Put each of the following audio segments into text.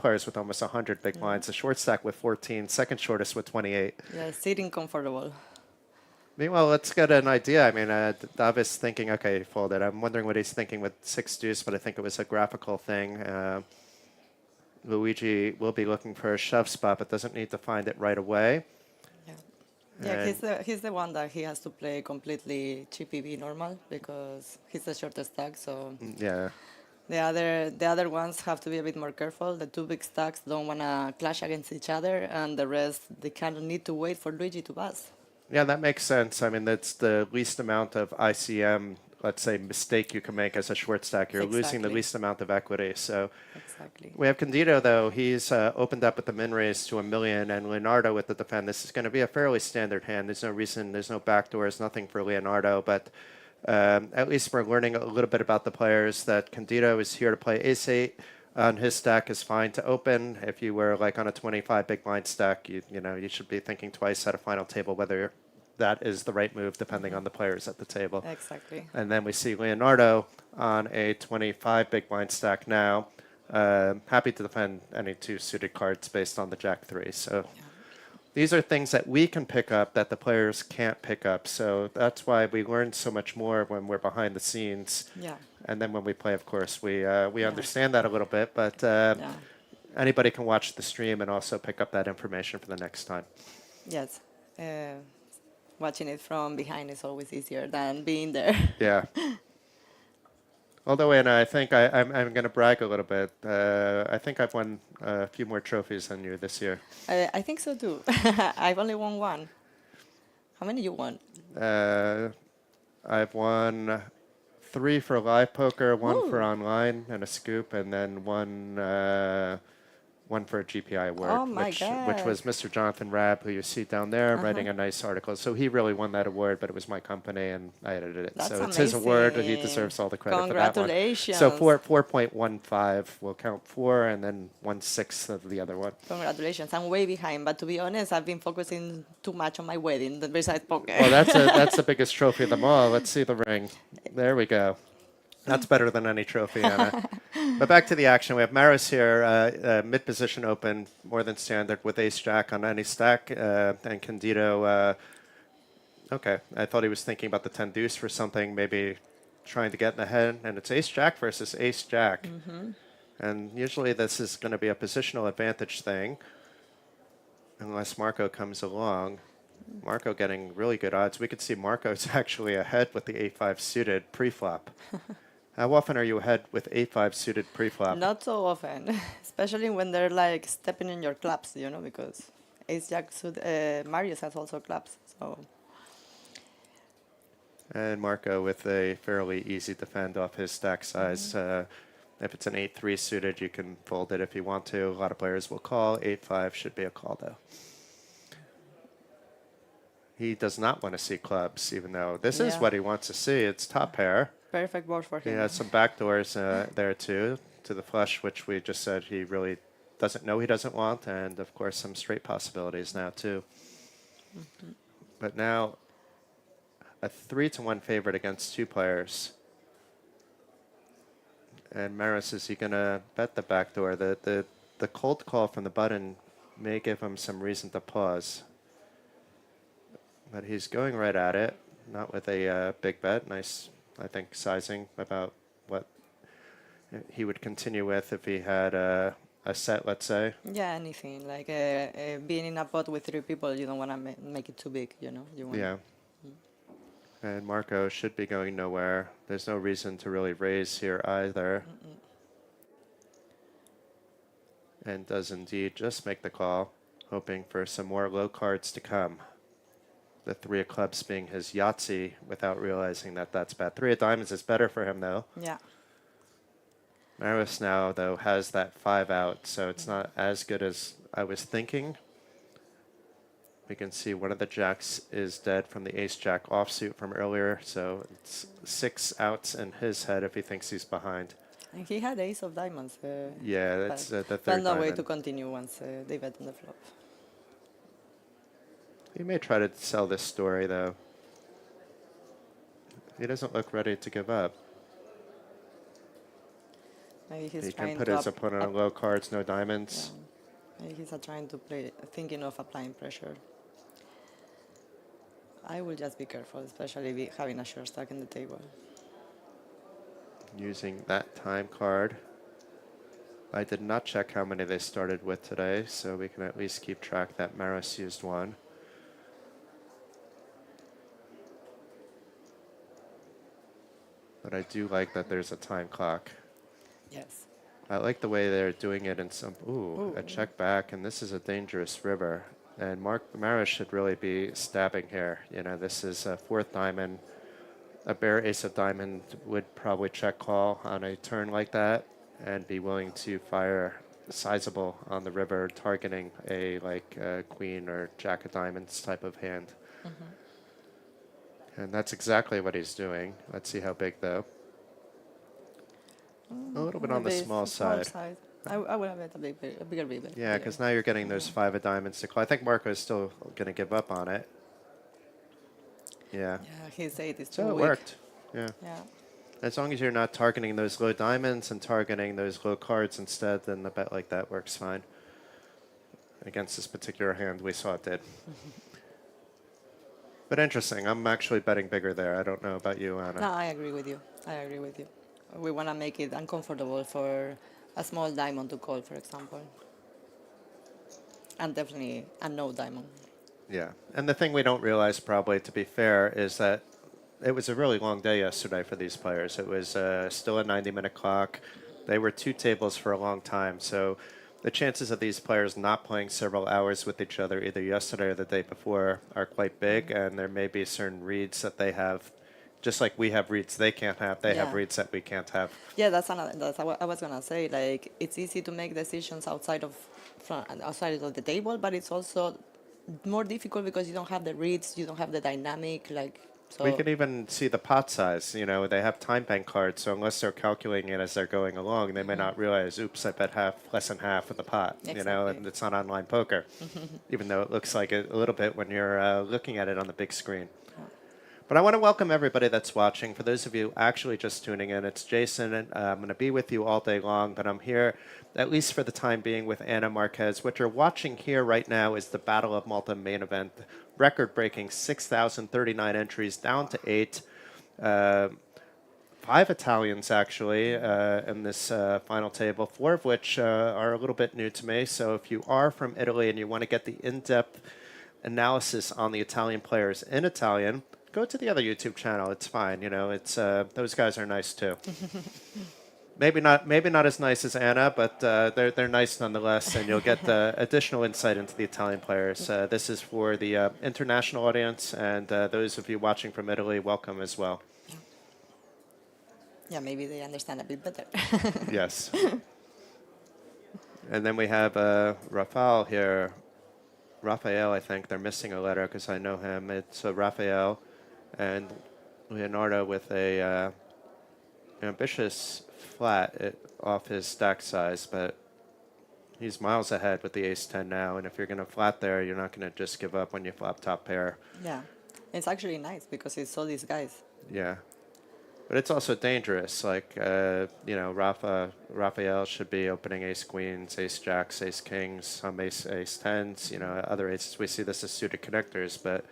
players with almost 100 big blinds, the short stack with 14, second shortest with 28. Yeah, sitting comfortable. Meanwhile, let's get an idea. I mean, Davis thinking, okay, he folded. I'm wondering what he's thinking with six deuce, but I think it was a graphical thing. Luigi will be looking for a shove spot, but doesn't need to find it right away. Yeah. Yeah, he's the one that he has to play completely chippy V normal because he's the shortest stack. So Yeah. the other ones have to be a bit more careful. The two big stacks don't wanna clash against each other, and the rest they kind of need to wait for Luigi to pass. Yeah, that makes sense. I mean, that's the least amount of ICM, let's say, mistake you can make as a short stack. You're losing the Exactly. least amount of equity. So Exactly. we have Candido, though. He's opened up with the min raise to 1 million, and Leonardo with the defend. This is going to be a fairly standard hand. There's no reason, there's no backdoors, nothing for Leonardo, but at least we're learning a little bit about the players, that Candido is here to play ace-8. On his stack is fine to open. If you were like on a 25 big blind stack, you should be thinking twice at a final table whether that is the right move, depending on the players at the table. Exactly. And then we see Leonardo on a 25 big blind stack now. Happy to defend any two suited cards based on the Jack 3. So these are things that we can pick up that the players can't pick up. So that's why we learn so much more when we're behind the scenes. Yeah. And then when we play, of course, we understand that a little bit. But Yeah. anybody can watch the stream and also pick up that information for the next time. Yes. Watching it from behind is always easier than being there. Yeah. Although, Anna, I think I'm going to brag a little bit. I think I've won a few more trophies than you this year. I think so too. I've only won one. How many you won? I've won 3 for live poker, 1 Ooh. for online and a scoop, and then one for a GPI award, Oh my which was God. Mr. Jonathan Rabb, who you see down there, writing a nice article. So he really won that award, but it was my company, and I edited it. That's so it's his award, and he amazing. deserves all the credit for that one. Congratulations. So 4.15 will count 4, and then 1/6 of the other one. Congratulations. I'm way behind, but to be honest, I've been focusing too much on my wedding besides poker. Well, that's the biggest trophy of them all. Let's see the ring. There we go. That's better than any trophy, Anna. But back to the action. We have Maris here, mid-position open, more than standard, with ace-jack on any stack. And Candido, okay, I thought he was thinking about the 10-deuce for something, maybe trying to get in the head. And it's ace-jack versus ace-jack. And usually this is going to be a positional advantage thing, unless Marco comes along. Marco getting really good odds. We could see Marco's actually ahead with the 8-5 suited pre-flop. How often are you ahead with 8-5 suited pre-flop? Not so often, especially when they're like stepping in your clubs, because Ace Jack Marius has also clubs. So And Marco with a fairly easy defend off his stack size. If it's an 8-3 suited, you can fold it if you want to. A lot of players will call. 8-5 should be a call, though. He does not want to see clubs, even though this is what he wants to see. It's top pair. perfect board for He him. has some backdoors there, too, to the flush, which we just said he really doesn't know he doesn't want. And, of course, some straight possibilities now, too. But now, a 3-1 favorite against 2 players. And Maris, is he going to bet the backdoor? The cold call from the button may give him some reason to pause. But he's going right at it, not with a big bet. Nice, I think, sizing about what he would continue with if he had a set, let's say. Yeah, anything. Like being in a pot with 3 people, you don't want to make it too big, You want Yeah. And Marco should be going nowhere. There's no reason to really raise here either. And does indeed just make the call, hoping for some more low cards to come. The 3 of clubs being his Yahtzee without realizing that that's bad. 3 of diamonds is better for him, though. Yeah. Maris now, though, has that 5 out, so it's not as good as I was thinking. We can see one of the jacks is dead from the ace-jack offsuit from earlier, so it's 6 outs in his head if he thinks he's behind. And he had ace of diamonds. Yeah, that's the third But no way diamond. to continue once they bet on the flop. He may try to sell this story, though. He doesn't look ready to give up. Maybe he's He can trying put to his opponent on low cards, no diamonds. maybe he's trying to play, thinking of applying pressure. I will just be careful, especially having a short stack in the table. Using that time card. I did not check how many they started with today, so we can at least keep track that Maris used one. But I do like that there's a time clock. Yes. I like the way they're doing it in some... Ooh. A check back, and this is a dangerous river. And Maris should really be stabbing here. You know, this is a fourth diamond. A bare ace of diamond would probably check call on a turn like that and be willing to fire sizable on the river, targeting a queen or jack of diamonds type of hand. And that's exactly what he's doing. Let's see how big, though. A little bit on the small side. I would have it a bigger bit. Yeah, because now you're getting those five of diamonds to call. I think Marco is still going to give up on it. Yeah. Yeah, his 8 is too So it weak. worked. Yeah. Yeah. As long as you're not targeting those low diamonds and targeting those low cards instead, then the bet like that works fine. Against this particular hand, we saw it did. But interesting. I'm actually betting bigger there. I don't know about you, Anna. No, I agree with you. I agree with you. We want to make it uncomfortable for a small diamond to call, for example. And definitely a no diamond. Yeah. And the thing we don't realize, probably, to be fair, is that it was a really long day yesterday for these players. It was still a 90-minute clock. They were two tables for a long time. So the chances of these players not playing several hours with each other, either yesterday or the day before, are quite big. And there may be certain reads that they have, just like we have reads they can't have, they have Yeah. reads that we can't have. Yeah, that's what I was gonna say. Like, it's easy to make decisions outside of the table, but it's also more difficult because you don't have the reads, you don't have the dynamic. Like, so We can even see the pot size. You know, they have time bank cards, so unless they're calculating it as they're going along, they may not realize, oops, I bet less than half of the pot. You know, Exactly. and it's not online poker, even though it looks like it a little bit when you're looking at it on the big screen. But I want to welcome everybody that's watching. For those of you actually just tuning in, it's Jason, and I'm going to be with you all day long, but I'm here, at least for the time being, with Anna Marquez. What you're watching here right now is the Battle of Malta main event. Record-breaking 6,039 entries, down to 8. 5 Italians, actually, in this final table, 4 of which are a little bit new to me. So if you are from Italy and you want to get the in-depth analysis on the Italian players in Italian, go to the other YouTube channel. It's fine. You know, it's those guys are nice too. Maybe not as nice as Anna, but they're nice nonetheless, and you'll get additional insight into the Italian players. This is for the international audience, and those of you watching from Italy, welcome as well. yeah, maybe they understand a bit better. Yes. And then we have Rafael here. Raphael, I think they're missing a letter because I know him. It's Raphael and Leonardo with a ambitious flat off his stack size, but he's miles ahead with the ace-10 now. And if you're going to flat there, you're not going to just give up when you flop top pair. Yeah, it's actually nice because it's all these guys. Yeah. But it's also dangerous. Like, you know, Raphael should be opening ace queens, ace jacks, ace kings, some ace tens, you know, other aces. We see this as suited connectors, but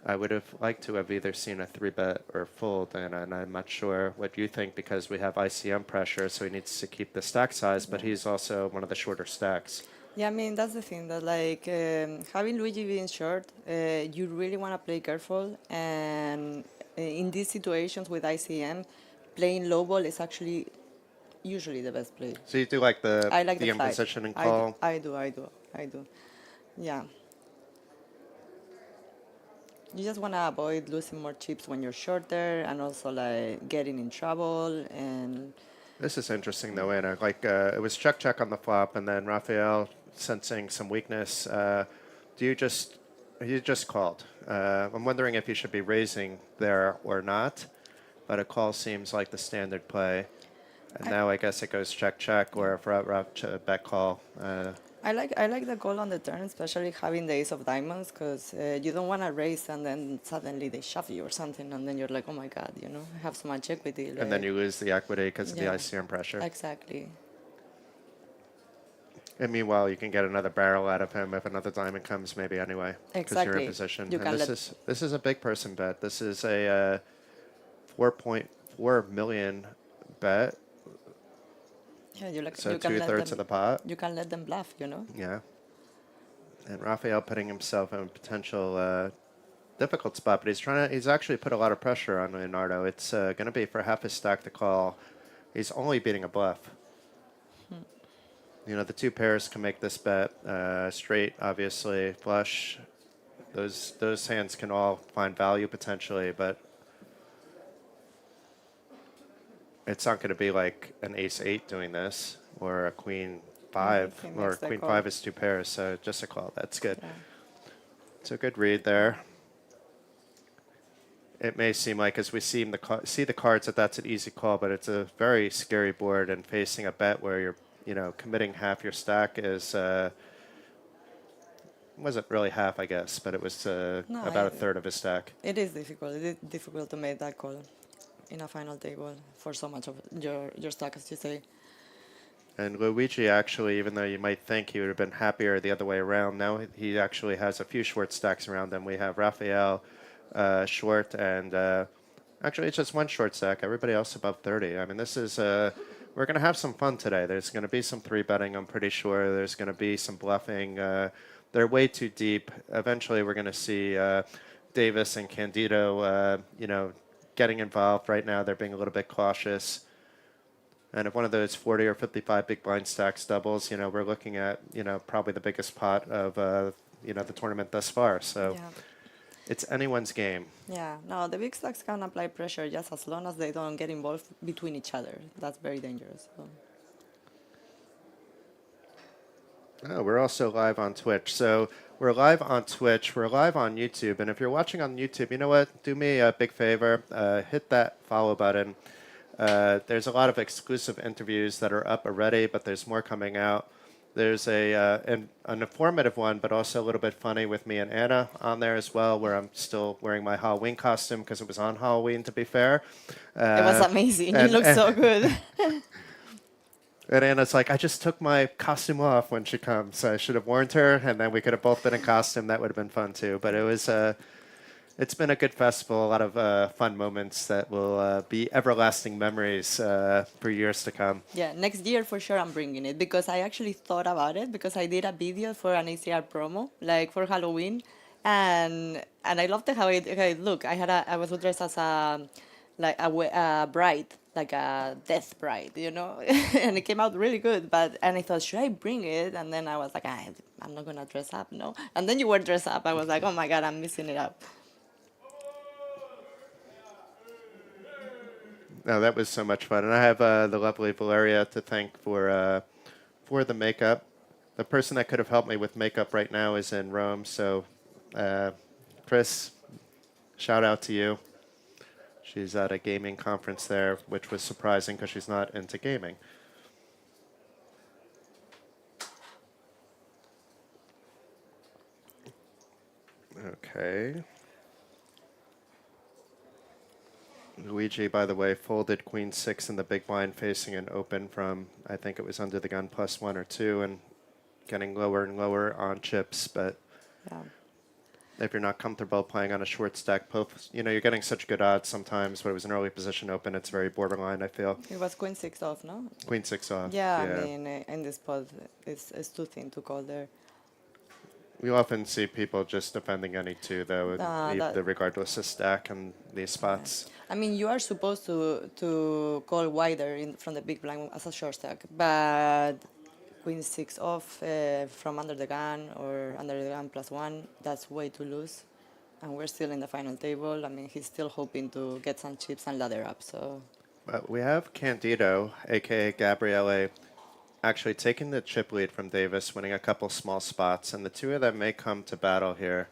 I would have liked to have either seen a 3-bet or fold, and I'm not sure what you think because we have ICM pressure, so he needs to keep the stack size, but he's also one of the shorter stacks. Yeah, I mean, that's the thing, that like having Luigi being short, you really want to play careful, and in these situations with ICM, playing low ball is actually usually the best play. So you do like the I like the imposition and five. call? I do. Yeah. You just want to avoid losing more chips when you're shorter, and also like getting in trouble. And This is interesting though, Anna. Like it was check on the flop, and then Raphael sensing some weakness. You just called. I'm wondering if you should be raising there or not, but a call seems like the standard play. And now I guess it goes check, or if bet call. I like the call on the turn, especially having the ace of diamonds, because you don't want to raise and then suddenly they shove you or something, and then you're like, oh my god, I have so much equity. And then Like, you lose the equity because of the yeah, ICM pressure. exactly. And meanwhile, you can get another barrel out of him if another diamond comes, maybe anyway, because you're in Exactly. position. You And can let. this is a big person bet. This is a 4.4 million bet, Yeah, so you can let two-thirds them. of the pot. You can let them bluff. Yeah. And Rafael putting himself in a potential difficult spot, but he's actually put a lot of pressure on Leonardo. It's going to be for half his stack to call. He's only beating a bluff. The two pairs can make this bet. Straight, obviously, flush. Those hands can all find value potentially, but it's not going to be like an ace-8 doing this or a queen-5, He or makes the call. queen-5 is two pairs, so just a call. That's good. Yeah. It's a good read there. It may seem like, as we see the cards, that that's an easy call, but it's a very scary board, and facing a bet where you're committing half your stack is wasn't really half, I guess, but it was No, about a third of his stack. it is difficult. It is difficult to make that call in a final table for so much of your stack, as you say. And Luigi actually, even though you might think he would have been happier the other way around, now he actually has a few short stacks around him. We have Rafael short, and actually it's just one short stack. Everybody else above 30. I mean, this is we're going to have some fun today. There's going to be some three betting, I'm pretty sure. There's going to be some bluffing. They're way too deep. Eventually, we're going to see Davis and Candido, getting involved. Right now, they're being a little bit cautious. And if one of those 40 or 55 big blind stacks doubles, we're looking at, probably the biggest pot of, the tournament thus far. So Yeah. it's anyone's game. Yeah. No, the big stacks can apply pressure just as long as they don't get involved between each other. That's very dangerous. So. Oh, we're also live on Twitch. So we're live on Twitch. We're live on YouTube. And if you're watching on YouTube, you know what? Do me a big favor. Hit that follow button. There's a lot of exclusive interviews that are up already, but there's more coming out. There's an informative one, but also a little bit funny with me and Anna on there as well, where I'm still wearing my Halloween costume because it was on Halloween, to be fair. It was amazing. You and- look so good. And Anna's like, I just took my costume off when she comes. I should have warned her, and then we could have both been in costume. That would have been fun too. But it's been a good festival, a lot of fun moments that will be everlasting memories for years to come. Yeah, next year for sure I'm bringing it because I actually thought about it because I did a video for an ACR promo, like for Halloween, and I loved how it looked. I was dressed as a bride, like a death bride, and it came out really good. And I thought, should I bring it? And then I was like, I'm not gonna dress up, no. And then you were dressed up. I was like, oh my god, I'm missing it up. No, that was so much fun. And I have the lovely Valeria to thank for the makeup. The person that could have helped me with makeup right now is in Rome. So, Chris, shout out to you. She's at a gaming conference there, which was surprising because she's not into gaming. Okay. Luigi, by the way, folded queen 6 in the big blind facing an open from, I think it was under the gun +1 or 2, and getting lower and lower on chips. But Yeah. if you're not comfortable playing on a short stack post, you're getting such good odds sometimes. But it was an early position open. It's very borderline, I feel. It was queen 6 off, no? Queen 6 off. Yeah, I mean, in this spot, it's too thin to call there. We often see people just defending any 2, though, regardless of stack and these spots. I mean, you are supposed to call wider from the big blind as a short stack, but queen 6 off from under the gun or under the gun +1, that's way too loose. And we're still in the final table. I mean, he's still hoping to get some chips and ladder up, so... But we have Candido, a.k.a. Gabriele, actually taking the chip lead from Davis, winning a couple small spots, and the two of them may come to battle here.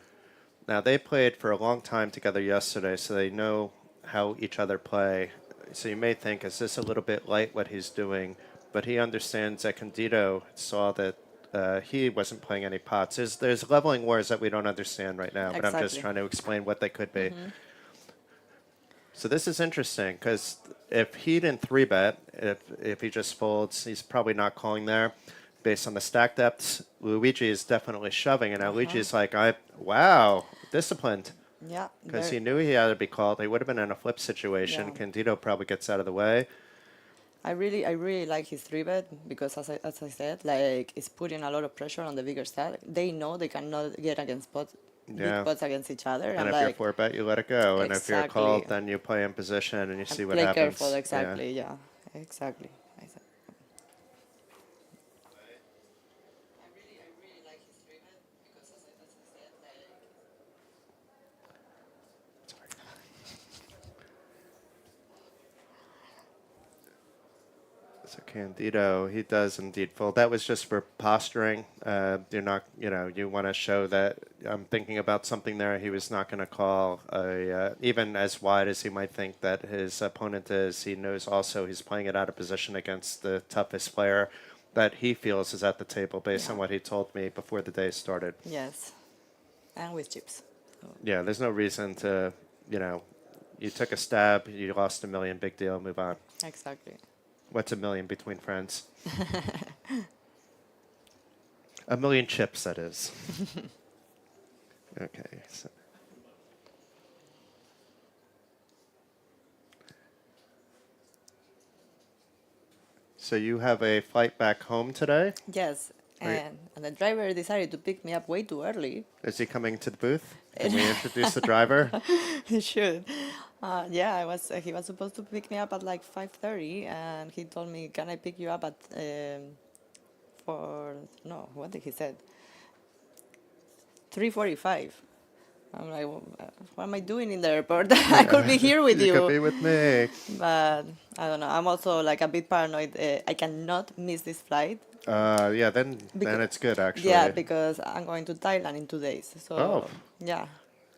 Now, they played for a long time together yesterday, so they know how each other play. So you may think, is this a little bit light what he's doing? But he understands that Candido saw that he wasn't playing any pots. There's leveling wars that we don't understand right now, but I'm just Exactly. trying to explain what they could be. So this is interesting because if he didn't three bet, if he just folds, he's probably not calling there. Based on the stack depths, Luigi is definitely shoving, and now Luigi's like, wow, disciplined. Yeah, Because there. he knew he had to be called. He would have been in a flip situation. Yeah. Candido probably gets out of the way. I really like his three bet because, as I said, like it's putting a lot of pressure on the bigger stack. They know they cannot get against big Yeah. pots against each other, And and if you're like four bet, you let it go. And if you're exactly, called, then you play in position and you see and what play happens. careful. Yeah. Exactly, yeah, exactly. So Candido, he does indeed fold. That was just for posturing. You're not, you want to show that I'm thinking about something there. He was not going to call even as wide as he might think that his opponent is. He knows also he's playing it out of position against the toughest player that he feels is at the table based on Yeah. what he told me before the day started. Yes, and with chips. So, Yeah, there's no reason to, you took a stab, you lost a million, big deal, move on. exactly. What's a million between friends? A million chips, that is. Okay. So you have a flight back home today? Yes, Are you- and the driver decided to pick me up way too early. Is he coming to the booth? Can we introduce the driver? He should. Yeah, he was supposed to pick me up at like 5:30, and he told me, "Can I pick you up at for no? What did he said? 3:45." I'm like, what am I doing in the airport? I could be here with You could you, be with me. but I don't know. I'm also like a bit paranoid. I cannot miss this flight. Yeah, then Because, it's good yeah, actually. because I'm going to Thailand in 2 days. Oh, So yeah,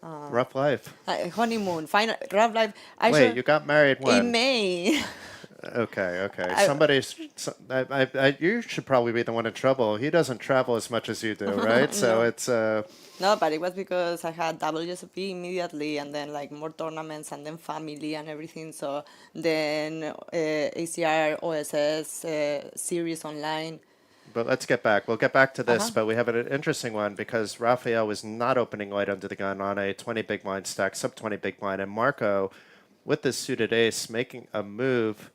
rough life. honeymoon, final rough life. I Wait, should you got married in when? May. Okay. I, You should probably be the one in trouble. He doesn't travel as much as you do, right? So no, it's no, but it was because I had WSOP immediately, and then like more tournaments, and then family and everything. So then ACR, OSS, series online. But let's get back. We'll get back to this, Uh-huh. but we have an interesting one because Rafael was not opening light under the gun on a 20 big blind stack, sub 20 big blind, and Marco, with this suited ace, making a move,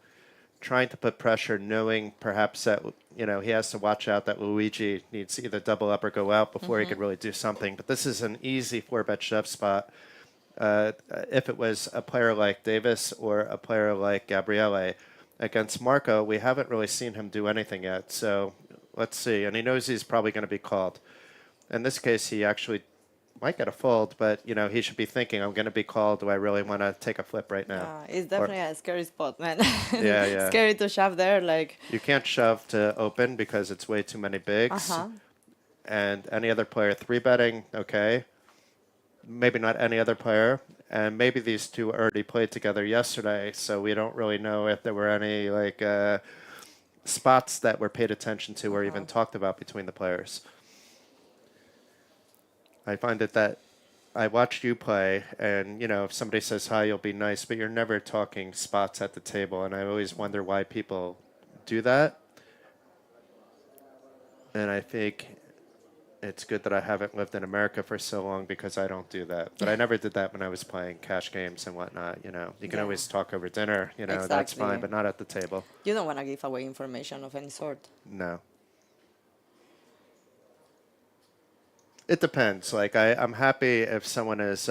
trying to put pressure, knowing perhaps that he has to watch out that Luigi needs to either double up or go out before he could really do something. But this is an easy four bet shove spot. If it was a player like Davis or a player like Gabriele against Marco, we haven't really seen him do anything yet. So let's see. And he knows he's probably going to be called. In this case, he actually might get a fold, but he should be thinking, I'm going to be called. Do I really want to take a flip right now? It's Or- definitely a scary spot, man. Yeah. Scary to shove there, like. You can't shove to open because it's way too many bigs. Uh-huh. And any other player three betting, okay. Maybe not any other player. And maybe these two already played together yesterday, so we don't really know if there were any spots that were paid attention to or even talked about between the players. I find it that I watched you play, and if somebody says hi, you'll be nice, but you're never talking spots at the table, and I always wonder why people do that. And I think it's good that I haven't lived in America for so long because I don't do that. But I never did that when I was playing cash games and whatnot. You can Yeah. always talk over dinner. That's Exactly. fine, but not at the table. You don't want to give away information of any sort. No. It depends. Like I'm happy if someone is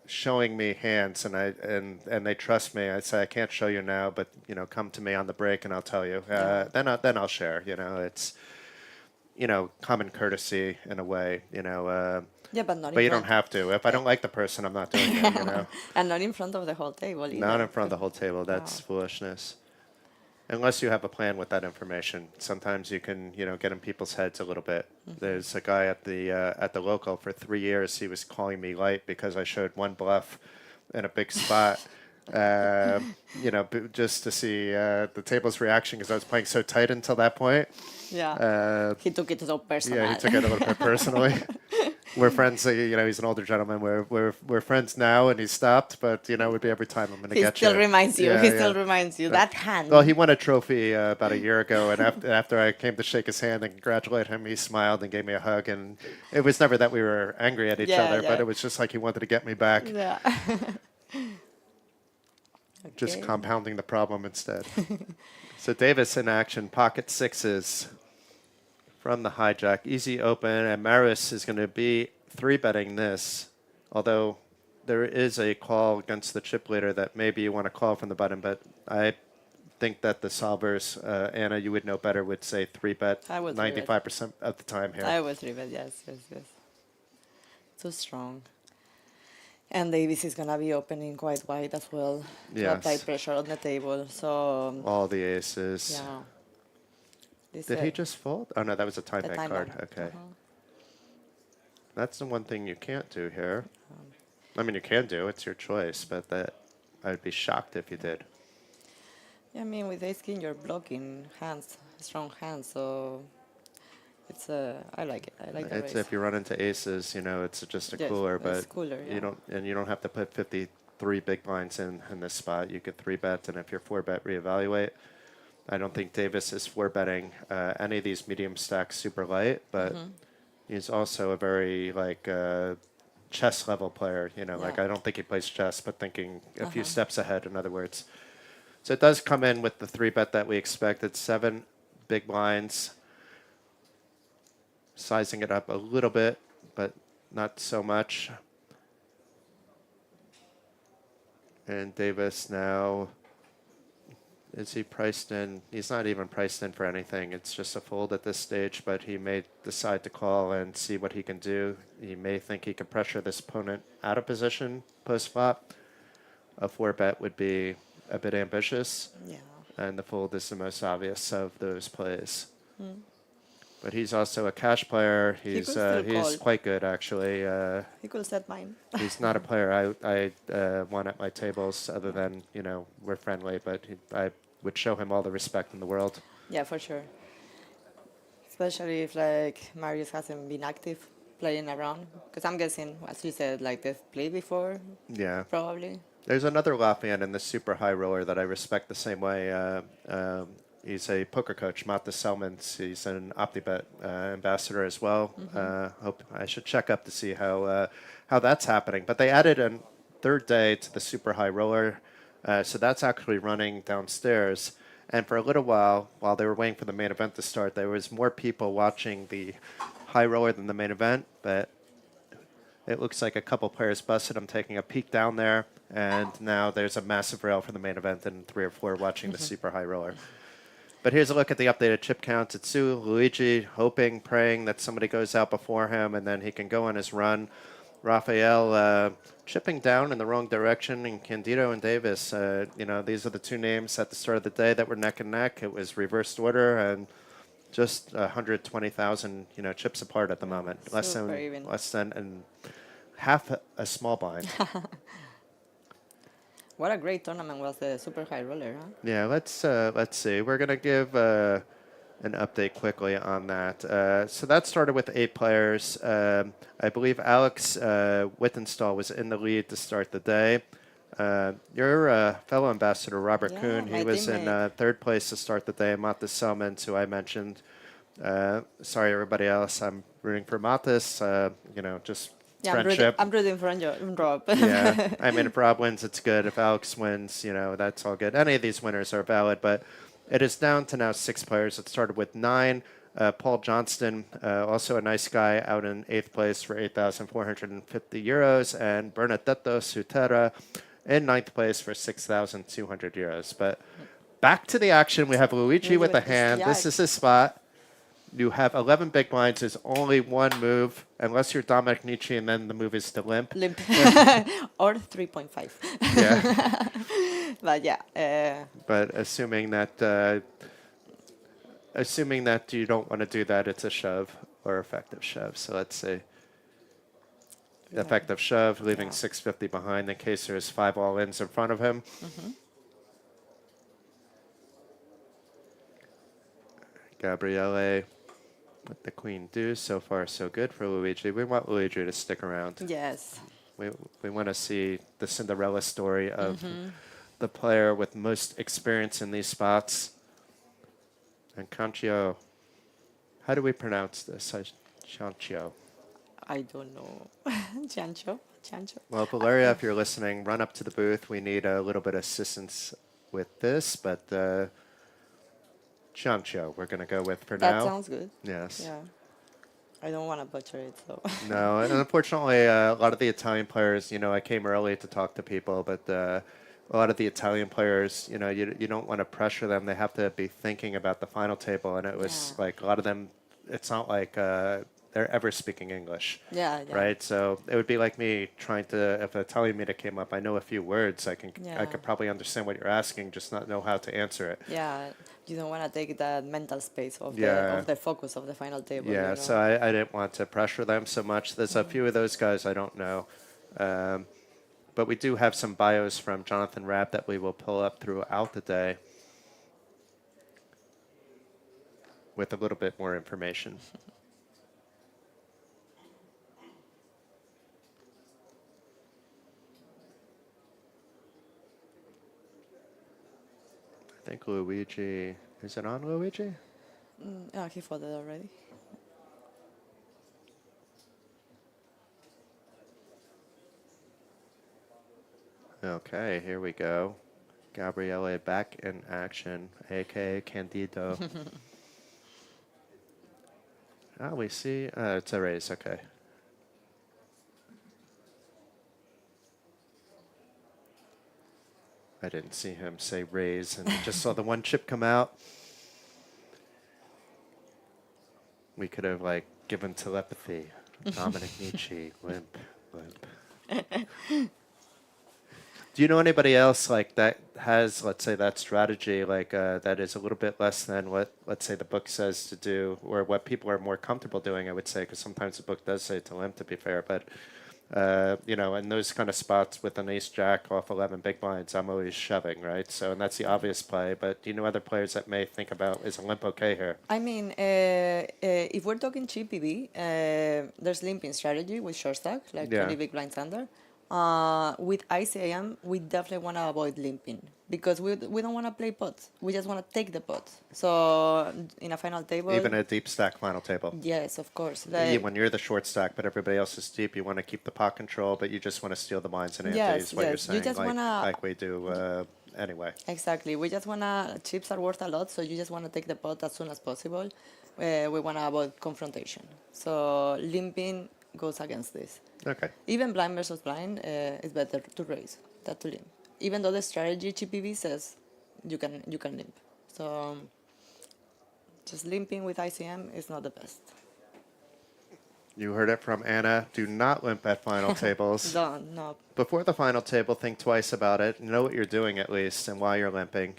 showing me hands and they trust me. I say I can't show you now, but come to me on the break and I'll tell you. Yeah. Then I'll share. It's common courtesy in a way. Yeah, but not But in you don't front. have to. If I don't like the person, I'm not doing it. And not in front of the whole table either. Not in front of the whole table. That's foolishness. Unless you have a plan with that information. Sometimes you can, get in people's heads a little bit. There's a guy at the local for 3 years. He was calling me light because I showed one bluff in a big spot. uh, just to see the table's reaction because I was playing so tight until that point. Yeah. He took it so personal. Yeah, he took it a little bit personally. We're friends. He's an older gentleman. We're friends now, and he stopped. But it would be every time I'm going to He get still you. reminds you. Yeah, He yeah. still reminds you. That hand. Well, he won a trophy about a year ago, and after I came to shake his hand and congratulate him, he smiled and gave me a hug. And it was never that we were angry at each Yeah, other, but yeah. it was just like he wanted to get me back, Yeah. just Okay. compounding the problem instead. So Davis in action, pocket sixes from the hijack, easy open, and Maris is going to be three betting this, although there is a call against the chip leader that maybe you want to call from the button, but I think that the solvers, Anna, you would know better, would say three bet I would 95% of the time here. I will three bet. Yes, yes, yes. Too strong. And Davis is gonna be opening quite wide as well to apply Yes. pressure on the table. So All the aces. yeah. This, Did he just fold? Oh no, that was a time the bank time card. bank. Okay. That's the one thing you can't do here. I mean, you can do. It's your choice, but that I'd be shocked if you did. Yeah, I mean, with ace king, you're blocking hands, strong hands. So it's I like it. I like the It's race. if you run into aces, it's just a Yes, cooler, it's but cooler, yeah. you don't have to put 53 big blinds in this spot. You could three bet, and if you're four bet, reevaluate. I don't think Davis is four betting any of these medium stacks super light, but he's also a very chess level player. Like Yeah. I don't think he plays chess, but thinking a few steps ahead. In other words, so it does come in with the three bet that we expected. 7 big blinds. Sizing it up a little bit, but not so much. And Davis now, is he priced in? He's not even priced in for anything. It's just a fold at this stage, but he may decide to call and see what he can do. He may think he can pressure this opponent out of position post-flop. A 4-bet would be a bit ambitious, Yeah. and the fold is the most obvious of those plays. But he's also a cash player. He could still He's call. quite good, actually. He could set mine. He's not a player I want at my tables, other than we're friendly. But I would show him all the respect in the world. Yeah, for sure. Especially if like Marius hasn't been active playing around, because I'm guessing, as you said, like they've played before, Yeah. probably. There's another Latvian in the super high roller that I respect the same way. He's a poker coach, Mata Selmans. He's an OptiBet ambassador as well. Hope I should check up to see how that's happening. But they added a third day to the super high roller, so that's actually running downstairs. And for a little while they were waiting for the main event to start, there was more people watching the high roller than the main event. But it looks like a couple players busted. I'm taking a peek down there, and now there's a massive rail for the main event and 3 or 4 watching the super high roller. But here's a look at the updated chip counts. It's Sue, Luigi, hoping, praying that somebody goes out before him, and then he can go on his run. Rafael chipping down in the wrong direction, and Candido and Davis. These are the two names at the start of the day that were neck and neck. It was reversed order, and just 120,000 chips apart at the moment. Less Super even. than half a small blind. What a great tournament was the super high roller, huh? Yeah, let's see. We're gonna give an update quickly on that. So that started with 8 players. I believe Alex Wittenstall was in the lead to start the day. Your fellow ambassador Robert Yeah, Kuhn, he my was in teammate. third place to start the day. Matis Selmans, who I mentioned. Sorry, everybody else. I'm rooting for Matis. Just Yeah, friendship. I'm rooting for Rob. Yeah, I mean, if Rob wins, it's good. If Alex wins, that's all good. Any of these winners are valid, but it is down to now 6 players. It started with 9. Paul Johnston, also a nice guy, out in 8th place for 8,450 euros, and Bernadetto Sutera in 9th place for 6,200 euros. But back to the action. We have Luigi with a hand. Yeah. This is his spot. You have 11 big blinds. There's only one move, unless you're Dominic Nietzsche, and then the move is to limp. Limp. Or 3.5. Yeah. But yeah. But assuming that you don't want to do that, it's a shove or effective shove. So let's see. effective shove, leaving Yeah. 650 behind in case there's 5 all-ins in front of him. Gabriele with the queen deuce. So far, so good for Luigi. We want Luigi to stick around. Yes. We, we want to see the Cinderella story of the player with most experience in these spots. And Cancio, how do we pronounce this? Cancio. I don't know. Chancho. Chancho. Well, Valeria, if you're listening, run up to the booth. We need a little bit of assistance with this, but Cancio, we're going to go with for That now. sounds good. Yes. Yeah. I don't want to butcher it, so. No, and unfortunately, a lot of the Italian players, I came early to talk to people, but a lot of the Italian players, you don't want to pressure them. They have to be thinking about the final table, and it was Yeah. like a lot of them, it's not like they're ever speaking English. Yeah, yeah. Right, so it would be like me trying to. If an Italian meter came up, I know a few words. I Yeah. could probably understand what you're asking, just not know how to answer it. Yeah, you don't want to take that mental space of Yeah. the focus of the final table. Yeah, so I didn't want to pressure them so much. There's a few of those guys I don't know. But we do have some bios from Jonathan Rapp that we will pull up throughout the day with a little bit more information. I think Luigi, is it on Luigi? Oh, he folded already. Okay, here we go. Gabriele back in action, aka Candido. We see, it's a raise, okay. I didn't see him say raise and just saw the one chip come out. We could have like given telepathy. Dominic Nietzsche, limp, limp. Do you know anybody else like that has, let's say, that strategy, like that is a little bit less than what, let's say, the book says to do, or what people are more comfortable doing? I would say, because sometimes the book does say to limp, to be fair, but in those kind of spots with an ace jack off 11 big blinds, I'm always shoving, right? So, and that's the obvious play. But do you know other players that may think about, is a limp okay here? I mean, if we're talking cheap PB, there's limping strategy with short stack, like Yeah. 20 big blinds under. With ICAM, we definitely want to avoid limping because we don't want to play pots. We just want to take the pot. So in a final table, Even a deep stack final table. yes, of course. When you're the short stack, but everybody else is deep, you want to keep the pot control, but you just want to steal the blinds and Yes, antes, what you're yes. You saying, just like, wanna- like we do anyway. Exactly. We just wanna chips are worth a lot, so you just wanna take the pot as soon as possible. We wanna avoid confrontation. So limping goes against this. Okay. Even blind versus blind is better to raise than to limp. Even though the strategy GPV says you can limp. So just limping with ICM is not the best. You heard it from Anna. Do not limp at final tables. Don't, no. Before the final table, think twice about it. Know what you're doing at least and why you're limping.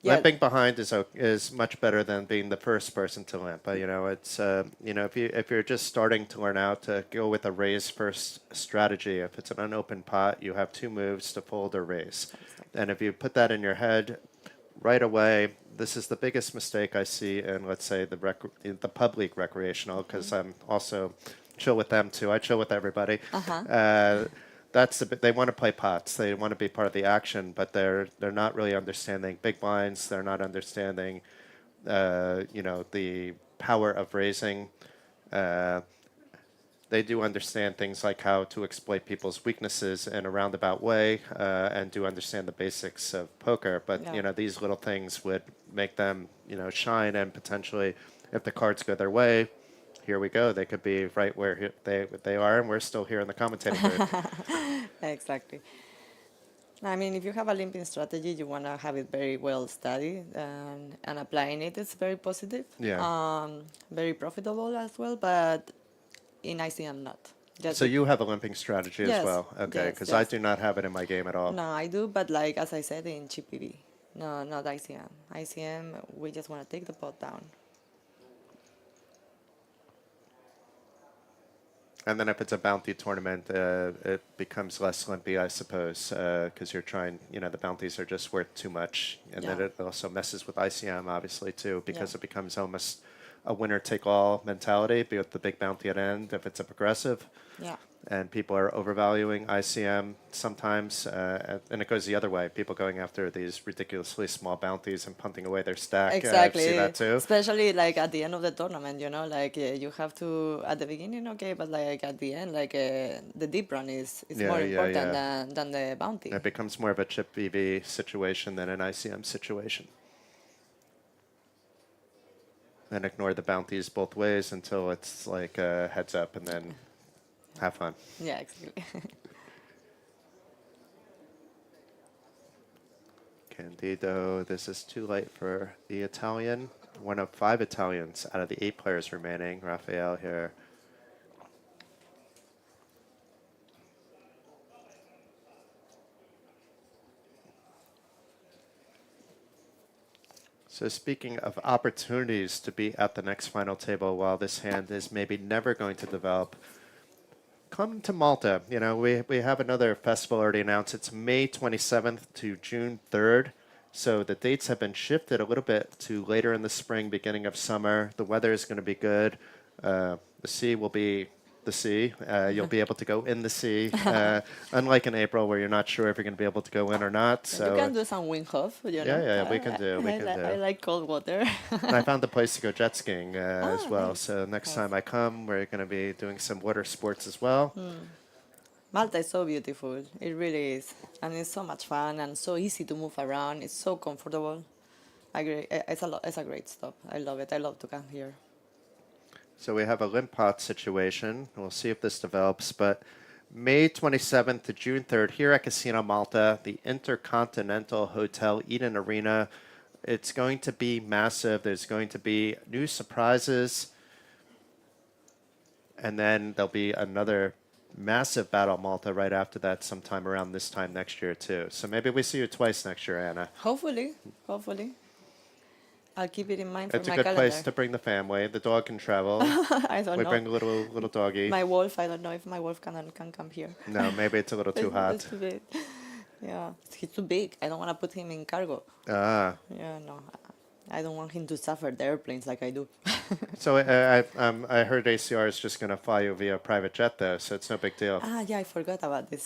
Yeah. Limping behind is much better than being the first person to limp. It's if you're just starting to learn out to go with a raise first strategy. If it's an unopened pot, you have 2 moves to fold or raise, and if you put that in your head right away, this is the biggest mistake I see in, let's say, the public recreational, because I'm also chill with them too. I chill with everybody. They want to play pots. They want to be part of the action, but they're not really understanding big blinds. They're not understanding, the power of raising. They do understand things like how to exploit people's weaknesses in a roundabout way, and do understand the basics of poker. But Yeah. These little things would make them shine, and potentially, if the cards go their way, here we go. They could be right where they are, and we're still here in the commentating booth. Exactly. I mean, if you have a limping strategy, you want to have it very well studied and applying it is very positive. Yeah. Very profitable as well, but in ICM not. Just So you have a limping strategy as Yes, well, okay? yes, Because I yes. do not have it in my game at all. No, I do, but like as I said in GPV, no, not ICM. ICM, we just want to take the pot down. And then if it's a bounty tournament, it becomes less limpy, I suppose, because you're trying, the bounties are just worth too much. And then Yeah. it also messes with ICM, obviously, too, Yeah. because it becomes almost a winner-take-all mentality, be with the big bounty at end if it's a progressive. Yeah. And people are overvaluing ICM sometimes, and it goes the other way. People going after these ridiculously small bounties and punting away their stack. See Exactly. that too? Especially like at the end of the tournament, like you have to at the beginning, okay, but like at the end, like the deep run is Yeah, more yeah, important yeah. than the bounty. It becomes more of a chip VV situation than an ICM situation. And ignore the bounties both ways until it's like a heads up, and then have fun. Yeah, exactly. Candido, this is too late for the Italian. One of 5 Italians out of the 8 players remaining. Rafael here. So speaking of opportunities to be at the next final table, while this hand is maybe never going to develop, come to Malta. We have another festival already announced. It's May 27th to June 3rd. So the dates have been shifted a little bit to later in the spring, beginning of summer. The weather is going to be good. The sea will be the sea. You'll be able to go in the sea, unlike in April where you're not sure if you're going to be able to go in or not. You So can do some windhoff, yeah, yeah, we can do. We can I do. like cold water. And I found a place to go jet skiing as well. Nice. So next Nice. time I come, we're going to be doing some water sports as well. Malta is so beautiful. It really is. And it's so much fun and so easy to move around. It's so comfortable. I agree. It's a great stop. I love it. I love to come here. So we have a limp pot situation. We'll see if this develops. But May 27th to June 3rd here at Casino Malta, the Intercontinental Hotel Eden Arena. It's going to be massive. There's going to be new surprises. And then there'll be another massive Battle of Malta right after that sometime around this time next year too. So maybe we see you twice next year, Anna. Hopefully. Hopefully. I'll keep it in mind for It's a my good calendar. place to bring the family. The dog can travel. I don't We know. bring a little doggy. My wolf, I don't know if my wolf can come here. No, maybe it's a little too hot. It's too big. Yeah, he's too big. I don't want to put him in cargo. Ah. Yeah, no. I don't want him to suffer the airplanes like I do. So I heard ACR is just going to fly you via private jet though, so it's no big deal. Yeah, I forgot about this.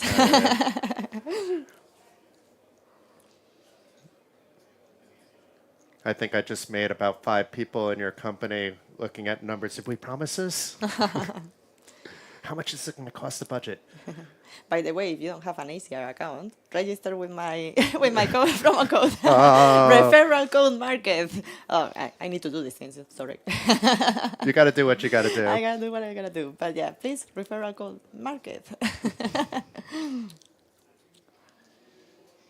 I think I just made about 5 people in your company looking at numbers. Did we promise this? How much is it going to cost the budget? By the way, if you don't have an ACR account, register with my with my promo code referral code market. Oh, I need to do these things. Sorry. You got to do what you got to do. I gotta do what I gotta do. But yeah, please referral code market.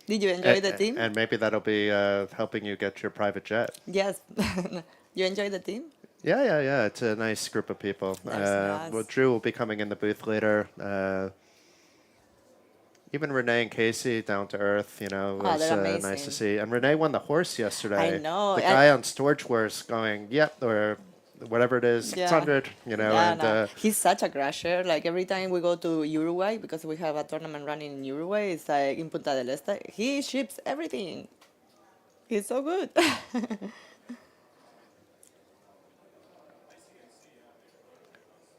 Did you enjoy the team? And maybe that'll be helping you get your private jet. Yes. You enjoy the team? Yeah. It's a nice group of people. Nice. Well, Drew will be coming in the booth later. Even Renee and Casey, down to earth, was they're nice amazing. to see. And Renee won the horse yesterday. I know. The guy on Storage Wars going, yep, or whatever it is, Yeah. 600, Yeah, and no. He's such a crasher. Like every time we go to Uruguay, because we have a tournament running in Uruguay, it's like in Punta del Este, he ships everything. He's so good.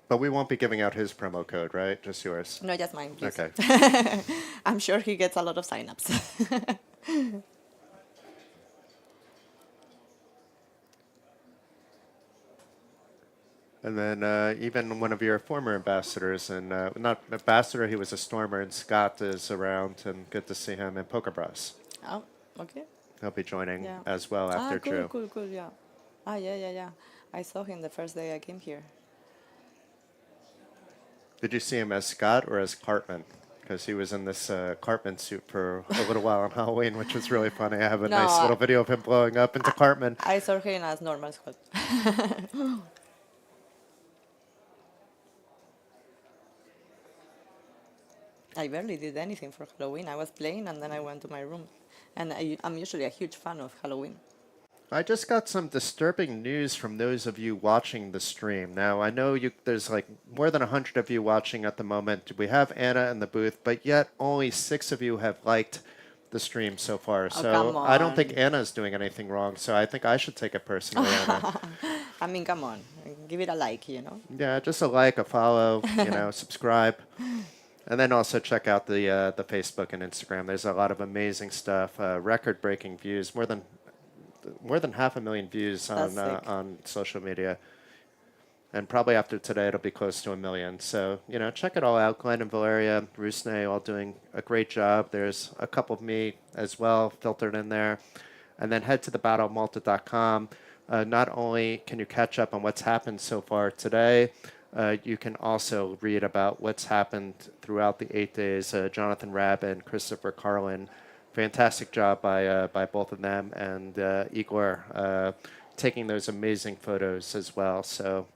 but we won't be giving out his promo code, right? Just yours. No, just mine, please. Okay. I'm sure he gets a lot of signups. And then even one of your former ambassadors, and not ambassador, he was a stormer, and Scott is around, and good to see him in Poker Bros. Oh, okay. He'll be joining Yeah. as well after cool, Drew. cool, yeah. Yeah. I saw him the first day I came here. Did you see him as Scott or as Cartman? Because he was in this Cartman suit for a little while on Halloween, which was really funny. I have a No, nice little video of him blowing up into Cartman. I saw him as normal Scott. I barely did anything for Halloween. I was playing and then I went to my room. And I'm usually a huge fan of Halloween. I just got some disturbing news from those of you watching the stream. Now, I know there's like more than 100 of you watching at the moment. We have Anna in the booth, but yet only 6 of you have liked the stream so far. Oh, come So I don't think on. Anna's doing anything wrong. So I think I should take it personally, Anna. I mean, come on. Give it a like, you know? Yeah, just a like, a follow, subscribe. And then also check out the Facebook and Instagram. There's a lot of amazing stuff, record-breaking views, more than 500,000 views That's on sick. on social media, and probably after today it'll be close to 1 million. So check it all out. Glenn and Valeria, Rusne, all doing a great job. There's a couple of me as well filtered in there, and then head to the battleofmalta.com. Not only can you catch up on what's happened so far today, you can also read about what's happened throughout the 8 days. Jonathan Rabb and Christopher Carlin, fantastic job by both of them, and Igor taking those amazing photos as well. So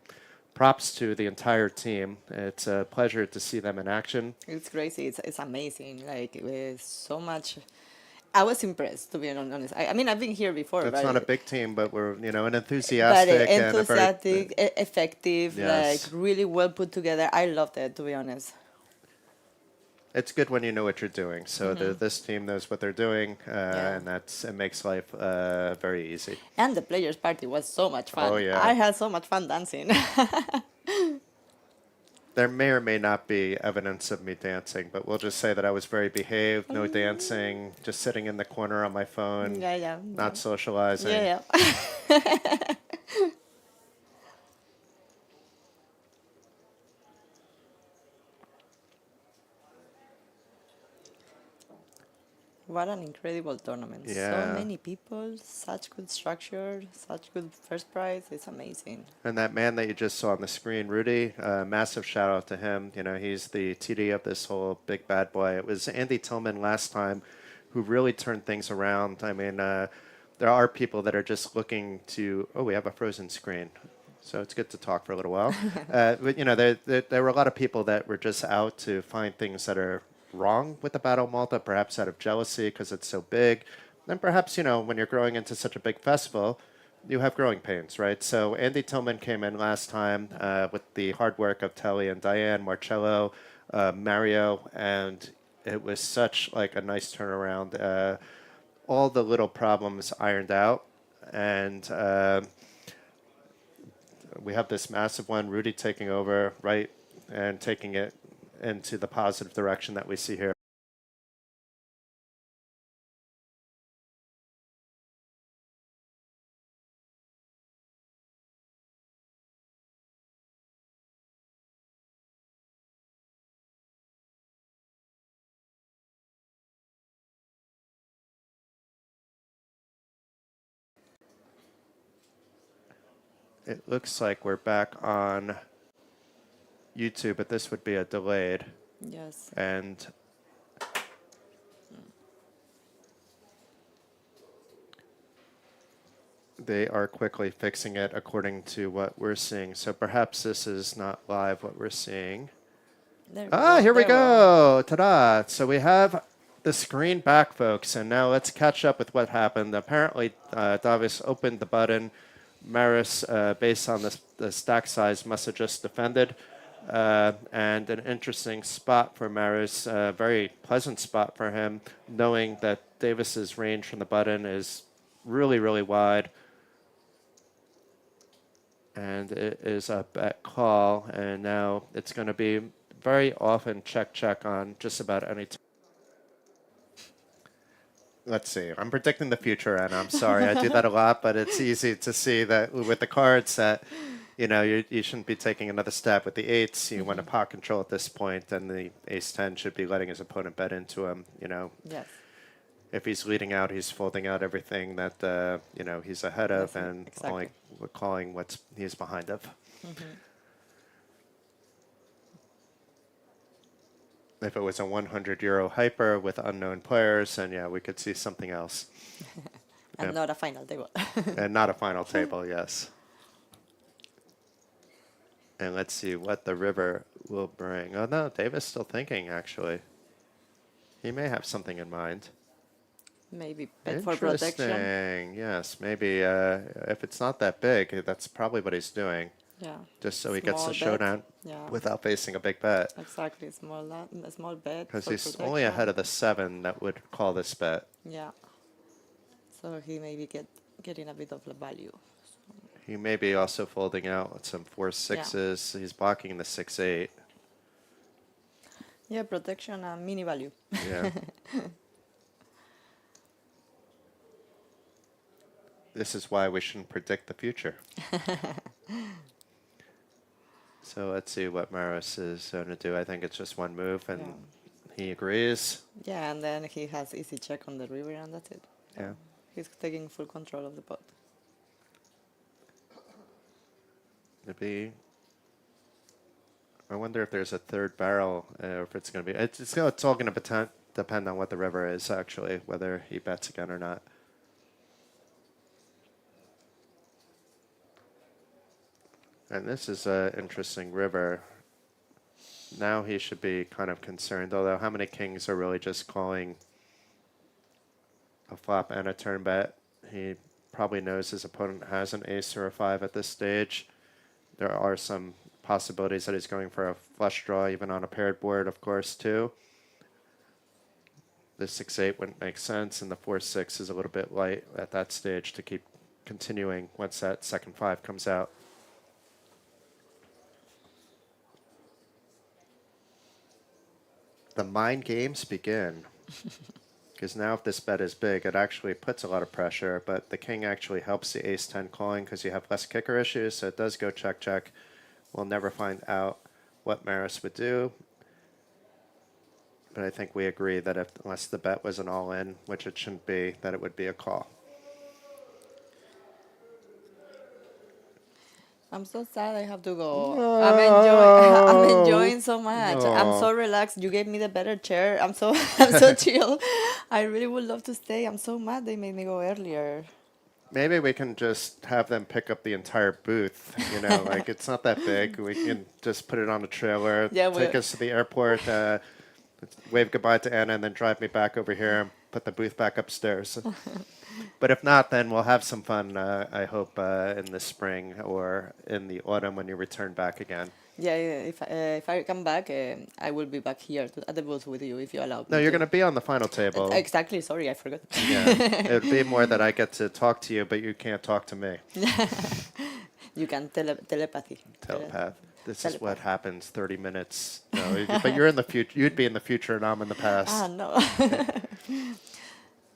props to the entire team. It's a pleasure to see them in action. It's crazy. It's amazing. Like, with so much. I was impressed, to be honest. I mean, I've been here before, It's not a but big team, but we're an but enthusiastic and a very enthusiastic, effective, like yes. really well put together. I loved it, to be honest. It's good when you know what you're doing. So this team knows what they're doing, Yeah. and it makes life very easy. And the players' party was so much Oh fun. yeah. I had so much fun dancing. There may or may not be evidence of me dancing, but we'll just say that I was very behaved, no dancing, just sitting in the corner on my phone, Yeah, yeah, not socializing. yeah, yeah. What an incredible tournament. So Yeah. many people, such good structure, such good first prize. It's amazing. And that man that you just saw on the screen, Rudy, massive shout out to him. He's the TD of this whole big bad boy. It was Andy Tillman last time who really turned things around. I mean, there are people that are just looking to, oh, we have a frozen screen. So it's good to talk for a little while. But, there were a lot of people that were just out to find things that are wrong with the Battle of Malta, perhaps out of jealousy because it's so big. Then perhaps, when you're growing into such a big festival, you have growing pains, right? So Andy Tillman came in last time with the hard work of Telly and Diane, Marcello, Mario, and it was such like a nice turnaround. All the little problems ironed out, and we have this massive one, Rudy taking over, right, and taking it into the positive direction that we see here. It looks like we're back on YouTube, but this would be a delayed. Yes. And they are quickly fixing it according to what we're seeing. So perhaps this is not live what we're seeing. There we Ah, go. here we There we go. Ta-da. So we have the screen back, folks. And now let's catch up with what happened. Apparently, Davis opened the button. Maris, based on the stack size, must have just defended. And an interesting spot for Maris, a very pleasant spot for him, knowing that Davis's range from the button is really, really wide. And it is a bet call, and now it's going to be very often check on just about any time. Let's see. I'm predicting the future, and I'm sorry. I do that a lot, but it's easy to see that with the cards that, you shouldn't be taking another step. With the eights, you want to pot control at this point, and the ace-10 should be letting his opponent bet into him. Yes. If he's leading out, he's folding out everything that, he's ahead of, That's it. and Exactly. only calling what he's behind of. If it was a 100 euro hyper with unknown players, then yeah, we could see something else. And Yep. not a final table. And not a final table, yes. And let's see what the river will bring. Oh no, Davis still thinking, actually. He may have something in mind. Maybe bet for protection. Interesting. Yes, maybe if it's not that big, that's probably what he's doing, Yeah, just so he gets the small bet. showdown Yeah, without facing a big bet. exactly. A small bet Because for he's only ahead protection. of the 7 that would call this bet. Yeah, so he maybe getting a bit of the value. He may be also folding out with some 4 Yeah, sixes. He's blocking the 6-8. yeah, protection and mini value. Yeah. This is why we shouldn't predict the future. So let's see what Maris is going to do. I think it's just one move, Yeah, and he agrees. yeah, and then he has easy check on the river, and that's it. Yeah. He's taking full control of the pot. Maybe. I wonder if there's a third barrel, or if it's going to be. It's all going to depend on what the river is, actually, whether he bets again or not. And this is an interesting river. Now he should be kind of concerned, although how many kings are really just calling a flop and a turn bet? He probably knows his opponent has an ace or a 5 at this stage. There are some possibilities that he's going for a flush draw, even on a paired board, of course, too. The 6-8 wouldn't make sense, and the 4-6 is a little bit light at that stage to keep continuing once that second 5 comes out. The mind games begin. Because now if this bet is big, it actually puts a lot of pressure, but the king actually helps the ace-10 calling because you have less kicker issues, so it does go check-check. We'll never find out what Maris would do. But I think we agree that unless the bet was an all-in, which it shouldn't be, that it would be a call. I'm so sad I have to go. No. I'm enjoying so much. I'm No. so relaxed. You gave me the better chair. I'm so chill. I really would love to stay. I'm so mad they made me go earlier. Maybe we can just have them pick up the entire booth. You know, like it's not that big. We can just put it on a trailer, Yeah, take us to the airport, wave goodbye to Anna, and then drive me back over here and put the booth back upstairs. But if not, then we'll have some fun, I hope, in the spring or in the autumn when you return back again. Yeah, if I come back, I will be back here at the booth with you if you allow No, me you're to. going to be on the final table. Exactly. Sorry, I forgot. Yeah. It would be more that I get to talk to you, but you can't talk to me. You can telepathy. Telepath. This is Telepath. what happens 30 minutes. No, but you're in the future. You'd be in the future, and I'm in the past. Ah, no.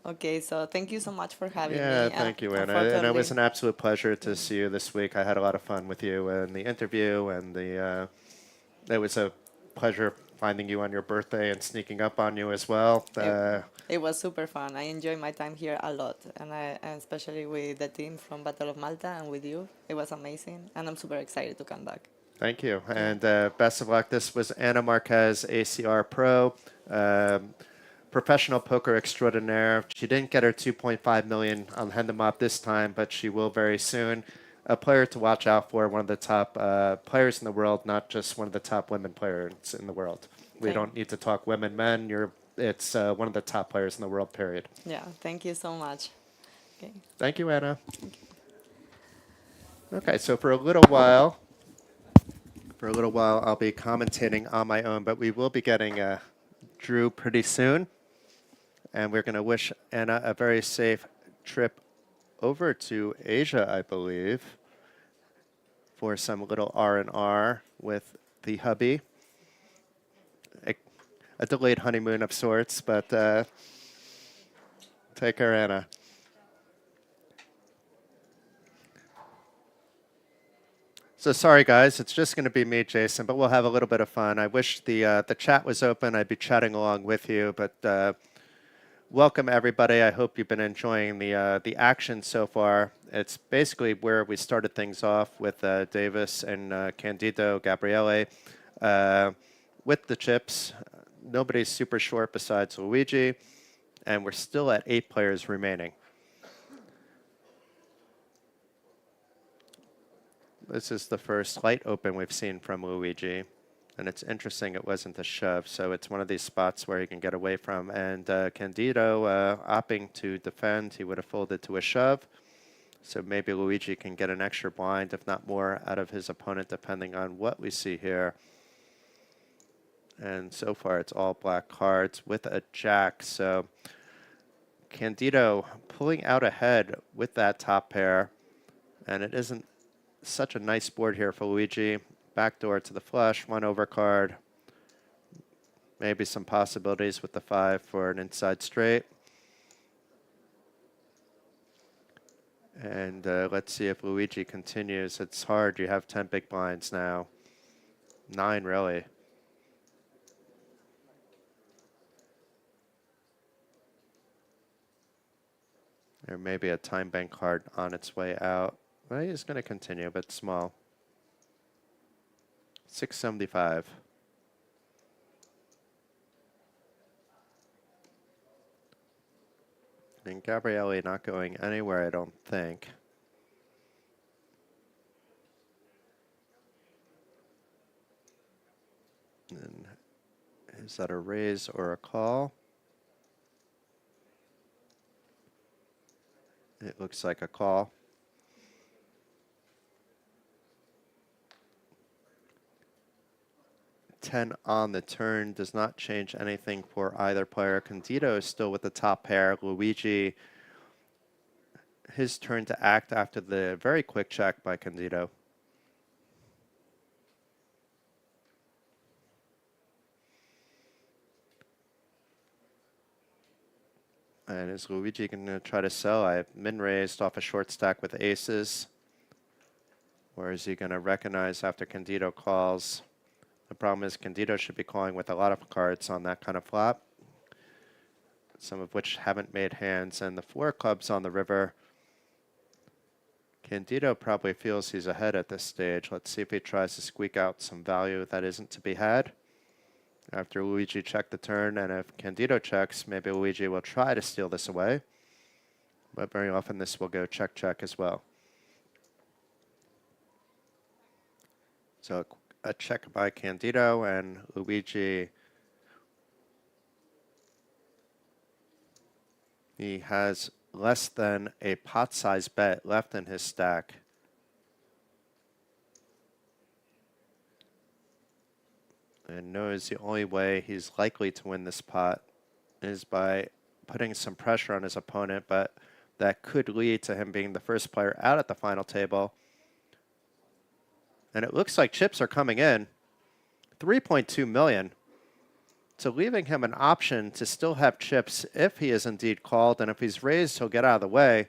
Okay, so thank you so much for having Yeah, me. thank you, Anna. And it was an absolute pleasure to see you this week. I had a lot of fun with you in the interview, and it was a pleasure finding you on your birthday and sneaking up on you as well. It was super fun. I enjoyed my time here a lot, and especially with the team from Battle of Malta and with you. It was amazing, and I'm super excited to come back. Thank you, and best of luck. This was Anna Marquez, ACR Pro. Professional poker extraordinaire. She didn't get her 2.5 million on Hand 'em Up this time, but she will very soon. A player to watch out for, one of the top players in the world, not just one of the top women players in the world. We don't need to talk women, men. It's one of the top players in the world, period. Yeah, thank you so much. Okay. Thank you, Anna. Okay, so for a little while, I'll be commentating on my own, but we will be getting Drew pretty soon. And we're going to wish Anna a very safe trip over to Asia, I believe, for some little R&R with the hubby. A delayed honeymoon of sorts, but take care, Anna. So sorry, guys. It's just going to be me, Jason, but we'll have a little bit of fun. I wish the chat was open. I'd be chatting along with you, but welcome, everybody. I hope you've been enjoying the action so far. It's basically where we started things off with Davis and Candido Gabriele with the chips. Nobody's super short besides Luigi, and we're still at 8 players remaining. This is the first light open we've seen from Luigi. And it's interesting it wasn't a shove, so it's one of these spots where he can get away from. And Candido opting to defend, he would have folded to a shove. So maybe Luigi can get an extra blind, if not more, out of his opponent, depending on what we see here. And so far, it's all black cards with a jack. So Candido pulling out ahead with that top pair. And it isn't such a nice board here for Luigi. Backdoor to the flush, one overcard. Maybe some possibilities with the 5 for an inside straight. And let's see if Luigi continues. It's hard. You have 10 big blinds now. 9, really. There may be a time bank card on its way out. Well, he's going to continue, but small. 675. And Gabriele not going anywhere, I don't think. And is that a raise or a call? It looks like a call. Ten on the turn does not change anything for either player. Candido is still with the top pair. Luigi, his turn to act after the very quick check by Candido. And is Luigi going to try to sell? I have min-raised off a short stack with aces. Or is he going to recognize after Candido calls? The problem is Candido should be calling with a lot of cards on that kind of flop, some of which haven't made hands. And the 4 clubs on the river, Candido probably feels he's ahead at this stage. Let's see if he tries to squeak out some value that isn't to be had. After Luigi checked the turn, and if Candido checks, maybe Luigi will try to steal this away. But very often this will go check, check as well. So a check by Candido, and Luigi, he has less than a pot-sized bet left in his stack. And knows the only way he's likely to win this pot is by putting some pressure on his opponent, but that could lead to him being the first player out at the final table. And it looks like chips are coming in. 3.2 million. So leaving him an option to still have chips if he is indeed called, and if he's raised, he'll get out of the way.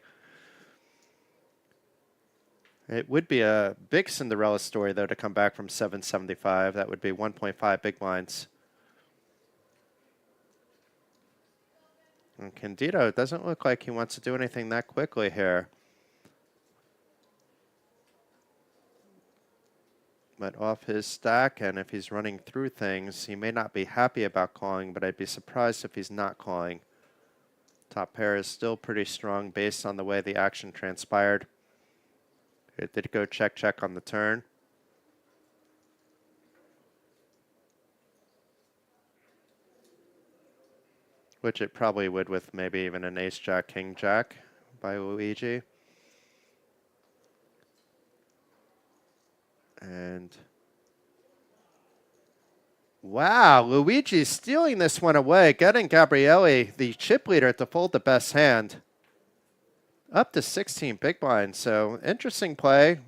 It would be a big Cinderella story, though, to come back from 775. That would be 1.5 big blinds. And Candido, it doesn't look like he wants to do anything that quickly here. But off his stack, and if he's running through things, he may not be happy about calling, but I'd be surprised if he's not calling. Top pair is still pretty strong based on the way the action transpired. It did go check, check on the turn. Which it probably would with maybe even an ace, jack, king, jack by Luigi. And wow, Luigi stealing this one away, getting Gabriele, the chip leader, to fold the best hand. Up to 16 big blinds, so interesting play.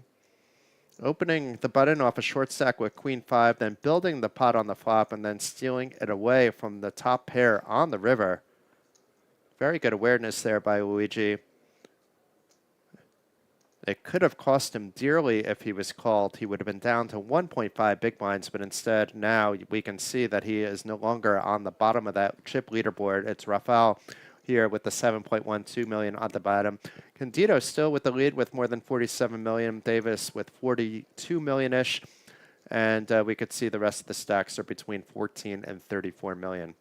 Opening the button off a short stack with queen 5, then building the pot on the flop, and then stealing it away from the top pair on the river. Very good awareness there by Luigi. It could have cost him dearly if he was called. He would have been down to 1.5 big blinds, but instead now we can see that he is no longer on the bottom of that chip leaderboard. It's Rafael here with the 7.12 million on the bottom. Candido still with the lead with more than 47 million. Davis with 42 million-ish. And we could see the rest of the stacks are between 14 and 34 million.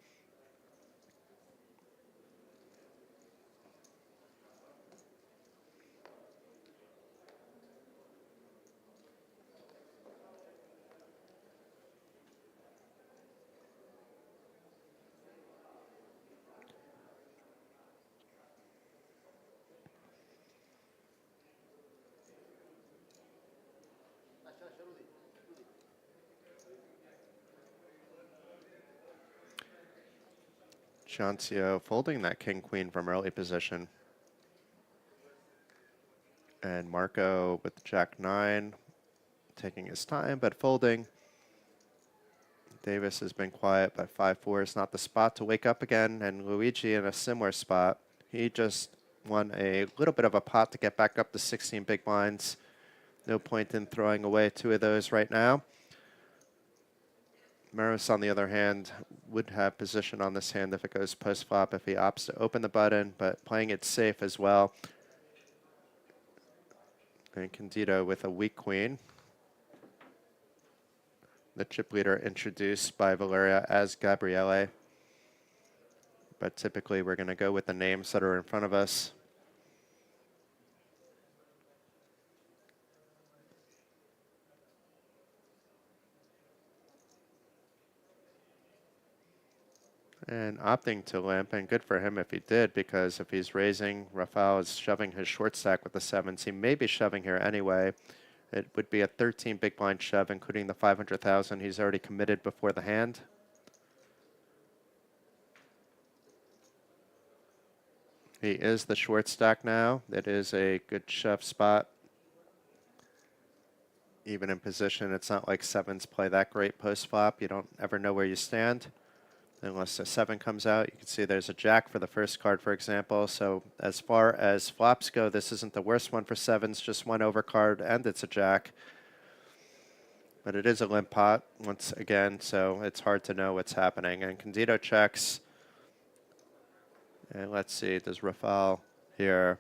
Chancio folding that king-queen from early position. And Marco with the jack-9, taking his time, but folding. Davis has been quiet, but 5-4 is not the spot to wake up again, and Luigi in a similar spot. He just won a little bit of a pot to get back up to 16 big blinds. No point in throwing away 2 of those right now. Maris, on the other hand, would have position on this hand if it goes post-flop if he opts to open the button, but playing it safe as well. And Candido with a weak queen. The chip leader introduced by Valeria as Gabriele. But typically we're going to go with the names that are in front of us. And opting to limp, and good for him if he did, because if he's raising, Rafael is shoving his short stack with the 7s. He may be shoving here anyway. It would be a 13 big blind shove, including the 500,000 he's already committed before the hand. He is the short stack now. That is a good shove spot. Even in position, it's not like 7s play that great post-flop. You don't ever know where you stand unless a 7 comes out. You can see there's a jack for the first card, for example. So as far as flops go, this isn't the worst one for 7s, just one overcard, and it's a jack. But it is a limp pot once again, so it's hard to know what's happening. And Candido checks. And let's see, does Rafael here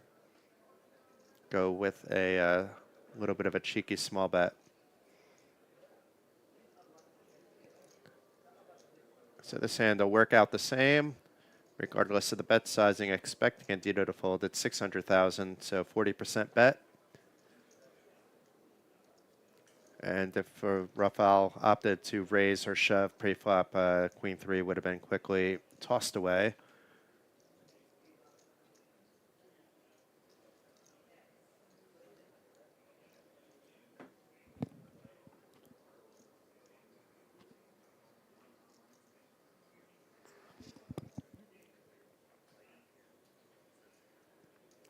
go with a little bit of a cheeky small bet? So this hand will work out the same, regardless of the bet sizing. Expect Candido to fold at 600,000, so 40% bet. And if Rafael opted to raise or shove pre-flop, Queen 3 would have been quickly tossed away.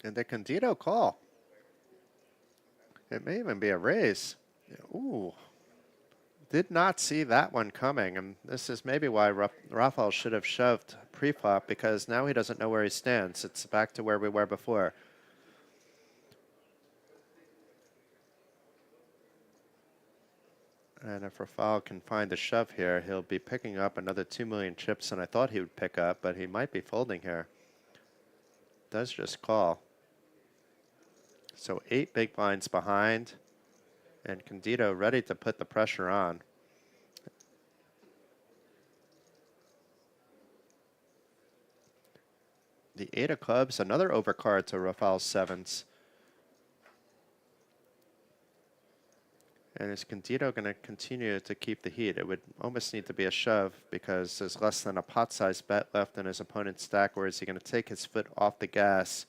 And the Candido call. It may even be a raise. Ooh. Did not see that one coming. And this is maybe why Rafael should have shoved pre-flop, because now he doesn't know where he stands. It's back to where we were before. And if Rafael can find a shove here, he'll be picking up another 2 million chips than I thought he would pick up, but he might be folding here. Does just call. So 8 big blinds behind, and Candido ready to put the pressure on. The 8 of clubs, another overcard to Rafael's 7s. And is Candido going to continue to keep the heat? It would almost need to be a shove, because there's less than a pot-sized bet left in his opponent's stack, or is he going to take his foot off the gas?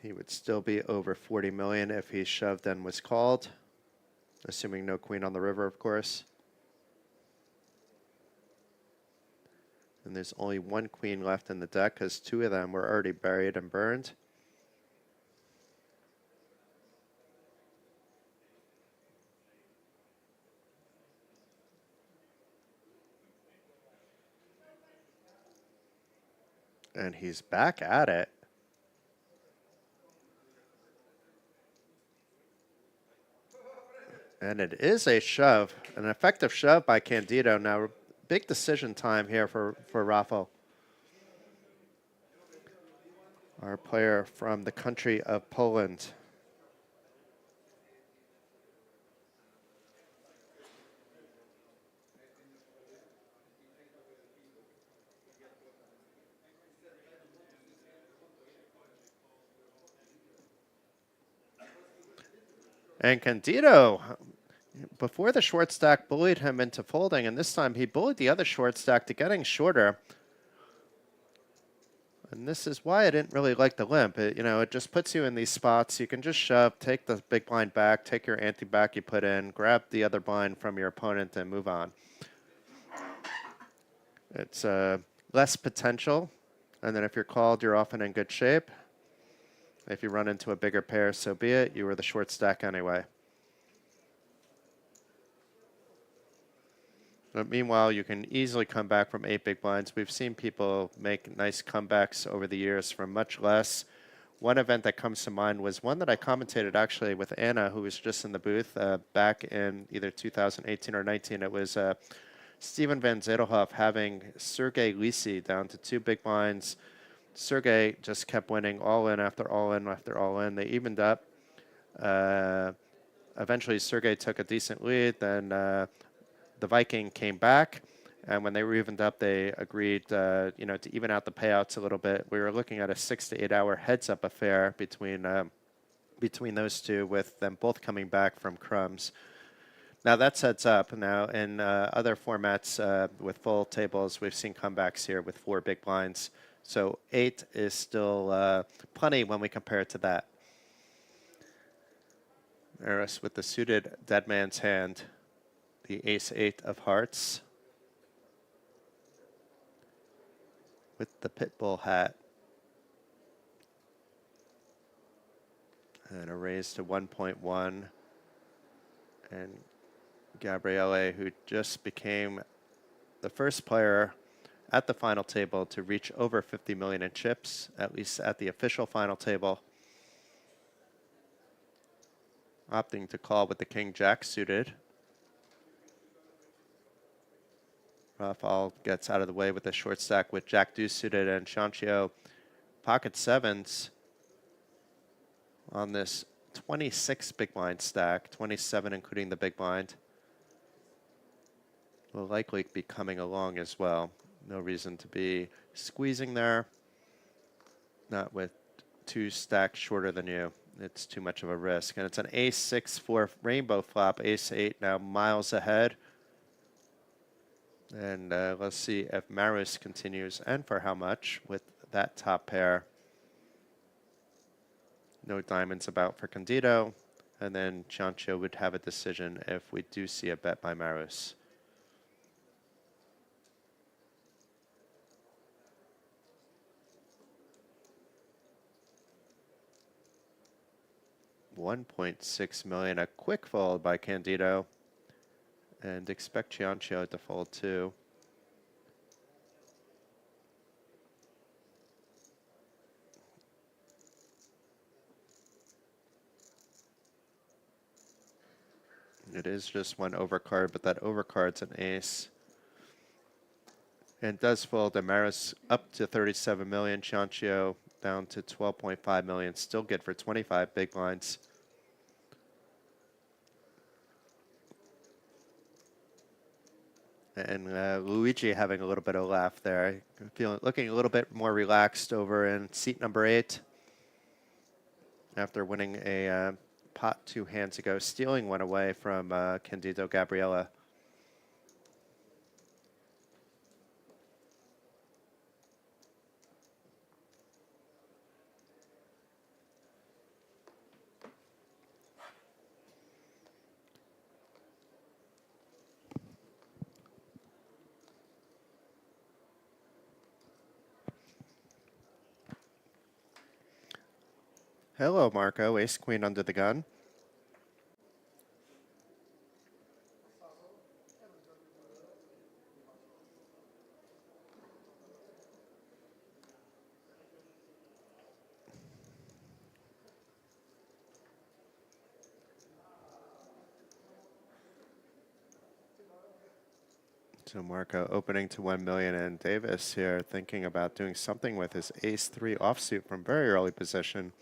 He would still be over 40 million if he shoved and was called, assuming no queen on the river, of course. And there's only 1 queen left in the deck, because 2 of them were already buried and burned. And he's back at it. And it is a shove, an effective shove by Candido. Now, big decision time here for Rafael, our player from the country of Poland. And Candido, before the short stack, bullied him into folding, and this time he bullied the other short stack to getting shorter. And this is why I didn't really like the limp. It just puts you in these spots. You can just shove, take the big blind back, take your ante back you put in, grab the other blind from your opponent, and move on. It's less potential. And then if you're called, you're often in good shape. If you run into a bigger pair, so be it. You were the short stack anyway. But meanwhile, you can easily come back from 8 big blinds. We've seen people make nice comebacks over the years from much less. One event that comes to mind was one that I commentated actually with Anna, who was just in the booth back in either 2018 or 19. It was Steven Van Zadelhoff having Sergei Lisi down to 2 big blinds. Sergei just kept winning all in after all in after all in. They evened up. Eventually, Sergei took a decent lead. Then the Viking came back, and when they were evened up, they agreed, to even out the payouts a little bit. We were looking at a 6 to 8 hour heads-up affair between those two, with them both coming back from crumbs. Now that sets up. Now in other formats with full tables, we've seen comebacks here with 4 big blinds. So 8 is still plenty when we compare it to that. Eris with the suited dead man's hand. The ace-8 of hearts with the pitbull hat. And a raise to 1.1. And Gabriele, who just became the first player at the final table to reach over 50 million in chips, at least at the official final table. Opting to call with the king-jack suited. Rafael gets out of the way with a short stack with jack-deuce suited, and Chanchio pocket sevens on this 26 big blind stack, 27 including the big blind. Will likely be coming along as well. No reason to be squeezing there. Not with 2 stacks shorter than you. It's too much of a risk. And it's an ace-6 for rainbow flop. Ace-8 now miles ahead. And let's see if Maris continues, and for how much with that top pair. No diamonds about for Candido. And then Chancho would have a decision if we do see a bet by Maris. $1.6 million, a quick fold by Candido. And expect Chancho to fold too. It is just one overcard, but that overcard's an ace. And does fold Damaris up to 37 million, Chancho down to 12.5 million. Still good for 25 big blinds. And Luigi having a little bit of a laugh there. Looking a little bit more relaxed over in seat number 8. After winning a pot 2 hands ago, stealing one away from Candido Gabriela. Hello, Marco. Ace Queen under the gun. So Marco opening to 1 million, and Davis here thinking about doing something with his ace-3 offsuit from very early position.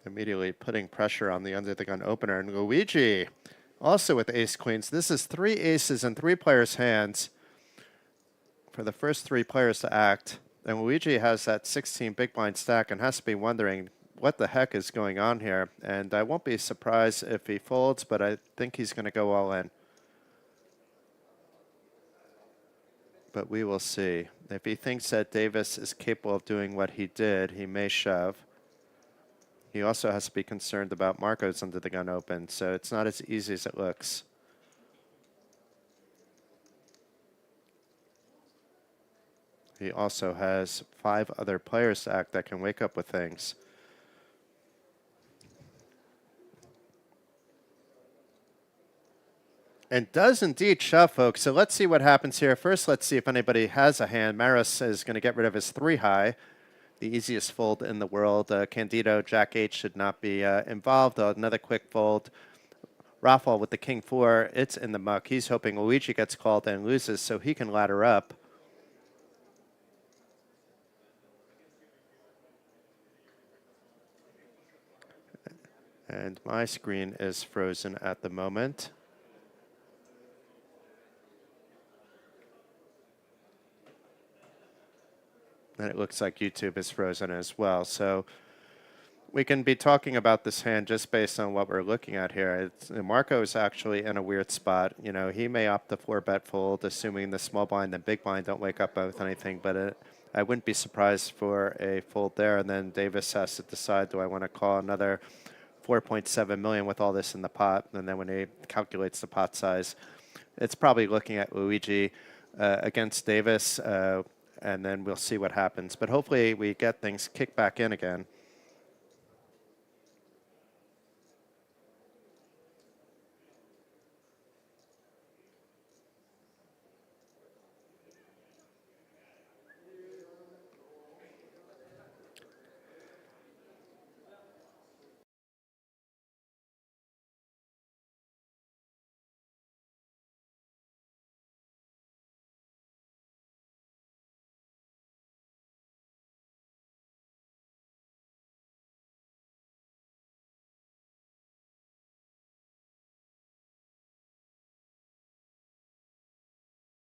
Immediately putting pressure on the under the gun opener. And Luigi also with ace queens. This is 3 aces in 3 players' hands for the first 3 players to act. And Luigi has that 16 big blind stack and has to be wondering what the heck is going on here. And I won't be surprised if he folds, but I think he's going to go all in. But we will see. If he thinks that Davis is capable of doing what he did, he may shove. He also has to be concerned about Marco's under the gun open, so it's not as easy as it looks. He also has 5 other players to act that can wake up with things. And does indeed shove, folks. So let's see what happens here. First, let's see if anybody has a hand. Maris is going to get rid of his 3 high, the easiest fold in the world. Candido, Jack 8 should not be involved. Another quick fold. Rafael with the King 4, it's in the muck. He's hoping Luigi gets called and loses so he can ladder up. And my screen is frozen at the moment. And it looks like YouTube is frozen as well. So we can be talking about this hand just based on what we're looking at here. Marco is actually in a weird spot. You know, he may opt the 4-bet fold, assuming the small blind and big blind don't wake up with anything. But I wouldn't be surprised for a fold there. And then Davis has to decide, do I want to call another 4.7 million with all this in the pot? And then when he calculates the pot size, it's probably looking at Luigi against Davis. And then we'll see what happens. But hopefully we get things kicked back in again.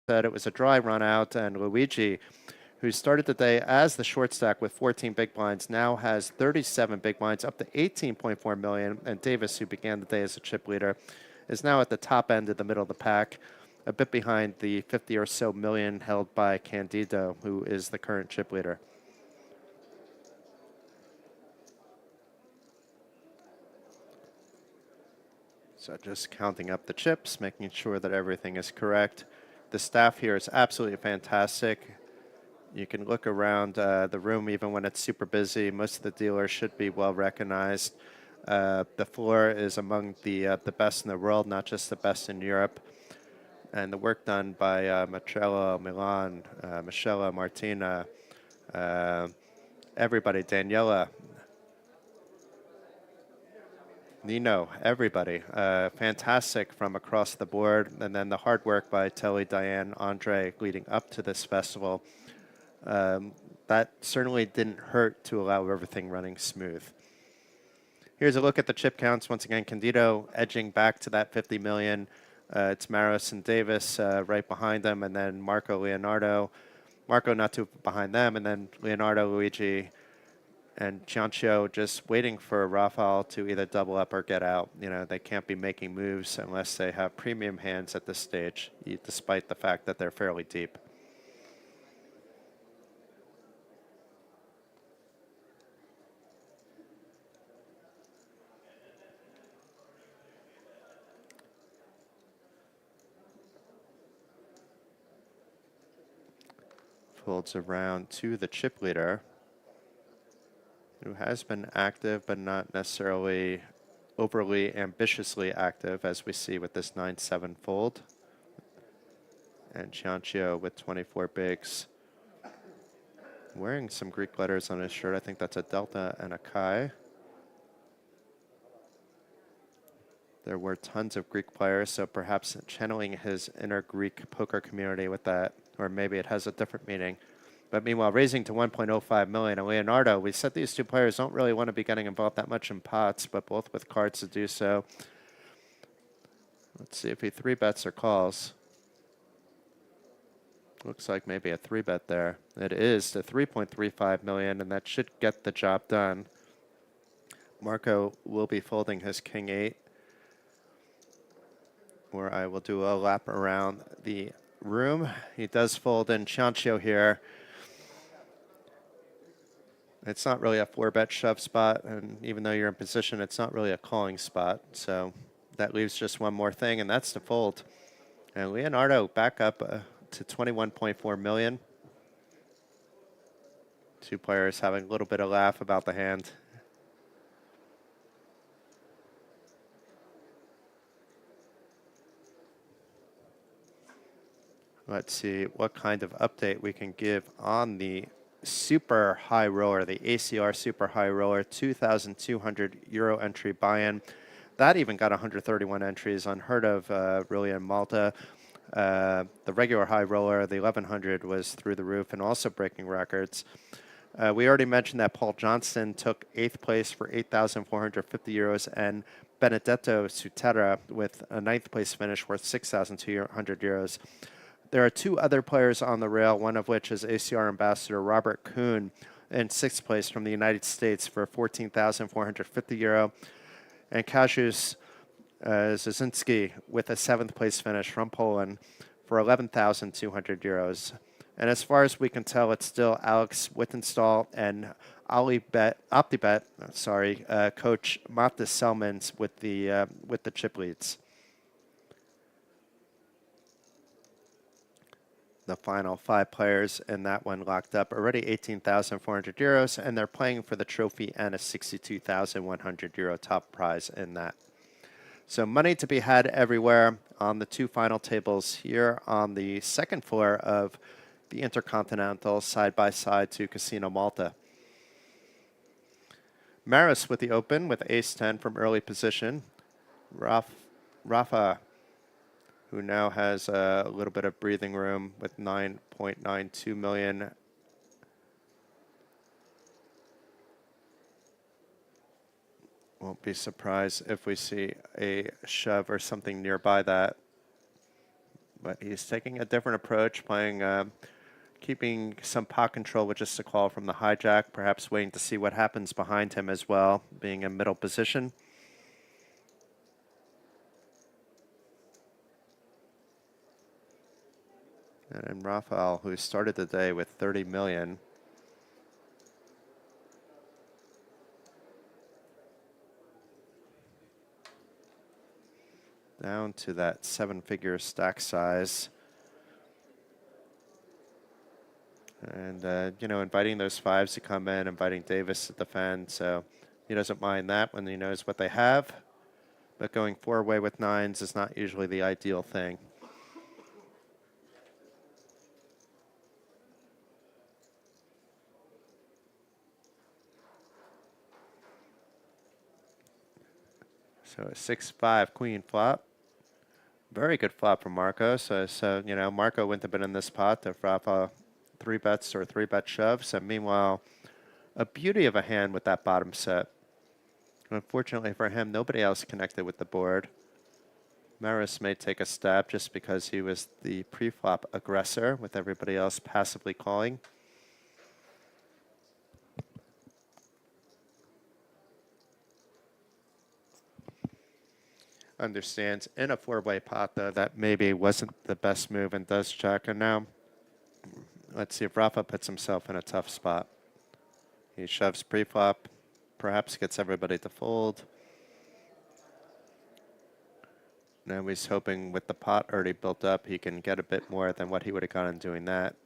That it was a dry run out, and Luigi, who started the day as the short stack with 14 big blinds, now has 37 big blinds, up to 18.4 million. And Davis, who began the day as a chip leader, is now at the top end of the middle of the pack, a bit behind the 50 or so million held by Candido, who is the current chip leader. So just counting up the chips, making sure that everything is correct. The staff here is absolutely fantastic. You can look around the room even when it's super busy. Most of the dealers should be well recognized. The floor is among the best in the world, not just the best in Europe. And the work done by Marcello, Milan, Michela, Martina, everybody, Daniela, Nino, everybody. Fantastic from across the board. And then the hard work by Telly, Diane, Andre leading up to this festival. That certainly didn't hurt to allow everything running smooth. Here's a look at the chip counts. Once again, Candido edging back to that 50 million. It's Maris and Davis right behind them, and then Marco, Leonardo. Marco not too behind them, and then Leonardo, Luigi, and Ciancio just waiting for Rafael to either double up or get out. You know, they can't be making moves unless they have premium hands at this stage, despite the fact that they're fairly deep. Folds around to the chip leader, who has been active but not necessarily overly ambitiously active, as we see with this 9-7 fold. And Ciancio with 24 bigs, wearing some Greek letters on his shirt. I think that's a delta and a chi. There were tons of Greek players, so perhaps channeling his inner Greek poker community with that, or maybe it has a different meaning. But meanwhile, raising to 1.05 million. And Leonardo, we said these two players don't really want to be getting involved that much in pots, but both with cards to do so. Let's see if he 3-bets or calls. Looks like maybe a 3-bet there. It is to 3.35 million, and that should get the job done. Marco will be folding his King 8, where I will do a lap around the room. He does fold in Ciancio here. It's not really a 4-bet shove spot, and even though you're in position, it's not really a calling spot. So that leaves just one more thing, and that's to fold. And Leonardo back up to 21.4 million. Two players having a little bit of laugh about the hand. Let's see what kind of update we can give on the super high roller, the ACR super high roller, 2,200 euro entry buy-in. That even got 131 entries, unheard of really in Malta. The regular high roller, the 1100, was through the roof and also breaking records. We already mentioned that Paul Johnston took 8th place for 8,450 euros, and Benedetto Sutera with a 9th place finish worth 6,200 euros. There are two other players on the rail, one of which is ACR ambassador Robert Kuhn in 6th place from the United States for 14,450 euro, and Kazus Zazinski with a 7th place finish from Poland for 11,200 euros. And as far as we can tell, it's still Alex Wittenstall and OptiBet, coach Matis Selmans with the chip leads. The final 5 players in that one locked up already 18,400 euros, and they're playing for the trophy and a 62,100 euro top prize in that. So money to be had everywhere on the 2 final tables here on the 2nd floor of the Intercontinental side by side to Casino Malta. Maris with the open with ace-10 from early position. Rafa, who now has a little bit of breathing room with 9.92 million. Won't be surprised if we see a shove or something nearby that. But he's taking a different approach, playing, keeping some pot control with just a call from the hijack, perhaps waiting to see what happens behind him as well, being in middle position. And Rafael, who started the day with 30 million. Down to that 7-figure stack size. And, inviting those 5s to come in, inviting Davis to defend. So he doesn't mind that when he knows what they have. But going 4-way with 9s is not usually the ideal thing. So a 6-5 queen flop. Very good flop from Marco. So Marco wouldn't have been in this pot if Rafa 3-bets or 3-bet shoves. And meanwhile, a beauty of a hand with that bottom set. Unfortunately for him, nobody else connected with the board. Maris may take a stab just because he was the pre-flop aggressor with everybody else passively calling. Understands in a 4-way pot, though, that maybe wasn't the best move and does check. And now, let's see if Rafa puts himself in a tough spot. He shoves pre-flop, perhaps gets everybody to fold. Now he's hoping with the pot already built up, he can get a bit more than what he would have gotten doing that.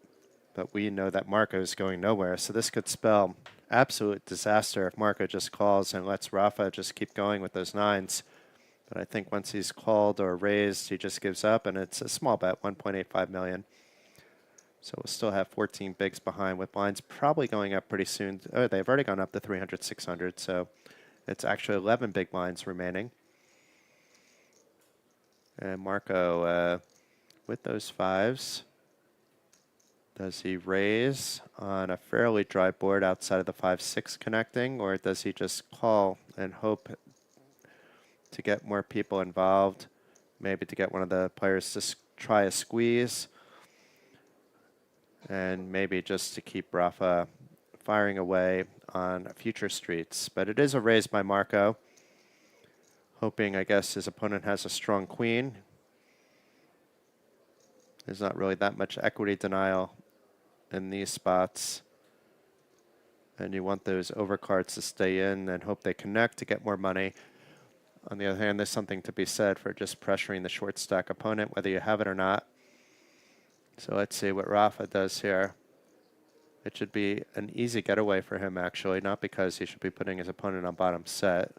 But we know that Marco is going nowhere, so this could spell absolute disaster if Marco just calls and lets Rafa just keep going with those 9s. But I think once he's called or raised, he just gives up, and it's a small bet, 1.85 million. So we'll still have 14 bigs behind with blinds probably going up pretty soon. Oh, they've already gone up to 300, 600, so it's actually 11 big blinds remaining. And Marco, with those 5s, does he raise on a fairly dry board outside of the 5-6 connecting, or does he just call and hope to get more people involved, maybe to get one of the players to try a squeeze, and maybe just to keep Rafa firing away on future streets? But it is a raise by Marco, hoping, I guess, his opponent has a strong queen. There's not really that much equity denial in these spots. And you want those overcards to stay in and hope they connect to get more money. On the other hand, there's something to be said for just pressuring the short stack opponent, whether you have it or not. So let's see what Rafa does here. It should be an easy getaway for him, actually, not because he should be putting his opponent on bottom set,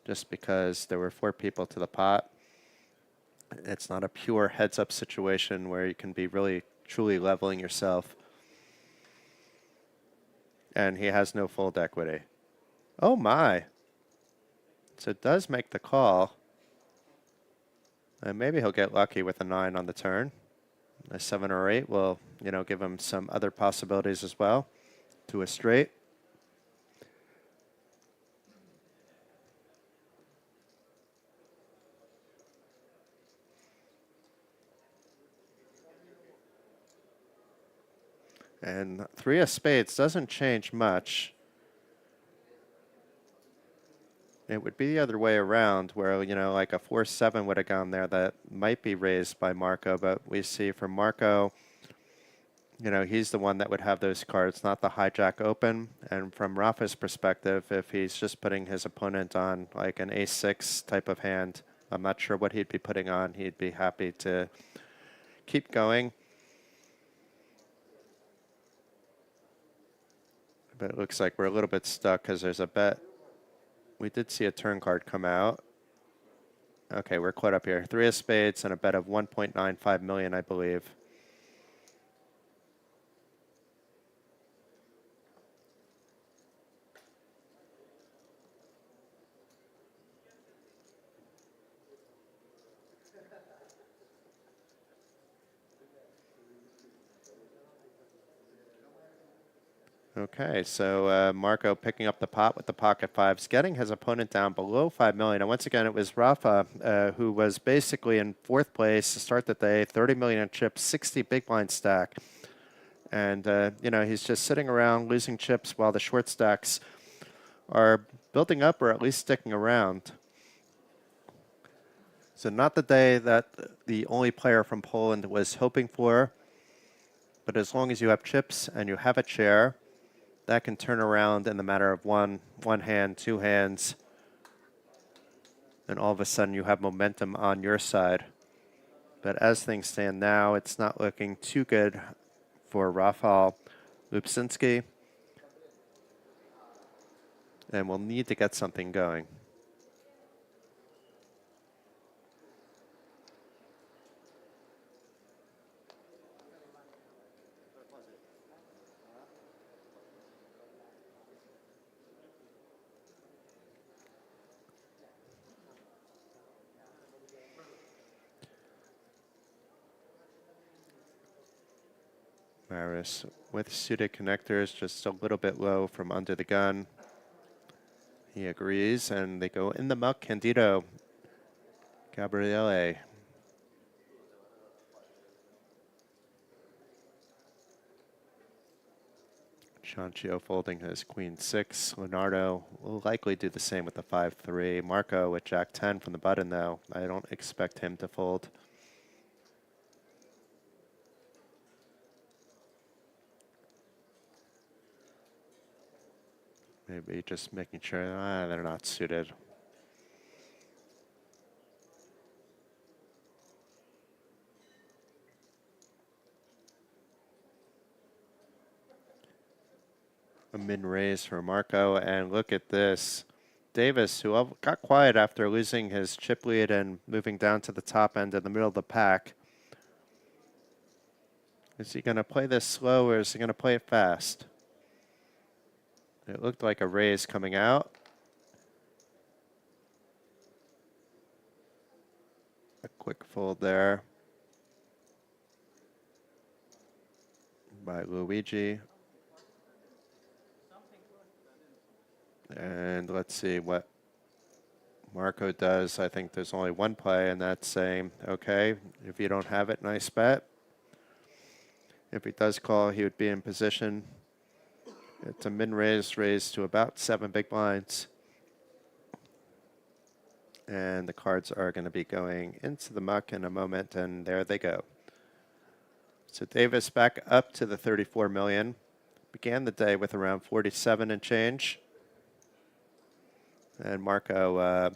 just because there were 4 people to the pot. It's not a pure heads-up situation where you can be really, truly leveling yourself. And he has no fold equity. Oh, my. So it does make the call. And maybe he'll get lucky with a 9 on the turn. A 7 or 8 will, give him some other possibilities as well to a straight. And 3 of spades doesn't change much. It would be the other way around where, like a 4-7 would have gone there that might be raised by Marco, but we see from Marco, he's the one that would have those cards, not the hijack open. And from Rafa's perspective, if he's just putting his opponent on like an ace-6 type of hand, I'm not sure what he'd be putting on. He'd be happy to keep going. But it looks like we're a little bit stuck because there's a bet. We did see a turn card come out. Okay, we're caught up here. 3 of spades and a bet of 1.95 million, I believe. Okay, so Marco picking up the pot with the pocket fives, getting his opponent down below 5 million. And once again, it was Rafa who was basically in 4th place to start the day, 30 million in chips, 60 big blind stack. And, he's just sitting around losing chips while the short stacks are building up or at least sticking around. So not the day that the only player from Poland was hoping for, but as long as you have chips and you have a chair, that can turn around in the matter of one hand, 2 hands, and all of a sudden you have momentum on your side. But as things stand now, it's not looking too good for Rafał Lubczynski, and we'll need to get something going. Maris with suited connectors, just a little bit low from under the gun. He agrees, and they go in the muck. Candido, Gabriele. Chancho folding his queen 6. Leonardo will likely do the same with the 5-3. Marco with jack 10 from the button, though. I don't expect him to fold. Maybe just making sure they're not suited. A min raise for Marco, and look at this. Davis, who got quiet after losing his chip lead and moving down to the top end in the middle of the pack. Is he going to play this slow or is he going to play it fast? It looked like a raise coming out. A quick fold there by Luigi. And let's see what Marco does. I think there's only one play, and that's saying, okay, if you don't have it, nice bet. If he does call, he would be in position. It's a min-raise to about 7 big blinds. And the cards are going to be going into the muck in a moment, and there they go. So Davis back up to the 34 million. Began the day with around 47 and change. And Marco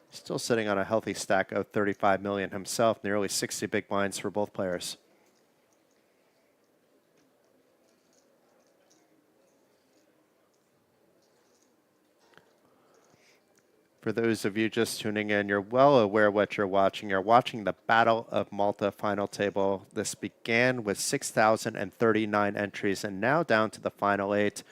still sitting on a healthy stack of 35 million himself, nearly 60 big blinds for both players. For those of you just tuning in, you're well aware what you're watching. You're watching the Battle of Malta final table. This began with 6,039 entries and now down to the final 8.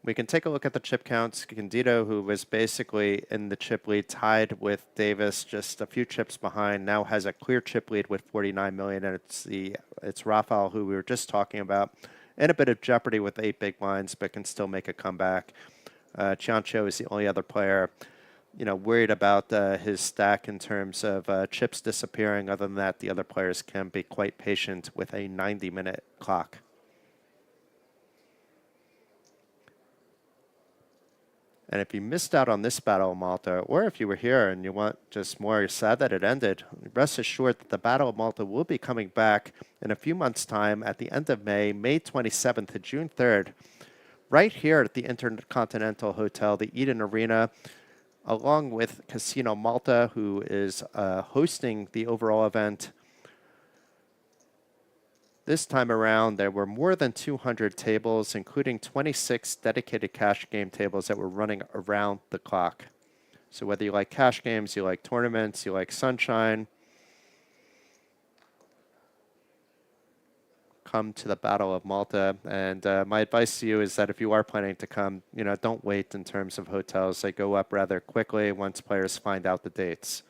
We can take a look at the chip counts. Candido, who was basically in the chip lead, tied with Davis, just a few chips behind, now has a clear chip lead with 49 million, and it's Rafael, who we were just talking about, in a bit of jeopardy with 8 big blinds, but can still make a comeback. Chiancho is the only other player, worried about his stack in terms of chips disappearing. Other than that, the other players can be quite patient with a 90-minute clock. And if you missed out on this Battle of Malta, or if you were here and you want just more, you're sad that it ended, rest assured that the Battle of Malta will be coming back in a few months' time at the end of May, May 27th to June 3rd, right here at the Intercontinental Hotel, the Eden Arena, along with Casino Malta, who is hosting the overall event. This time around, there were more than 200 tables, including 26 dedicated cash game tables that were running around the clock. So whether you like cash games, you like tournaments, you like sunshine, come to the Battle of Malta. And my advice to you is that if you are planning to come, don't wait in terms of hotels. They go up rather quickly once players find out the dates.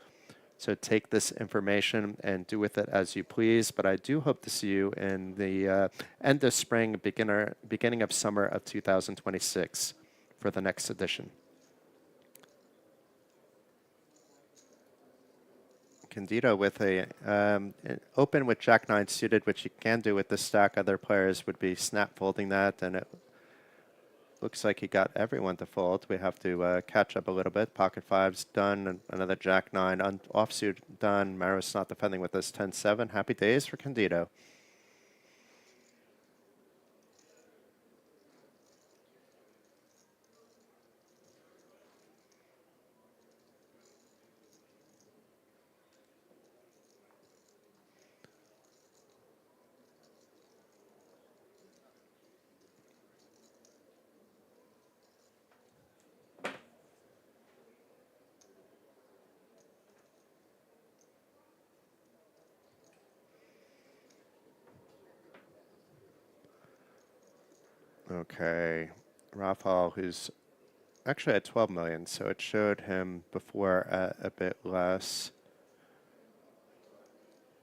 So take this information and do with it as you please. But I do hope to see you in the end of spring, beginning of summer of 2026 for the next edition. Candido with an open with Jack-9 suited, which you can do with this stack. Other players would be snap folding that, and it looks like he got everyone to fold. We have to catch up a little bit. Pocket fives done, and another Jack-9 offsuit done. Maros not defending with this 10-7. Happy days for Candido. Okay, Rafael, who's actually at 12 million, so it showed him before at a bit less.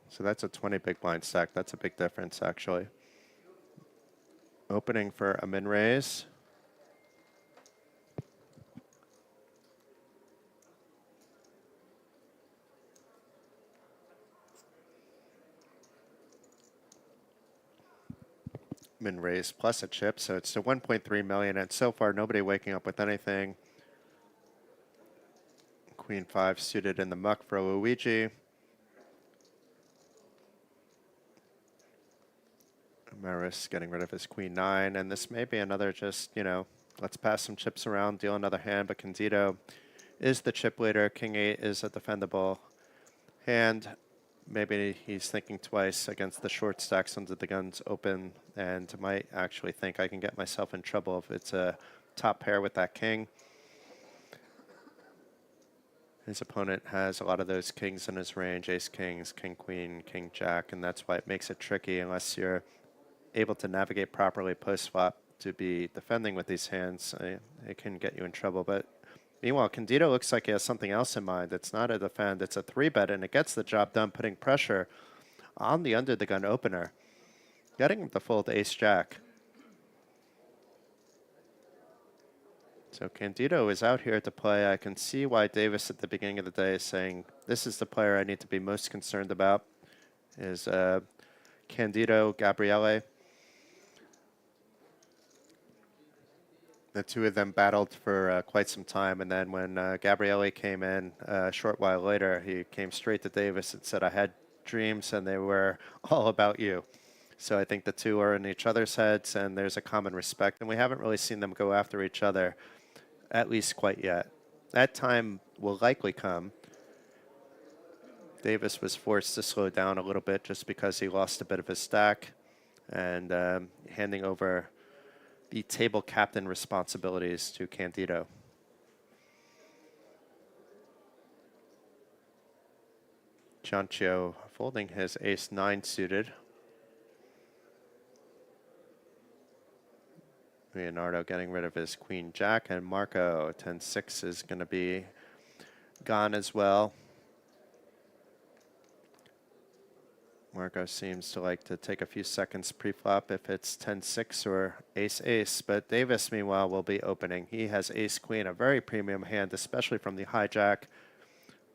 So that's a 20 big blind stack. That's a big difference, actually. Opening for a min raise. Min raise plus a chip, so it's to 1.3 million, and so far nobody waking up with anything. Queen 5 suited in the muck for Luigi. Maris getting rid of his Queen 9, and this may be another just, let's pass some chips around, deal another hand, but Candido is the chip leader. King 8 is a defendable hand. Maybe he's thinking twice against the short stacks under the guns open, and might actually think I can get myself in trouble if it's a top pair with that king. His opponent has a lot of those kings in his range, ace kings, king queen, king jack, and that's why it makes it tricky unless you're able to navigate properly post flop to be defending with these hands. It can get you in trouble, but meanwhile, Candido looks like he has something else in mind. It's not a defend, it's a 3-bet, and it gets the job done, putting pressure on the under the gun opener, getting him to fold ace-jack. So Candido is out here to play. I can see why Davis at the beginning of the day is saying, this is the player I need to be most concerned about, is Candido, Gabriele. The two of them battled for quite some time, and then when Gabriele came in a short while later, he came straight to Davis and said, I had dreams and they were all about you. So I think the two are in each other's heads and there's a common respect. And we haven't really seen them go after each other, at least quite yet. That time will likely come. Davis was forced to slow down a little bit just because he lost a bit of his stack and handing over the table captain responsibilities to Candido. Ciancio folding his ace-9 suited. Leonardo getting rid of his queen-jack, and Marco 10-6 is going to be gone as well. Marco seems to like to take a few seconds pre-flop if it's 10-6 or ace-ace, but Davis, meanwhile, will be opening. He has ace-queen, a very premium hand, especially from the hijack,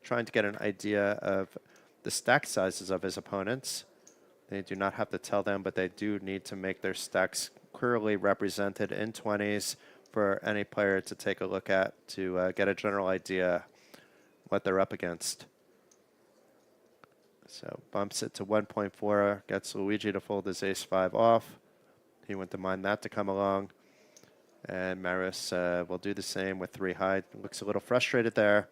trying to get an idea of the stack sizes of his opponents. They do not have to tell them, but they do need to make their stacks clearly represented in 20s for any player to take a look at to get a general idea what they're up against. So bumps it to 1.4, gets Luigi to fold his ace-5 off. He wouldn't mind that to come along. And Maris will do the same with 3 high. Looks a little frustrated there.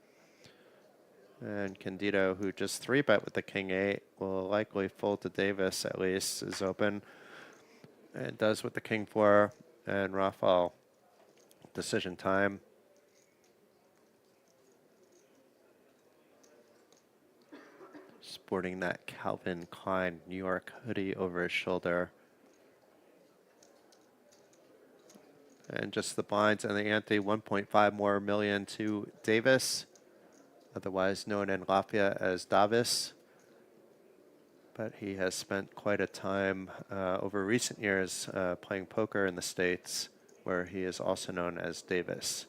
And Candido, who just 3-bet with the king-8, will likely fold to Davis, at least, is open. And does with the king-4. And Rafael, decision time. Sporting that Calvin Klein New York hoodie over his shoulder. And just the blinds and the ante, 1.5 more million to Davis, otherwise known in Latvia as Davis. But he has spent quite a time over recent years playing poker in the States, where he is also known as Davis.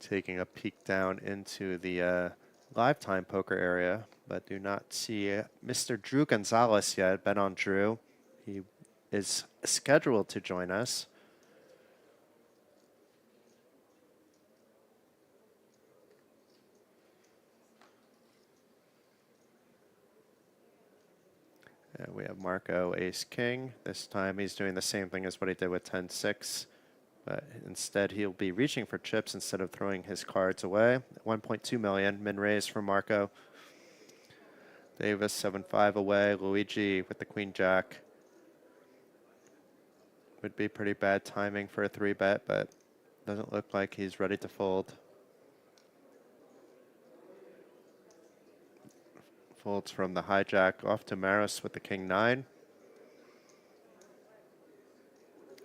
Taking a peek down into the live time poker area, but do not see Mr. Drew Gonzalez yet. Bet on Drew. He is scheduled to join us. And we have Marco Ace King. This time he's doing the same thing as what he did with 10-6. But instead, he'll be reaching for chips instead of throwing his cards away. 1.2 million, min raise for Marco. Davis, 7-5 away. Luigi with the queen-jack. Would be pretty bad timing for a 3-bet, but doesn't look like he's ready to fold. Folds from the hijack off to Maris with the king-9.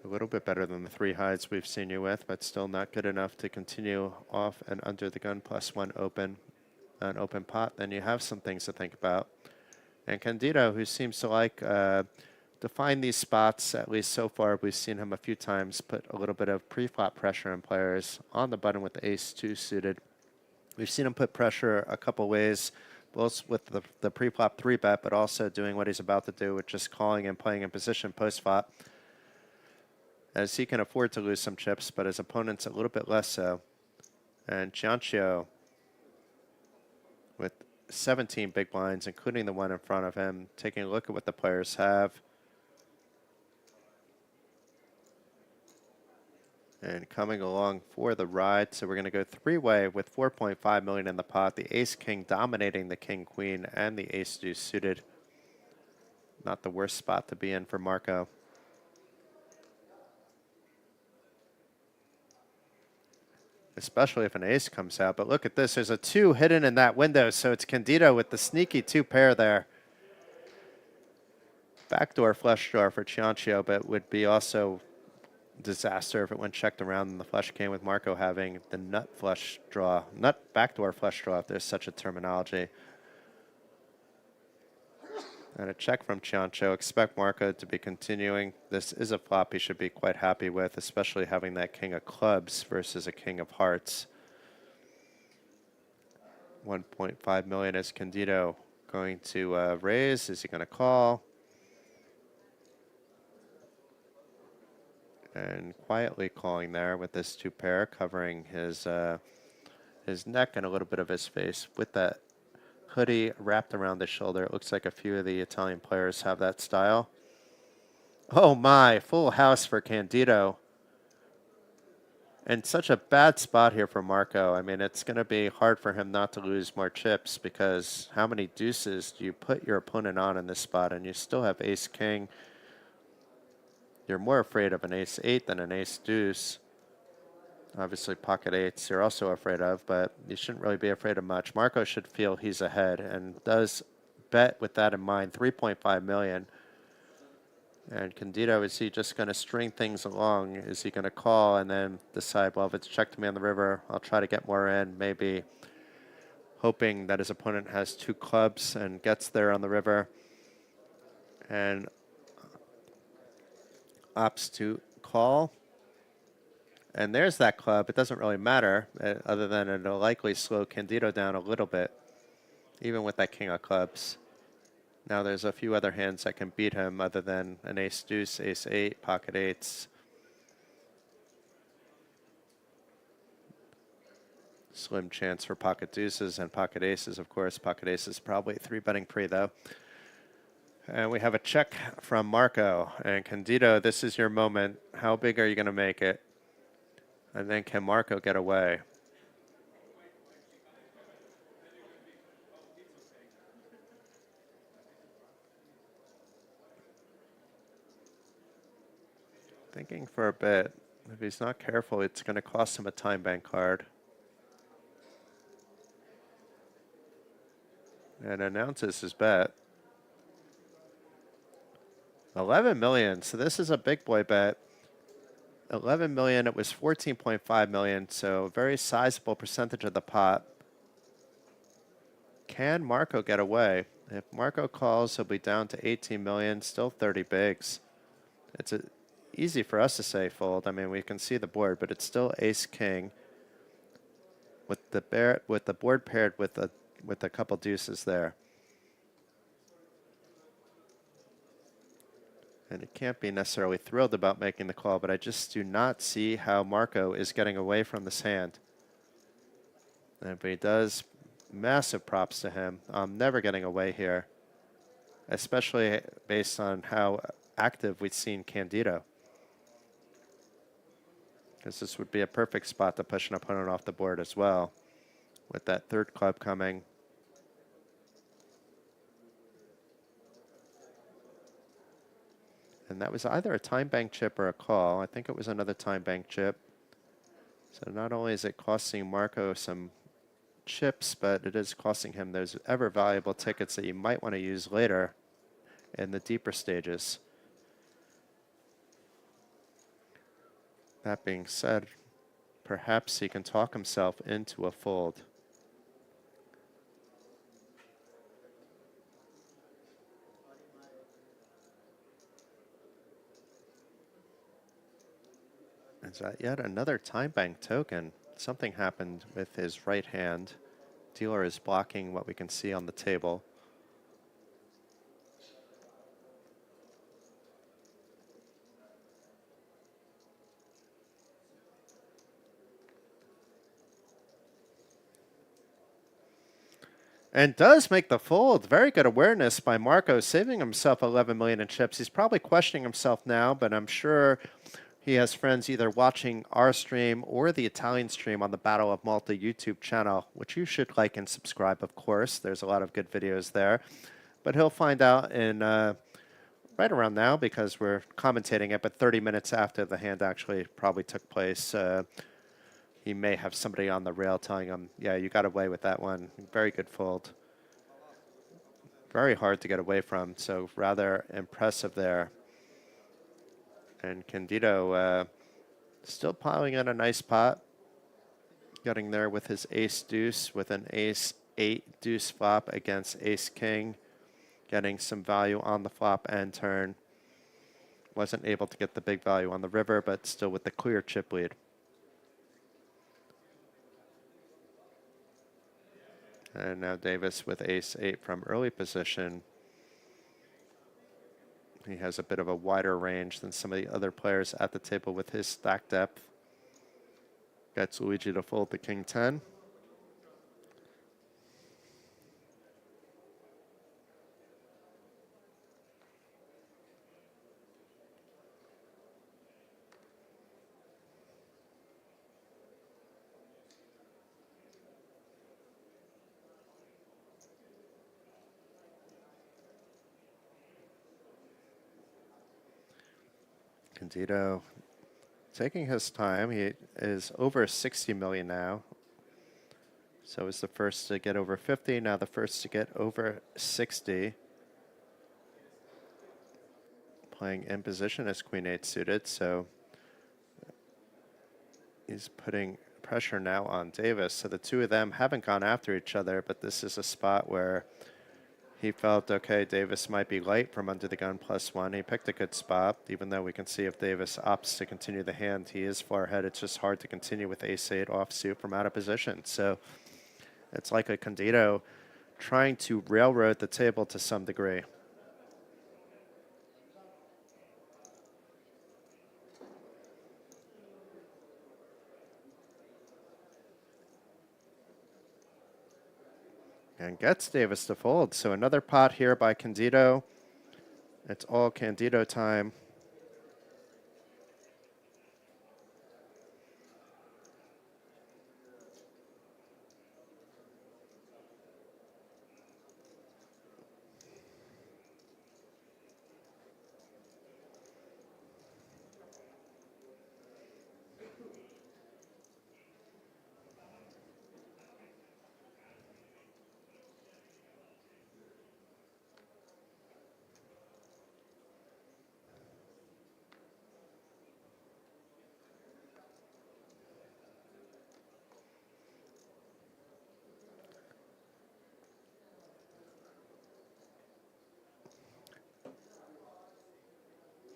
A little bit better than the 3 highs we've seen you with, but still not good enough to continue off and under the gun +1 open, an open pot. Then you have some things to think about. And Candido, who seems to like to find these spots, at least so far, we've seen him a few times put a little bit of pre-flop pressure on players on the button with the ace-2 suited. We've seen him put pressure a couple ways, both with the pre-flop 3-bet, but also doing what he's about to do with just calling and playing in position post-flop, as he can afford to lose some chips, but his opponent's a little bit less so. And Ciancio with 17 big blinds, including the one in front of him, taking a look at what the players have. And coming along for the ride. So we're going to go 3-way with 4.5 million in the pot. The ace-king dominating the king-queen and the ace-deuce suited. Not the worst spot to be in for Marco. Especially if an ace comes out. But look at this. There's a 2 hidden in that window. So it's Candido with the sneaky 2 pair there. Backdoor flush draw for Ciancio, but would be also disaster if it went checked around and the flush came with Marco having the nut flush draw. Nut backdoor flush draw, if there's such a terminology. And a check from Ciancio. Expect Marco to be continuing. This is a flop he should be quite happy with, especially having that king of clubs versus a king of hearts. 1.5 million is Candido going to raise? Is he going to call? And quietly calling there with this two pair, covering his neck and a little bit of his face with that hoodie wrapped around his shoulder. It looks like a few of the Italian players have that style. Oh my, full house for Candido. And such a bad spot here for Marco. I mean, it's going to be hard for him not to lose more chips, because how many deuces do you put your opponent on in this spot? And you still have ace-king. You're more afraid of an ace-8 than an ace-deuce. Obviously, pocket eights you're also afraid of, but you shouldn't really be afraid of much. Marco should feel he's ahead and does bet with that in mind, 3.5 million. And Candido, is he just going to string things along? Is he going to call and then decide, well, if it's check to me on the river, I'll try to get more in, maybe hoping that his opponent has two clubs and gets there on the river, and opts to call. And there's that club. It doesn't really matter, other than it'll likely slow Candido down a little bit, even with that king of clubs. Now there's a few other hands that can beat him other than an ace-deuce, ace-8, pocket eights. Slim chance for pocket deuces and pocket aces, of course. Pocket aces probably 3-betting pre, though. And we have a check from Marco. And Candido, this is your moment. How big are you going to make it? And then can Marco get away? Thinking for a bit. If he's not careful, it's going to cost him a time bank card. And announces his bet. 11 million. So this is a big boy bet. 11 million. It was 14.5 million. So a very sizable percentage of the pot. Can Marco get away? If Marco calls, he'll be down to 18 million. Still 30 bigs. It's easy for us to say fold. I mean, we can see the board, but it's still ace king with the board paired with a couple deuces there. And it can't be necessarily thrilled about making the call, but I just do not see how Marco is getting away from this hand. And if he does, massive props to him. I'm never getting away here, especially based on how active we've seen Candido. Because this would be a perfect spot to push an opponent off the board as well, with that third club coming. And that was either a time bank chip or a call. I think it was another time bank chip. So not only is it costing Marco some chips, but it is costing him those ever valuable tickets that you might want to use later in the deeper stages. That being said, perhaps he can talk himself into a fold. Is that yet another time bank token? Something happened with his right hand. Dealer is blocking what we can see on the table. And does make the fold. Very good awareness by Marco, saving himself 11 million in chips. He's probably questioning himself now, but I'm sure he has friends either watching our stream or the Italian stream on the Battle of Malta YouTube channel, which you should like and subscribe, of course. There's a lot of good videos there. But he'll find out in right around now, because we're commentating it, but 30 minutes after the hand actually probably took place. He may have somebody on the rail telling him, yeah, you got away with that one. Very good fold. Very hard to get away from, so rather impressive there. And Candido still piling in a nice pot. Getting there with his ace-deuce with an ace-8 deuce flop against ace-king. Getting some value on the flop and turn. Wasn't able to get the big value on the river, but still with the clear chip lead. And now Davis with ace-8 from early position. He has a bit of a wider range than some of the other players at the table with his stack depth. Gets Luigi to fold the king-10. Candido taking his time. He is over 60 million now. So he's the first to get over 50, now the first to get over 60. Playing in position as Queen 8 suited, so he's putting pressure now on Davis. So the two of them haven't gone after each other, but this is a spot where he felt, okay, Davis might be light from under the gun +1. He picked a good spot, even though we can see if Davis opts to continue the hand, he is far ahead. It's just hard to continue with ace-8 offsuit from out of position. So it's like a Candido trying to railroad the table to some degree. And gets Davis to fold. So another pot here by Candido. It's all Candido time.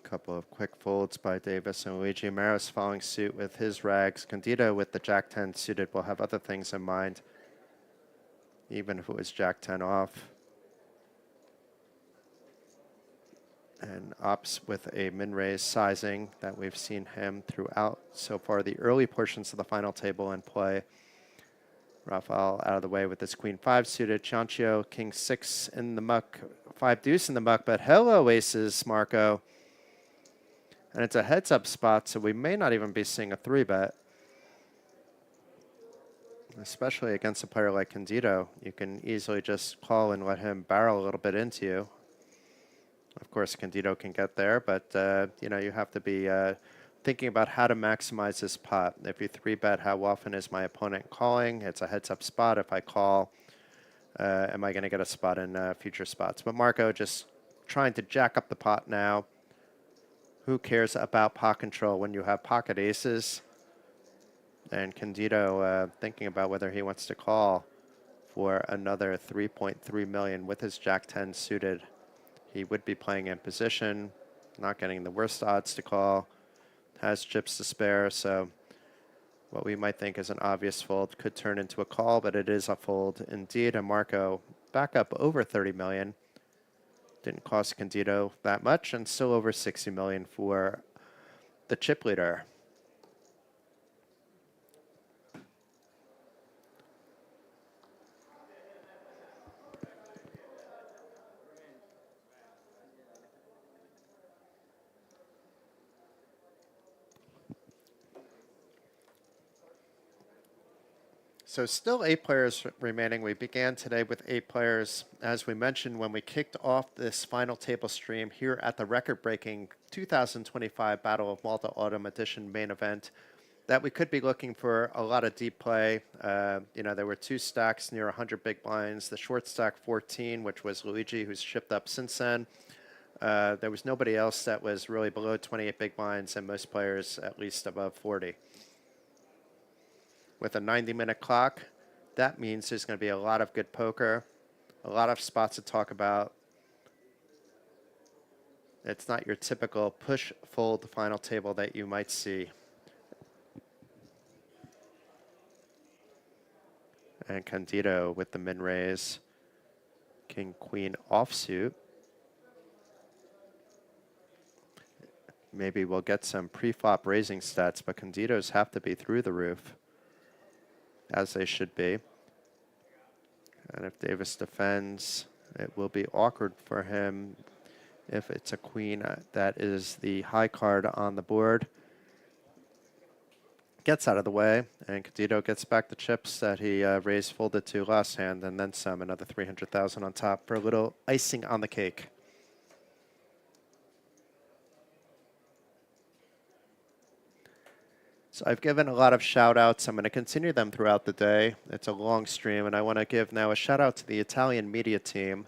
Couple of quick folds by Davis and Luigi. Maros following suit with his rags. Candido with the Jack-10 suited will have other things in mind, even if it was Jack-10 off. And opts with a min-raise sizing that we've seen him throughout so far the early portions of the final table in play. Rafael out of the way with this Queen 5 suited. Chancho, King 6 in the muck, 5 deuce in the muck, but hello aces, Marco. And it's a heads-up spot, so we may not even be seeing a 3-bet. Especially against a player like Candido. You can easily just call and let him barrel a little bit into you. Of course, Candido can get there, but you know, you have to be thinking about how to maximize this pot. If you 3-bet, how often is my opponent calling? It's a heads-up spot. If I call, am I going to get a spot in future spots? But Marco just trying to jack up the pot now. Who cares about pot control when you have pocket aces? And Candido thinking about whether he wants to call for another 3.3 million with his Jack-10 suited. He would be playing in position, not getting the worst odds to call, has chips to spare, so what we might think is an obvious fold could turn into a call, but it is a fold indeed. And Marco back up over 30 million. Didn't cost Candido that much, and still over 60 million for the chip leader. So still 8 players remaining. We began today with 8 players. As we mentioned when we kicked off this final table stream here at the record-breaking 2025 Battle of Malta Autumn Edition main event, that we could be looking for a lot of deep play. You know, there were 2 stacks near 100 big blinds. The short stack 14, which was Luigi, who's shipped up since then. There was nobody else that was really below 28 big blinds, and most players at least above 40. With a 90-minute clock, that means there's going to be a lot of good poker, a lot of spots to talk about. It's not your typical push-fold final table that you might see. And Candido with the min raise. King, queen offsuit. Maybe we'll get some pre-flop raising stats, but Candido's have to be through the roof, as they should be. And if Davis defends, it will be awkward for him if it's a queen that is the high card on the board. Gets out of the way, and Candido gets back the chips that he raised folded to last hand, and then some, another 300,000 on top for a little icing on the cake. So I've given a lot of shout outs. I'm going to continue them throughout the day. It's a long stream, and I want to give now a shout out to the Italian media team.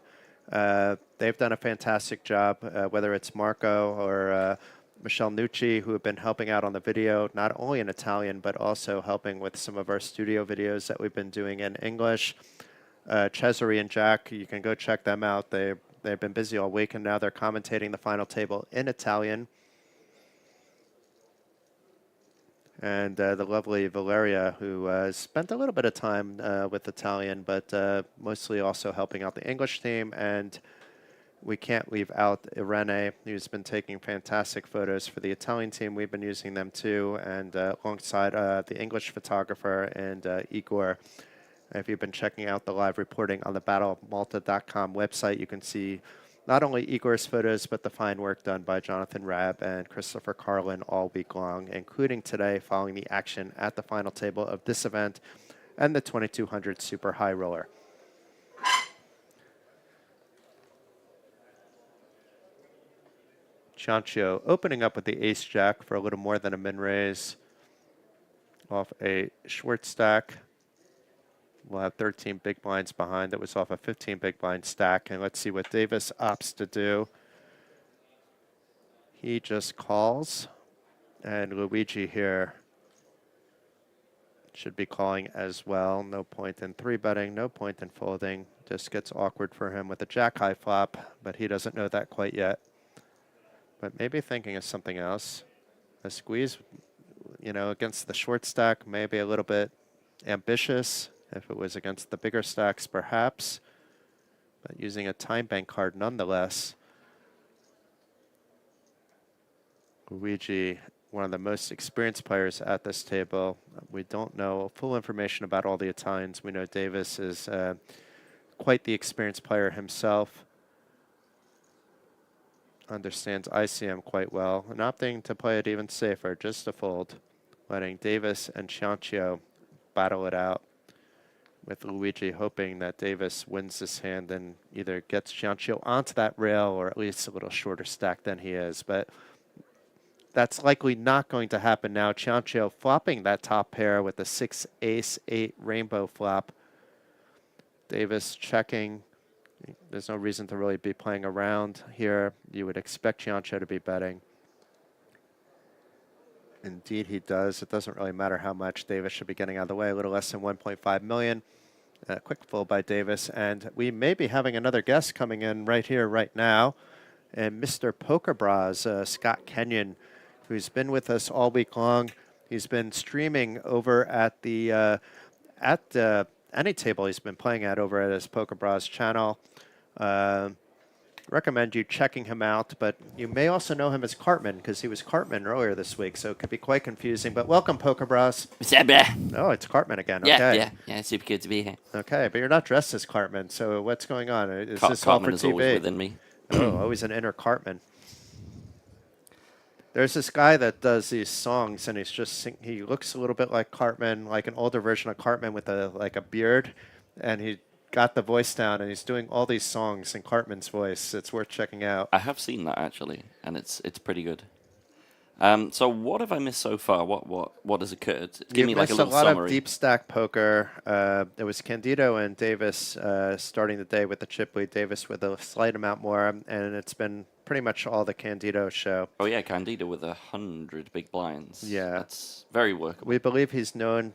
They've done a fantastic job, whether it's Marco or Michelle Nucci, who have been helping out on the video, not only in Italian, but also helping with some of our studio videos that we've been doing in English. Cesare and Jack, you can go check them out. They've been busy all week, and now they're commentating the final table in Italian. And the lovely Valeria, who spent a little bit of time with Italian, but mostly also helping out the English team. And we can't leave out Irene, who's been taking fantastic photos for the Italian team. We've been using them too, and alongside the English photographer and Igor. If you've been checking out the live reporting on the battleofmalta.com website, you can see not only Igor's photos, but the fine work done by Jonathan Rabb and Christopher Carlin all week long, including today following the action at the final table of this event and the 2200 Super High Roller. Ciancio opening up with the ace-jack for a little more than a min raise off a short stack. We'll have 13 big blinds behind. That was off a 15 big blind stack. And let's see what Davis opts to do. He just calls. And Luigi here should be calling as well. No point in 3-betting, no point in folding. Just gets awkward for him with a jack-high flop, but he doesn't know that quite yet. But maybe thinking of something else. A squeeze, you know, against the short stack, maybe a little bit ambitious. If it was against the bigger stacks, perhaps. But using a time bank card nonetheless. Luigi, one of the most experienced players at this table. We don't know full information about all the Italians. We know Davis is quite the experienced player himself. Understands ICM quite well, and opting to play it even safer, just to fold, letting Davis and Ciancio battle it out, with Luigi hoping that Davis wins this hand and either gets Ciancio onto that rail or at least a little shorter stack than he is. But that's likely not going to happen now. Ciancio flopping that top pair with the 6-ace-8 rainbow flop. Davis checking. There's no reason to really be playing around here. You would expect Ciancio to be betting. Indeed, he does. It doesn't really matter how much. Davis should be getting out of the way. A little less than 1.5 million. Quick fold by Davis. And we may be having another guest coming in right here, right now. And Mr. Poker Bras, Scott Kenyon, who's been with us all week long. He's been streaming over at the any table he's been playing at over at his Poker Bras channel. Recommend you checking him out, but you may also know him as Cartman because he was Cartman earlier this week, so it could be quite confusing. But welcome, Poker Bras. Oh, it's Cartman again. Okay. Yeah, super good to be here. Okay, but you're not dressed as Cartman, so what's going on? Is this Cartman all for is TV? always within me. Oh, always an inner Cartman. There's this guy that does these songs, and he looks a little bit like Cartman, like an older version of Cartman with a beard, and he got the voice down, and he's doing all these songs in Cartman's voice. It's worth checking out. I have seen that actually, and it's pretty good. So what have I missed so far? What has occurred? Give me like a little lot summary. Of deep stack poker. It was Candido and Davis starting the day with the chip lead. Davis with a slight amount more, and it's been pretty much all the Candido show. Oh yeah, Candido with 100 big blinds. Yeah, that's very workable. We believe he's known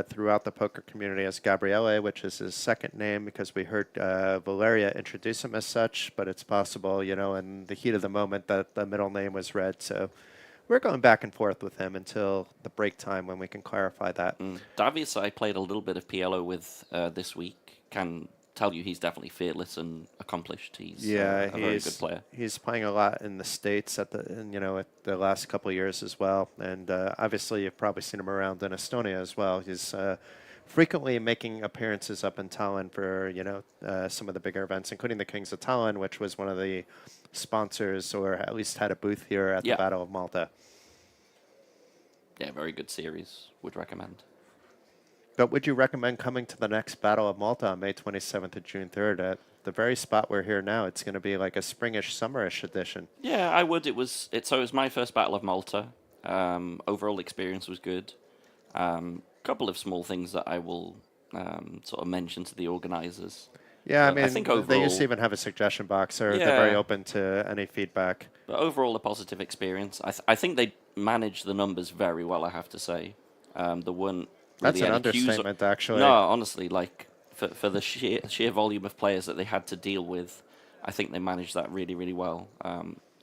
throughout the poker community as Gabriele, which is his second name because we heard Valeria introduce him as such. But it's possible, you know, in the heat of the moment that the middle name was read. So We're going back and forth with him until the break time when we can clarify that. Davies, I played a little bit of PLO with this week. Can tell you he's definitely fearless and accomplished. He's Yeah, a very good player. he's playing a lot in the States at the last couple of years as well, and obviously you've probably seen him around in Estonia as well. He's frequently making appearances up in Tallinn for some of the bigger events, including the Kings of Tallinn, which was one of the sponsors or at least had a booth here at the Battle of Malta. Yeah, very good series. Would recommend. But would you recommend coming to the next Battle of Malta on May 27th to June 3rd at the very spot we're here now? It's going to be like a springish, summerish edition. Yeah, I would. It was my first Battle of Malta. Overall experience was good. Couple of small things that I will sort of mention to the organisers. Yeah, I mean, I think overall, they used to even have a suggestion box, or they're very open to any feedback. But overall, a positive experience. I think they managed the numbers very well, I have to say. The one That's an understatement, actually. No, honestly, like for the sheer volume of players that they had to deal with, I think they managed that really, really well.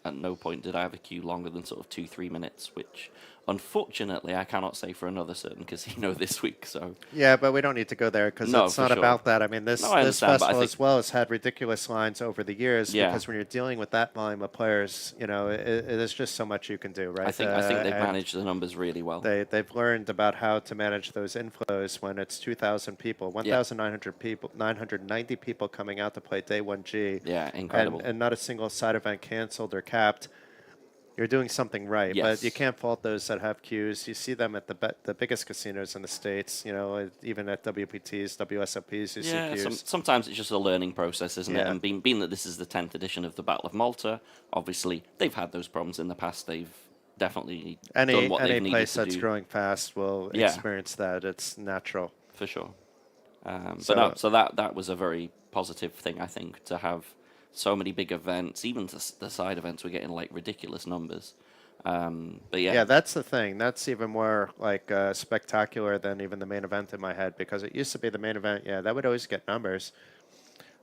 At no point did I have a queue longer than sort of 2-3 minutes, which unfortunately I cannot say for another certain casino this week. So yeah, but we don't need to go there because it's not about that. I mean, this festival as well has had ridiculous lines over the years because when you're dealing with that volume of players, it is just so much you can do, right? I think they've managed the numbers really well. They've learned about how to manage those inflows when it's 2,000 people, 1,900 people, 990 people coming out to play Day 1G. Yeah, incredible. And not a single side event canceled or capped. You're doing something right, but you can't fault those that have queues. You see them at the biggest casinos in the States, even at WPTs, WSOPs, you see queues. Sometimes it's just a learning process, isn't it? And being that this is the 10th edition of the Battle of Malta, obviously they've had those problems in the past. They've definitely done what they've needed to do. Any place that's growing fast will experience that. It's natural. For sure. So that was a very positive thing, I think, to have so many big events. Even the side events were getting like ridiculous numbers. But yeah, that's the thing. That's even more like spectacular than even the main event in my head, because it used to be the main event. Yeah, that would always get numbers.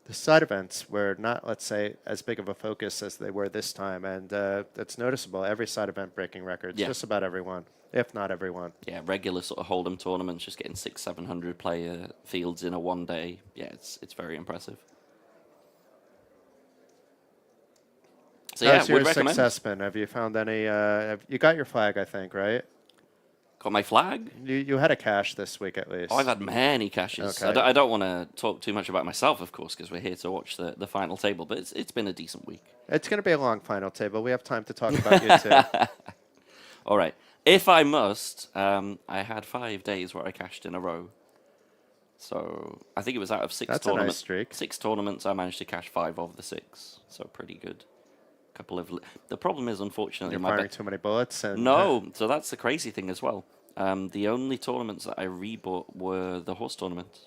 The side events were not, let's say, as big of a focus as they were this time, and that's noticeable. Every side event breaking records, just about everyone, if not everyone. Yeah, regular sort of Hold'em tournaments, just getting 600-700 player fields in a one day. Yeah, it's very impressive. So how's your success been? Have you found any? You got your flag, I think, right? Got my flag? You had a cash this week at least. Oh, I've had many cashes. Okay. I don't want to talk too much about myself, of course, because we're here to watch the final table. But it's been a decent week. It's going to be a long final table. We have time to talk about you too. All right. If I must, I had 5 days where I cashed in a row. So I think it was out of 6 tournaments. tournaments. Nice streak. 6 tournaments, I managed to cash 5 of the 6. So pretty good. The problem is, unfortunately, you're firing too many bullets. And no, so that's the crazy thing as well. The only tournaments that I rebought were the horse tournaments.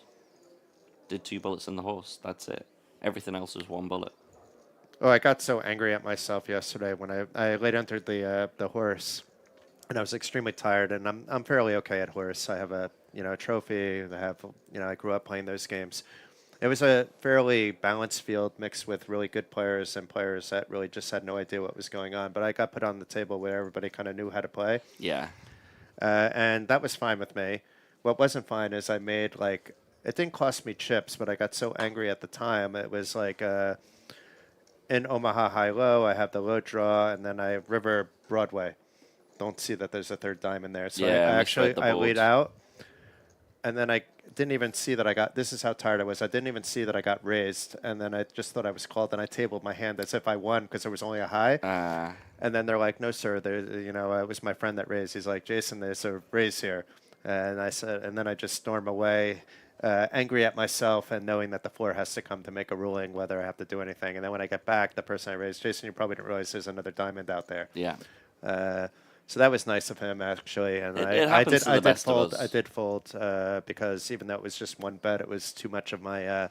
Did 2 bullets in the horse. That's it. Everything else was 1 bullet. Oh, I got so angry at myself yesterday when I late entered the horse, and I was extremely tired. And I'm fairly okay at horse. I have a trophy. I grew up playing those games. It was a fairly balanced field mixed with really good players and players that really just had no idea what was going on. But I got put on the table where everybody kind of knew how to play. Yeah. And that was fine with me. What wasn't fine is I made it didn't cost me chips, but I got so angry at the time. It was like in Omaha high-low, I have the low draw, and then I have river Broadway. Don't see that there's a third diamond there. So I lead out, and then I didn't even see that I got, this is how tired I was. I didn't even see that I got raised. And then I just thought I was called, and I tabled my hand as if I won because there was only a high. And then they're like, no, sir, it was my friend that raised. He's like, Jason, there's a raise here. And I said, and then I just storm away, angry at myself and knowing that the floor has to come to make a ruling whether I have to do anything. And then when I get back, the person I raised, Jason, you probably didn't realize there's another diamond out there. Yeah. So that was nice of him, actually, and I did fold because even though it was just 1 bet, it was too much of my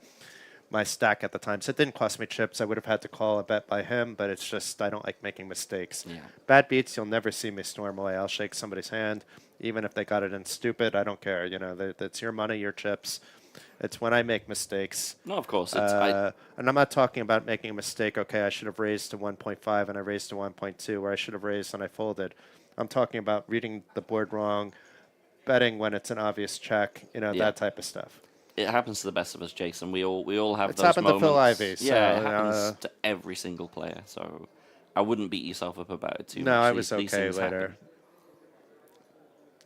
my stack at the time. So it didn't cost me chips. I would have had to call a bet by him, but it's just I don't like making mistakes. Yeah. Bad beats, you'll never see me storm away. I'll shake somebody's hand, even if they got it in stupid. I don't care. That's your money, your chips. It's when I make mistakes. No, of course. And I'm not talking about making a mistake. Okay, I should have raised to 1.5 and I raised to 1.2, or I should have raised and I folded. I'm talking about reading the board wrong, betting when it's an obvious check, Yeah. that type of stuff. It happens to the best of us, Jason. We all have It's those happened to Phil moments. Ivey, so Yeah, it happens to every single player. So I wouldn't beat yourself up about it too no, much. I These, was these okay things later. happen.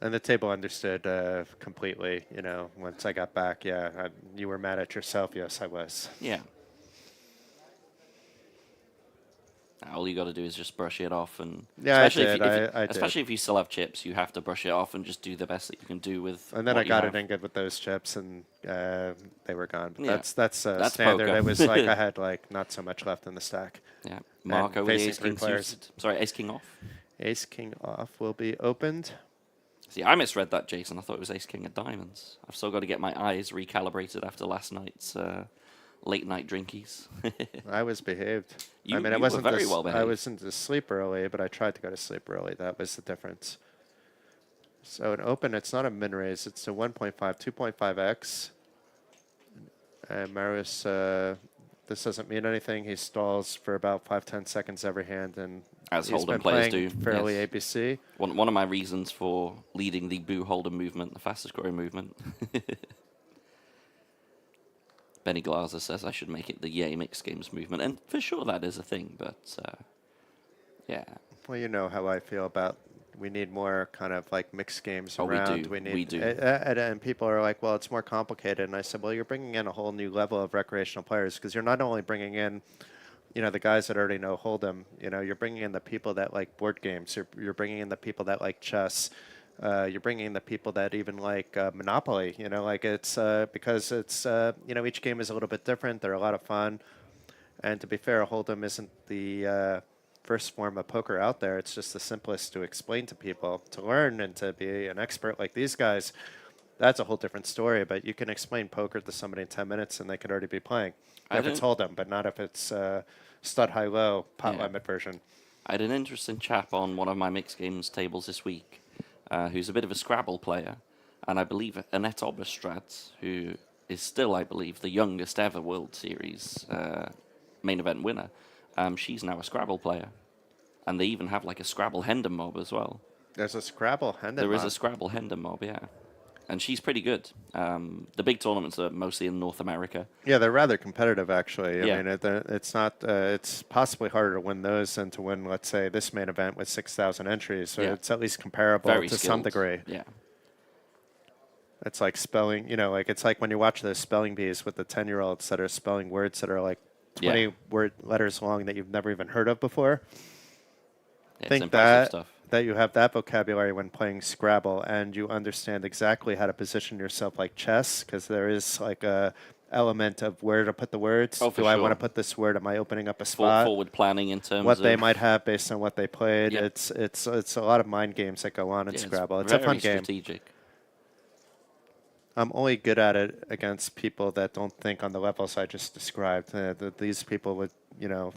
And the table understood completely, once I got back. Yeah, you were mad at yourself. Yes, I was. Yeah. All you got to do is just brush it off, and Yeah, I especially did. I did. especially if you still have chips, you have to brush it off and just do the best that you can do with. And then what I you got have. it in good with those chips, and they were gone. But Yeah. that's That's standard. poker. It was like I had like not so much left in the stack. Yeah, Marco with the facing ace three king players. suited. Sorry, ace king off. Ace king off will be opened. See, I misread that, Jason. I thought it was ace king of diamonds. I've still got to get my eyes recalibrated after last night's late night drinkies. I was behaved. You- I mean, I you were wasn't very this- well I behaved. wasn't to sleep early, but I tried to go to sleep early. That was the difference. So an open, it's not a min raise. It's a 1.5, 2.5x. And Marius, this doesn't mean anything. He stalls for about 5-10 seconds every hand, and As he's Hold'em been players playing do, fairly yes. ABC. One of my reasons for leading the Boo Holder movement, the fastest growing movement. Benny Glaser says I should make it the Yay Mixed Games movement, and for sure that is a thing, but yeah. Well, you know how I feel about we need more kind of like mixed games Oh, we around. do. need, We do. And people are like, well, it's more complicated. And I said, well, you're bringing in a whole new level of recreational players because you're not only bringing in, the guys that already know Hold'em. You're bringing in the people that like board games. You're bringing in the people that like chess. You're bringing in the people that even like Monopoly. Like it's because it's each game is a little bit different. They're a lot of fun. And to be fair, Hold'em isn't the first form of poker out there. It's just the simplest to explain to people, to learn, and to be an expert like these guys. That's a whole different story. But you can explain poker to somebody in 10 minutes, and they could already be playing. If it's Hold'em, but not if it's stud high low pot Yeah. limit version. I had an interesting chap on one of my mixed games tables this week, who's a bit of a Scrabble player, and I believe Annette Oberstradt, who is still, I believe, the youngest ever World Series main event winner. She's now a Scrabble player, and they even have like a Scrabble Hendon mob as well. There's a Scrabble Hendon There is mob. a Scrabble Hendon mob, yeah, and she's pretty good. The big tournaments are mostly in North America. Yeah, they're rather competitive, actually. Yeah. I mean, it's not. It's possibly harder to win those than to win, let's say, this main event with 6,000 entries. So Yeah. it's at least comparable Very to skilled. some degree. Yeah, It's like spelling. Like it's like when you watch those spelling bees with the 10-year-olds that are spelling words that are like 20 Yeah. word letters long that you've never even heard of before. it's Think impressive stuff. that you have that vocabulary when playing Scrabble, and you understand exactly how to position yourself like chess, because there is like a element of where to put the words. Oh, for Do I want to sure. put this word? Am I opening up a spot? Forward planning in terms What of they might have based on what they played. Yeah. It's a lot of mind games that go on in Yeah, Scrabble. It's a fun very game. strategic. I'm only good at it against people that don't think on the levels I just described. These people would,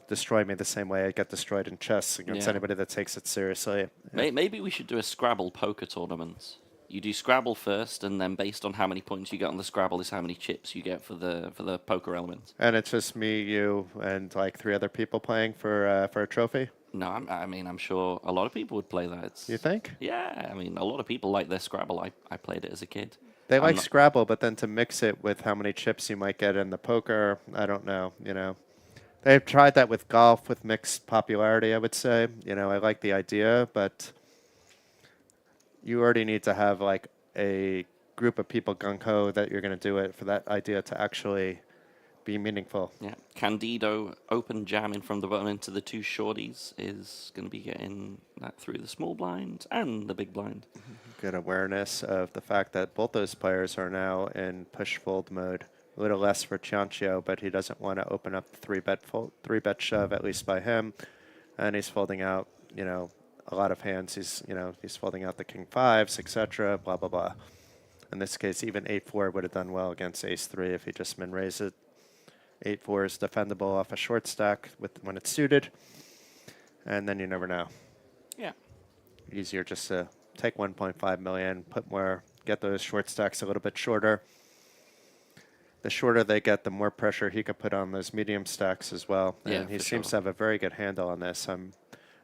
destroy me the same way I get destroyed in chess against Yeah. anybody that takes it seriously. Maybe we should do a Scrabble poker tournament. You do Scrabble first, and then based on how many points you get on the Scrabble is how many chips you get for the poker element. And it's just me, you, and like 3 other people playing for a trophy. No, I'm sure a lot of people would play that. You think? Yeah, I mean, a lot of people like their Scrabble. I played it as a kid. They I'm like not- Scrabble, but then to mix it with how many chips you might get in the poker, I don't know. They've tried that with golf with mixed popularity, I would say. I like the idea, but you already need to have like a group of people gung-ho that you're going to do it for that idea to actually be meaningful. Yeah, Candido open jamming from the bottom into the 2 shorties is going to be getting that through the small blind and the big blind. Good awareness of the fact that both those players are now in push fold mode. A little less for Ciancio, but he doesn't want to open up the 3-bet shove, at least by him. And he's folding out, a lot of hands. He's folding out the king 5s, etc. Blah blah blah. In this case, even 8-4 would have done well against ace-3 if he just min raised it. 8-4 is defendable off a short stack when it's suited, and then you never know. Yeah. Easier just to take 1.5 million, get those short stacks a little bit shorter. The shorter they get, the more pressure he could put on those medium stacks as well. Yeah, And he for seems sure. to have a very good handle on this. I'm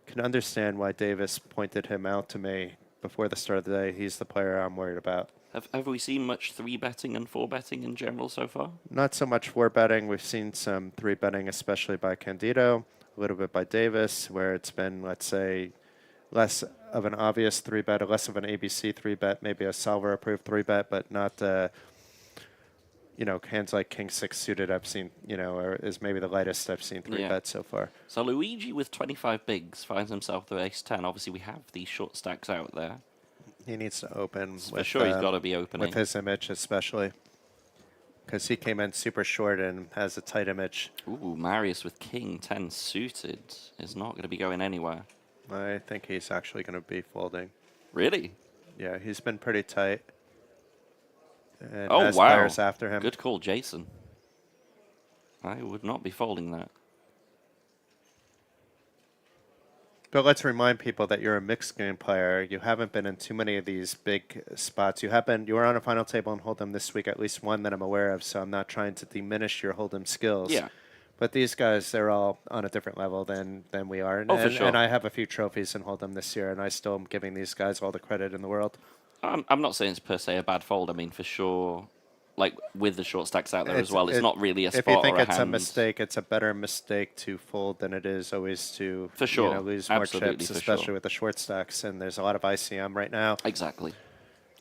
can understand why Davis pointed him out to me before the start of the day. He's the player I'm worried about. Have we seen much 3-betting and 4-betting in general so far? Not so much 4-betting. We've seen some 3-betting, especially by Candido, a little bit by Davis, where it's been, let's say, less of an obvious 3-bet, less of an ABC 3-bet, maybe a solver approved 3-bet, but not, hands like King 6 suited I've seen, or is maybe the lightest I've seen 3-bet so far. So Luigi with 25 bigs finds himself with ace 10. Obviously, we have these short stacks out there. He needs to open. For sure, he's got to be opening. With his image, especially. Because he came in super short and has a tight image. Ooh, Marius with king 10 suited is not going to be going anywhere. I think he's actually going to be folding. Really? Yeah, he's been pretty tight. And Oh, has wow. players after him. Good call, Jason. I would not be folding that. But let's remind people that you're a mixed game player. You haven't been in too many of these big spots. You were on a final table in Hold'em this week, at least one that I'm aware of, so I'm not trying to diminish your Hold'em skills. Yeah. But these guys, they're all on a different level than we are. And, for sure. And I have a few trophies in Hold'em this year, and I still am giving these guys all the credit in the world. I'm not saying it's per se a bad fold. I mean, for sure, like with the short stacks out there as well, it's not really a spot If you think or a it's hand. a mistake, it's a better mistake to fold than it is always to For sure. lose more Absolutely, chips, for especially sure. with the short stacks. And there's a lot of ICM right now. Exactly.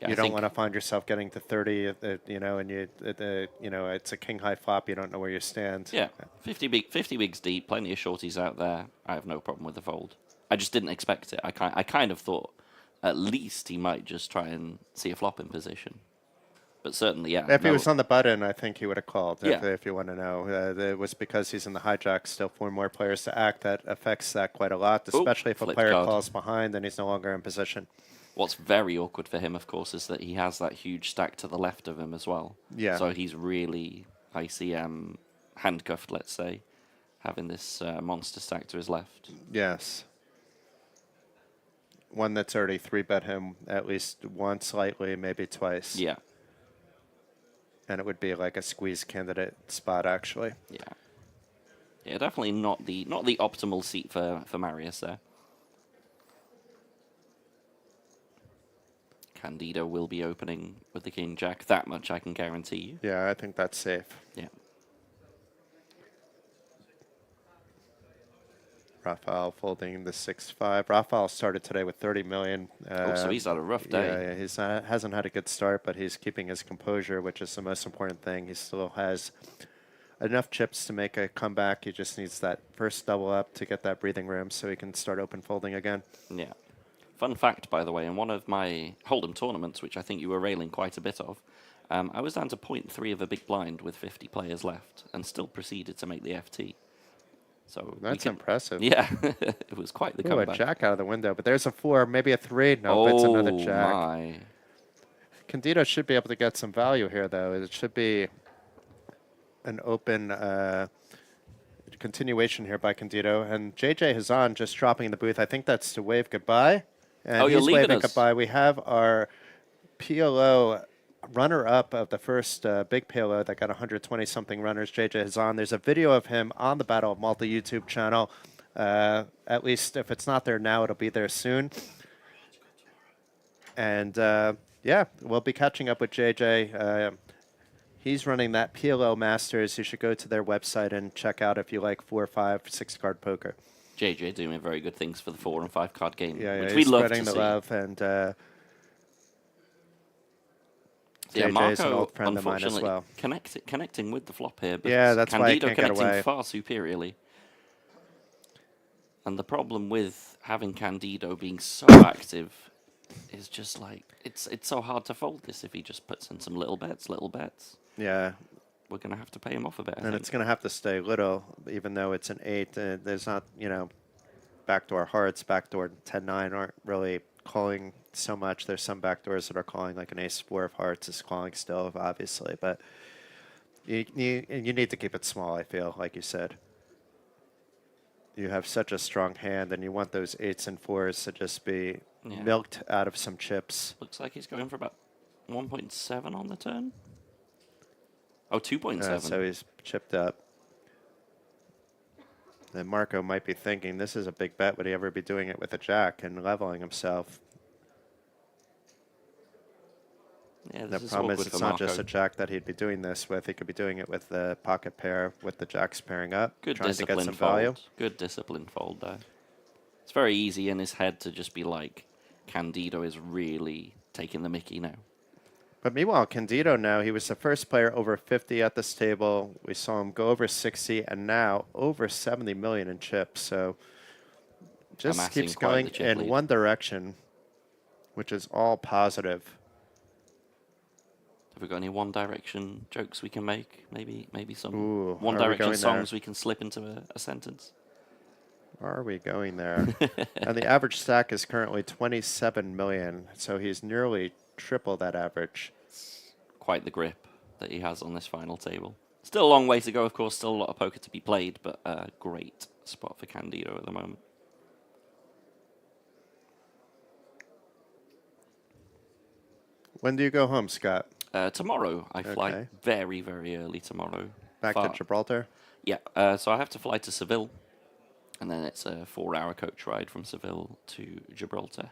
Yeah, You I don't think- want to find yourself getting to 30, and it's a king high flop. You don't know where you stand. Yeah, 50 bigs deep, plenty of shorties out there. I have no problem with the fold. I just didn't expect it. I kind of thought at least he might just try and see a flop in position. But certainly, yeah. If he was on the button, I think he would have called. Yeah. If you want to know, it was because he's in the hijack. Still 4 more players to act. That affects that quite a lot, especially if a flipped player card. calls behind and he's no longer in position. What's very awkward for him, of course, is that he has that huge stack to the left of him as well. Yeah. So he's really ICM handcuffed, let's say, having this monster stack to his left. Yes. One that's already 3-bet him at least once, lightly, maybe twice. Yeah. And it would be like a squeeze candidate spot, actually. Yeah. Yeah, definitely not the optimal seat for Marius there. Candido will be opening with the king jack. That much I can guarantee you. Yeah, I think that's safe. Yeah. Rafael folding the 6-5. Rafael started today with 30 million. So he's had a rough day. Yeah, he's hasn't had a good start, but he's keeping his composure, which is the most important thing. He still has enough chips to make a comeback. He just needs that first double up to get that breathing room so he can start open folding again. Yeah. Fun fact, by the way, in one of my Hold'em tournaments, which I think you were railing quite a bit of, I was down to 0.3 of a big blind with 50 players left and still proceeded to make the FT. So That's impressive. Yeah, it was quite the Ooh, a comeback. jack out of the window, but there's a 4, maybe a 3. No, it's another Oh jack. my. Candido should be able to get some value here, though. It should be an open continuation here by Candido. And JJ Hazan just dropping in the booth. I think that's to wave goodbye. And Oh, you're he's leaving waving us. goodbye. We have our PLO runner-up of the first big PLO that got 120-something runners, JJ Hazan. There's a video of him on the Battle of Malta YouTube channel. At least if it's not there now, it'll be there soon. And, yeah, we'll be catching up with JJ. He's running that PLO Masters. You should go to their website and check out if you like 4, 5, 6-card poker. JJ doing very good things for the 4 and 5 card game, Yeah, which he's we love spreading to the see. love. And Yeah, JJ is an Marco, old friend of mine as unfortunately, well. connecting with the flop here, but Yeah, that's why I Candido can't get connecting away. far superiorly. And the problem with having Candido being so active is just like it's so hard to fold this if he just puts in some little bets. Yeah, We're gonna have to pay him off a bit. I and think. it's going to have to stay little, even though it's an 8. There's not, backdoor hearts, backdoor 10-9 aren't really calling so much. There's some backdoors that are calling, like an ace-4 of hearts is calling still, obviously. But you need to keep it small, I feel, like you said. You have such a strong hand, and you want those 8s and 4s to just be Yeah. milked out of some chips. Looks like he's going for about 1.7 on the turn. Oh, 2.7. So he's chipped up. And Marco might be thinking, this is a big bet. Would he ever be doing it with a jack and leveling himself? Yeah, The this is problem is awkward it's for not just Marco. a jack that he'd be doing this with. He could be doing it with the pocket pair with the jacks pairing up, Good trying to get discipline some fold. value. Good discipline fold there. It's very easy in his head to just be like, Candido is really taking the mickey now. But meanwhile, Candido now, he was the first player over 50 at this table. We saw him go over 60 and now over 70 million in chips. So just Amassing keeps quite going the chip in lead. one direction, which is all positive. Have we got any One Direction jokes we can make? Maybe some Ooh, One are we Direction going there? songs we can slip into a sentence. Are we going there? And the average stack is currently 27 million. So he's nearly triple that average. Quite the grip that he has on this final table. Still a long way to go, of course. Still a lot of poker to be played, but a great spot for Candido at the moment. When do you go home, Scott? Tomorrow, I fly Okay. very, very early tomorrow. Back to Gibraltar? Yeah, so I have to fly to Seville, and then it's a 4-hour coach ride from Seville to Gibraltar.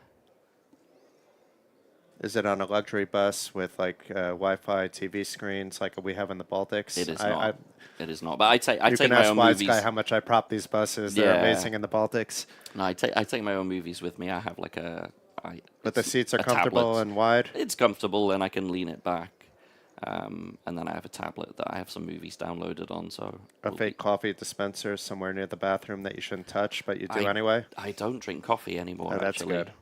Is it on a luxury bus with like Wi-Fi, TV screens like we have in the Baltics? It is not. It is not. But I take You take can my ask own Wise movies. Guy how much I prop these buses. They're Yeah. amazing in the Baltics. No, I take my own movies with me. I have like But the it's seats are a comfortable tablet. and wide. It's comfortable, and I can lean it back. And then I have a tablet that I have some movies downloaded on. So A we'll fake coffee dispenser somewhere near the bathroom that you shouldn't touch, but you do I- anyway. I don't drink coffee anymore. Oh, that's actually. good.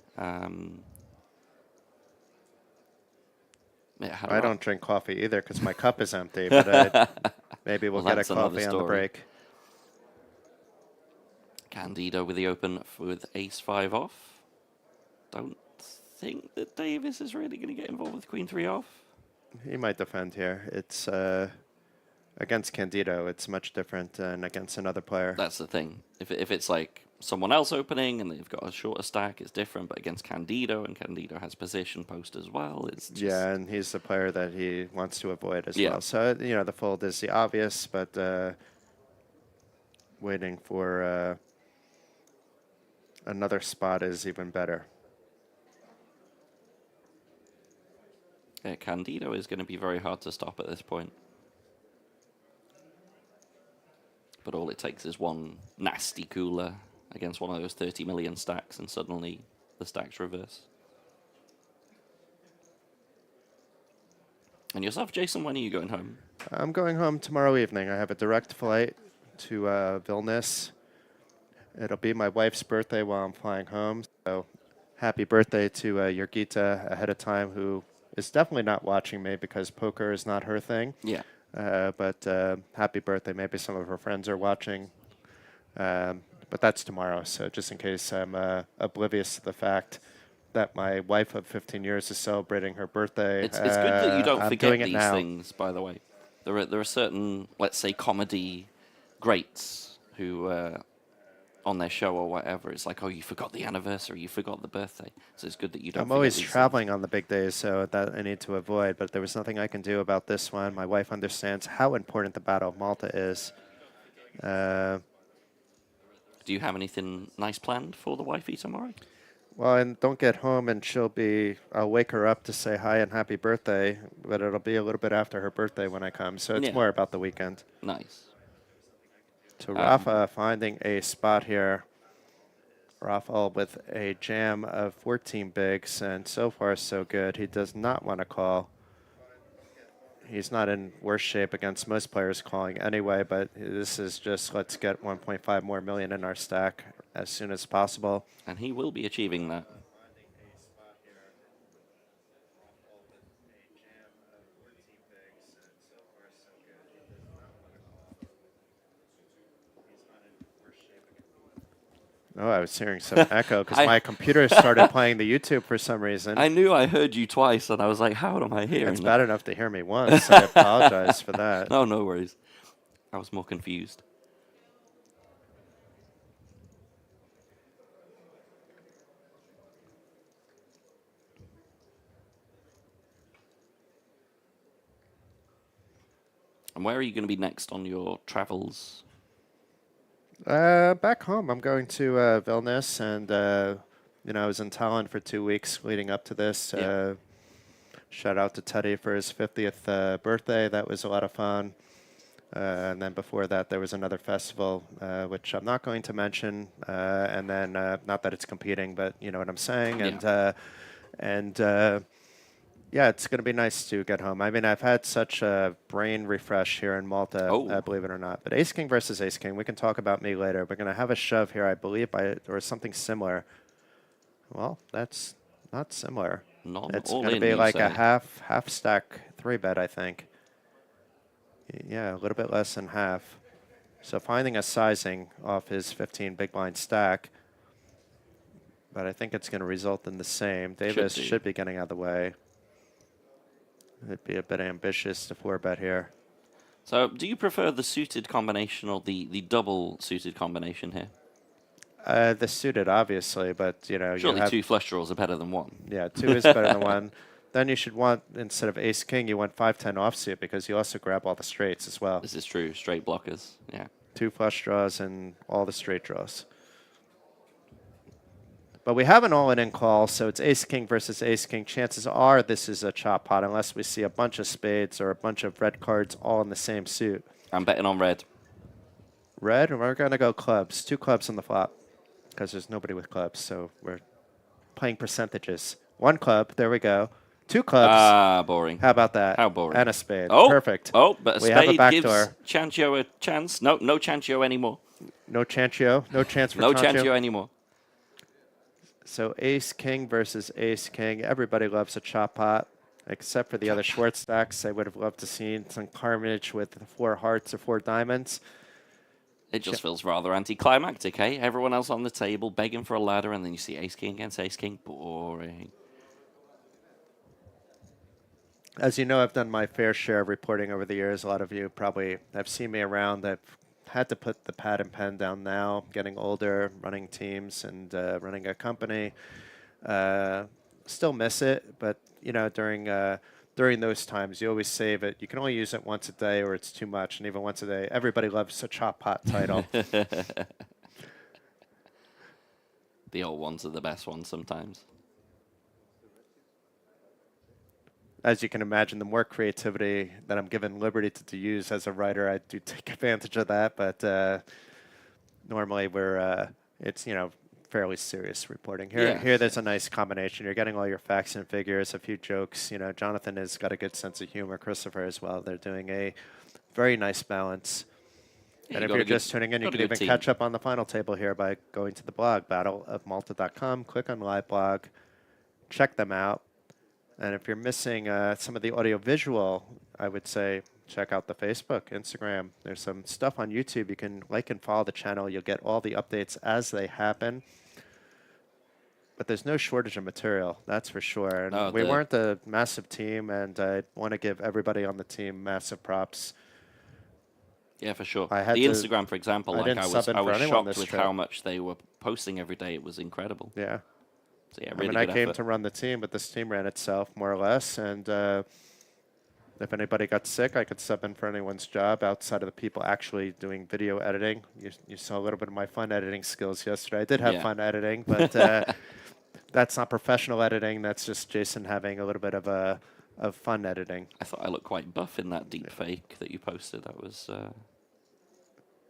Yeah, how I don't drink coffee either because my cup is empty. But maybe we'll Well, get a that's another coffee on the story. break. Candido with the open with ace-5 off. Don't think that Davis is really going to get involved with queen-3 off. He might defend here. It's against Candido. It's much different than against another player. That's the thing. If it's like someone else opening and they've got a shorter stack, it's different. But against Candido, and Candido has position post as well, it's just... Yeah, and he's the player that he wants to avoid as Yeah. well. So, the fold is the obvious, but waiting for another spot is even better. Yeah, Candido is going to be very hard to stop at this point. But all it takes is one nasty cooler against one of those 30 million stacks, and suddenly the stacks reverse. And yourself, Jason, when are you going home? I'm going home tomorrow evening. I have a direct flight to Vilnius. It'll be my wife's birthday while I'm flying home. So happy birthday to Yurgita ahead of time, who is definitely not watching me because poker is not her thing. Yeah. But happy birthday. Maybe some of her friends are watching. But that's tomorrow. So just in case I'm oblivious to the fact that my wife of 15 years is celebrating her birthday. It's good that you don't I'm forget doing it these now. things, by the way. There are certain, let's say, comedy greats who, on their show or whatever, it's like, oh, you forgot the anniversary, you forgot the birthday. So it's good that you don't I'm forget always these things. traveling on the big days, so that I need to avoid. But there was nothing I can do about this one. My wife understands how important the Battle of Malta is. Do you have anything nice planned for the wifey tomorrow? Well, and don't get home and I'll wake her up to say hi and happy birthday, but it'll be a little bit after her birthday when I come. So it's Yeah. more about the weekend. Nice. So Rafa finding a spot here. Rafa with a jam of 14 bigs, and so far so good. He does not want to call. He's not in worse shape against most players calling anyway, but this is just let's get 1.5 more million in our stack as soon as possible. And he will be achieving that. Oh, I was hearing some echo because my computer started playing the YouTube for some reason. I knew I heard you twice, and I was like, how am I hearing It's that? bad enough to hear me once. I apologize for that. No, no worries. I was more confused. And where are you going to be next on your travels? Back home, I'm going to Vilnius, and I was in Tallinn for 2 weeks leading up to this. Yeah. Shout out to Teddy for his 50th birthday. That was a lot of fun. And then before that, there was another festival, which I'm not going to mention. And then, not that it's competing, but you know what I'm saying. Yeah. And yeah, it's going to be nice to get home. I mean, I've had such a brain refresh here in Malta, Oh, believe it or not. But Ace King versus Ace King, we can talk about me later. We're going to have a shove here, I believe, or something similar. Well, that's not similar. non It's all going to in, be you like a say? half stack 3-bet, I think. Yeah, a little bit less than half. So finding a sizing off his 15 big blind stack, but I think it's going to result in the same. Davis do. should be getting out of the way. It'd be a bit ambitious to 4-bet here. So, do you prefer the suited combination or the double suited combination here? The suited, obviously, but you Surely have 2 flush draws are better than 1. 2 is better than 1. Then you should want, instead of Ace King, you want 5-10 offsuit because you also grab all the straights as well. This is true. Straight blockers. Yeah. 2 flush draws and all the straight draws. But we have an all-in call, so it's Ace King versus Ace King. Chances are this is a chop pot unless we see a bunch of spades or a bunch of red cards all in the same suit. I'm betting on red. Red, and we're going to go clubs. 2 clubs on the flop because there's nobody with clubs, so we're playing percentages. 1 club, there we go. 2 clubs. Ah, boring. How about that? How boring. And a spade. Oh, Perfect. Oh, but a We have a spade gives backdoor. Chancho a chance. No, no Chancho anymore. No Chancho. No chance for No Chancho. Chancho anymore. So Ace King versus Ace King. Everybody loves a chop pot, except for the other short stacks. I would have loved to see some carnage with 4 hearts or 4 diamonds. It just feels rather anticlimactic, eh? Everyone else on the table begging for a ladder, and then you see Ace King against Ace King. Boring. As you know, I've done my fair share of reporting over the years. A lot of you probably have seen me around. I've had to put the pad and pen down now, getting older, running teams and running a company. Still miss it, but you know, during those times, you always save it. You can only use it once a day, or it's too much. And even once a day, everybody loves a chop pot title. The old ones are the best ones sometimes. As you can imagine, the more creativity that I'm given liberty to use as a writer, I do take advantage of that. But normally it's fairly serious reporting. Here there's a nice combination. You're getting all your facts and figures, a few jokes. You know, Jonathan has got a good sense of humor. Christopher as well. They're doing a very nice balance. Yeah, And you if got you're a good- just tuning in, you got a can good even team. catch up on the final table here by going to the blog, battleofmalta.com. Click on live blog, check them out. And if you're missing some of the audio-visual, I would say check out the Facebook, Instagram. There's some stuff on YouTube. You can like and follow the channel. You'll get all the updates as they happen. But there's no shortage of material, that's for sure. And No, we weren't a massive team, and I want to give everybody on the team massive props. Yeah, for sure. I had The to- Instagram, for example, I like didn't I sub in was for anyone shocked this with trip. how much they were posting every day. It was incredible. Yeah. So yeah, I really mean, I good came effort. to run the team, but this team ran itself, more or less. And if anybody got sick, I could sub in for anyone's job outside of the people actually doing video editing. You saw a little bit of my fun editing skills yesterday. I did have Yeah. fun editing, but that's not professional editing. That's just Jason having a little bit of fun editing. I thought I looked quite buff in that deep fake that you posted. That was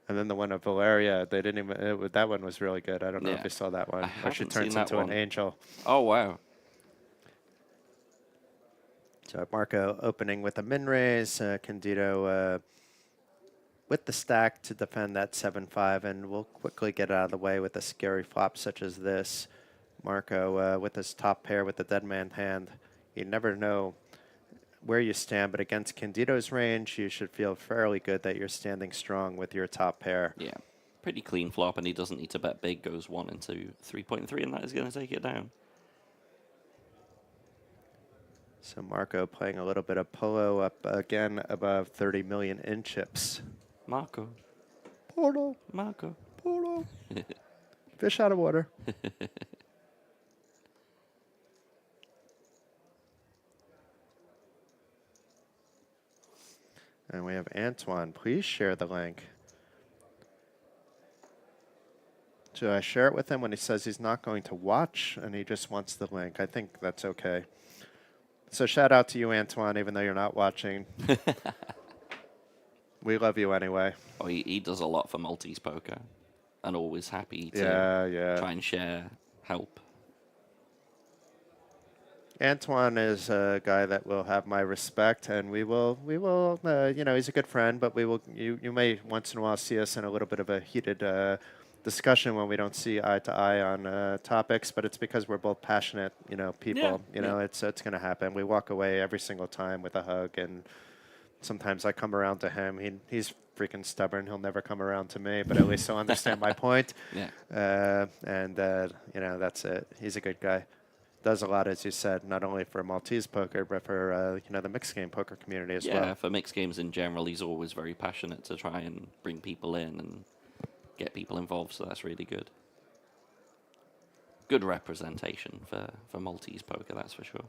And then the one of Valeria, they didn't even. That one was really good. I don't know if Yeah. you saw that one, I where she haven't turns seen that into an one. angel. oh wow. So Marco opening with a min raise, Candido with the stack to defend that 7-5, and we'll quickly get out of the way with a scary flop such as this. Marco with his top pair with the dead man hand. You never know where you stand, but against Candido's range, you should feel fairly good that you're standing strong with your top pair. Yeah. Pretty clean flop, and he doesn't need to bet big. Goes 1 into 3.3, and that is going to take it down. So Marco playing a little bit of polo up again above 30 million in chips. Marco. Polo, Marco. polo. Fish out of water. And we have Antoine. Please share the link. Should I share it with him when he says he's not going to watch and he just wants the link? I think that's okay. So shout out to you, Antoine, even though you're not watching. We love you anyway. Oh, he does a lot for Maltese poker, and always happy to Yeah. try and share help. Antoine is a guy that will have my respect, and we will, he's a good friend, but you may once in a while see us in a little bit of a heated discussion when we don't see eye to eye on topics, but it's because we're both passionate, people. It's going to happen. We walk away every single time with a hug, and sometimes I come around to him. He's freaking stubborn. He'll never come around to me, but at least he'll understand my point. Yeah. That's it. He's a good guy. Does a lot, as you said, not only for Maltese poker, but for the mixed game poker community as well. Yeah, for mixed games in general, he's always very passionate to try and bring people in and get people involved, so that's really good. Good representation for Maltese poker, that's for sure.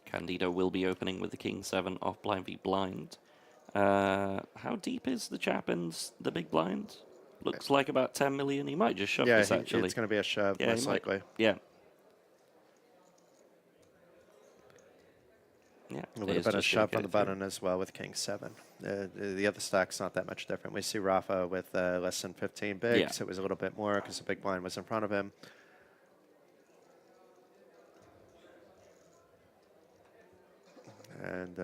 Candido will be opening with the King 7 off blind v blind. How deep is the chap in the big blind? Looks like about 10 million. He might just shove this, actually. It's going to be a shove, most likely. Yeah. Yeah, A little bit of shove on the button as well with King 7. The other stack's not that much different. We see Rafa with less than 15 bigs. It was a little bit more because the big blind was in front of him. And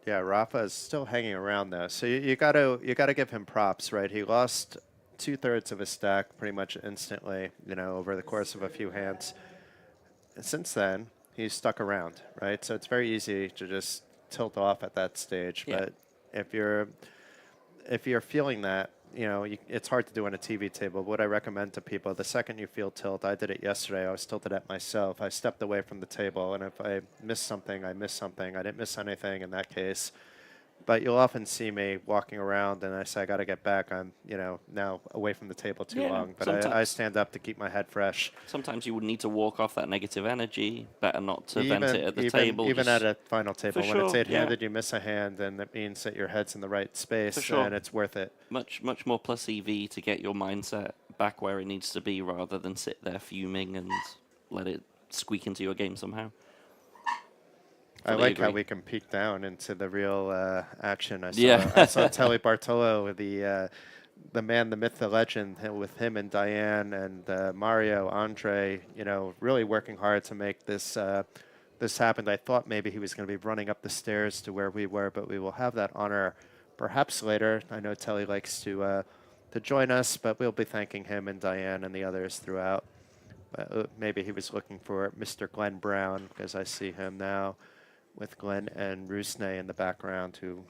Rafa is still hanging around though. So you gotta give him props, right? He lost 2/3 of his stack pretty much instantly, over the course of a few hands. And since then, he's stuck around, right? So it's very easy to just tilt off at that stage. Yeah. But if you're feeling that, it's hard to do on a TV table. What I recommend to people, the second you feel tilt, I did it yesterday. I was tilted at myself. I stepped away from the table, and if I missed something, I missed something. I didn't miss anything in that case. But you'll often see me walking around, and I say, I got to get back. I'm, now away from the table too long. But I stand up to keep my head fresh. Sometimes you would need to walk off that negative energy. Better not to vent it at the table. Even at a final table. When it's 8-handed, yeah. you miss a hand, and that means that your head's in the right space, For sure. and it's worth it. Much more plus EV to get your mindset back where it needs to be rather than sit there fuming and let it squeak into your game somehow. I like how we can peek down into the real action. I saw Telly Bartolo, the man, the myth, the legend, with him and Diane and Mario, Andre, really working hard to make this happen. I thought maybe he was going to be running up the stairs to where we were, but we will have that honor perhaps later. I know Telly likes to join us, but we'll be thanking him and Diane and the others throughout. Maybe he was looking for Mr. Glenn Brown, because I see him now with Glenn and Rusney in the background, who,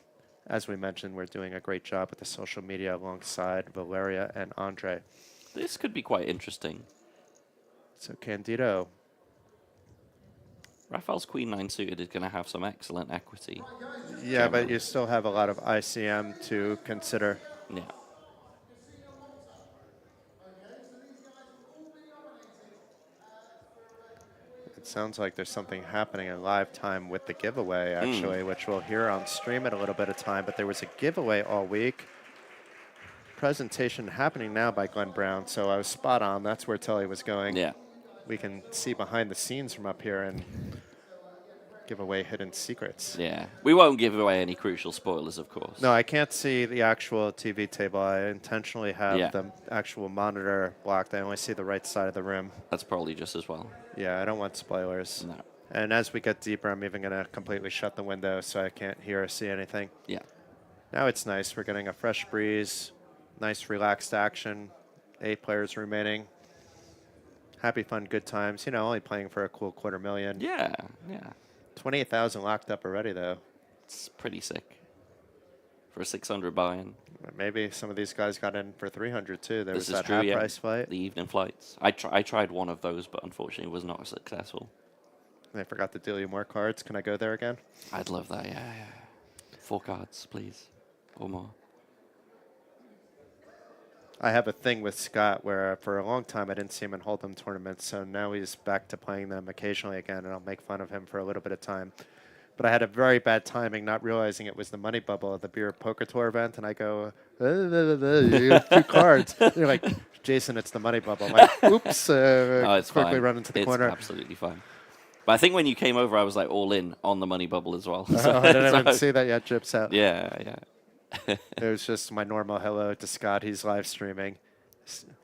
as we mentioned, we're doing a great job with the social media alongside Valeria and Andre. This could be quite interesting. So Candido. Rafael's Queen 9 suited is going to have some excellent equity. Yeah, but you still have a lot of ICM to consider. Yeah. It sounds like there's something happening in live time with the giveaway, actually, which we'll hear on stream in a little bit of time. But there was a giveaway all week. Presentation happening now by Glenn Brown, so I was spot on. That's where Tully was going. Yeah. We can see behind the scenes from up here and give away hidden secrets. Yeah. We won't give away any crucial spoilers, of course. No, I can't see the actual TV table. I intentionally have the actual monitor blocked. I only see the right side of the room. That's probably just as well. Yeah, I don't want spoilers. No. And as we get deeper, I'm even going to completely shut the window so I can't hear or see anything. Yeah. Now it's nice. We're getting a fresh breeze, nice relaxed action. 8 players remaining. Happy, fun, good times. Only playing for a cool $250,000. Yeah, yeah. 28,000 locked up already, though. It's pretty sick. For a 600 buy-in. Maybe some of these guys got in for 300 too. There was that true, half-price flight. The evening flights. I tried one of those, but unfortunately was not successful. They forgot to deal you more cards. Can I go there again? I'd love that, yeah. 4 cards, please. Or more. I have a thing with Scott where for a long time I didn't see him in Hold'em tournaments, so now he's back to playing them occasionally again, and I'll make fun of him for a little bit of time. But I had a very bad timing, not realizing it was the money bubble at the Beer Poker Tour event, and I go, you have 2 cards. They're like, Jason, it's the money bubble. I'm like, oops, No, it's quickly fine. run into the It's corner. absolutely fine. But I think when you came over, I was like all in on the money bubble as well. Oh, I didn't even So- see that yet, Gyps out. yeah, yeah. It was just my normal hello to Scott. He's live streaming.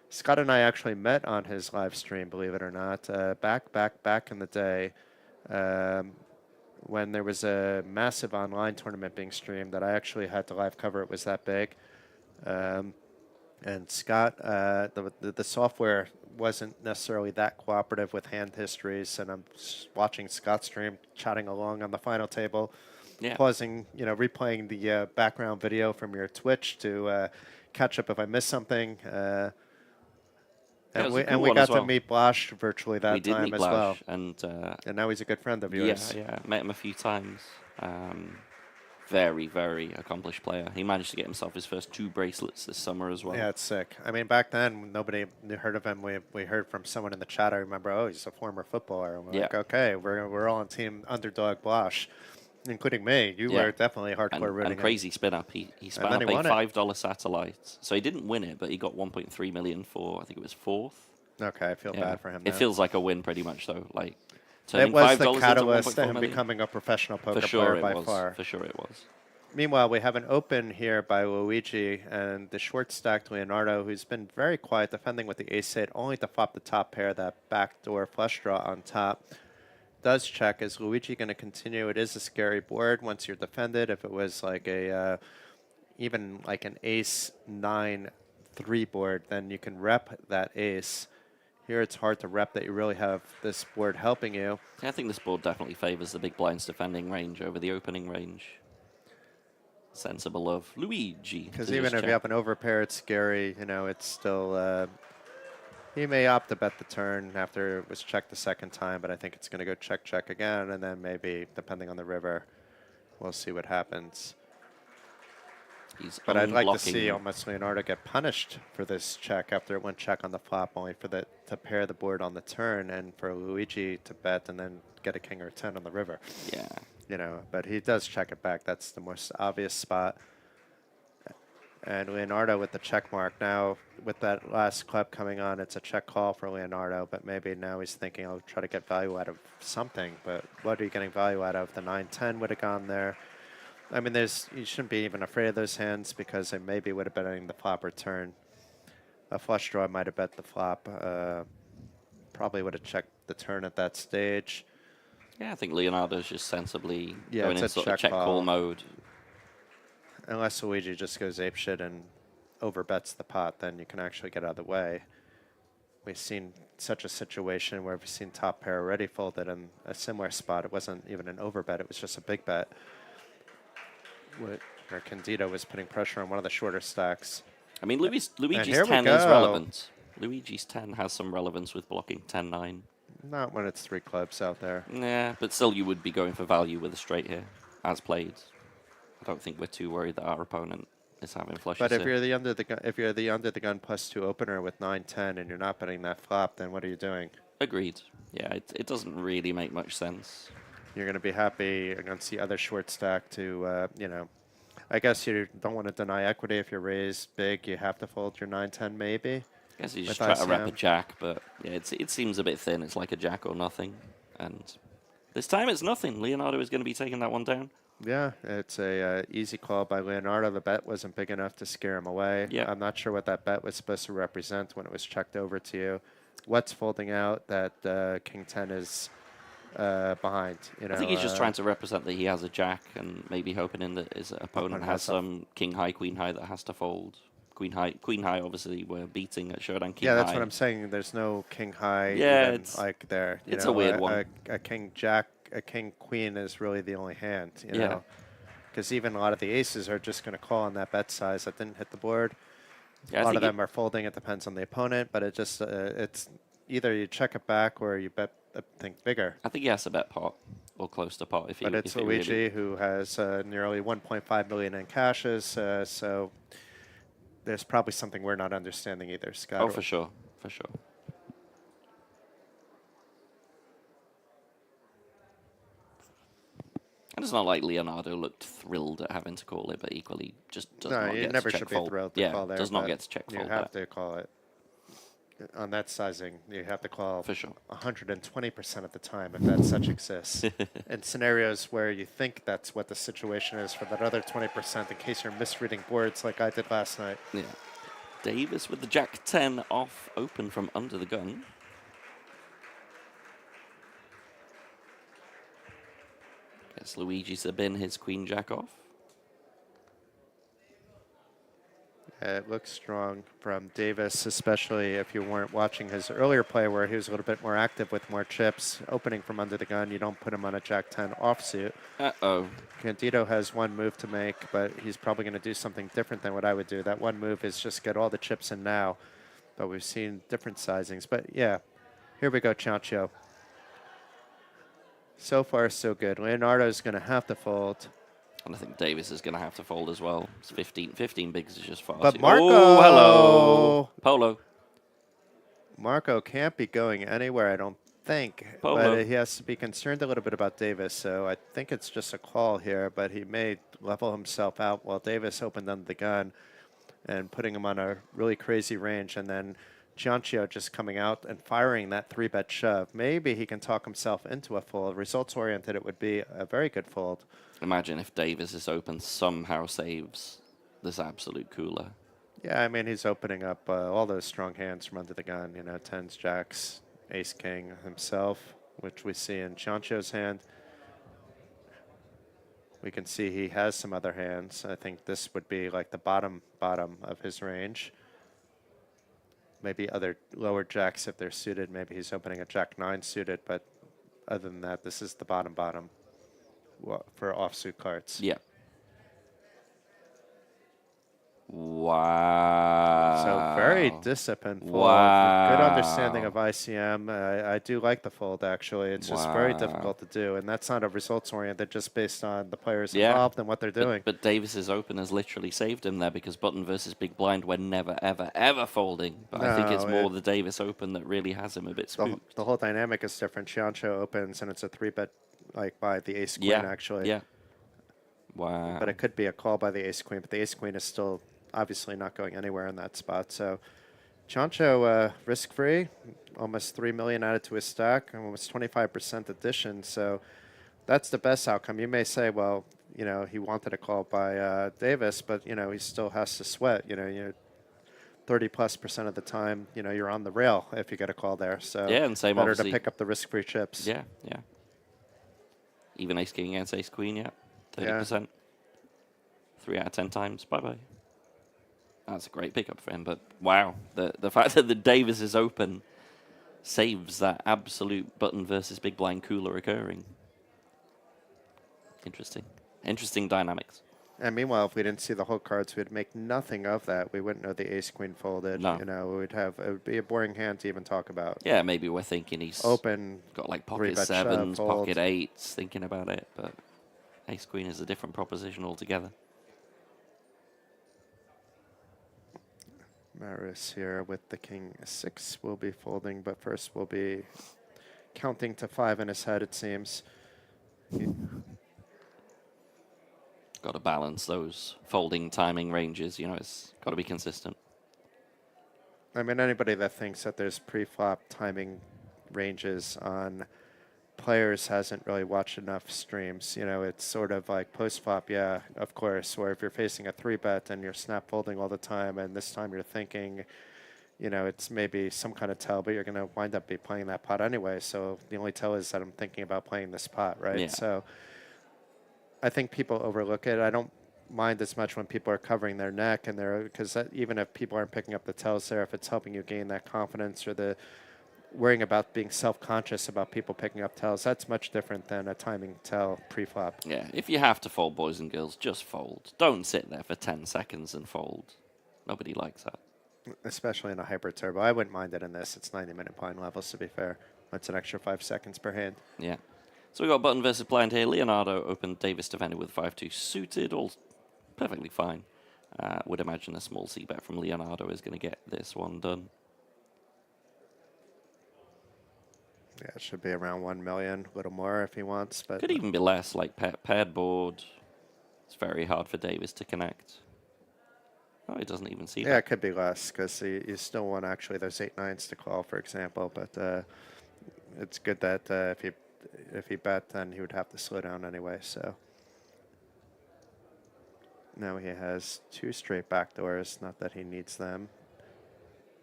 Scott and I actually met on his live stream, believe it or not, back in the day, um, when there was a massive online tournament being streamed that I actually had to live cover. It was that big. And Scott, the software wasn't necessarily that cooperative with hand histories, and I'm watching Scott stream, chatting along on the final table, Yeah. pausing, replaying the background video from your Twitch to catch up if I missed something. Yeah, it And was we a cool we one got as well. to meet Blash virtually We that did time meet as Blash, well, and and now he's a good friend of yeah, yours. yeah, met him a few times. Very, very accomplished player. He managed to get himself his first 2 bracelets this summer as well. Yeah, it's sick. I mean, back then, nobody heard of him. We heard from someone in the chat. I remember, oh, he's a former footballer. And we're like, Yeah. okay, we're all on team underdog Blash, including me. You Yeah. were definitely hardcore And rooting crazy spin up. He spun then up he a won it. $5 satellite. So he didn't win it, but he got 1.3 million for, I think it was 4th. him. Okay, I feel Yeah. bad for him. It now. feels like a win pretty much though. Like It turning was $5 the into catalyst to 1.4 him million. becoming a professional poker For sure player it by was. far. For sure it was. Meanwhile, we have an open here by Luigi and the short-stacked Leonardo, who's been very quiet, defending with the ace-8, only to flop the top pair, that backdoor flush draw on top. Does check. Is Luigi going to continue? It is a scary board once you're defended. If it was like a even like an ace-9 3 board, then you can rep that ace. Here it's hard to rep that you really have this board helping you. Yeah, I think this board definitely favors the big blinds defending range over the opening range. Sensible of Luigi. Because to even just if you check. have an overpair, it's scary. It's still. He may opt to bet the turn after it was checked the second time, but I think it's going to go check, check again, and then maybe, depending on the river, we'll see what happens. He's But I'd like to see unblocking- almost Leonardo get punished for this check after it went check on the flop, only for to pair the board on the turn, and for Luigi to bet and then get a king or 10 on the river. Yeah. But he does check it back. That's the most obvious spot. And Leonardo with the check mark. Now, with that last club coming on, it's a check call for Leonardo, but maybe now he's thinking, I'll try to get value out of something. But what are you getting value out of? The 9-10 would have gone there. I mean, you shouldn't be even afraid of those hands because they maybe would have been betting the flop or turn. A flush draw might have bet the flop. Probably would have checked the turn at that stage. Yeah, I think Leonardo's just sensibly Yeah, going it's in a sort of check check call. call mode. Unless Luigi just goes apeshit and overbets the pot, then you can actually get out of the way. We've seen such a situation where we've seen top pair already folded in a similar spot. It wasn't even an overbet, it was just a big bet. Where Candido was putting pressure on one of the shorter stacks. I mean, Luigi's here we 10 is go. relevant. Luigi's 10 has some relevance with blocking 10-9. Not when it's 3 clubs out there. Yeah, but still you would be going for value with a straight here, as played. I don't think we're too worried that our opponent is having flushes But if here. you're the under the gun, +2 opener with 9-10 and you're not betting that flop, then what are you doing? Agreed. Yeah, it doesn't really make much sense. You're going to be happy against the other short stack to, I guess you don't want to deny equity. If you're raised big, you have to fold your 9-10 maybe. I guess you With just try to rep a ICM. jack, but yeah, it seems a bit thin. It's like a jack or nothing. And this time it's nothing. Leonardo is going to be taking that one down. Yeah, it's a easy call by Leonardo. The bet wasn't big enough to scare him away. Yeah. I'm not sure what that bet was supposed to represent when it was checked over to you. What's folding out that King 10 is behind? I think he's just trying to represent that he has a jack and maybe hoping in that his opponent has has some king high, queen high that has to fold. Queen high obviously we're beating at showdown king Yeah, high. that's what I'm saying. There's no king high. Yeah, even, it's- like there. it's a weird one. A king jack, a king queen is really the only hand. You Yeah. know, because even a lot of the aces are just going to call on that bet size that didn't hit the board. Yeah, I A lot think of them are folding. It depends on the opponent, but it just it's either you check it back or you bet think bigger. I think he has to bet pot or close to pot if he. But it's if he Luigi really, who has nearly 1.5 million in cashes, so there's probably something we're not understanding either, Scott. oh, for sure, for sure. And it's not like Leonardo looked thrilled at having to call it, but equally just does No, not you get never to check should be fold. thrilled to Yeah, call there, does not but get to check you fold have that, to call it. On that sizing, you have to call for sure. 120% of the time if that such exists. In scenarios where you think that's what the situation is for that other 20% in case you're misreading boards like I did last night. Yeah. Davis with the Jack 10 off, open from under the gun. Gets Luigi to bin his Queen Jack off. It looks strong from Davis, especially if you weren't watching his earlier play where he was a little bit more active with more chips. Opening from under the gun, you don't put him on a Jack 10 offsuit. Uh-oh. Candido has one move to make, but he's probably going to do something different than what I would do. That one move is just get all the chips in now, but we've seen different sizings. But yeah, here we go, Ciancio. So far, so good. Leonardo's going to have to fold. And I think Davis is going to have to fold as well. It's 15 bigs is just far But too... Marco! Oh, hello! Polo. Marco can't be going anywhere, I don't think. Polo. But he has to be concerned a little bit about Davis, so I think it's just a call here, but he may level himself out while Davis opened under the gun and putting him on a really crazy range, and then Ciancio just coming out and firing that 3-bet shove. Maybe he can talk himself into a fold. Results-oriented, it would be a very good fold. Imagine if Davis is open somehow saves this absolute cooler. Yeah, I mean, he's opening up all those strong hands from under the gun, you know, tens, jacks, ace, king himself, which we see in Ciancio's hand. We can see he has some other hands. I think this would be like the bottom of his range. Maybe other lower jacks if they're suited. Maybe he's opening a jack 9 suited, but other than that, this is the bottom for offsuit cards. Yeah. Wow. So very disciplined fold. Wow. Good understanding of ICM. I do like the fold, actually. It's just very difficult to do, and that's not a results-oriented, just based on the players involved and what they're doing. But Davis's open has literally saved him there because button versus big blind were never, ever, ever folding. But I think it's more the Davis open that really has him a bit spooked. The whole dynamic is different. Ciancio opens, and it's a 3-bet like by the ace-queen, actually. Yeah. Wow. But it could be a call by the ace-queen, but the ace-queen is still obviously not going anywhere in that spot. So Ciancio, risk-free, almost $3 million added to his stack, almost 25% addition. So that's the best outcome. You may say, well, you know, he wanted a call by Davis, but, you know, he still has to sweat. You know, you're 30+% of the time, you know, you're on the rail if you get a call there. So yeah, and same better obviously to pick up the risk-free chips. Yeah. Even ace-king against ace-queen, yeah. 30%. 3 out of 10 times. Bye-bye. That's a great pickup for him, but wow, the fact that the Davis is open saves that absolute button versus big blind cooler occurring. Interesting dynamics. And meanwhile, if we didn't see the whole cards, we'd make nothing of that. We wouldn't know the ace-queen folded. No. You know, it would be a boring hand to even talk about. Yeah, maybe we're thinking he's Open, got like pocket 3-bet shove, 7s, fold. pocket 8s, thinking about it, but ace-queen is a different proposition altogether. Maris here with the king 6 will be folding, but first we'll be counting to 5 in his head, it seems. Got to balance those folding timing ranges, you know, it's got to be consistent. I mean, anybody that thinks that there's pre-flop timing ranges on players hasn't really watched enough streams. You know, it's sort of like post-flop, yeah, of course, where if you're facing a 3-bet and you're snap folding all the time, and this time you're thinking, you know, it's maybe some kind of tell, but you're going to wind up be playing that pot anyway. So the only tell is that I'm thinking about playing this pot, right? Yeah. So I think people overlook it. I don't mind as much when people are covering their neck, and they're, because even if people aren't picking up the tells there, if it's helping you gain that confidence or the worrying about being self-conscious about people picking up tells, that's much different than a timing tell pre-flop. Yeah, if you have to fold, boys and girls, just fold. Don't sit there for 10 seconds and fold. Nobody likes that. Especially in a hyper turbo. I wouldn't mind it in this. It's 90-minute blind levels, to be fair. That's an extra 5 seconds per hand. Yeah. So we got button versus blind here. Leonardo opened, Davis defended with 5-2 suited, all perfectly fine. Would imagine a small c-bet from Leonardo is going to get this one done. Yeah, it should be around 1 million, a little more if he wants, but Could even be less, like paired board. It's very hard for Davis to connect. Oh, he doesn't even see yeah, that. it could be less because you still want actually those 8-9s to call, for example. But it's good that if he bet, then he would have to slow down anyway. So now he has 2 straight backdoors. Not that he needs them,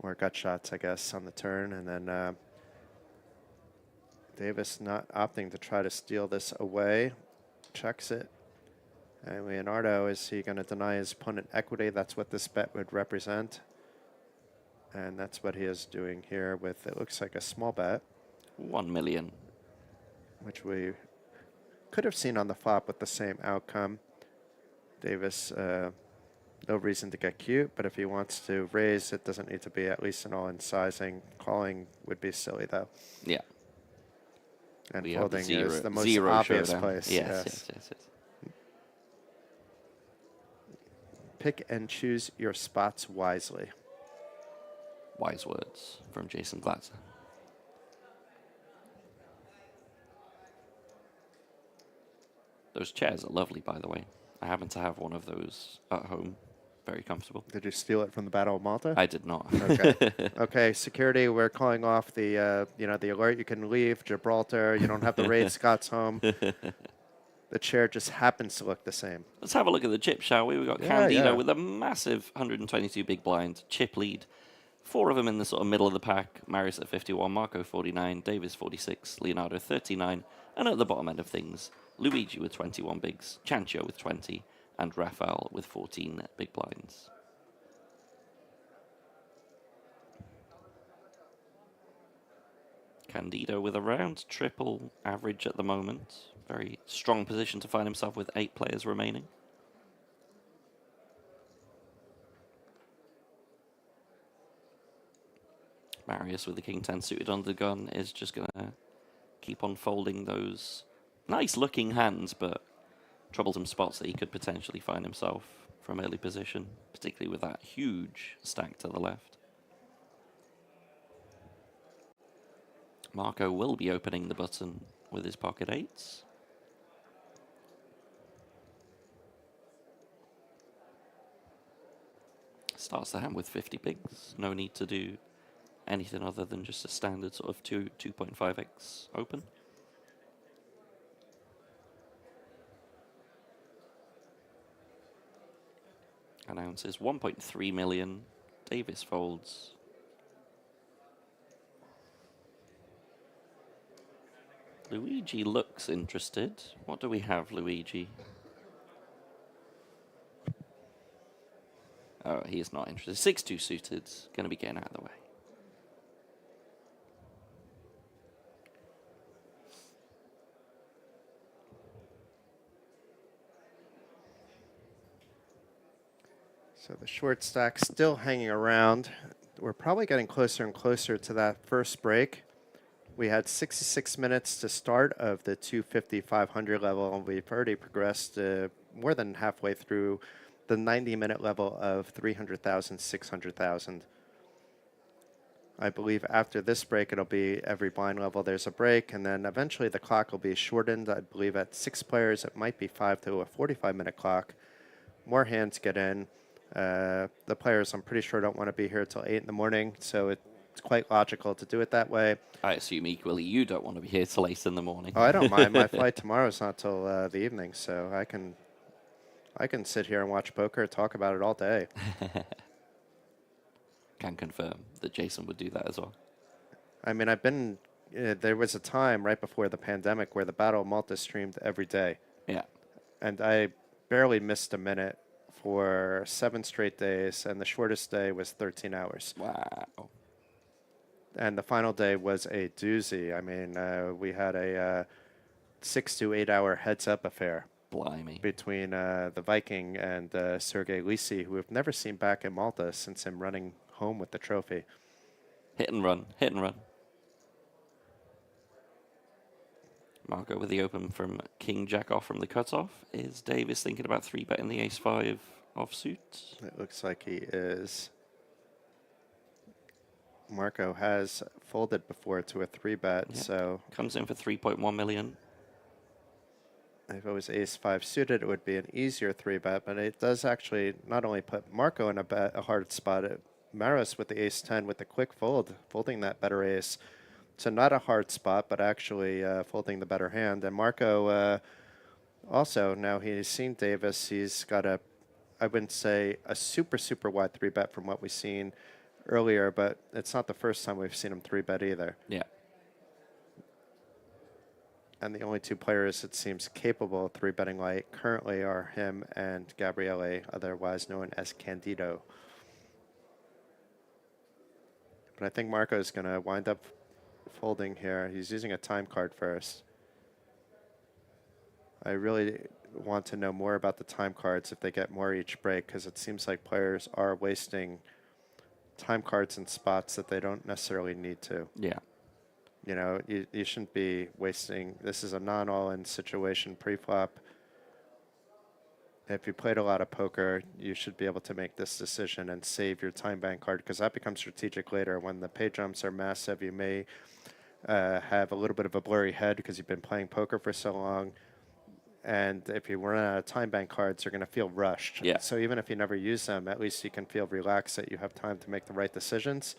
or gut shots, I guess, on the turn, and then Davis not opting to try to steal this away, checks it. And Leonardo, is he going to deny his opponent equity? That's what this bet would represent. And that's what he is doing here with, it looks like a small bet, 1 million. which we could have seen on the flop with the same outcome. Davis, no reason to get cute, but if he wants to raise, it doesn't need to be at least an all-in sizing. Calling would be silly, though. Yeah. And We have the folding is the most zero obvious showdown. place. Yes. Pick and choose your spots wisely. Wise words from Jason Glatzer. Those chairs are lovely, by the way. I happen to have one of those at home. Very comfortable. Did you steal it from the Battle of Malta? I did not. Okay. Okay, security, we're calling off the, the alert. You can leave Gibraltar. You don't have to raid Scott's home. The chair just happens to look the same. Let's have a look at the chip, shall we? We've got Yeah, Candido yeah. with a massive 122 big blind chip lead. 4 of them in the sort of middle of the pack. Marius at 51, Marco 49, Davis 46, Leonardo 39, and at the bottom end of things, Luigi with 21 bigs, Chancho with 20, and Rafael with 14 big blinds. Candido with around triple average at the moment. Very strong position to find himself with 8 players remaining. Marius with the King 10 suited under the gun is just going to keep on folding those nice looking hands, but troublesome spots that he could potentially find himself from early position, particularly with that huge stack to the left. Marco will be opening the button with his pocket 8s. Starts the hand with 50 bigs. No need to do anything other than just a standard sort of 2.5x open. Announces 1.3 million. Davis folds. Luigi looks interested. What do we have, Luigi? Oh, he is not interested. 6-2 suited. Going to be getting out of the way. So the short stack still hanging around. We're probably getting closer and closer to that first break. We had 66 minutes to start of the 250-500 level, and we've already progressed more than halfway through the 90-minute level of 300,000, 600,000. I believe after this break, it'll be every blind level there's a break, and then eventually the clock will be shortened. I believe at 6 players, it might be 5 to a 45-minute clock. More hands get in. The players, I'm pretty sure, don't want to be here till 8 in the morning, so it's quite logical to do it that way. I assume equally you don't want to be here till 8 in the morning. Oh, I don't mind. My flight tomorrow is not till the evening, so I can sit here and watch poker, talk about it all day. Can confirm that Jason would do that as well. I mean, there was a time right before the pandemic where the Battle of Malta streamed every day. Yeah. And I barely missed a minute for 7 straight days, and the shortest day was 13 hours. Wow. And the final day was a doozy. I mean, we had a 6 to 8 hour heads-up affair. Blimey. Between the Viking and Sergei Lisi, who we've never seen back in Malta since him running home with the trophy. Hit and run. Marco with the open from King Jack off from the cutoff. Is Davis thinking about 3-betting the ace-5 offsuit? It looks like he is. Marco has folded before to a 3-bet, Yeah. so Comes in for 3.1 million. if it was ace-5 suited, it would be an easier 3-bet, but it does actually not only put Marco in a hard spot, Maris with the ace-10 with the quick fold, folding that better ace. So not a hard spot, but actually folding the better hand. And Marco also, now he's seen Davis, he's got I wouldn't say a super, super wide 3-bet from what we've seen earlier, but it's not the first time we've seen him 3-bet either. Yeah. And the only two players it seems capable of 3-betting light currently are him and Gabriele, otherwise known as Candido. But I think Marco is going to wind up folding here. He's using a time card first. I really want to know more about the time cards if they get more each break, because it seems like players are wasting time cards in spots that they don't necessarily need to. Yeah. You know, you shouldn't be wasting. This is a non-all-in situation pre-flop. If you played a lot of poker, you should be able to make this decision and save your time bank card, because that becomes strategic later. When the pay jumps are massive, you may have a little bit of a blurry head because you've been playing poker for so long. And if you run out of time bank cards, you're going to feel rushed. Yeah. So even if you never use them, at least you can feel relaxed that you have time to make the right decisions.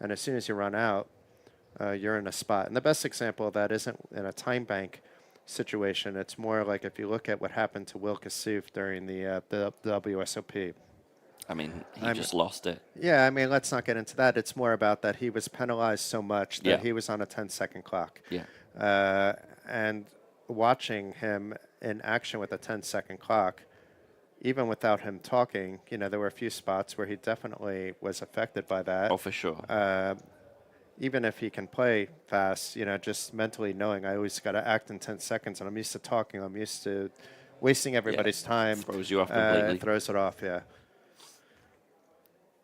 And as soon as you run out, you're in a spot. And the best example of that isn't in a time bank situation. It's more like if you look at what happened to Will Kassouf during the WSOP. I mean, he just lost it. Yeah, I mean, let's not get into that. It's more about that he was penalized so much that Yeah. he was on a 10-second clock. Yeah. And watching him in action with a 10-second clock, even without him talking, you know, there were a few spots where he definitely was affected by that. Oh, for sure. Even if he can play fast, you know, just mentally knowing I always got to act in 10 seconds, and I'm used to talking, I'm used to wasting everybody's time. Throws you off completely. Throws it off, yeah.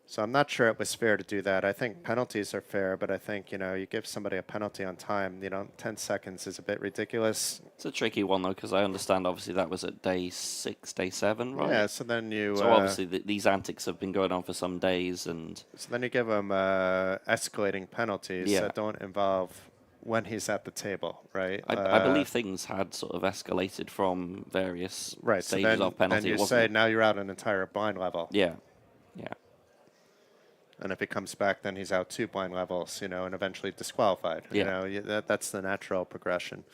So I'm not sure it was fair to do that. I think penalties are fair, but I think, you know, you give somebody a penalty on time, you know, 10 seconds is a bit ridiculous. It's a tricky one, though, because I understand, obviously, that was at day 6, day 7, right? Yeah, so then you... So, obviously, these antics have been going on for some days, and... So then you give him escalating penalties that don't involve when he's at the table, right? I believe things had sort of escalated from various stages of penalty. Then you say, now you're out an entire blind level. Yeah, yeah. And if he comes back, then he's out 2 blind levels, you know, and eventually disqualified. Yeah. You know, that's the natural progression.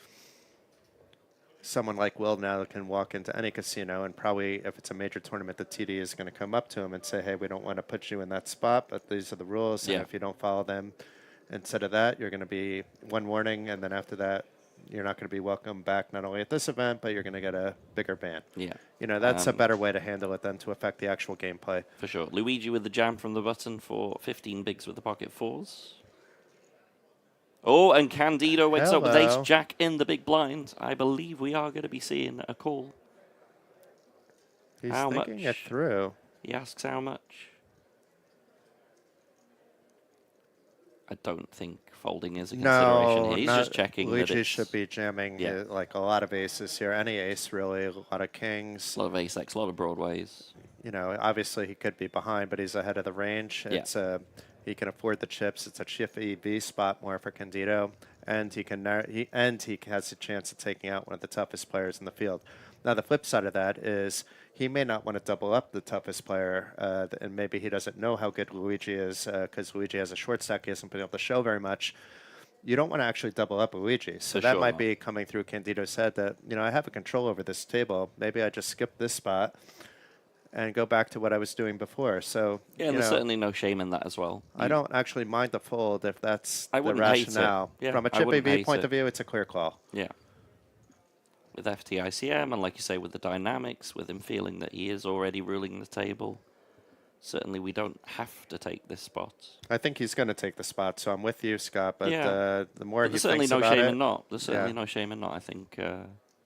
Someone like Will now can walk into any casino, and probably if it's a major tournament, the TD is going to come up to him and say, hey, we don't want to put you in that spot, but these are the rules, and if you don't follow them, instead of that, you're going to be 1 warning, and then after that, you're not going to be welcome back not only at this event, but you're going to get a bigger ban. Yeah. You know, that's a better way to handle it than to affect the actual gameplay. For sure. Luigi with the jam from the button for 15 bigs with the pocket 4s. Oh, and Candido wakes up with ace-jack in the big blind. I believe we are going to be seeing a call. He's how thinking much? it through. He asks how much. I don't think folding is a consideration here. He's just checking Luigi that it's... should be jamming like a lot of aces here. Any ace, really. A lot of kings. A lot of ace-x, a lot of broadways. You know, obviously he could be behind, but he's ahead of the range. It's he can afford the chips. It's a chip EV spot more for Candido, and he has a chance of taking out one of the toughest players in the field. Now the flip side of that is he may not want to double up the toughest player, and maybe he doesn't know how good Luigi is because Luigi has a short stack. He hasn't been able to show very much. You don't want to actually double up Luigi, so that might be coming through Candido's head that, you know, I have a control over this table. Maybe I just skip this spot and go back to what I was doing before. So yeah, there's certainly no shame in that as well. I don't actually mind the fold if that's the rationale. Yeah, from a chip AV point of view, it's a clear call. Yeah. With FTICM, and like you say, with the dynamics, with him feeling that he is already ruling the table, certainly we don't have to take this spot. I think he's going to take the spot, so I'm with you, Scott. But the more he thinks about it... There's certainly no shame in not. There's certainly no shame in not. I think,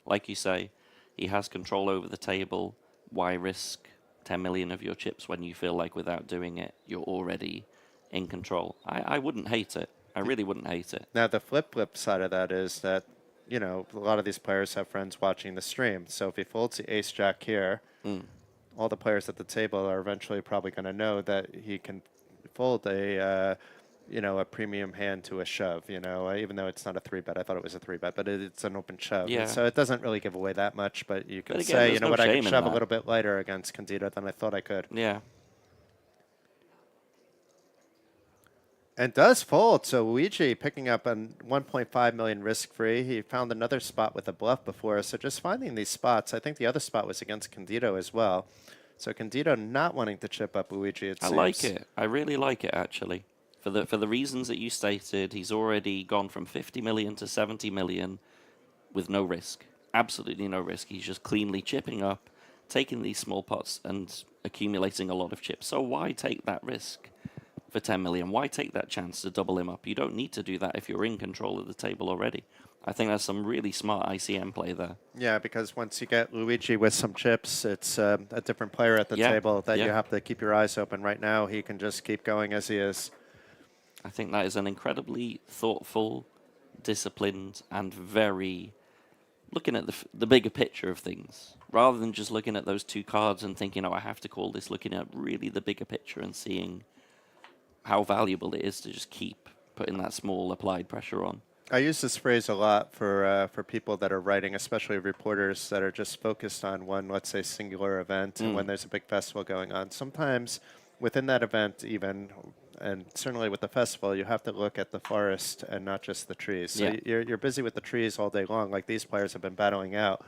like you say, he has control over the table. Why risk 10 million of your chips when you feel like without doing it, you're already in control? I wouldn't hate it. I really wouldn't hate it. Now, the flip side of that is that, you know, a lot of these players have friends watching the stream. So if he folds the ace-jack here, all the players at the table are eventually probably going to know that he can fold a a premium hand to a shove, even though it's not a 3-bet. I thought it was a 3-bet, but it's an open shove. And Yeah. so it doesn't really give away that much, but you But could again, say, there's no what, I could shame in shove a that. little bit lighter against Candido than I thought I could. Yeah. And does fold, so Luigi picking up an 1.5 million risk-free. He found another spot with a bluff before, so just finding these spots. I think the other spot was against Candido as well. So Candido not wanting to chip up Luigi, it I seems. like it. I really like it, actually. For the reasons that you stated, he's already gone from 50 million to 70 million with no risk. Absolutely no risk. He's just cleanly chipping up, taking these small pots and accumulating a lot of chips. So why take that risk for 10 million? Why take that chance to double him up? You don't need to do that if you're in control of the table already. I think that's some really smart ICM play there. Yeah, because once you get Luigi with some chips, it's a different player at the table that you have to keep your eyes open. Right now, he can just keep going as he is. I think that is an incredibly thoughtful, disciplined, and very looking at the bigger picture of things, rather than just looking at those two cards and thinking, oh, I have to call this, looking at really the bigger picture and seeing how valuable it is to just keep putting that small applied pressure on. I use this phrase a lot for people that are writing, especially reporters that are just focused on one, let's say, singular event, and when there's a big festival going on. Sometimes within that event even, and certainly with the festival, you have to look at the forest and not just the trees. So you're busy with the trees all day long, like these players have been battling out.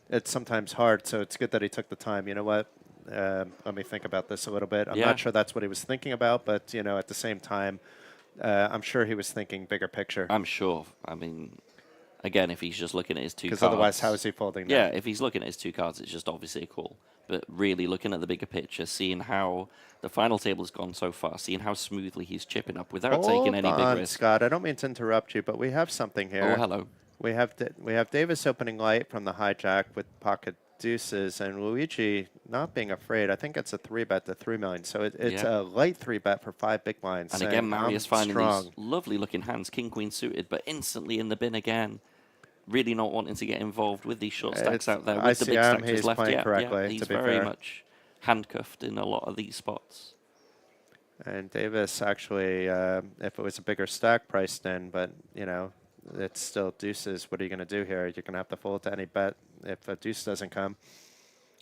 It's sometimes hard, so it's good that he took the time. You know what? Let me think about this a little bit. I'm not sure that's what he was thinking about, but, at the same time, I'm sure he was thinking bigger picture. I'm sure. I mean, again, if he's just looking at his two cards... Because otherwise, how is he folding now? Yeah, if he's looking at his two cards, it's just obviously a call. But really looking at the bigger picture, seeing how the final table has gone so far, seeing how smoothly he's chipping up without taking any big risk. Scott, I don't mean to interrupt you, but we have something here. Oh, hello. We have Davis opening light from the hijack with pocket deuces, and Luigi not being afraid. I think it's a 3-bet to 3 million, so it's a light 3-bet for 5 big blinds. And again, Marius finding these lovely looking hands, king, queen suited, but instantly in the bin again. Really not wanting to get involved with these short stacks out there with the big stacks he's left. Playing correctly, he's to be very fair. much handcuffed in a lot of these spots. And Davis actually, if it was a bigger stack priced in, but it's still deuces. What are you going to do here? You're going to have to fold to any bet if a deuce doesn't come.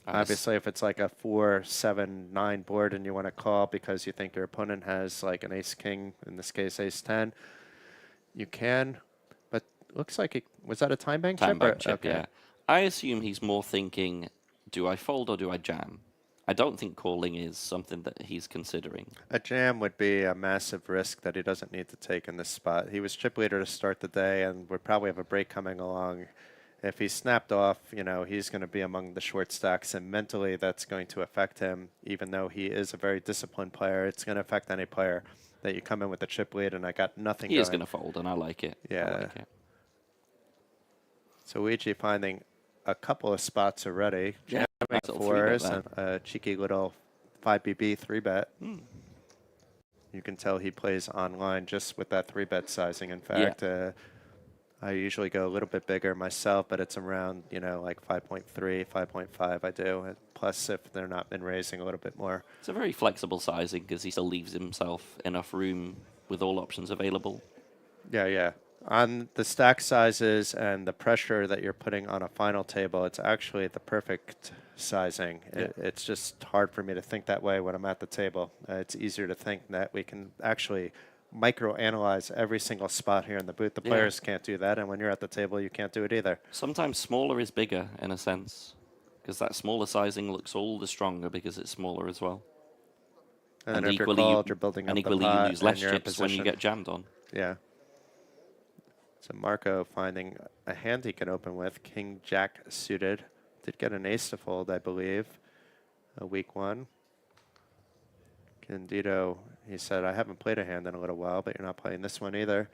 Obviously, if it's like a 4-7-9 board and you want to call because you think your opponent has like an ace-king, in this case ace-10, you can. But looks like was that a time bank chip? Time bank chip, okay. yeah. I assume he's more thinking, do I fold or do I jam? I don't think calling is something that he's considering. A jam would be a massive risk that he doesn't need to take in this spot. He was chip leader to start the day and would probably have a break coming along. If he snapped off, he's going to be among the short stacks, and mentally that's going to affect him, even though he is a very disciplined player. It's going to affect any player that you come in with a chip lead and I got nothing He going. is going to fold, and I like it. Yeah. I like it. So Luigi finding a couple of spots already. Yeah, Jamming nice little fours 3-bet and a cheeky little 5BB 3-bet. You can tell he plays online just with that 3-bet sizing. In fact, I usually go a little bit bigger myself, but it's around, like 5.3, 5.5 I do. Plus, if they're not been raising a little bit more. It's a very flexible sizing because he still leaves himself enough room with all options available. Yeah. On the stack sizes and the pressure that you're putting on a final table, it's actually the perfect sizing. It's just hard for me to think that way when I'm at the table. It's easier to think that we can actually micro-analyze every single spot here in the booth. The players can't do that, and when you're at the table, you can't do it either. Sometimes smaller is bigger, in a sense, because that smaller sizing looks all the stronger because it's smaller as well. And if you're called, you're building up the pot, you lose less and you're in chips when you position. get jammed on. Yeah. So Marco finding a hand he can open with, King Jack suited. Did get an ace to fold, I believe, week one. Candido, he said, I haven't played a hand in a little while, but you're not playing this one either.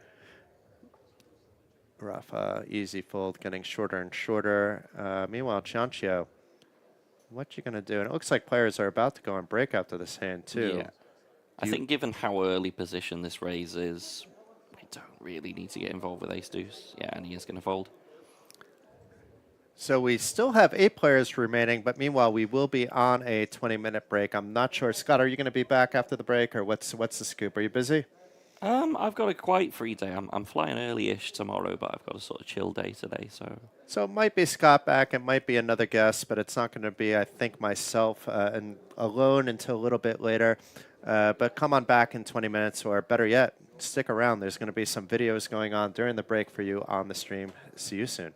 Rafa, easy fold, getting shorter and shorter. Meanwhile, Ciancio, what you going to do? And it looks like players are about to go on break after this hand, too. Yeah. I think given how early position this raise is, we don't really need to get involved with ace-deuce. Yeah, and he is going to fold. So we still have 8 players remaining, but meanwhile, we will be on a 20-minute break. I'm not sure. Scott, are you going to be back after the break, or what's the scoop? Are you busy? I've got a quite free day. I'm flying early-ish tomorrow, but I've got a sort of chill day today. So So it might be Scott back, it might be another guest, but it's not going to be, I think, myself and alone until a little bit later. But come on back in 20 minutes, or better yet, stick around. There's going to be some videos going on during the break for you on the stream. See you soon.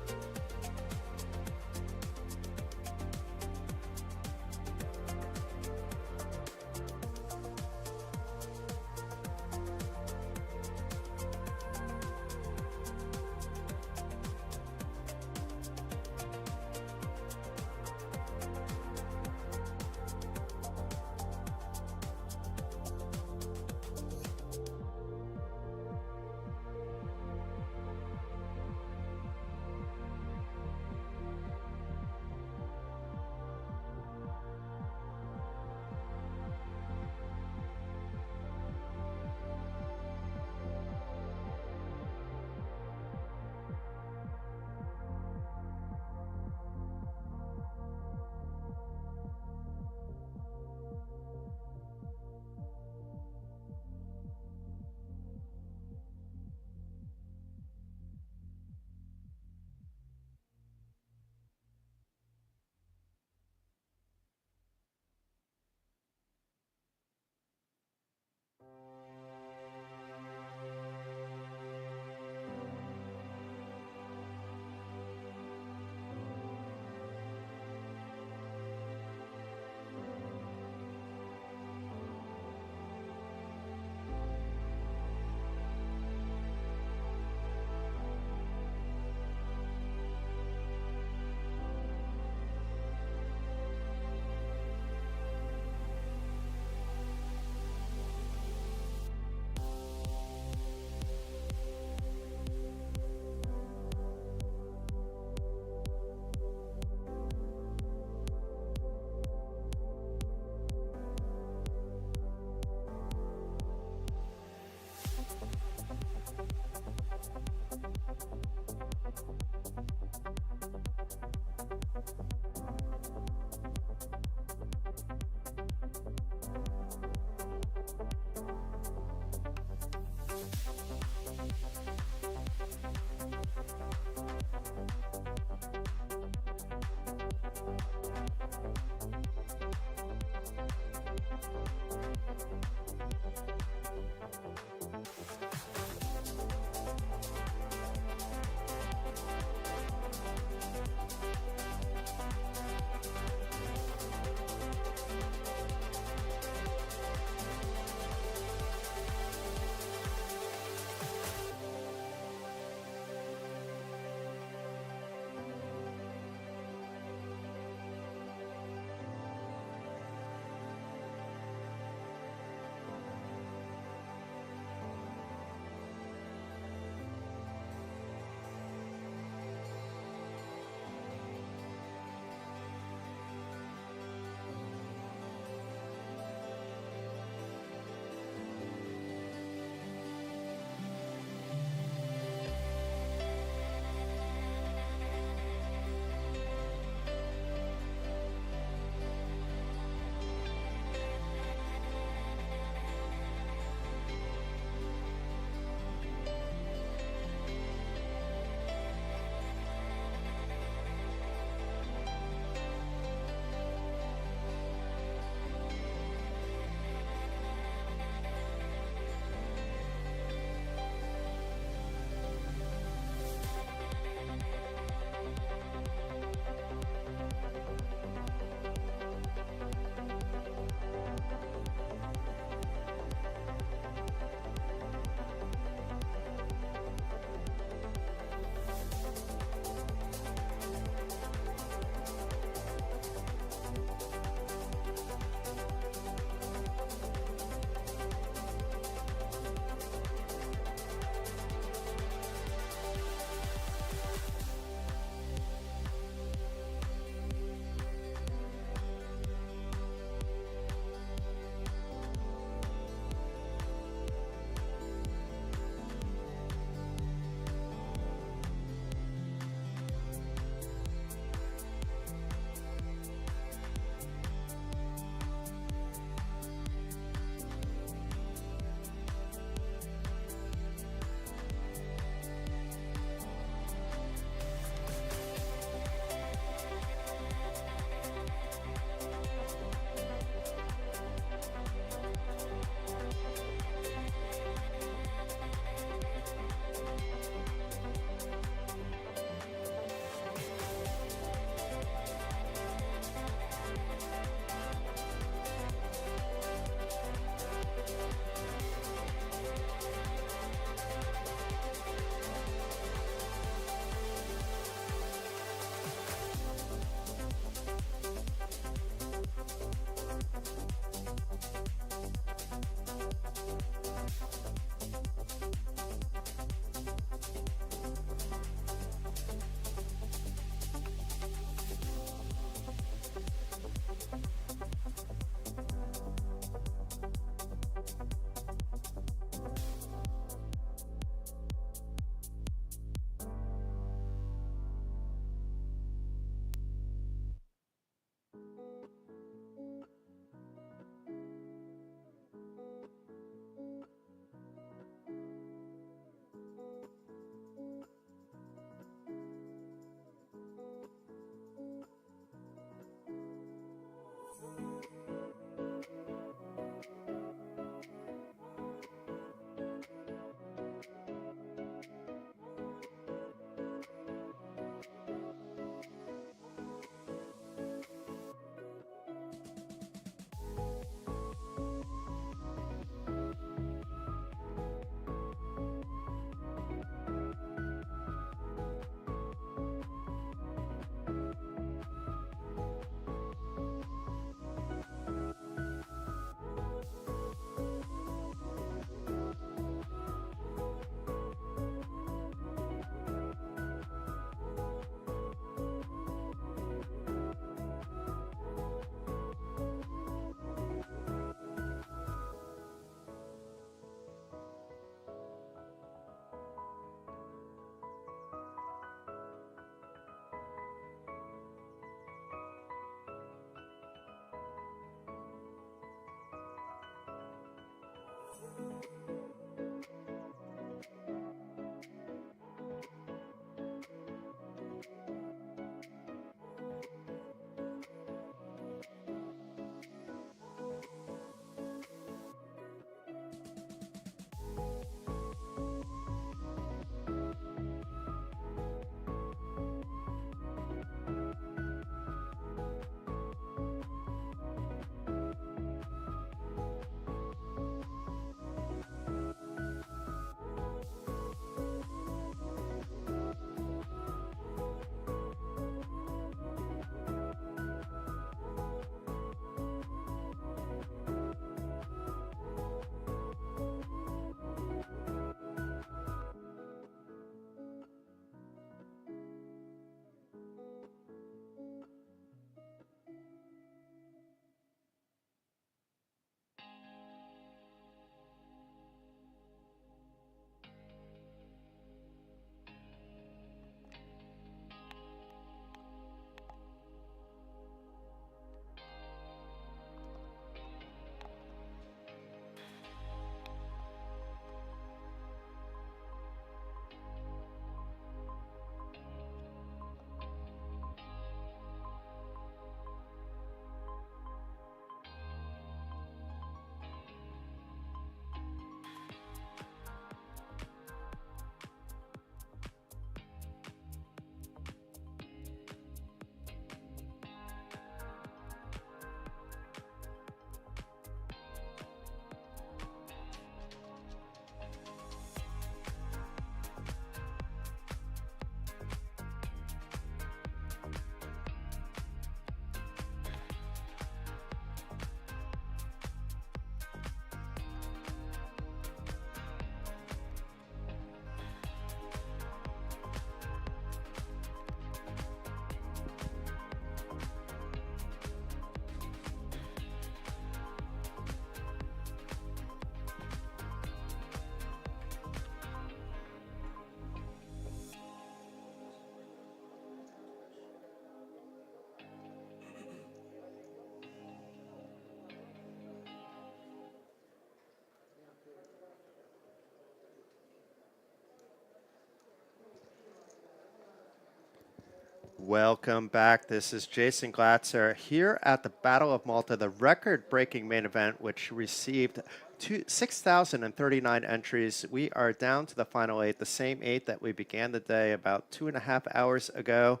Welcome back. This is Jason Glatzer here at the Battle of Malta, the record-breaking main event, which received 6,039 entries. We are down to the final 8, the same 8 that we began the day about 2.5 hours ago.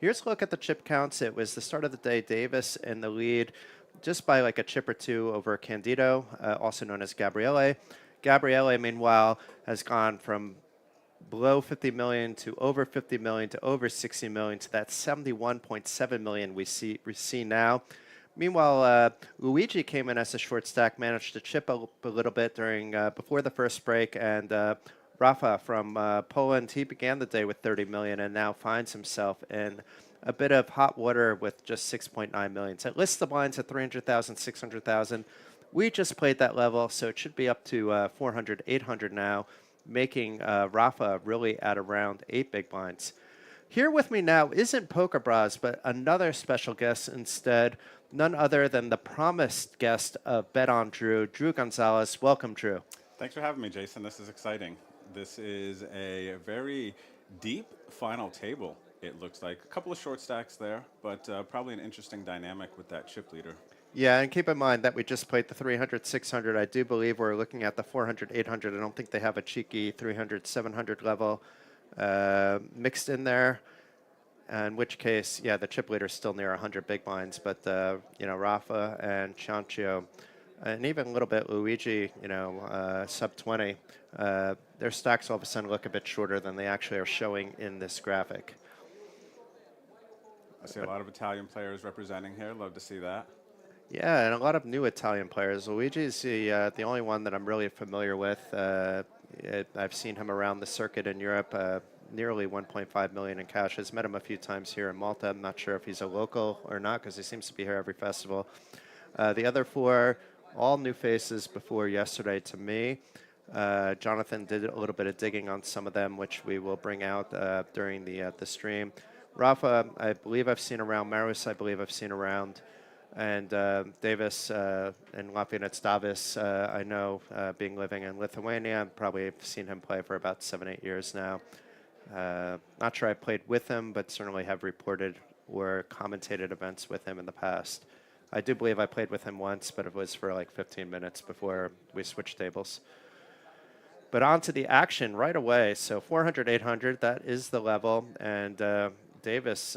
Here's a look at the chip counts. It was the start of the day, Davis in the lead, just by like a chip or two over Candido, also known as Gabriele. Gabriele, meanwhile, has gone from below 50 million to over 50 million to over 60 million to that 71.7 million we see now. Meanwhile, Luigi came in as a short stack, managed to chip a little bit during before the first break, and Rafa from Poland, he began the day with 30 million and now finds himself in a bit of hot water with just 6.9 million. So it lists the blinds at 300,000, 600,000. We just played that level, so it should be up to 400, 800 now, making Rafa really at around 8 big blinds. Here with me now isn't Poker Bras, but another special guest instead, none other than the promised guest of Bet on Drew, Drew Gonzalez. Welcome, Drew. Thanks for having me, Jason. This is exciting. This is a very deep final table, it looks like. A couple of short stacks there, but probably an interesting dynamic with that chip leader. Yeah, and keep in mind that we just played the 300, 600. I do believe we're looking at the 400, 800. I don't think they have a cheeky 300, 700 level mixed in there. In which case, yeah, the chip leader is still near 100 big blinds. But, Rafa and Ciancio, and even a little bit Luigi, sub 20, their stacks all of a sudden look a bit shorter than they actually are showing in this graphic. I see a lot of Italian players representing here. Love to see that. Yeah, and a lot of new Italian players. Luigi's the only one that I'm really familiar with. I've seen him around the circuit in Europe, nearly 1.5 million in cash. I've met him a few times here in Malta. I'm not sure if he's a local or not because he seems to be here every festival. The other 4, all new faces before yesterday to me. Jonathan did a little bit of digging on some of them, which we will bring out during the stream. Rafa, I believe I've seen around. Maris, I believe I've seen around. And Davis and Latvianets Davis, I know, being living in Lithuania, probably have seen him play for about 7-8 years now. Not sure I played with him, but certainly have reported or commentated events with him in the past. I do believe I played with him once, but it was for like 15 minutes before we switched tables. But on to the action right away. So 400, 800, that is the level. And Davis...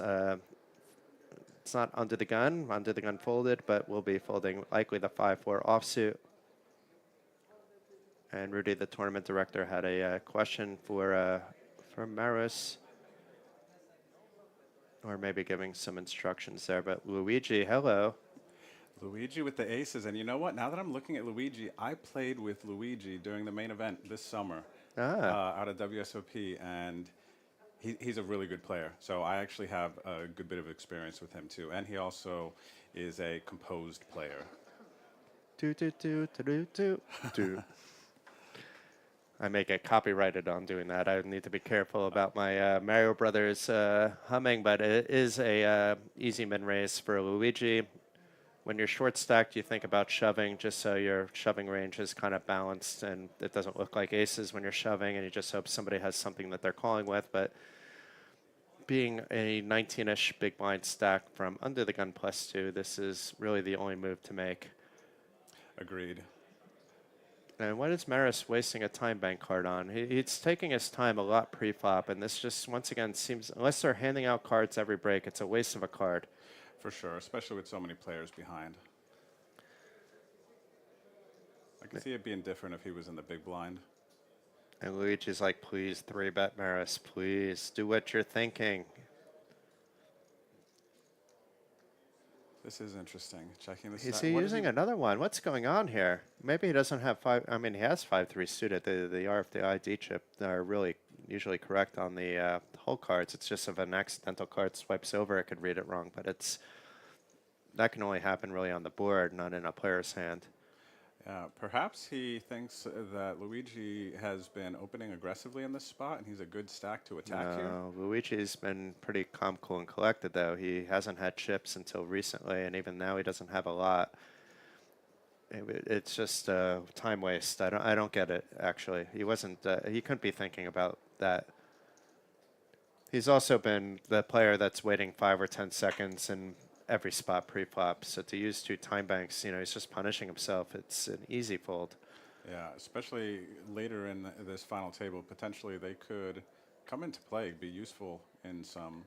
it's not under the gun folded, but we'll be folding likely the 5-4 offsuit. And Rudy, the tournament director, had a question for Maris, or maybe giving some instructions there. But Luigi, hello. Luigi with the aces. And you know what? Now that I'm looking at Luigi, I played with Luigi during the main event this summer out of WSOP. And he's a really good player. So I actually have a good bit of experience with him, too. And he also is a composed player. I may get copyrighted on doing that. I need to be careful about my Mario Brothers humming, but it is a easy min raise for Luigi. When you're short stacked, you think about shoving just so your shoving range is kind of balanced and it doesn't look like aces when you're shoving, and you just hope somebody has something that they're calling with. But being a 19-ish big blind stack from under the gun +2, this is really the only move to make. Agreed. And what is Maris wasting a time bank card on? He's taking his time a lot pre-flop, and this just, once again, seems, unless they're handing out cards every break, it's a waste of a card. For sure, especially with so many players behind. I can see it being different if he was in the big blind. And Luigi's like, please, 3-bet Maris, please, do what you're thinking. This is interesting. Checking this. Is he using another one? What's going on here? Maybe he doesn't have 5. I mean, he has 5-3 suited. The RFD ID chip are really usually correct on the whole cards. It's just if an accidental card swipes over, it could read it wrong. But that can only happen really on the board, not in a player's hand. Perhaps he thinks that Luigi has been opening aggressively in this spot, and he's a good stack to attack here. Luigi's been pretty calm, cool, and collected, though. He hasn't had chips until recently, and even now he doesn't have a lot. It's just time waste. I don't get it, actually. He wasn't. He couldn't be thinking about that. He's also been the player that's waiting 5 or 10 seconds in every spot pre-flop. So to use 2 time banks, he's just punishing himself. It's an easy fold. Yeah, especially later in this final table, potentially they could come into play, be useful in some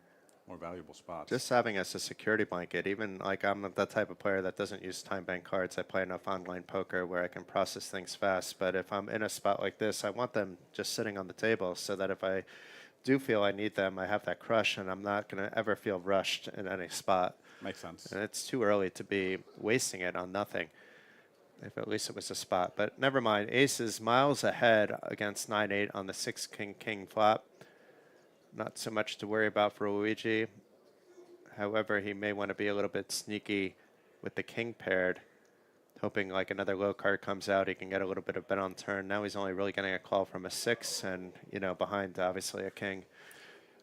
more valuable spots. Just having us a security blanket, even like I'm the type of player that doesn't use time bank cards. I play enough online poker where I can process things fast. But if I'm in a spot like this, I want them just sitting on the table so that if I do feel I need them, I have that crush and I'm not going to ever feel rushed in any spot. Makes sense. And it's too early to be wasting it on nothing. If at least it was a spot. But never mind. Ace is miles ahead against 9-8 on the 6-king-king flop. Not so much to worry about for Luigi. However, he may want to be a little bit sneaky with the king paired, hoping like another low card comes out, he can get a little bit of bet on turn. Now he's only really getting a call from a 6 and, behind obviously a king.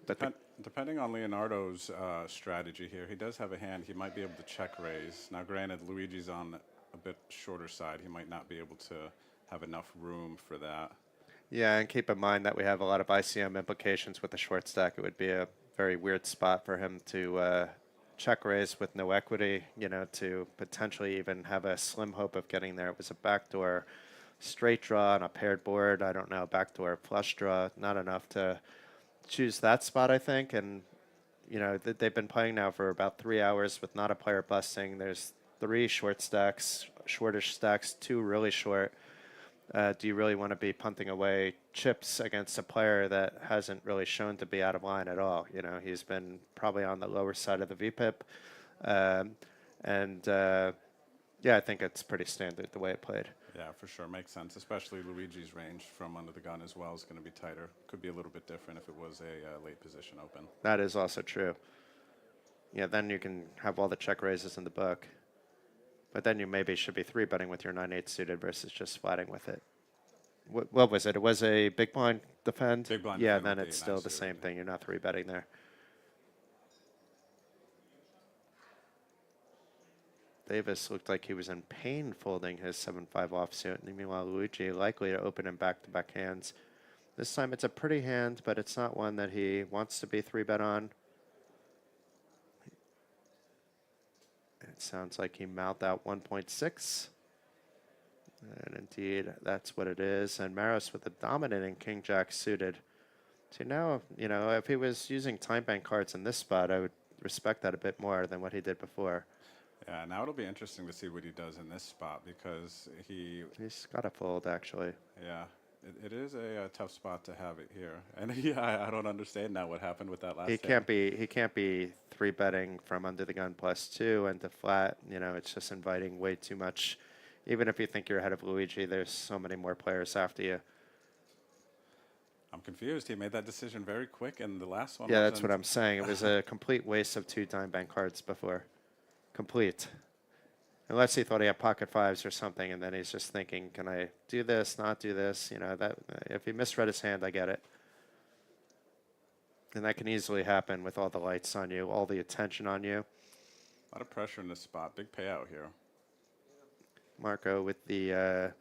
But Depending on Leonardo's strategy here, he does have a hand. He might be able to check raise. Now, granted, Luigi's on a bit shorter side. He might not be able to have enough room for that. yeah, and keep in mind that we have a lot of ICM implications with the short stack. It would be a very weird spot for him to check raise with no equity, to potentially even have a slim hope of getting there. It was a backdoor straight draw on a paired board. I don't know, backdoor flush draw, not enough to choose that spot, I think. And, they've been playing now for about 3 hours with not a player busting. There's 3 short stacks, shortish stacks, 2 really short. Do you really want to be punting away chips against a player that hasn't really shown to be out of line at all? He's been probably on the lower side of the VPIP. Yeah, I think it's pretty standard the way it played. Yeah, for sure. Makes sense. Especially Luigi's range from under the gun as well is going to be tighter. Could be a little bit different if it was a late position open. That is also true. Yeah, then you can have all the check raises in the book. But then you maybe should be 3-betting with your 9-8 suited versus just flatting with it. What was it? It was a big blind defend? Big blind yeah, defend then with it's the still 9 the suited. same thing. You're not 3-betting there. Davis looked like he was in pain folding his 7-5 offsuit. And meanwhile, Luigi likely to open in back-to-back hands. This time it's a pretty hand, but it's not one that he wants to be 3-bet on. It sounds like he mouthed out 1.6. And indeed, that's what it is. And Maros with a dominating king-jack suited. See, now, if he was using time bank cards in this spot, I would respect that a bit more than what he did before. Yeah, now it'll be interesting to see what he does in this spot because he's got a fold, actually. Yeah, it is a tough spot to have it here. And yeah, I don't understand now what happened with that last He can't be 3-betting from under the gun +2 and to flat. It's just inviting way too much. Even if you think you're ahead of Luigi, there's so many more players after you. I'm confused. He made that decision very quick, and the last one. Yeah, that's what I'm saying. It was a complete waste of 2 time bank cards before. Complete. Unless he thought he had pocket 5s or something, and then he's just thinking, can I do this, not do this? That if he misread his hand, I get it. And that can easily happen with all the lights on you, all the attention on you. A lot of pressure in this spot. Big payout here. Marco with the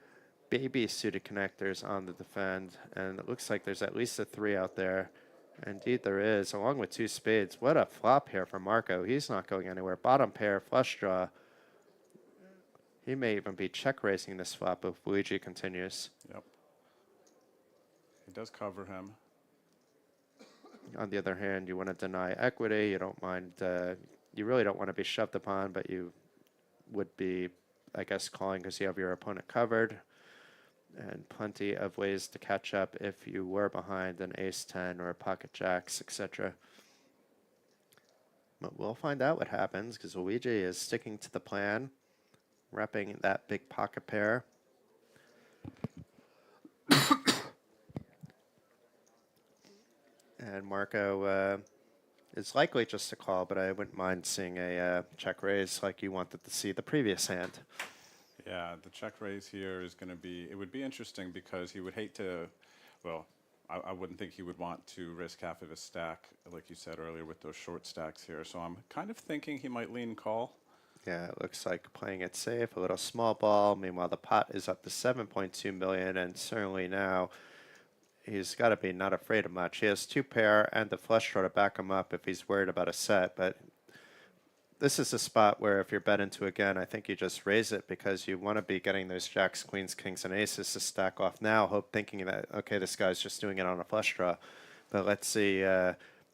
baby suited connectors on the defend, and it looks like there's at least a 3 out there. Indeed there is, along with 2 spades. What a flop here for Marco. He's not going anywhere. Bottom pair, flush draw. He may even be check raising this flop if Luigi continues. Yep. He does cover him. On the other hand, you want to deny equity. You don't mind, you really don't want to be shoved upon, but you would be, I guess, calling because you have your opponent covered. And plenty of ways to catch up if you were behind an ace-10 or a pocket jacks, etc. But we'll find out what happens because Luigi is sticking to the plan, repping that big pocket pair. And Marco is likely just to call, but I wouldn't mind seeing a check raise like you wanted to see the previous hand. Yeah, the check raise here is going to be, it would be interesting because he would hate to, well, I wouldn't think he would want to risk half of his stack, like you said earlier, with those short stacks here. So I'm kind of thinking he might lean call. Yeah, it looks like playing it safe, a little small ball. Meanwhile, the pot is up to 7.2 million, and certainly now he's got to be not afraid of much. He has two pair and the flush draw to back him up if he's worried about a set. But this is a spot where if you're bet into again, I think you just raise it because you want to be getting those jacks, queens, kings, and aces to stack off now, thinking that, okay, this guy's just doing it on a flush draw. But let's see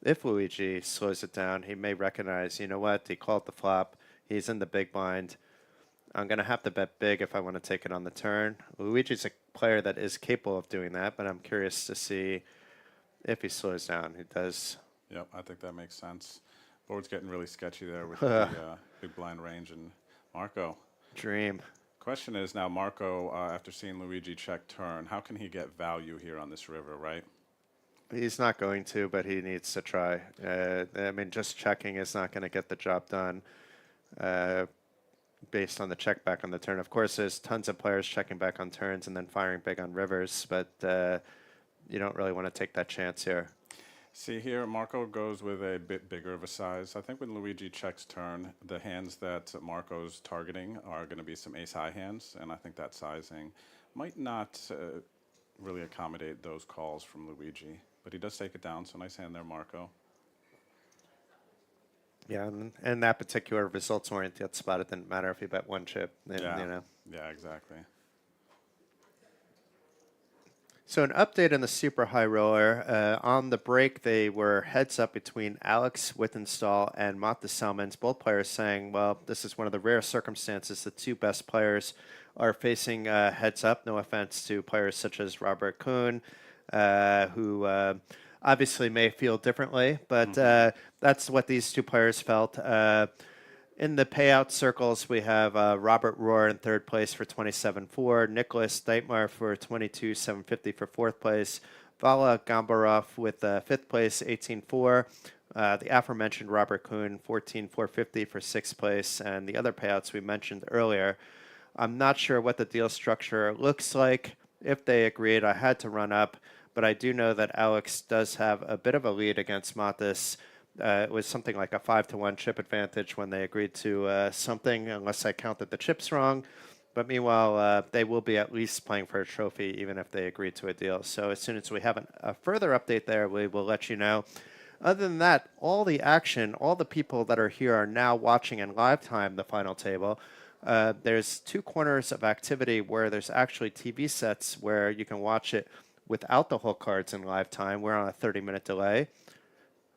if Luigi slows it down, he may recognize, you know what, he called the flop. He's in the big blind. I'm going to have to bet big if I want to take it on the turn. Luigi's a player that is capable of doing that, but I'm curious to see if he slows down. He does. Yep, I think that makes sense. Board's getting really sketchy there with the big blind range and Marco. Dream. Question is now, Marco, after seeing Luigi check turn, how can he get value here on this river, right? He's not going to, but he needs to try. I mean, just checking is not going to get the job done based on the check back on the turn. Of course, there's tons of players checking back on turns and then firing big on rivers, but you don't really want to take that chance here. See here, Marco goes with a bit bigger of a size. I think when Luigi checks turn, the hands that Marco's targeting are going to be some ace-high hands, and I think that sizing might not really accommodate those calls from Luigi. But he does take it down, so nice hand there, Marco. Yeah, and that particular results-oriented spot, it didn't matter if you bet one chip. And, Yeah, you know. yeah, exactly. So an update on the super high roller. On the break, they were heads up between Alex Wittenstall and Matta Selmans, both players saying, well, this is one of the rare circumstances the two best players are facing heads up. No offense to players such as Robert Kuhn, who obviously may feel differently, but that's what these two players felt. In the payout circles, we have Robert Rohr in third place for 27.4, Nicholas Deitmar for 22.750 for fourth place, Vala Gambarov with fifth place, 18.4, the aforementioned Robert Kuhn, 14.450 for sixth place, and the other payouts we mentioned earlier. I'm not sure what the deal structure looks like. If they agreed, I had to run up, but I do know that Alex does have a bit of a lead against Matas. It was something like a 5-1 chip advantage when they agreed to something, unless I counted the chips wrong. But meanwhile, they will be at least playing for a trophy, even if they agree to a deal. So as soon as we have a further update there, we will let you know. Other than that, all the action, all the people that are here are now watching in live time the final table. There's two corners of activity where there's actually TV sets where you can watch it without the whole cards in live time. We're on a 30-minute delay.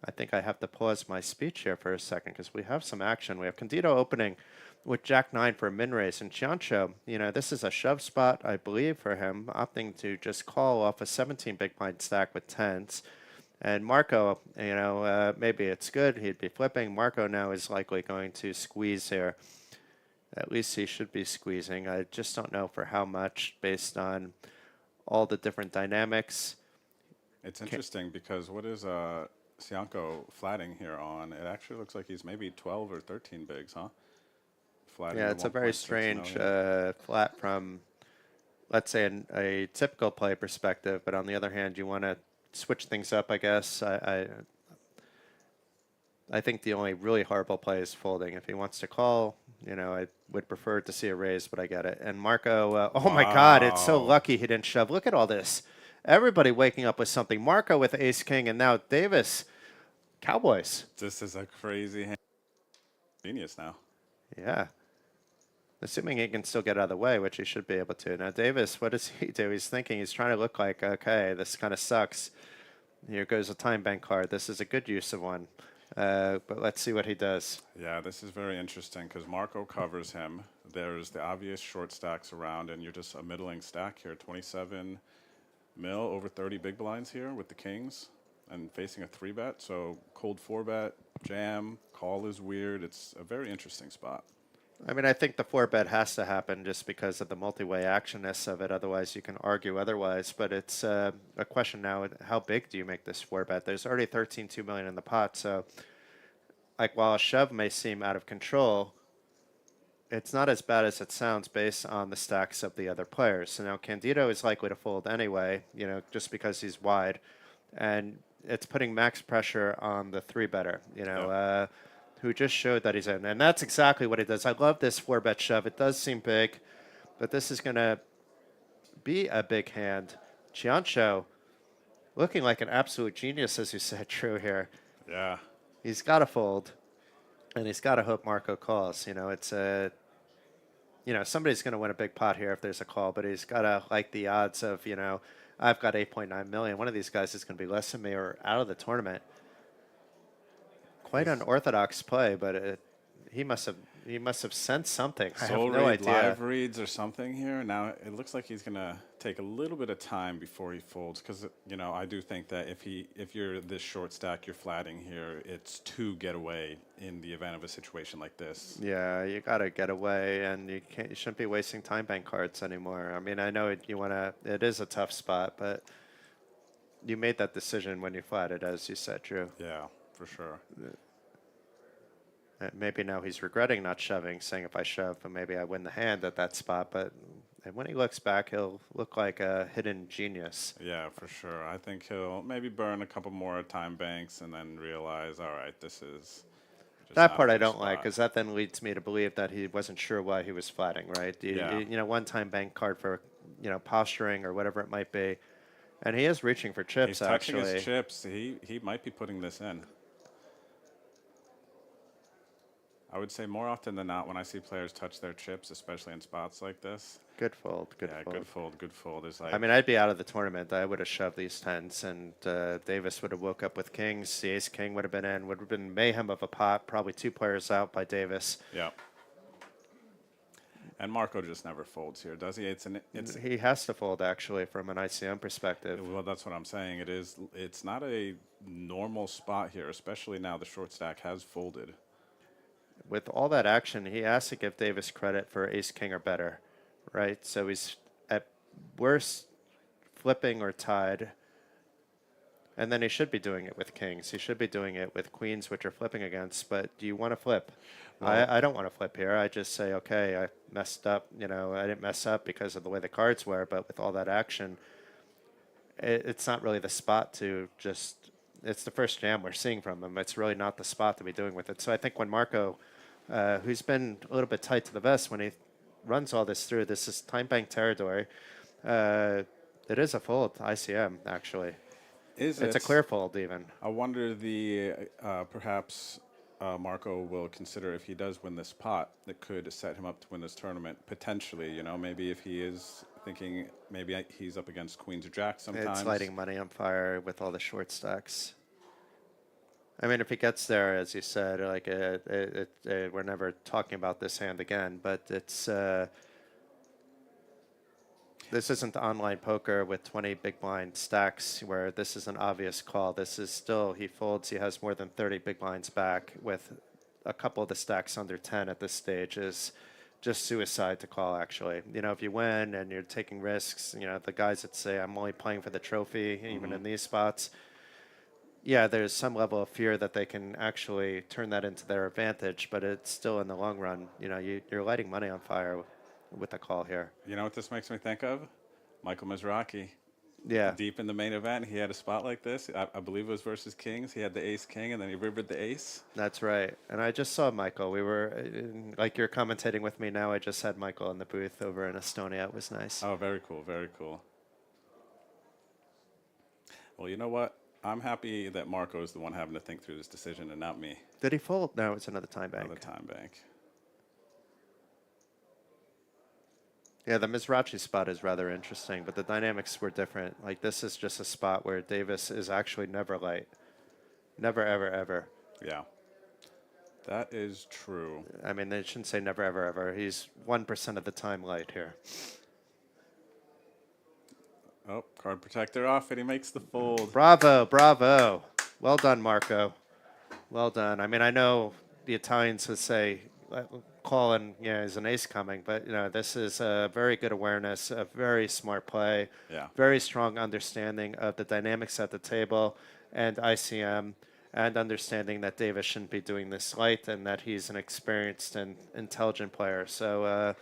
I think I have to pause my speech here for a second because we have some action. We have Candido opening with Jack-9 for a min raise. And Chiancho, you know, this is a shove spot, I believe, for him, opting to just call off a 17 big blind stack with 10s. And Marco, you know, maybe it's good. He'd be flipping. Marco now is likely going to squeeze here. At least he should be squeezing. I just don't know for how much based on all the different dynamics. It's interesting because what is Cianco flatting here on? It actually looks like he's maybe 12 or 13 bigs, huh? Flatting Yeah, to it's a very 1.6 strange million. flat from, let's say, a typical play perspective. But on the other hand, you want to switch things up, I guess. I think the only really horrible play is folding. If he wants to call, you know, I would prefer to see a raise, but I get it. And Marco, oh my God, it's so lucky he didn't shove. Look at all this. Everybody waking up with something. Marco with ace-king, and now Davis, Cowboys. This is a crazy hand. Genius now. Yeah. Assuming he can still get out of the way, which he should be able to. Now, Davis, what does he do? He's thinking, he's trying to look like, okay, this kind of sucks. Here goes a time bank card. This is a good use of one. But let's see what he does. Yeah, this is very interesting because Marco covers him. There's the obvious short stacks around, and you're just a middling stack here. 27 mil, over 30 big blinds here with the kings and facing a 3-bet. So cold 4-bet, jam, call is weird. It's a very interesting spot. I mean, I think the 4-bet has to happen just because of the multi-way actionness of it. Otherwise, you can argue otherwise. But it's a question now, how big do you make this 4-bet? There's already 13.2 million in the pot. So, like, while a shove may seem out of control, it's not as bad as it sounds based on the stacks of the other players. So now Candido is likely to fold anyway, you know, just because he's wide. And it's putting max pressure on the 3-better, you know, who just showed that he's in. And that's exactly what he does. I love this 4-bet shove. It does seem big, but this is going to be a big hand. Chiancho, looking like an absolute genius, as you said, True here. Yeah. He's got to fold, and he's got to hope Marco calls. It's a, somebody's going to win a big pot here if there's a call, but he's got to like the odds of, I've got 8.9 million. One of these guys is going to be less than me or out of the tournament. Quite unorthodox play, but he must have sensed something. I have Soul no read, idea. live reads or something here. Now it looks like he's gonna take a little bit of time before he folds, because I do think that if you're this short stack, you're flatting here. It's to get away in the event of a situation like this. Yeah, you got to get away, and you shouldn't be wasting time bank cards anymore. I mean, I know it is a tough spot, but you made that decision when you flatted, as you said, Drew. Yeah, for sure. Maybe now he's regretting not shoving, saying if I shove, then maybe I win the hand at that spot. But and when he looks back, he'll look like a hidden genius. Yeah, for sure. I think he'll maybe burn a couple more time banks and then realize, all right, this is just That not part a I good don't like, spot. because that then leads me to believe that he wasn't sure why he was flatting, right? Yeah. One time bank card for, posturing or whatever it might be. And he is reaching for chips, He's touching actually. his chips. He might be putting this in. I would say more often than not, when I see players touch their chips, especially in spots like this, Good fold, good yeah, fold. good fold, good fold. It's like, I mean, I'd be out of the tournament. I would have shoved these tens, and Davis would have woke up with kings. The ace king would have been in. Would have been mayhem of a pot. Probably 2 players out by Davis. yeah. And Marco just never folds here, does he? It's He has to fold, actually, from an ICM perspective. well, that's what I'm saying. It's not a normal spot here, especially now the short stack has folded. With all that action, he has to give Davis credit for ace king or better, right? So he's at worst flipping or tied. And then he should be doing it with kings. He should be doing it with queens, which are flipping against. But do you want to flip? I don't want to flip here. I just say, okay, I messed up. I didn't mess up because of the way the cards were. But with all that action, it's not really the spot to just. It's the first jam we're seeing from him. It's really not the spot to be doing with it. So I think when Marco, who's been a little bit tight to the vest, when he runs all this through, this is time bank territory. It is a fold ICM, actually. It's a clear fold, even. I wonder perhaps Marco will consider, if he does win this pot, that could set him up to win this tournament potentially. Maybe if he is thinking, maybe he's up against queens or jacks sometimes. It's lighting money on fire with all the short stacks. I mean, if he gets there, as you said, like we're never talking about this hand again. But it's this isn't online poker with 20 big blind stacks where this is an obvious call. This is still, he folds, he has more than 30 big blinds back with a couple of the stacks under 10 at this stage is just suicide to call, actually. If you win and you're taking risks, the guys that say, I'm only playing for the trophy, even in these spots, yeah, there's some level of fear that they can actually turn that into their advantage, but it's still in the long run, you're lighting money on fire with a call here. You know what this makes me think of? Michael Mizrachi. Yeah. Deep in the main event, he had a spot like this. I believe it was versus Kings. He had the ace king, and then he rivered the ace. That's right. And I just saw Michael. We were, like you're commentating with me now, I just had Michael in the booth over in Estonia. It was nice. Oh, very cool, very cool. Well, you know what? I'm happy that Marco is the one having to think through this decision and not me. Did he fold? No, it's another time bank. Another time bank. Yeah, the Mizrachi spot is rather interesting, but the dynamics were different. Like, this is just a spot where Davis is actually never light. Never, ever, ever. Yeah. That is true. I mean, they shouldn't say never, ever, ever. He's 1% of the time light here. Oh, card protector off, and he makes the fold. Bravo, bravo. Well done, Marco. Well done. I mean, I know the Italians would say, call and is an ace coming, but this is a very good awareness, a very smart play, Yeah. very strong understanding of the dynamics at the table and ICM, and understanding that Davis shouldn't be doing this light and that he's an experienced and intelligent player. So,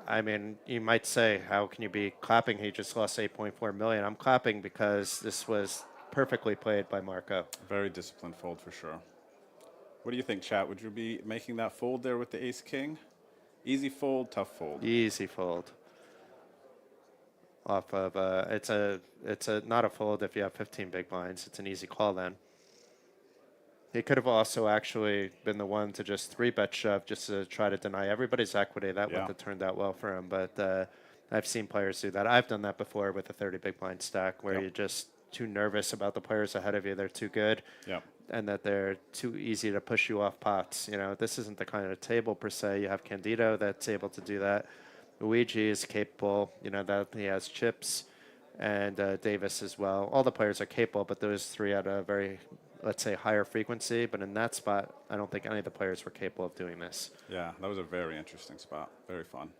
I mean, you might say, how can you be clapping? He just lost 8.4 million. I'm clapping because this was perfectly played by Marco. Very disciplined fold for sure. What do you think, chat? Would you be making that fold there with the ace king? Easy fold, tough fold. Easy fold. off of it's a not a fold if you have 15 big blinds. It's an easy call then. He could have also actually been the one to just 3-bet shove just to try to deny everybody's equity. That wouldn't Yeah. have turned out well for him. But I've seen players do that. I've done that before with a 30 big blind stack where Yep. you're just too nervous about the players ahead of you. They're too good. Yep. And that they're too easy to push you off pots. You know, this isn't the kind of table per se. You have Candido that's able to do that. Luigi is capable. You know that he has chips, and Davis as well. All the players are capable, but those three at a very, let's say, higher frequency. But in that spot, I don't think any of the players were capable of doing this. Yeah, that was a very interesting spot. Very fun.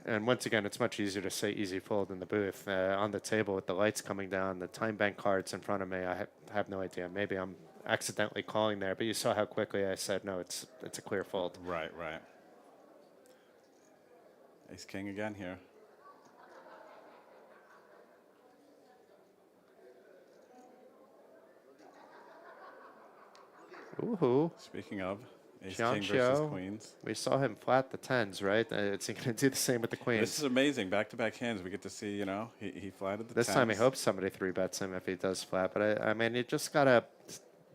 And once again, it's much easier to say easy fold in the booth. On the table with the lights coming down, the time bank cards in front of me, I have no idea. Maybe I'm accidentally calling there, but you saw how quickly I said, no, it's a clear fold. Right, right. Ace King again here. Ooh, Speaking of, Ace King versus Ciancio. Queens. We saw him flat the tens, right? It's he going to do the same with the queens. This is amazing. Back-to-back hands. We get to see, you know, he flatted the This tens. time he hopes somebody 3-bets him if he does flat. But I mean, you just got to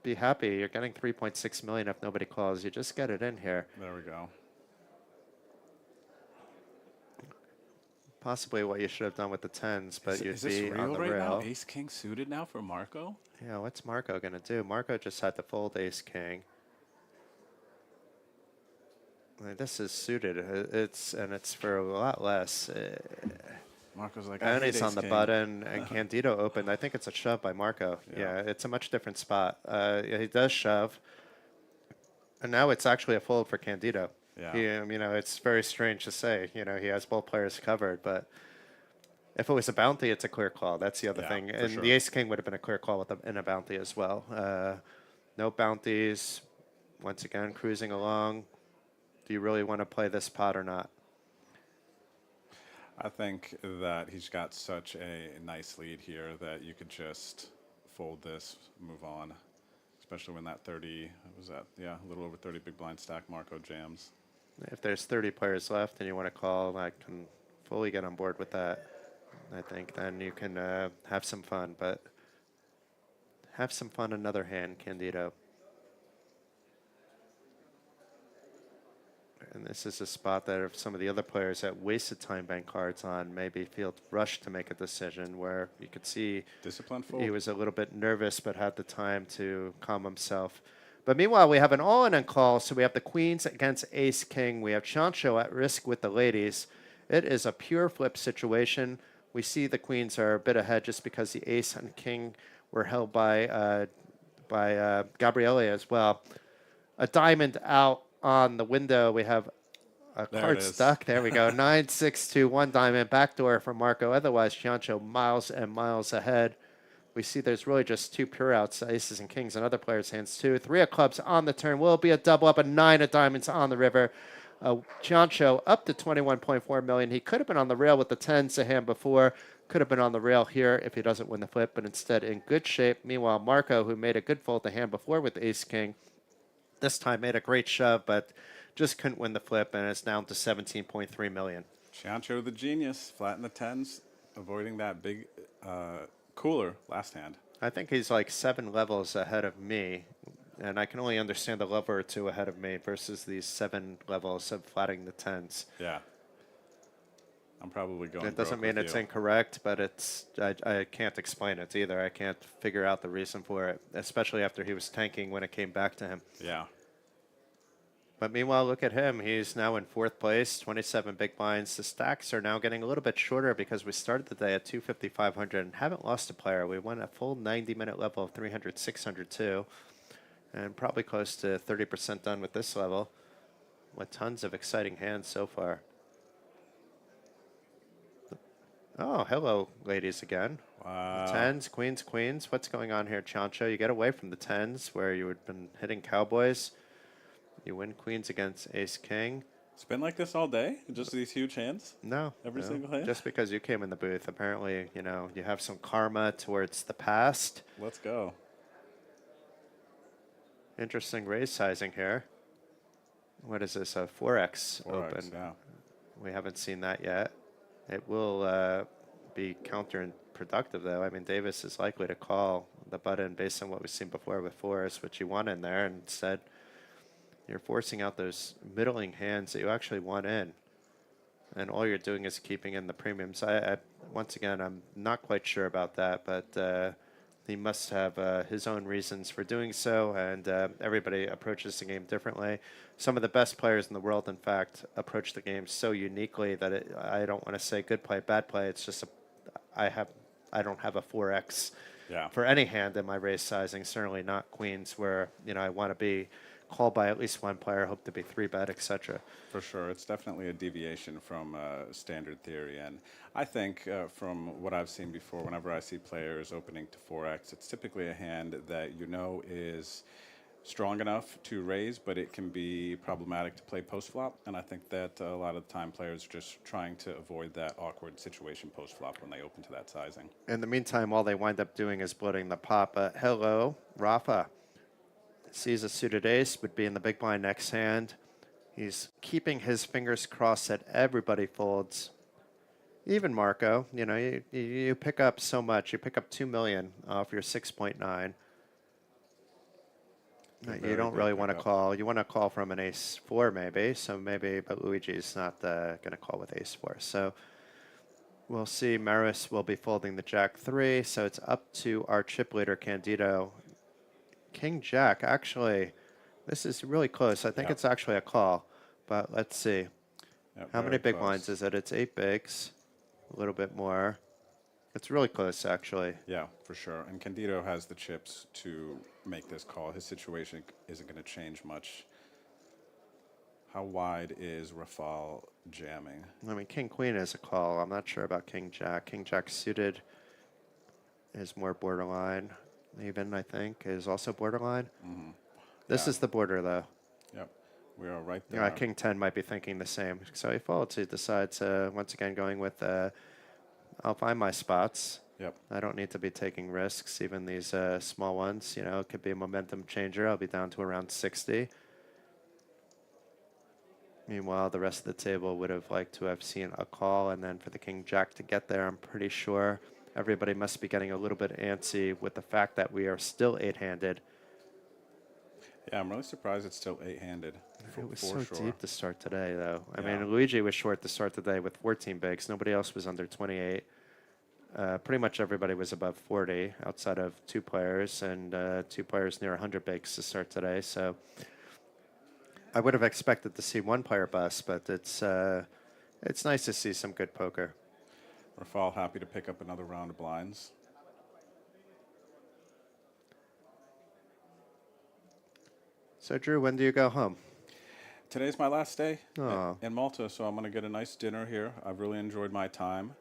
be happy. You're getting 3.6 million if nobody calls. You just get it in here. There we go. Possibly what you should have done with the tens, but you'd Is this be real on the right now? rail. Ace King suited now for Marco? Yeah, what's Marco going to do? Marco just had to fold ace king. I mean, this is suited. It's for a lot less. Marco's like, I And hate he's on Ace the King. button, and Candido opened. I think it's a shove by Marco. Yeah, it's a much different spot. Yeah, he does shove, and now it's actually a fold for Candido. Yeah. You know, it's very strange to say. You know, he has both players covered, but if it was a bounty, it's a clear call. That's the other Yeah, thing. for And sure. the ace king would have been a clear call with in a bounty as well. No bounties. Once again, cruising along. Do you really want to play this pot or not? I think that he's got such a nice lead here that you could just fold this, move on, especially when that 30, what was that? Yeah, a little over 30 big blind stack Marco jams. If there's 30 players left and you want to call, I can fully get on board with that. I think then you can have some fun, but have some fun another hand, Candido. And this is a spot that if some of the other players that wasted time bank cards on maybe feel rushed to make a decision, where you could see Disciplined fold. he was a little bit nervous but had the time to calm himself. But meanwhile, we have an all-in on call, so we have the queens against ace king. We have Ciancio at risk with the ladies. It is a pure flip situation. We see the queens are a bit ahead just because the ace and king were held by Gabriele as well. A diamond out on the window. We have a There card it is. stuck. There we go. 9, 6, 2, 1 diamond. Backdoor for Marco. Otherwise, Ciancio miles and miles ahead. We see there's really just two pure outs, aces and kings, and other players' hands too. 3 of clubs on the turn. Will it be a double up? A 9 of diamonds on the river. Ciancio up to 21.4 million. He could have been on the rail with the 10s a hand before. Could have been on the rail here if he doesn't win the flip, but instead in good shape. Meanwhile, Marco, who made a good fold the hand before with ace king, this time made a great shove, but just couldn't win the flip, and it's down to 17.3 million. Ciancio the genius, flatten the tens, avoiding that big cooler last hand. I think he's like 7 levels ahead of me, and I can only understand a level or two ahead of me versus these 7 levels of flattening the tens. Yeah. I'm probably going It doesn't broke mean with it's you. incorrect, but I can't explain it either. I can't figure out the reason for it, especially after he was tanking when it came back to him. Yeah. But meanwhile, look at him. He's now in 4th place, 27 big blinds. The stacks are now getting a little bit shorter because we started the day at 250-500 and haven't lost a player. We won a full 90-minute level of 300-600 too, and probably close to 30% done with this level, with tons of exciting hands so far. Oh, hello, ladies again. Wow. Tens, queens, queens. What's going on here, Ciancio? You get away from the tens where you had been hitting cowboys. You win queens against ace king. It's been like this all day? Just these huge hands? No. Every no. single hand? Just because you came in the booth. Apparently, you know, you have some karma towards the past. Let's go. Interesting raise sizing here. What is this? A 4x 4x, open. yeah. We haven't seen that yet. It will be counterproductive, though. I mean, Davis is likely to call the button based on what we've seen before with Forrest, which you want in there, and instead you're forcing out those middling hands that you actually want in, and all you're doing is keeping in the premiums. Once again, I'm not quite sure about that, but he must have his own reasons for doing so, and everybody approaches the game differently. Some of the best players in the world, in fact, approach the game so uniquely that I don't want to say good play, bad play. It's just I don't have a 4x Yeah. for any hand in my raise sizing. Certainly not queens, where I want to be called by at least one player, hope to be 3-bet, etc. For sure, it's definitely a deviation from standard theory, and I think from what I've seen before, whenever I see players opening to 4x, it's typically a hand that is strong enough to raise, but it can be problematic to play post flop, and I think that a lot of the time players are just trying to avoid that awkward situation post flop when they open to that sizing. In the meantime, all they wind up doing is bloating the pop. Hello, Rafa. Sees a suited ace, would be in the big blind next hand. He's keeping his fingers crossed that everybody folds. Even Marco, you pick up so much. You pick up 2 million off your 6.9. You don't really want to call. You want to call from an ace 4 maybe. But Luigi's not going to call with ace 4. So we'll see. Maris will be folding the jack 3. So it's up to our chip leader, Candido. King Jack, actually, this is really close. I think it's actually a call, but let's see. How many big blinds is it? It's 8 bigs, a little bit more. It's really close, actually. Yeah, for sure. And Candido has the chips to make this call. His situation isn't going to change much. How wide is Rafal jamming? I mean, King Queen is a call. I'm not sure about King Jack. King Jack suited is more borderline. Even, I think, is also borderline. Mm-hmm. This is the border, though. Yep, we are right there. King 10 might be thinking the same. So he folds. He decides, once again, going with, I'll find my spots. Yep. I don't need to be taking risks, even these small ones. It could be a momentum changer. I'll be down to around 60. Meanwhile, the rest of the table would have liked to have seen a call, and then for the King Jack to get there, I'm pretty sure everybody must be getting a little bit antsy with the fact that we are still 8-handed. Yeah, I'm really surprised it's still 8-handed. It was so deep to start today, though. I mean, Luigi was short to start today with 14 bigs. Nobody else was under 28. Pretty much everybody was above 40 outside of 2 players, and 2 players near 100 bigs to start today. So I would have expected to see 1 player bust, but it's nice to see some good poker. Rafal happy to pick up another round of blinds. So, Drew, when do you go home? Today's my last day in Malta, so I'm going to get a nice dinner here. I've really enjoyed my time.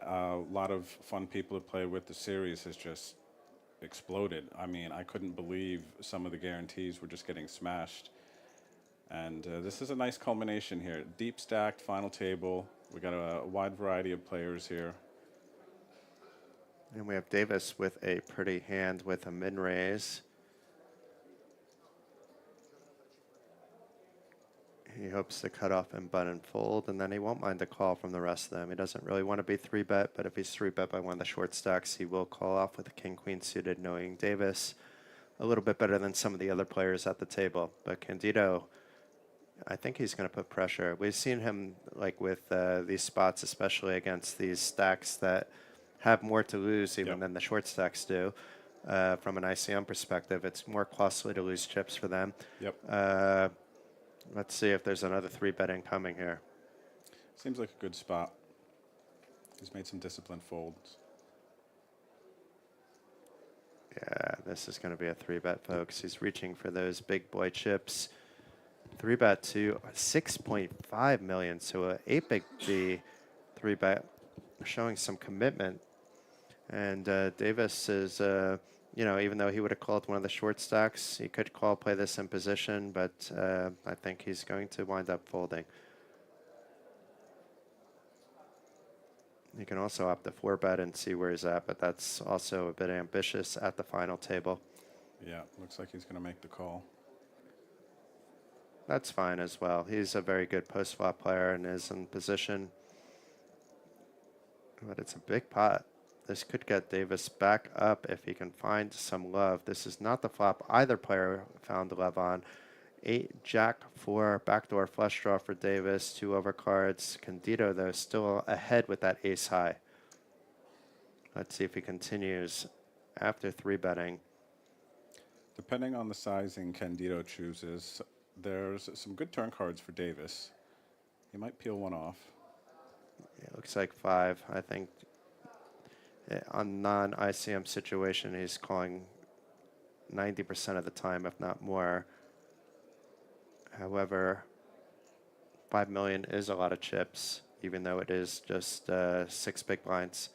A lot of fun people to play with. The series has just exploded. I mean, I couldn't believe some of the guarantees were just getting smashed. And this is a nice culmination here. Deep stacked final table. We got a wide variety of players here. And we have Davis with a pretty hand with a min-raise. He hopes to cut off and button fold, and then he won't mind a call from the rest of them. He doesn't really want to be 3-bet, but if he's 3-bet by one of the short stacks, he will call off with a king-queen suited, knowing Davis a little bit better than some of the other players at the table. But Candido, I think he's going to put pressure. We've seen him like with these spots, especially against these stacks that have more to lose even than the short stacks do. From an ICM perspective, it's more costly to lose chips for them. Yep. Let's see if there's another 3-betting coming here. Seems like a good spot. He's made some disciplined folds. Yeah, this is going to be a 3-bet, folks. He's reaching for those big boy chips. 3-bet to 6.5 million, so a 8 big 3-bet, showing some commitment. And Davis is, even though he would have called one of the short stacks, he could play this in position, but I think he's going to wind up folding. You can also opt to 4-bet and see where he's at, but that's also a bit ambitious at the final table. Yeah, looks like he's going to make the call. That's fine as well. He's a very good post-flop player and is in position. But it's a big pot. This could get Davis back up if he can find some love. This is not the flop either player found love on. 8, Jack, 4, backdoor flush draw for Davis. 2 overcards. Candido, though, still ahead with that ace high. Let's see if he continues after 3 betting. Depending on the sizing Candido chooses, there's some good turn cards for Davis. He might peel one off. It looks like 5. I think on non-ICM situation, he's calling 90% of the time, if not more. However, 5 million is a lot of chips, even though it is just 6 big blinds.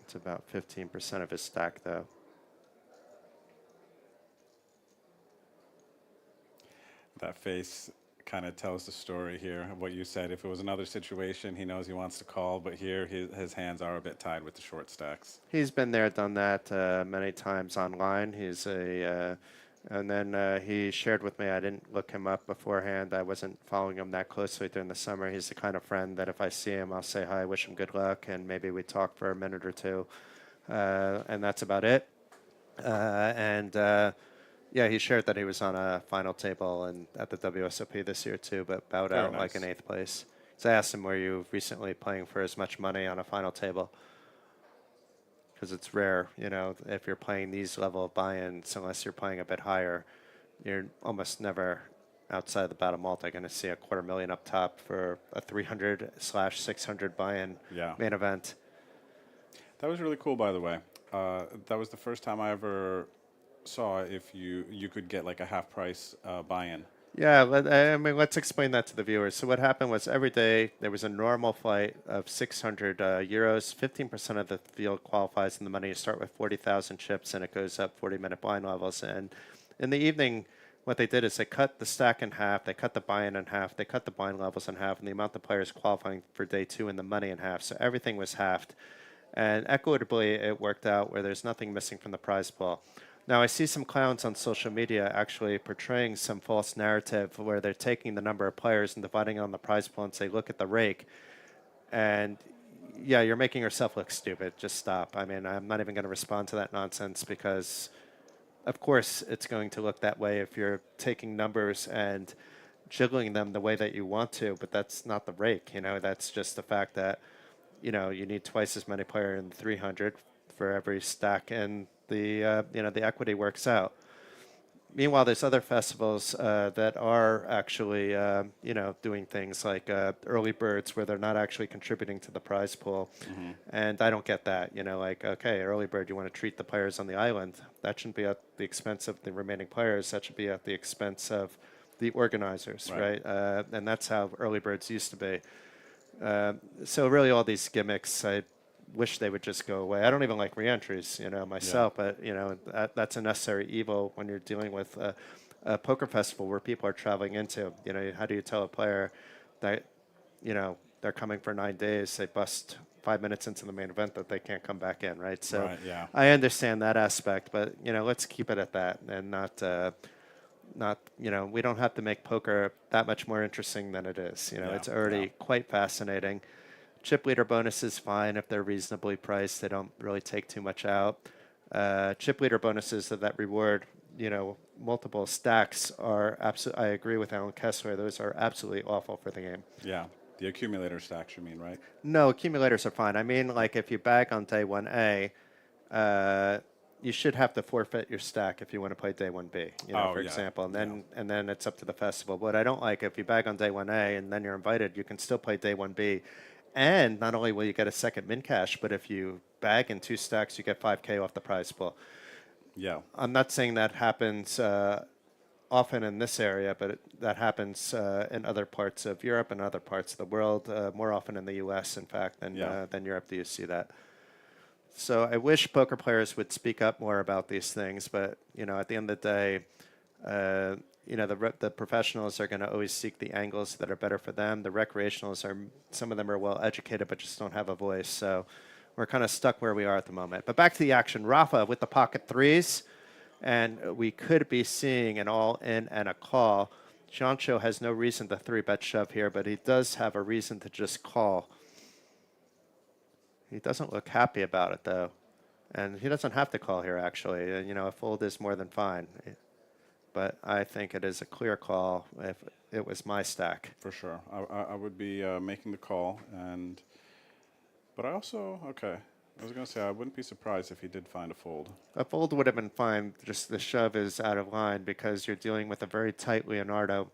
It's about 15% of his stack, though. That face kind of tells the story here of what you said. If it was another situation, he knows he wants to call, but here his hands are a bit tied with the short stacks. He's been there, done that many times online. He's a, and then he shared with me. I didn't look him up beforehand. I wasn't following him that closely during the summer. He's the kind of friend that if I see him, I'll say hi, wish him good luck, and maybe we talk for a minute or two, and that's about it. Yeah, he shared that he was on a final table and at the WSOP this year too, but bowed Very out like in nice. 8th place. So I asked him, were you recently playing for as much money on a final table? Because it's rare, you know, if you're playing these level of buy-ins, unless you're playing a bit higher, you're almost never outside the Battle of Malta going to see a $250,000 up top for a 300/600 buy-in Yeah. main event. That was really cool, by the way. That was the first time I ever saw if you could get like a half price buy-in. Yeah, I mean, let's explain that to the viewers. So what happened was every day there was a normal flight of 600 euros. 15% of the field qualifies in the money. You start with 40,000 chips, and it goes up 40-minute blind levels. And in the evening, what they did is they cut the stack in half, they cut the buy-in in half, they cut the blind levels in half, and the amount of players qualifying for day 2 and the money in half. So everything was halved. And equitably, it worked out where there's nothing missing from the prize pool. Now, I see some clowns on social media actually portraying some false narrative where they're taking the number of players and dividing it on the prize pool and say, look at the rake. And yeah, you're making yourself look stupid. Just stop. I mean, I'm not even going to respond to that nonsense because, of course, it's going to look that way if you're taking numbers and jiggling them the way that you want to, but that's not the rake. You know, that's just the fact that, you know, you need twice as many players in 300 for every stack, and the you know, the equity works out. Meanwhile, there's other festivals that are actually you know, doing things like early birds where they're not actually contributing to the prize pool, and I don't get that. You know, like, okay, early bird, you want to treat the players on the island. That shouldn't be at the expense of the remaining players. That should be at the expense of the organizers, right? And that's how early birds used to be. So really, all these gimmicks, I wish they would just go away. I don't even like reentries, you know, myself, but you know, that's a necessary evil when you're dealing with a poker festival where people are traveling into. You know, how do you tell a player that, you know, they're coming for 9 days, they bust 5 minutes into the main event that they can't come back in, right? So Yeah. I understand that aspect, but you know, let's keep it at that and not, you know, we don't have to make poker that much more interesting than it is. You know, Yeah, it's already yeah. quite fascinating. Chip leader bonus is fine if they're reasonably priced. They don't really take too much out. Chip leader bonuses that reward, you know, multiple stacks are absolutely. I agree with Alan Kessler. Those are absolutely awful for the game. Yeah. The accumulator stacks, you mean, right? No, accumulators are fine. I mean, like if you bag on day 1A, you should have to forfeit your stack if you want to play day 1B, you know, Oh, for yeah, example, and yeah. then it's up to the festival. What I don't like, if you bag on day 1A and then you're invited, you can still play day 1B, and not only will you get a second min cash, but if you bag in 2 stacks, you get 5K off the prize pool. Yeah. I'm not saying that happens often in this area, but that happens in other parts of Europe and other parts of the world, more often in the U.S., in fact, than Europe. Do you see that? So I wish poker players would speak up more about these things, but you know, at the end of the day, you know, the professionals are going to always seek the angles that are better for them. The recreationals are, some of them are well educated, but just don't have a voice. So we're kind of stuck where we are at the moment. But back to the action. Rafa with the pocket threes, and we could be seeing an all in and a call. Jancho has no reason to 3-bet shove here, but he does have a reason to just call. He doesn't look happy about it, though. And he doesn't have to call here, actually. A fold is more than fine. But I think it is a clear call if it was my stack. For sure. I would be making the call. But I also, okay. I was going to say, I wouldn't be surprised if he did find a fold. A fold would have been fine. Just the shove is out of line because you're dealing with a very tight Leonardo.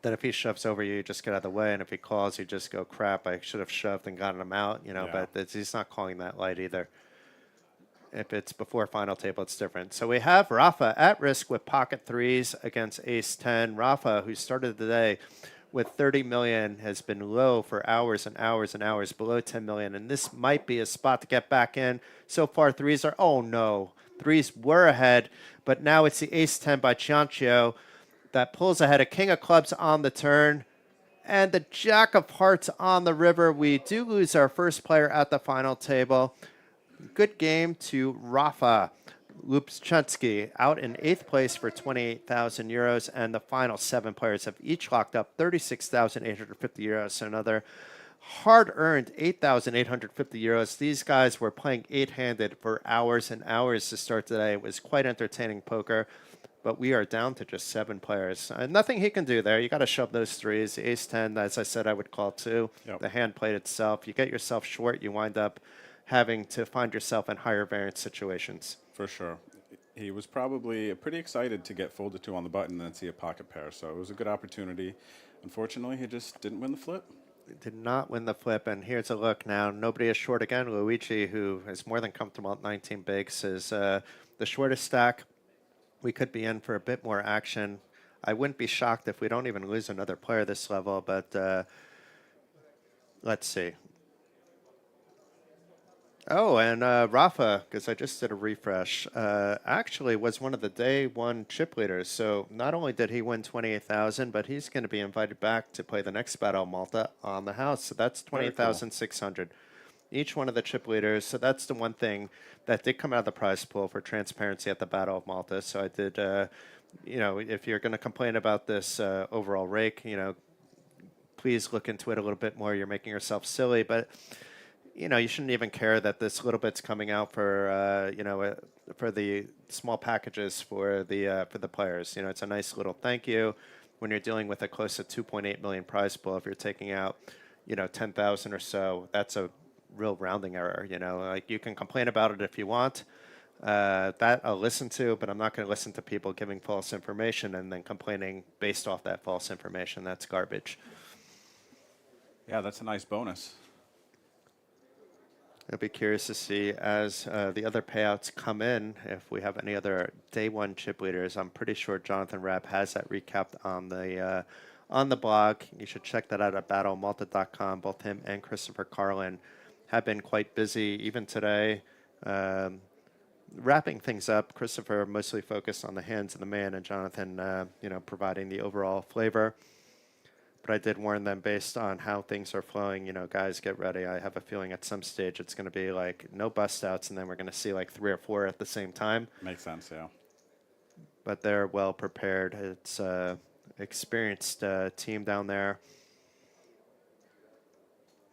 That if he shoves over you, you just get out of the way. And if he calls, you just go, crap, I should have shoved and gotten him out. Yeah. But he's not calling that light either. If it's before final table, it's different. So we have Rafa at risk with pocket threes against ace 10. Rafa, who started the day with 30 million, has been low for hours and hours and hours, below 10 million. And this might be a spot to get back in. So far, threes are, oh no, threes were ahead. But now it's the ace 10 by Ciancio that pulls ahead. A king of clubs on the turn. And the jack of hearts on the river. We do lose our first player at the final table. Good game to Rafa Lubchansky out in 8th place for 28,000 euros, and the final 7 players have each locked up 36,850 euros. So another hard-earned 8,850 euros. These guys were playing 8-handed for hours and hours to start today. It was quite entertaining poker, but we are down to just 7 players. Nothing he can do there. You got to shove those threes. Ace 10, as I said, I would call 2. Yep. The hand played itself. You get yourself short, you wind up having to find yourself in higher variance situations. For sure. He was probably pretty excited to get folded 2 on the button and then see a pocket pair. So it was a good opportunity. Unfortunately, he just didn't win the flip. Did not win the flip, and here's a look now. Nobody is short again. Luigi, who is more than comfortable at 19 bigs, is the shortest stack. We could be in for a bit more action. I wouldn't be shocked if we don't even lose another player this level, but let's see. Oh, and Rafa, because I just did a refresh, actually was one of the day 1 chip leaders. So not only did he win 28,000, but he's going to be invited back to play the next Battle of Malta on the house. So that's 20,600. Each one of the chip leaders. So that's the one thing that did come out of the prize pool for transparency at the Battle of Malta. So I did, if you're going to complain about this overall rake, please look into it a little bit more. You're making yourself silly, but you shouldn't even care that this little bit's coming out for for the small packages for the players. It's a nice little thank you when you're dealing with a close to 2.8 million prize pool. If you're taking out 10,000 or so, that's a real rounding error. Like, you can complain about it if you want. That I'll listen to, but I'm not going to listen to people giving false information and then complaining based off that false information. That's garbage. Yeah, that's a nice bonus. I'll be curious to see as the other payouts come in if we have any other day 1 chip leaders. I'm pretty sure Jonathan Rapp has that recapped on the blog. You should check that out at battlemalta.com. Both him and Christopher Carlin have been quite busy, even today, wrapping things up. Christopher mostly focused on the hands of the man, and Jonathan, providing the overall flavor. But I did warn them based on how things are flowing, guys, get ready. I have a feeling at some stage it's going to be like no bust outs, and then we're going to see like 3 or 4 at the same time. Makes sense, yeah. But they're well prepared. It's an experienced team down there.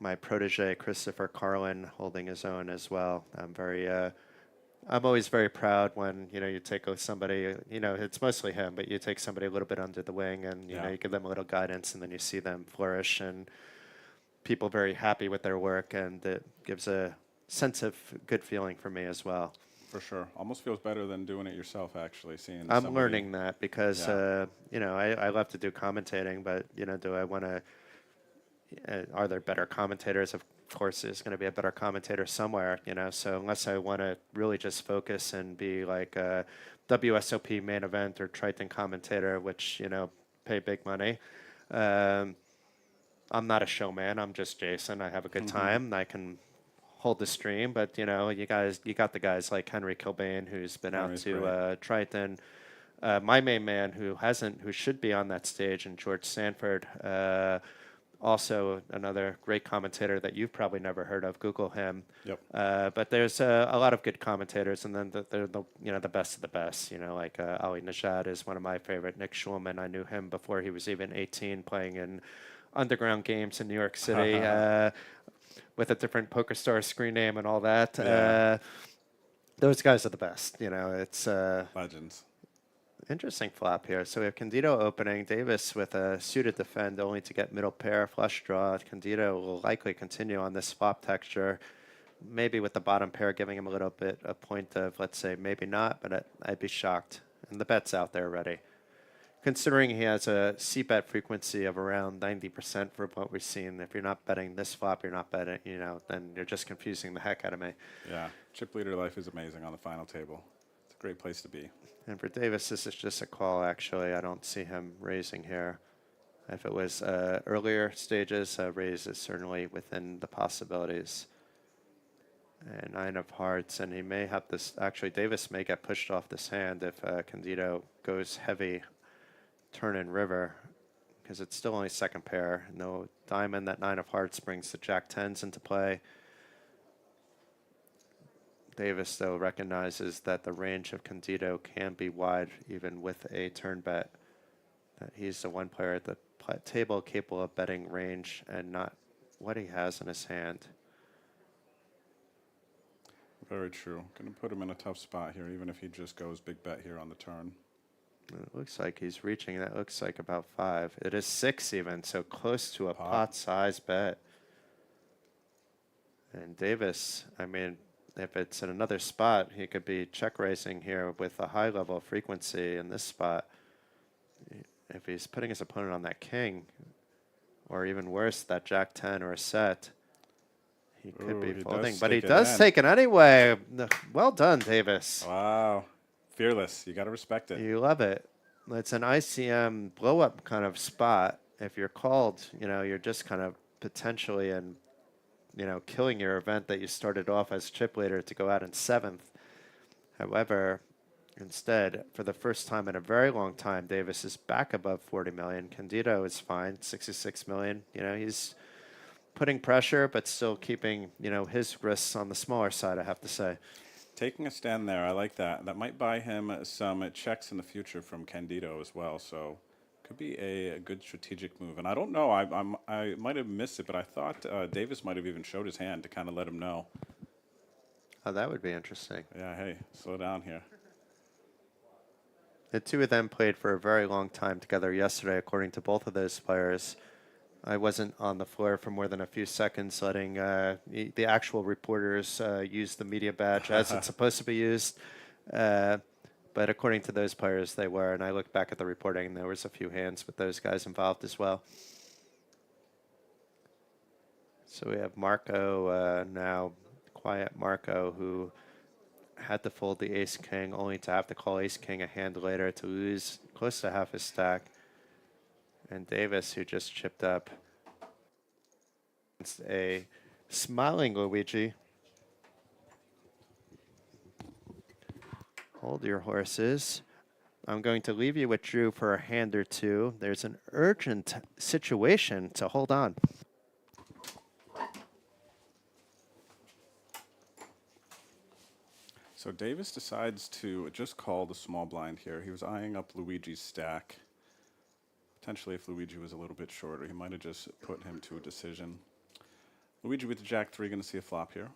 My protege, Christopher Carlin, holding his own as well. I'm always very proud when, you take somebody, it's mostly him, but you take somebody a little bit under the wing and, you give them a little guidance, and then you see them flourish, and people very happy with their work, and it gives a sense of good feeling for me as well. For sure. Almost feels better than doing it yourself, actually, seeing I'm learning that because, Yeah. I love to do commentating, but, do I want to, are there better commentators? Of course, there's going to be a better commentator somewhere, so unless I want to really just focus and be like a WSOP main event or Triton commentator, which, pay big money, I'm not a showman. I'm just Jason. I have a good time. I can hold the stream, but, you got the guys like Henry Kilbane, who's been Henry's out to great. Triton. My main man who should be on that stage, and George Sanford, also another great commentator that you've probably never heard of. Google him. Yep. But there's a lot of good commentators, and then they're the the best of the best. Like Ali Najad is one of my favorite. Nick Schulman, I knew him before he was even 18, playing in underground games in New York City with a different PokerStars screen name and all that. Yeah. Those guys are the best. It's Legends. interesting flop here. So we have Candido opening, Davis with a suited defend only to get middle pair, flush draw. Candido will likely continue on this flop texture, maybe with the bottom pair giving him a little bit a point of, let's say, maybe not, but I'd be shocked. And the bet's out there already. Considering he has a c-bet frequency of around 90% for what we've seen, if you're not betting this flop, you're not betting, then you're just confusing the heck out of me. Yeah. Chip leader life is amazing on the final table. It's a great place to be. And for Davis, this is just a call, actually. I don't see him raising here. If it was earlier stages, a raise is certainly within the possibilities. And 9 of hearts, and he may have this. Actually, Davis may get pushed off this hand if Candido goes heavy turn in river, because it's still only second pair. No diamond. That 9 of hearts brings the jack tens into play. Davis, though, recognizes that the range of Candido can be wide even with a turn bet. That he's the one player at the table capable of betting range and not what he has in his hand. Very true. Going to put him in a tough spot here, even if he just goes big bet here on the turn. It looks like he's reaching. That looks like about 5. It is 6 even, so close to a pot size bet. And Davis, I mean, if it's in another spot, he could be check raising here with a high level of frequency in this spot. If he's putting his opponent on that king, or even worse, that jack 10 or a set, he could be folding. But he does take it anyway. Well done, Davis. Wow. Fearless. You got to respect it. You love it. It's an ICM blow up kind of spot. If you're called, you're just kind of potentially in killing your event that you started off as chip leader to go out in 7th. However, instead, for the first time in a very long time, Davis is back above 40 million. Candido is fine, 66 million. He's putting pressure, but still keeping, his risks on the smaller side, I have to say. Taking a stand there, I like that. That might buy him some checks in the future from Candido as well. So could be a good strategic move. And I don't know, I might have missed it, but I thought Davis might have even showed his hand to kind of let him know. Oh, that would be interesting. Yeah, hey, slow down here. The two of them played for a very long time together yesterday, according to both of those players. I wasn't on the floor for more than a few seconds, letting the actual reporters use the media badge as it's supposed to be used. But according to those players, they were. And I looked back at the reporting, and there was a few hands with those guys involved as well. So we have Marco now, quiet Marco, who had to fold the ace-king, only to have to call ace-king a hand later to lose close to half his stack. And Davis, who just chipped up against a smiling Luigi. Hold your horses. I'm going to leave you with Drew for a hand or two. There's an urgent situation, so hold on. So Davis decides to just call the small blind here. He was eyeing up Luigi's stack. Potentially, if Luigi was a little bit shorter, he might have just put him to a decision. Luigi with the jack 3, going to see a flop here.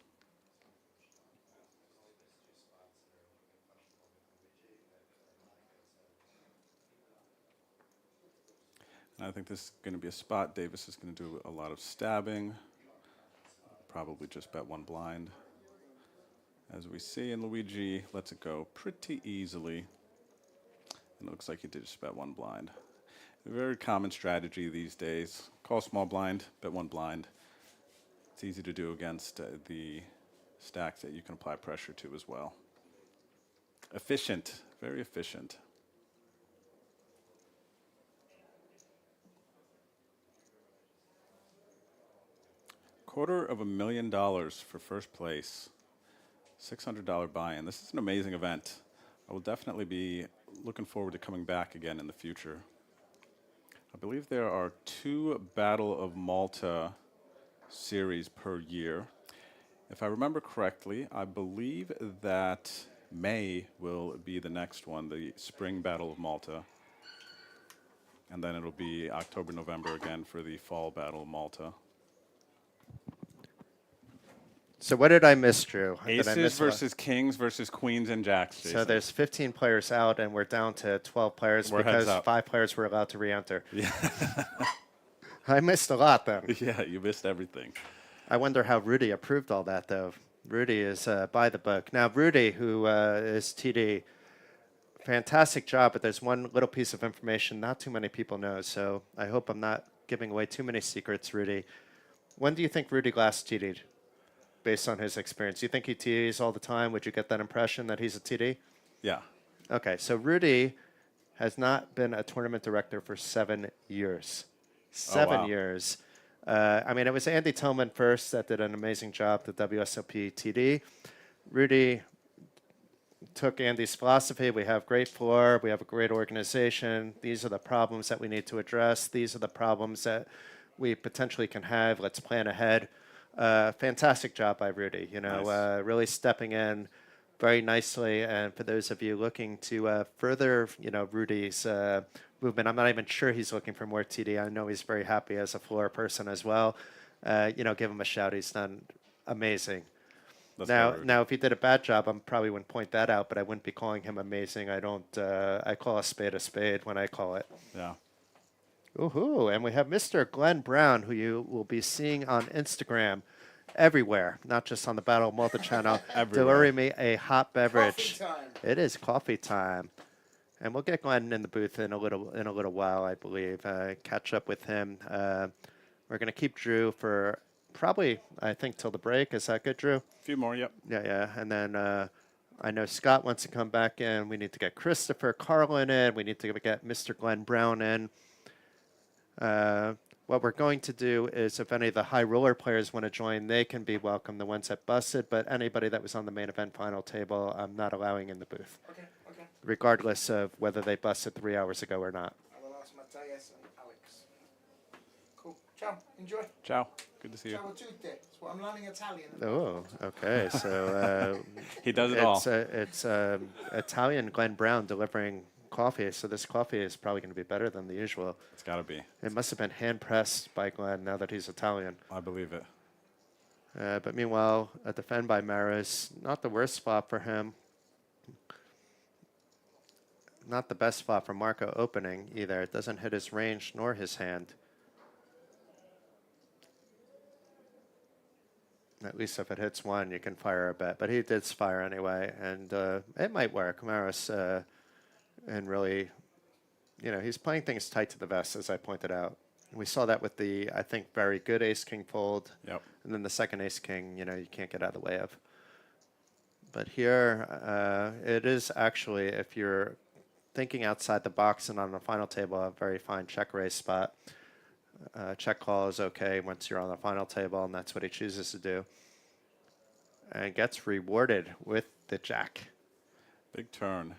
And I think this is going to be a spot. Davis is going to do a lot of stabbing. Probably just bet one blind. As we see, and Luigi lets it go pretty easily. And it looks like he did just bet one blind. A very common strategy these days. Call small blind, bet one blind. It's easy to do against the stacks that you can apply pressure to as well. Efficient, very efficient. $250,000 for first place. $600 buy-in. This is an amazing event. I will definitely be looking forward to coming back again in the future. I believe there are 2 Battle of Malta series per year. If I remember correctly, I believe that May will be the next one, the Spring Battle of Malta. And then it'll be October, November again for the Fall Battle of Malta. So what did I miss, Drew? Did I Aces miss a lot? versus Kings versus Queens and Jacks, Jason. So there's 15 players out, and we're down to 12 players We're heads because up. 5 players were allowed to re-enter. Yeah. I missed a lot then. Yeah, you missed everything. I wonder how Rudy approved all that, though. Rudy is by the book. Now, Rudy, who is TD, fantastic job, but there's one little piece of information not too many people know, so I hope I'm not giving away too many secrets, Rudy. When do you think Rudy last TD'd, based on his experience? Do you think he TDs all the time? Would you get that impression that he's a TD? Yeah. Okay, so Rudy has not been a tournament director for 7 years. 7 wow. years. I mean, it was Andy Tillman first that did an amazing job, the WSOP TD. Rudy took Andy's philosophy. We have great floor. We have a great organization. These are the problems that we need to address. These are the problems that we potentially can have. Let's plan ahead. Fantastic job by Rudy. You know, Nice. really stepping in very nicely. And for those of you looking to further, you know, Rudy's movement, I'm not even sure he's looking for more TD. I know he's very happy as a floor person as well. You know, give him a shout. He's done amazing. Let's go, Rudy. Now, if he did a bad job, I probably wouldn't point that out, but I wouldn't be calling him amazing. I don't. I call a spade when I call it. Yeah. Ooh, and we have Mr. Glenn Brown, who you will be seeing on Instagram everywhere, not just on the Battle of Malta channel, delivering me a hot beverage. Coffee time. It is coffee time, and we'll get Glenn in the booth in a little while, I believe. Catch up with him. We're gonna keep Drew for probably, I think, till the break. Is that good, Drew? A few more, yep. Yeah. And then I know Scott wants to come back in. We need to get Christopher Carlin in. We need to get Mr. Glenn Brown in. What we're going to do is if any of the high roller players want to join, they can be welcome, the ones that busted. But anybody that was on the main event final table, I'm not allowing in the booth, Okay. regardless of whether they busted 3 hours ago or not. I will ask Matthias and Alex. Cool. Ciao. Enjoy. Ciao. Good to see you. Ciao a tutti. That's what I'm learning Italian. Oh, okay. So He does it all. it's Italian Glenn Brown delivering coffee. So this coffee is probably going to be better than the usual. It's got to be. It must have been hand pressed by Glenn now that he's Italian. I believe it. But meanwhile, a defend by Maris, not the worst spot for him. Not the best spot for Marco opening either. It doesn't hit his range nor his hand. At least if it hits one, you can fire a bet. But he did fire anyway, and it might work. Maris, and really, you know, he's playing things tight to the vest, as I pointed out. We saw that with the, I think, very good ace-king fold. Yep. And then the second ace-king, you know, you can't get out of the way of. But here, it is actually, if you're thinking outside the box and on the final table, a very fine check raise spot. Check call is okay once you're on the final table, and that's what he chooses to do. And gets rewarded with the jack. Big turn.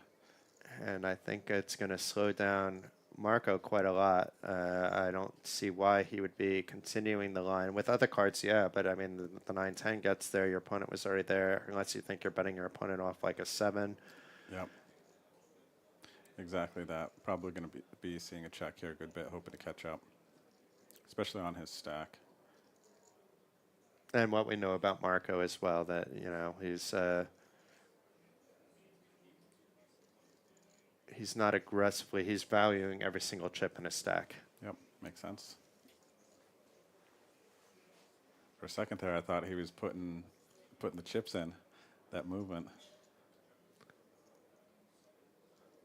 And I think it's going to slow down Marco quite a lot. I don't see why he would be continuing the line. With other cards, yeah, but I mean, the 9-10 gets there. Your opponent was already there, unless you think you're betting your opponent off like a 7. Yep. Exactly that. Probably going to be seeing a check here a good bit, hoping to catch up, especially on his stack. And what we know about Marco as well, that, you know, he's not aggressively, he's valuing every single chip in his stack. Yep, makes sense. For a second there, I thought he was putting the chips in, that movement.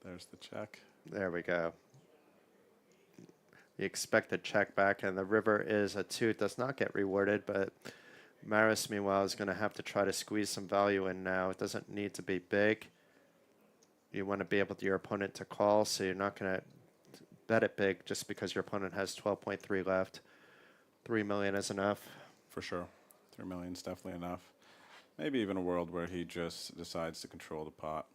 There's the check. There we go. The expected check back, and the river is a 2. It does not get rewarded, but Maris, meanwhile, is going to have to try to squeeze some value in now. It doesn't need to be big. You want to be able to your opponent to call, so you're not going to bet it big just because your opponent has 12.3 left. 3 million is enough. For sure. 3 million's definitely enough. Maybe even a world where he just decides to control the pot.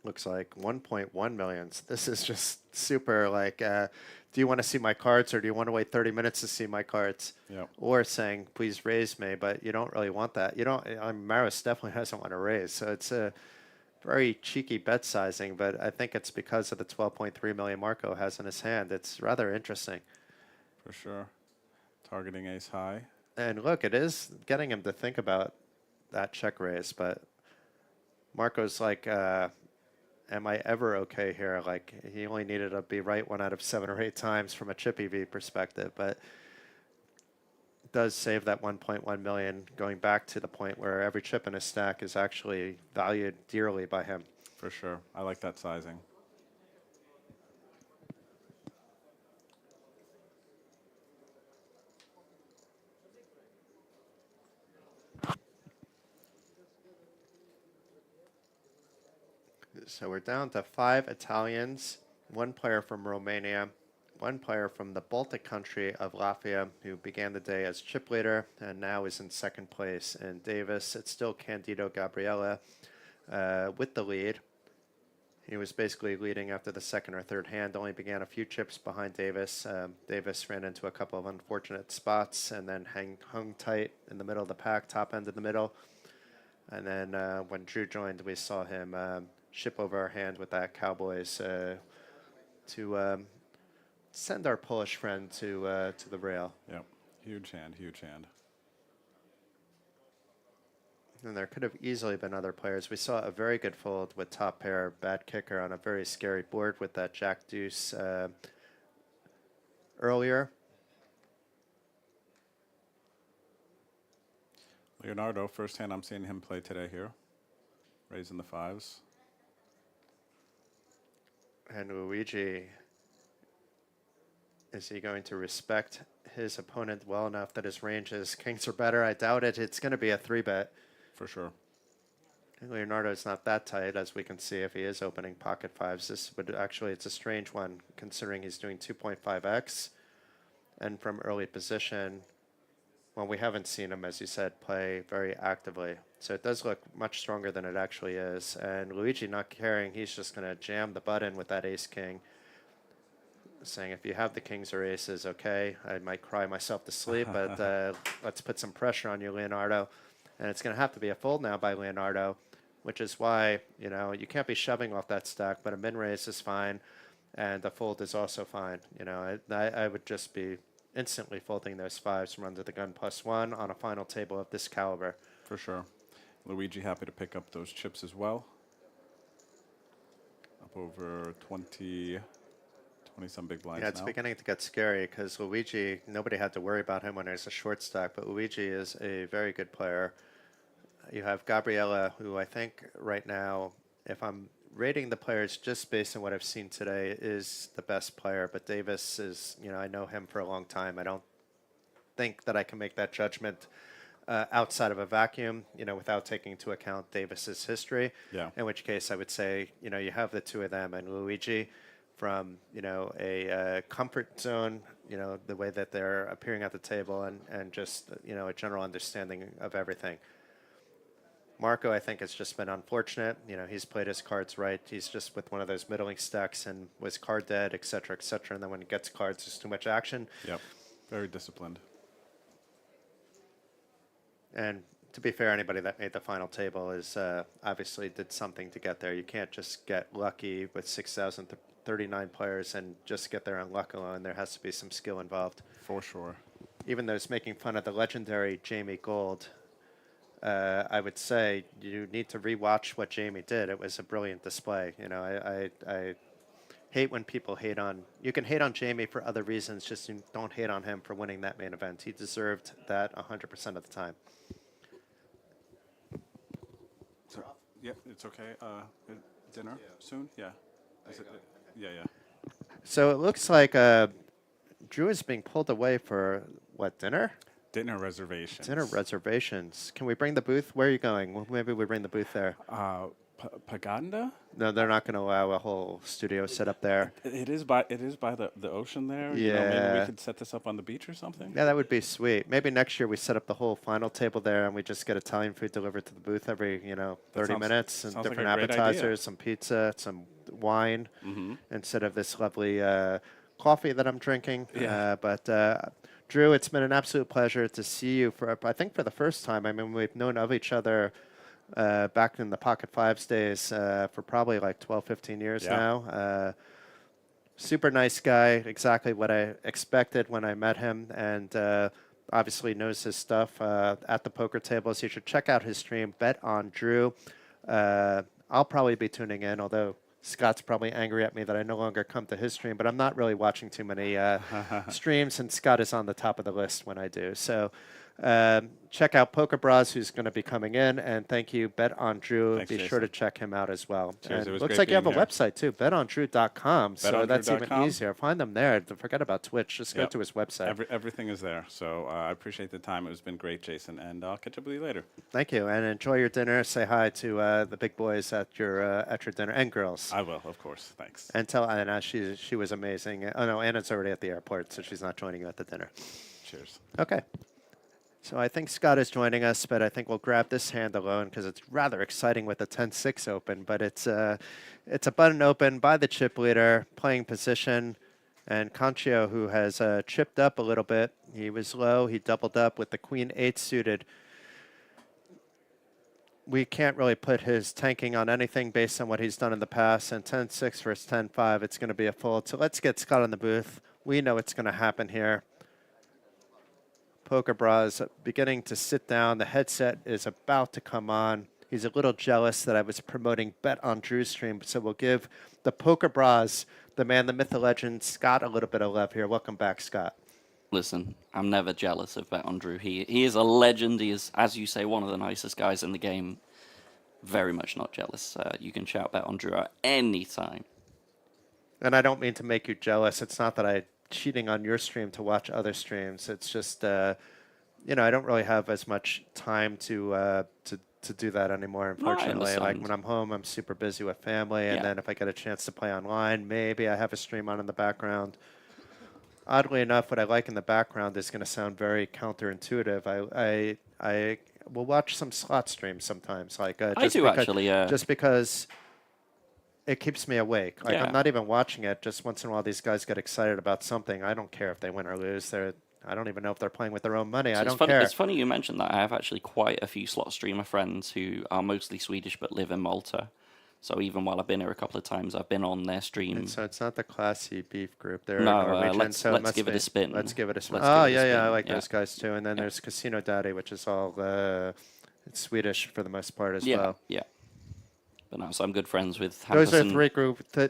looks like 1.1 million. This is just super like, do you want to see my cards or do you want to wait 30 minutes to see my cards? Yep. Or saying, please raise me, but you don't really want that. You don't, Maris definitely doesn't want to raise. So it's a very cheeky bet sizing, but I think it's because of the 12.3 million Marco has in his hand. It's rather interesting. For sure. Targeting ace high. And look, it is getting him to think about that check raise, but Marco's like, am I ever okay here? Like, he only needed to be right 1 out of 7 or 8 times from a chip EV perspective, but does save that 1.1 million, going back to the point where every chip in his stack is actually valued dearly by him. For sure. I like that sizing. So we're down to 5 Italians, 1 player from Romania, 1 player from the Baltic country of Latvia, who began the day as chip leader and now is in 2nd place in Davis. It's still Candido Gabriele with the lead. He was basically leading after the 2nd or 3rd hand, only began a few chips behind Davis. Davis ran into a couple of unfortunate spots and then hung tight in the middle of the pack, top end in the middle. And then when Drew joined, we saw him ship over our hand with that Cowboys to send our Polish friend to the rail. Yep. Huge hand, huge hand. And there could have easily been other players. We saw a very good fold with top pair, bad kicker on a very scary board with that Jack Deuce earlier. Leonardo, first hand I'm seeing him play today here. Raising the 5s. And Luigi, is he going to respect his opponent well enough that his ranges kings are better? I doubt it. It's going to be a 3-bet. For sure. And Leonardo's not that tight, as we can see if he is opening pocket 5s. This would actually, it's a strange one, considering he's doing 2.5x. And from early position, well, we haven't seen him, as you said, play very actively. So it does look much stronger than it actually is. And Luigi not caring, he's just going to jam the button with that ace-king, saying if you have the kings or aces, okay, I might cry myself to sleep, but let's put some pressure on you, Leonardo. And it's going to have to be a fold now by Leonardo, which is why, you know, you can't be shoving off that stack, but a min-raise is fine, and a fold is also fine. You know, I would just be instantly folding those 5s from under the gun +1 on a final table of this caliber. For sure. Luigi happy to pick up those chips as well. Up over 20 some big blinds Yeah, it's now. beginning to get scary because Luigi, nobody had to worry about him when there's a short stack, but Luigi is a very good player. You have Gabriella, who I think right now, if I'm rating the players just based on what I've seen today, is the best player. But Davis is, you know, I know him for a long time. I don't think that I can make that judgment outside of a vacuum, you know, without taking into account Davis's history. Yeah. In which case, I would say, you know, you have the 2 of them and Luigi from, you know, a comfort zone, you know, the way that they're appearing at the table and just, you know, a general understanding of everything. Marco, I think, has just been unfortunate. You know, he's played his cards right. He's just with one of those middling stacks and was card dead, et cetera, et cetera. And then when he gets cards, there's too much action. Yep. Very disciplined. And to be fair, anybody that made the final table is obviously did something to get there. You can't just get lucky with 6,039 players and just get there on luck alone. There has to be some skill involved. For sure. Even though it's making fun of the legendary Jamie Gold, I would say you need to rewatch what Jamie did. It was a brilliant display. You know, I hate when people hate on. You can hate on Jamie for other reasons, just don't hate on him for winning that main event. He deserved that 100% of the time. So, yeah, it's okay. Dinner soon? Yeah. Yeah. So it looks like Drew is being pulled away for what, dinner? Dinner reservations. Dinner reservations. Can we bring the booth? Where are you going? Well, maybe we bring the booth there. Paganda? No, they're not going to allow a whole studio set up there. It is by the ocean there. You know, maybe we Yeah. could set this up on the beach or something. Yeah, that would be sweet. Maybe next year we set up the whole final table there and we just get Italian food delivered to the booth every, 30 minutes and sounds like different a great idea. appetizers, some pizza, some wine, Mm-hmm. instead of this lovely coffee that I'm drinking. Yeah. But Drew, it's been an absolute pleasure to see you I think for the first time. I mean, we've known of each other back in the Pocket Fives days for probably like 12, 15 years Yeah. now. Super nice guy, exactly what I expected when I met him, and obviously knows his stuff at the poker tables. You should check out his stream, Bet on Drew. I'll probably be tuning in, although Scott's probably angry at me that I no longer come to his stream, but I'm not really watching too many streams, and Scott is on the top of the list when I do. So check out Poker Bras, who's going to be coming in, and thank you, Bet on Drew. Thanks, Be Jason. sure to check him out as well. Cheers, And it was looks great like you have a being here. website too, betondrew.com. So that's even Betondrew.com. easier. Find them there. Forget about Twitch. Just go Yep. to his website. Everything is there. So I appreciate the time. It's been great, Jason, and I'll catch up with you later. Thank you, and enjoy your dinner. Say hi to the big boys at your dinner, and girls. I will, of course. Thanks. And tell Anna she was amazing. Oh no, Anna's already at the airport, so she's not joining you at the dinner. Cheers. Okay. So I think Scott is joining us, but I think we'll grab this hand alone because it's rather exciting with the 10-6 open. But it's a button open by the chip leader, playing position, and Conchio, who has chipped up a little bit. He was low. He doubled up with the Queen 8 suited. We can't really put his tanking on anything based on what he's done in the past. And 10-6 versus 10-5, it's going to be a fold. So let's get Scott in the booth. We know what's going to happen here. Poker Bras beginning to sit down. The headset is about to come on. He's a little jealous that I was promoting Bet on Drew's stream, so we'll give the Poker Bras, the man, the myth, the legend, Scott, a little bit of love here. Welcome back, Scott. Listen, I'm never jealous of Bet on Drew. He is a legend. He is, as you say, one of the nicest guys in the game. Very much not jealous. You can shout Bet on Drew at any time. And I don't mean to make you jealous. It's not that I'm cheating on your stream to watch other streams. It's just, I don't really have as much time to do that anymore, unfortunately. Like understand. when I'm home, I'm super busy with family, and Yeah. then if I get a chance to play online, maybe I have a stream on in the background. Oddly enough, what I like in the background is going to sound very counterintuitive. I will watch some slot streams sometimes, like I do actually, yeah. just because it keeps me awake. Like Yeah. I'm not even watching it. Just once in a while, these guys get excited about something. I don't care if they win or lose. I don't even know if they're playing with their own money. So I it's don't funny, care. It's funny you mentioned that. I have actually quite a few slot streamer friends who are mostly Swedish but live in Malta. So even while I've been here a couple of times, I've been on their stream. And so it's not the classy beef group. They're No, Norwegian, let's so it must give it a be. spin. Let's give it a spin. Let's Oh, give it a yeah, I spin, like yeah. those guys too. And then there's Casino Daddy, which is all it's Swedish for the most part as Yeah, well. yeah. But no, so I'm good friends with Those are Hampus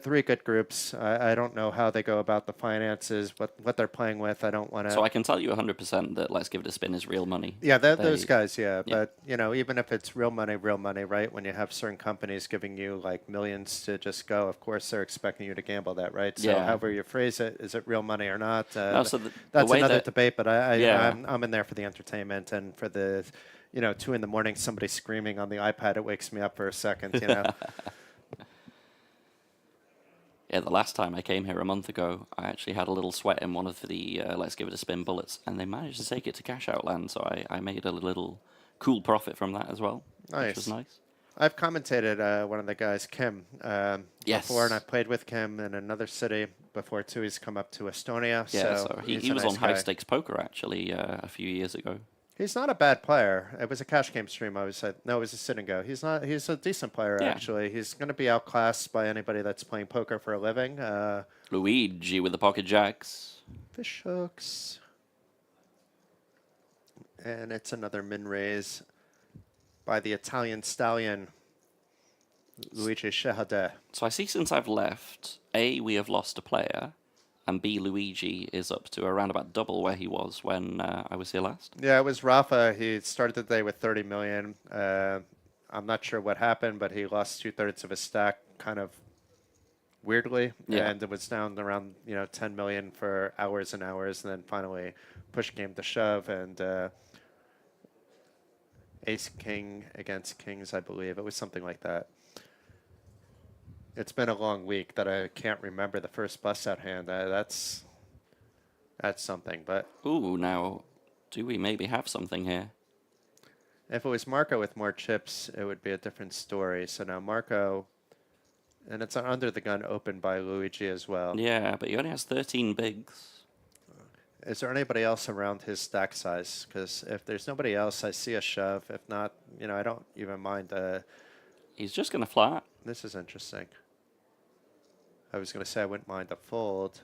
three good groups. I don't know how they go about the finances, what they're playing with. I don't want to. So I can tell you 100% that Let's Give It a Spin is real money. Yeah, those guys, yeah. Yeah. But, even if it's real money, right? When you have certain companies giving you like millions to just go, of course they're expecting you to gamble that, right? So Yeah. however you phrase it, is it real money or not? No, so the that's way another that- debate, but Yeah. I'm in there for the entertainment and for the, 2 a.m, somebody screaming on the iPad, it wakes me up for a second, Yeah, the last time I came here a month ago, I actually had a little sweat in one of the Let's Give It a Spin bullets, and they managed to take it to cash out land, so I made a little cool profit from that as well, which was nice. I've commentated one of the guys, Kim, Yes. before, and I've played with Kim in another city before, too. He's come up to Estonia. Yeah, so so he he's a was nice on High guy. Stakes Poker, actually, a few years ago. He's not a bad player. It was a cash game stream. No, it was a sit and go. He's a decent player, Yeah. actually. He's going to be outclassed by anybody that's playing poker for a living. Luigi with the pocket jacks. Fish hooks. And it's another min raise by the Italian stallion, Luigi Shehadeh. So I see since I've left, A, we have lost a player, and B, Luigi is up to around about double where he was when I was here last. Yeah, it was Rafa. He started the day with 30 million. I'm not sure what happened, but he lost 2/3 of his stack kind of weirdly. Yeah. And it was down around, 10 million for hours and hours. And then finally push game to shove. And ace king against kings, I believe. It was something like that. It's been a long week that I can't remember the first bust out hand. That's something. But Ooh, now, do we maybe have something here? if it was Marco with more chips, it would be a different story. So now Marco, and it's an under the gun open by Luigi as well. Yeah, but he only has 13 bigs. Is there anybody else around his stack size? Because if there's nobody else, I see a shove. If not, I don't even mind. He's just going to flat. This is interesting. I was going to say I wouldn't mind a fold.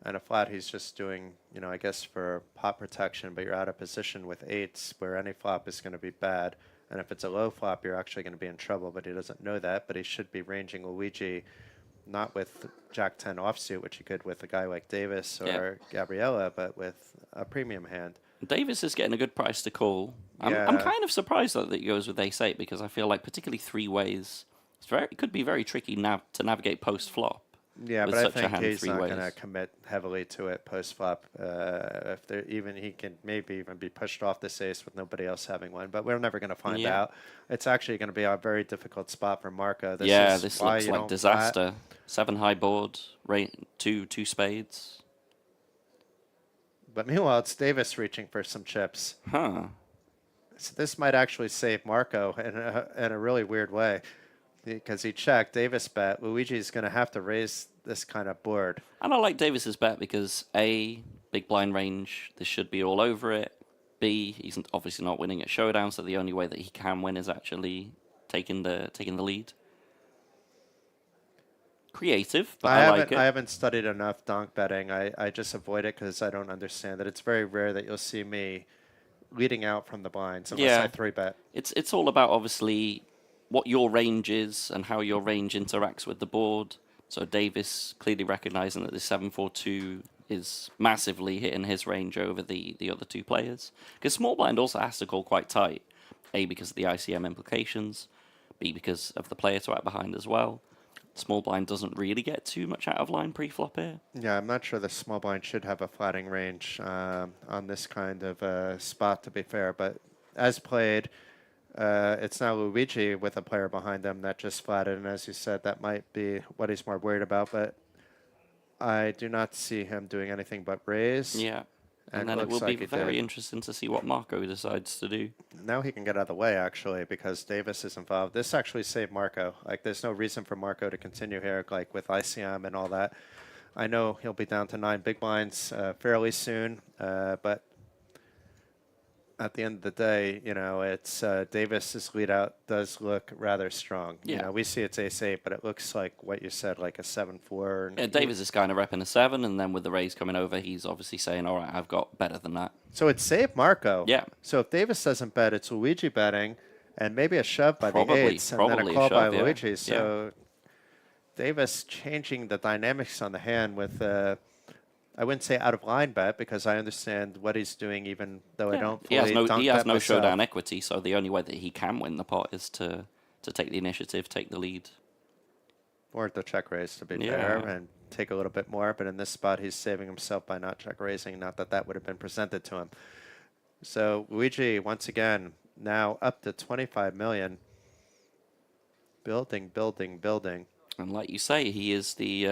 And a flat, he's just doing, I guess for pot protection, but you're out of position with eights where any flop is going to be bad. And if it's a low flop, you're actually going to be in trouble, but he doesn't know that. But he should be ranging Luigi, not with Jack 10 offsuit, which he could with a guy like Davis or Gabriella, but with a premium hand. Davis is getting a good price to call. I'm kind of surprised that he goes with ace 8 because I feel like particularly three ways, it could be very tricky to navigate post flop. Yeah, with but I such a think hand he's three not ways. going to commit heavily to it post flop. If there he can maybe even be pushed off this ace with nobody else having one, but we're never going to find out. It's actually going to be a very difficult spot for Marco. This why looks you like don't disaster. 7 high board, two spades. But meanwhile, it's Davis reaching for some chips. Huh. So this might actually save Marco in a really weird way. Because he checked, Davis bet, Luigi's going to have to raise this kind of board. And I like Davis's bet because A, big blind range, this should be all over it. B, he's obviously not winning at showdown, so the only way that he can win is actually taking the lead. Creative, but I like it. I haven't studied enough donk betting. I just avoid it because I don't understand it. It's very rare that you'll see me leading out from the blinds unless I 3-bet. It's all about obviously what your range is and how your range interacts with the board. So Davis clearly recognizing that the 7-4-2 is massively hitting his range over the other two players. Because small blind also has to call quite tight. A, because of the ICM implications. B, because of the player to act behind as well. Small blind doesn't really get too much out of line pre-flop here. Yeah, I'm not sure the small blind should have a flatting range on this kind of spot, to be fair. But as played, it's now Luigi with a player behind him that just flatted. And as you said, that might be what he's more worried about. But I do not see him doing anything but raise. Yeah. And And then it will looks be like very interesting to see what Marco decides to do. Now he can get out of the way, actually, because Davis is involved. This actually saved Marco. Like, there's no reason for Marco to continue here, like with ICM and all that. I know he'll be down to 9 big blinds fairly soon, but at the end of the day, it's Davis's lead out does look rather strong. Yeah. We see it's ace-8, but it looks like what you said, like a 7-4. Yeah, Davis is kind of repping a 7, and then with the raise coming over, he's obviously saying, all right, I've got better than that. So it saved Marco. Yeah. So if Davis doesn't bet, it's Luigi betting, and maybe a shove by the eights, and then a probably a call by shove, yeah. Luigi. So Davis changing the dynamics on the hand with, I wouldn't say out of line bet, because I understand what he's doing, even though I don't He has fully no, he has bet no myself. showdown equity, so the only way that he can win the pot is to take the initiative, take the lead. Or the check raise, to be Yeah. fair, and take a little bit more. But in this spot, he's saving himself by not check raising. Not that that would have been presented to him. So Luigi, once again, now up to 25 million. Building, building, building. And like you say, he is the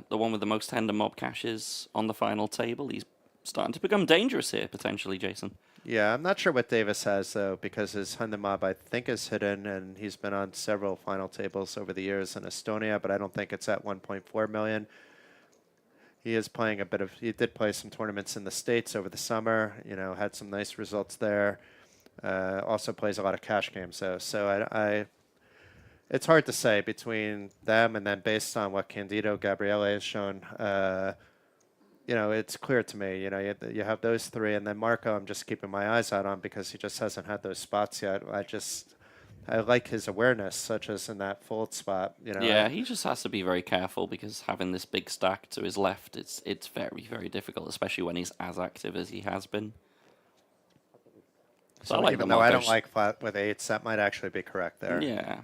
one with the most tender mob caches on the final table. He's starting to become dangerous here, potentially, Jason. Yeah, I'm not sure what Davis has, though, because his Hyundai mob, I think, is hidden, and he's been on several final tables over the years in Estonia, but I don't think it's at 1.4 million. He is playing he did play some tournaments in the States over the summer, had some nice results there. Also plays a lot of cash games, though. So it's hard to say between them, and then based on what Candido Gabriele has shown, it's clear to me. You have those three, and then Marco, I'm just keeping my eyes out on because he just hasn't had those spots yet. I like his awareness, such as in that fold spot. Yeah, he just has to be very careful because having this big stack to his left, it's very, very difficult, especially when he's as active as he has been. So I like even the though I Marco don't like flat with eights, that might actually be correct there. Yeah.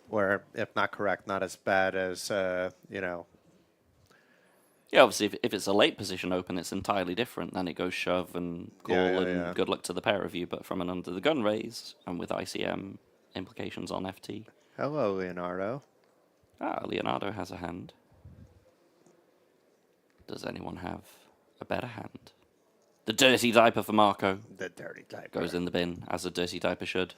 Or if not correct, not as bad as Yeah, obviously, if it's a late position open, it's entirely different. Then it goes shove and call and good luck to the pair of you. But from an under the gun raise and with ICM implications on FT. Hello, Leonardo. Ah, Leonardo has a hand. Does anyone have a better hand? The dirty diaper for Marco The dirty diaper. goes in the bin, as a dirty diaper should.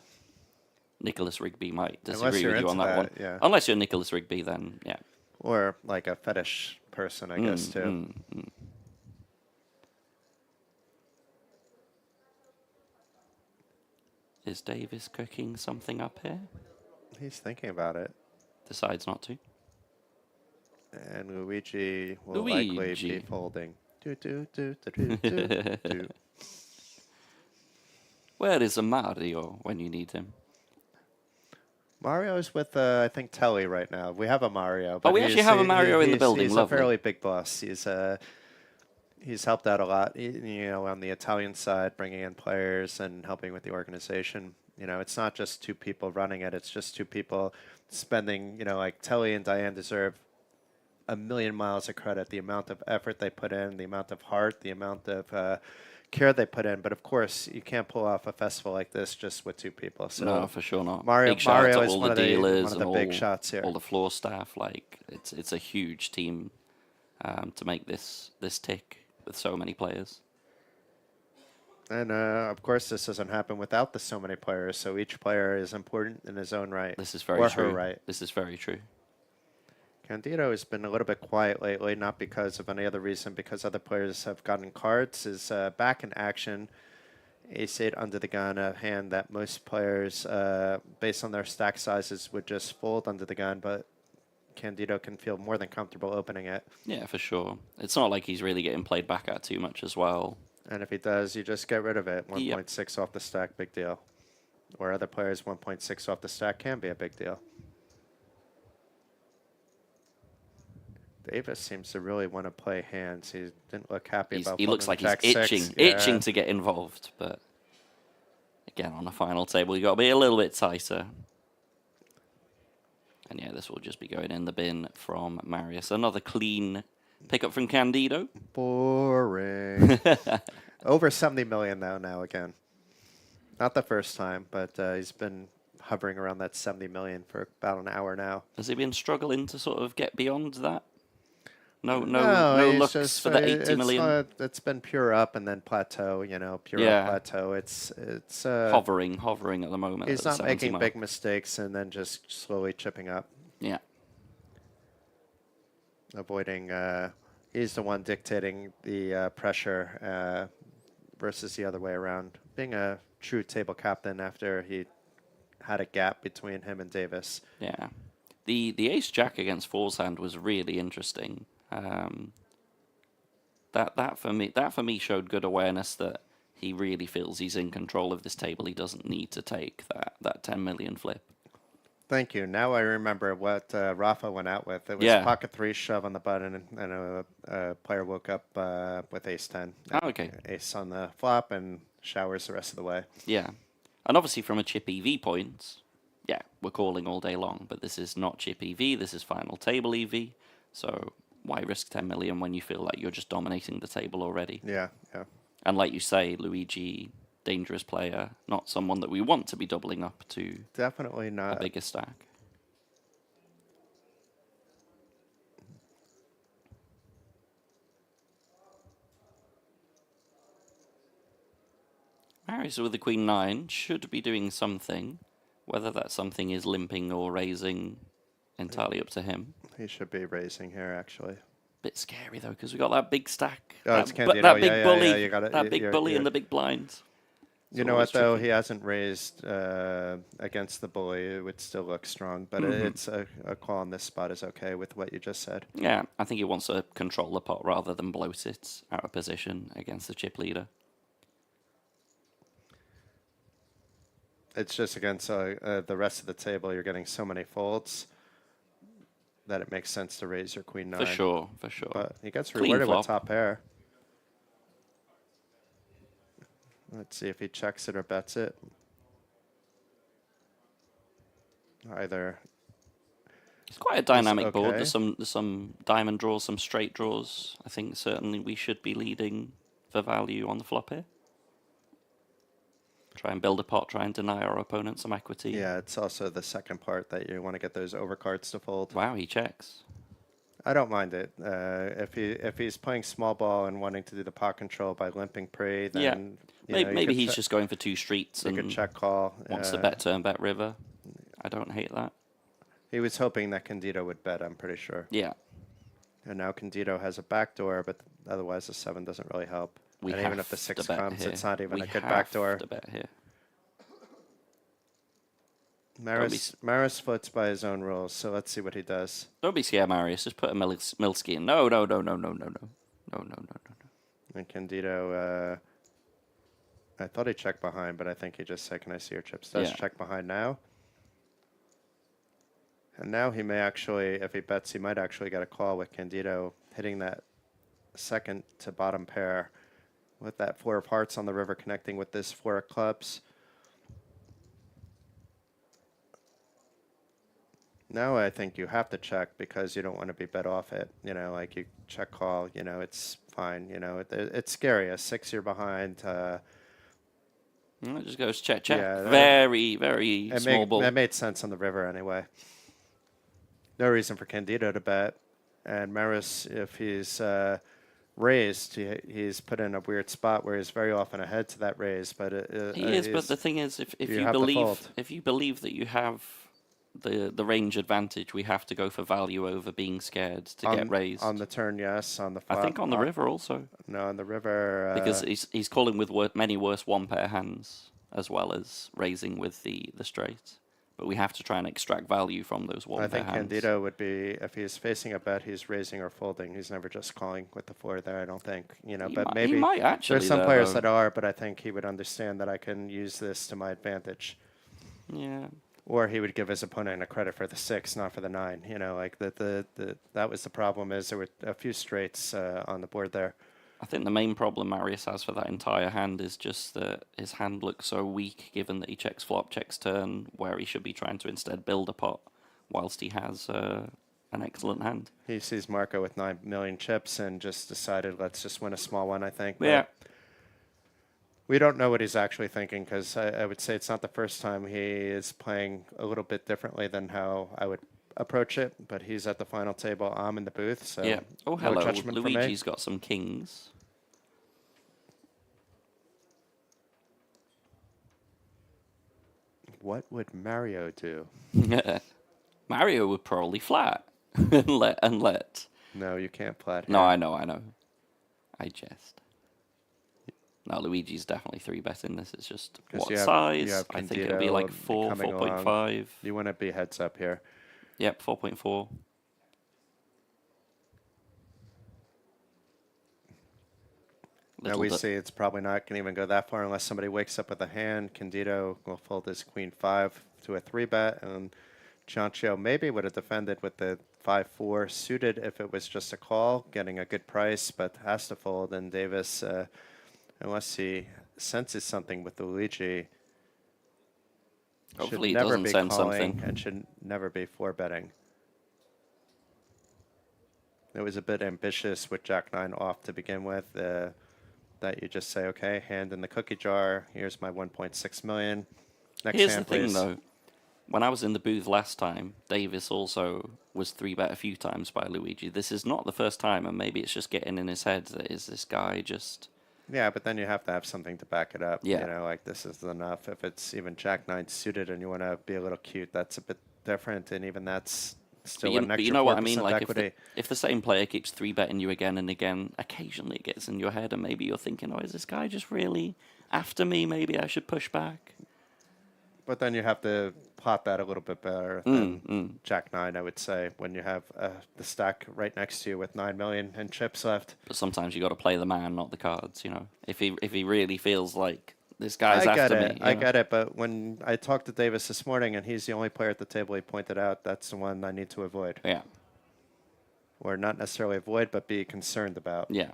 Nicholas Rigby might Unless disagree you're with you on into that one. that, yeah. Unless you're Nicholas Rigby, then yeah. Or like a fetish person, I guess, too. Is Davis cooking something up here? He's thinking about it. Decides not to. And Luigi will likely be Luigi. folding. Do, do, do, do, do, do, do. Where is Mario when you need him? Mario's with, I think, Telly right now. We have a Mario. But we actually have a Mario in the building. He's Lovely. a fairly big boss. He's helped out a lot, on the Italian side, bringing in players and helping with the organization. It's not just two people running it. It's just two people spending, like Telly and Diane deserve a million miles of credit. The amount of effort they put in, the amount of heart, the amount of care they put in. But of course, you can't pull off a festival like this just with two people. So No, for sure not. Mario Big shout out to is all one the of dealers one of and the big shots here. all the floor staff. Like it's a huge team to make this tick with so many players. And of course, this doesn't happen without the so many players. So each player is important in his own right. This is very or true. Her right. This is very true. Candido has been a little bit quiet lately, not because of any other reason, because other players have gotten cards. Is back in action. Ace-8 under the gun, a hand that most players, based on their stack sizes, would just fold under the gun, but Candido can feel more than comfortable opening it. Yeah, for sure. It's not like he's really getting played back at too much as well. And if he does, you just get rid of it. Yep. 1.6 off the stack, big deal. Or other players, 1.6 off the stack can be a big deal. Davis seems to really want to play hands. He didn't look happy about He looks like folding he's Jack itching, 6. Yeah. itching to get involved. But again, on the final table, you got to be a little bit tighter. And yeah, this will just be going in the bin from Marius. Another clean pickup from Candido. Boring. Over 70 million though now again. Not the first time, but he's been hovering around that 70 million for about an hour now. Has he been struggling to sort of get beyond that? No he's looks just, for the 80 million. It's been pure up and then plateau. Pure Yeah. up plateau. It's Hovering at the moment. He's at the not 70 making mark. big mistakes and then just slowly chipping up, Yeah. avoiding. He's the one dictating the pressure versus the other way around. Being a true table captain after he had a gap between him and Davis. Yeah. The ace jack against Four's hand was really interesting. That for me showed good awareness that he really feels he's in control of this table. He doesn't need to take that 10 million flip. Thank you. Now I remember what Rafa went out with. It was Yeah. pocket 3 shove on the button, and a player woke up with ace 10. Oh, okay. Ace on the flop and showers the rest of the way. Yeah. And obviously from a chip EV point, yeah, we're calling all day long, but this is not chip EV, this is final table EV. So why risk 10 million when you feel like you're just dominating the table already? Yeah, yeah. And like you say, Luigi, dangerous player, not someone that we want to be doubling up to Definitely a not. bigger stack. Marius with the Queen 9 should be doing something. Whether that something is limping or raising, entirely up to him. He should be raising here, actually. Bit scary though, because we got that big stack. Oh, that it's Candido. that big Yeah, yeah, bully. yeah, you got it. That big You're- bully you're- and the big blinds. You know always what, though? tricky. He hasn't raised against the bully. It would still look strong, but it's a call on this spot is okay with what you just said. Yeah, I think he wants to control the pot rather than bloat it out of position against the chip leader. It's just against the rest of the table. You're getting so many folds that it makes sense to raise your queen 9. For sure, for sure. But he gets Clean rewarded flop. with top pair. Let's see if he checks it or bets it. Either. It's quite a dynamic board. okay. There's some diamond draws, some straight draws. I think certainly we should be leading for value on the flop here. Try and build a pot, try and deny our opponent some equity. Yeah, it's also the second part that you want to get those overcards to fold. Wow, he checks. I don't mind it. If he's playing small ball and wanting to do the pot control by limping pre, then Maybe he's just going for 2 streets you and could check call. wants to bet turn, bet river. I don't hate that. He was hoping that Candido would bet, I'm pretty sure. Yeah. And now Candido has a backdoor, but otherwise the 7 doesn't really help. We And even have if the to 6 bet comes, here. it's not even We a good have backdoor. to bet here. Maris floats by his own rules, so let's see what he does. Don't be scared, Marius. Just put a Milski in. No. And Candido, I thought he checked behind, but I think he just said, "Can I see your chips?" Does Yeah. check behind now. And now he may actually, if he bets, he might actually get a call with Candido hitting that second to bottom pair with that 4 of hearts on the river connecting with this 4 of clubs. Now I think you have to check because you don't want to be bet off it. You know, like you check call, you know, it's fine. You know, it's scary. A 6 you're behind. It just goes check. Yeah, very, very small ball. That made sense on the river anyway. No reason for Candido to bet. And Maris, if he's raised, he's put in a weird spot where he's very often ahead to that raise. But He is, but the thing is, if you you have to believe fold. that you have the range advantage, we have to go for value over being scared to get raised. On the turn, yes. On the flop, I think on the river also, No, on the river. because he's calling with many worse 1-pair hands as well as raising with the straight. But we have to try and extract value from those 1-pair I think hands. Candido would be, if he's facing a bet, he's raising or folding. He's never just calling with the 4 there, I don't think. You know, but maybe he might actually. there's some though, players though. that are, but I think he would understand that I can use this to my advantage. Yeah. Or he would give his opponent a credit for the 6, not for the 9. You know, like that was the problem. Is there were a few straights on the board there. I think the main problem Marius has for that entire hand is just that his hand looks so weak, given that he checks flop, checks turn, where he should be trying to instead build a pot, whilst he has an excellent hand. He sees Marco with 9 million chips and just decided, let's just win a small one. I think. Yeah. But we don't know what he's actually thinking because I would say it's not the first time he is playing a little bit differently than how I would approach it. But he's at the final table. I'm in the booth. So Yeah. Oh, no hello. judgment from me. Luigi's got some kings. What would Mario do? Mario would probably flat and let. No, you can't plat here. No, I know. I jest. No, Luigi's definitely 3-betting this. It's just 'Cause what you have size? I think it'll be Candido like 4, coming along. 4.5. You want to be heads up here. Yep, 4.4. Now we see it's probably not going to even go that far unless somebody wakes up with a hand. Candido will fold his queen 5 to a 3-bet, and Chancho maybe would have defended with the 5-4 suited if it was just a call, getting a good price, but has to fold. And Davis, unless he senses something with the Luigi, Hopefully should he never doesn't be send calling something. and should never be 4-betting. It was a bit ambitious with Jack 9 off to begin with. That you just say, okay, hand in the cookie jar. Here's my 1.6 million. Next Here's hand, the thing, please. though. When I was in the booth last time, Davis also was 3-bet a few times by Luigi. This is not the first time, and maybe it's just getting in his head that is this guy just... Yeah, but then you have to have something to back it up. Yeah. You know, like this is enough. If it's even Jack 9 suited and you want to be a little cute, that's a bit different. And even that's still an But extra you know 4% what I mean? Like equity. if the same player keeps 3-betting you again and again, occasionally it gets in your head, and maybe you're thinking, oh, is this guy just really after me? Maybe I should push back. But then you have to plot that a little bit better than Jack 9, I would say, when you have the stack right next to you with 9 million in chips left. But sometimes you got to play the man, not the cards. You know, if he really feels like this guy's I get after it. me, I get it. But when I talked to Davis this morning, and he's the only player at the table, he pointed out that's the one I need to avoid. Yeah, Or not necessarily avoid, but be concerned about. yeah.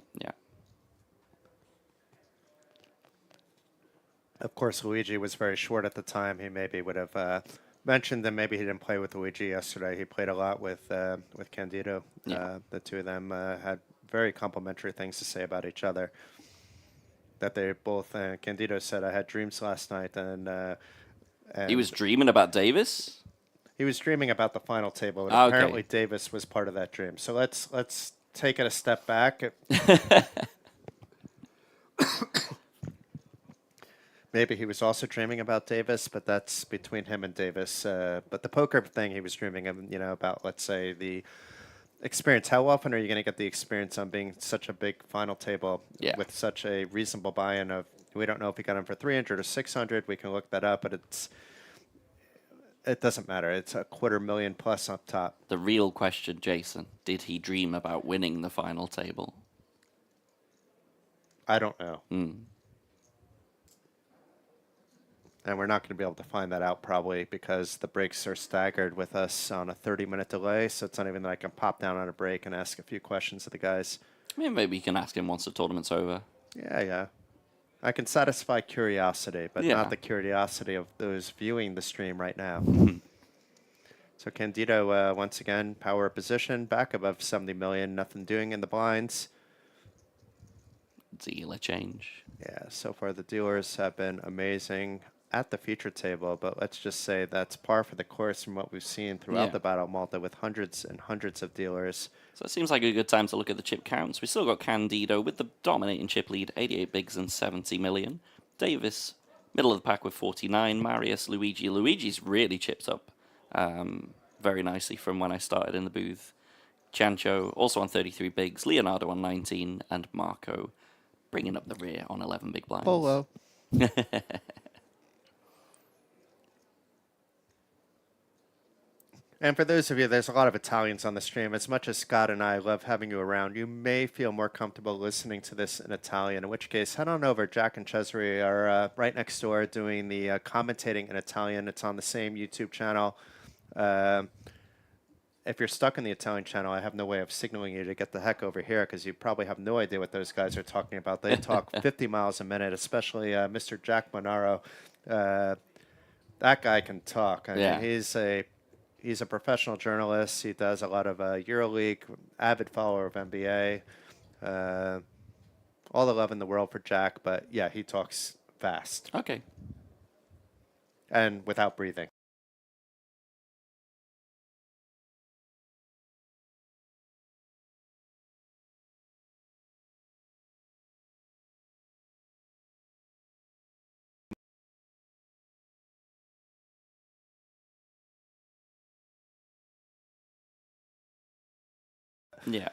Of course, Luigi was very short at the time. He maybe would have mentioned that maybe he didn't play with Luigi yesterday. He played a lot with Candido. Yeah. The two of them had very complimentary things to say about each other. that they both, Candido said, I had dreams last night, He was and dreaming about Davis. he was dreaming about the final table, and Ah, apparently okay. Davis was part of that dream. So let's take it a step back. Maybe he was also dreaming about Davis, but that's between him and Davis. But the poker thing, he was dreaming of, about, let's say, the experience. How often are you going to get the experience on being such a big final table Yeah. with such a reasonable buy-in of? We don't know if he got him for 300 or 600. We can look that up, but it doesn't matter. It's a 250,000 plus up top. The real question, Jason, did he dream about winning the final table? I don't know. Mm. And we're not going to be able to find that out probably because the breaks are staggered with us on a 30-minute delay. So it's not even that I can pop down on a break and ask a few questions of the guys. I mean, maybe you can ask him once the tournament's over. Yeah. I can satisfy curiosity, but Yeah. not the curiosity of those viewing the stream right now. So Candido, once again, power position, back above 70 million, nothing doing in the blinds. Dealer change. Yeah, so far the dealers have been amazing at the feature table, but let's just say that's par for the course from what we've seen throughout Yeah. the Battle of Malta with hundreds and hundreds of dealers. So it seems like a good time to look at the chip counts. We still got Candido with the dominating chip lead, 88 bigs and 70 million. Davis, middle of the pack with 49. Marius, Luigi. Luigi's really chipped up very nicely from when I started in the booth. Chancho also on 33 bigs. Leonardo on 19. And Marco bringing up the rear on 11 big blinds. Polo. And for those of you, there's a lot of Italians on the stream. As much as Scott and I love having you around, you may feel more comfortable listening to this in Italian, in which case, head on over. Jack and Cesare are right next door doing the commentating in Italian. It's on the same YouTube channel. If you're stuck in the Italian channel, I have no way of signaling you to get the heck over here because you probably have no idea what those guys are talking about. They talk 50 miles a minute, especially Mr. Jack Monaro. That guy can talk. I mean, he's a professional journalist. He does a lot of EuroLeague, avid follower of NBA. All the love in the world for Jack, but yeah, he talks fast Okay. and without breathing. Yeah.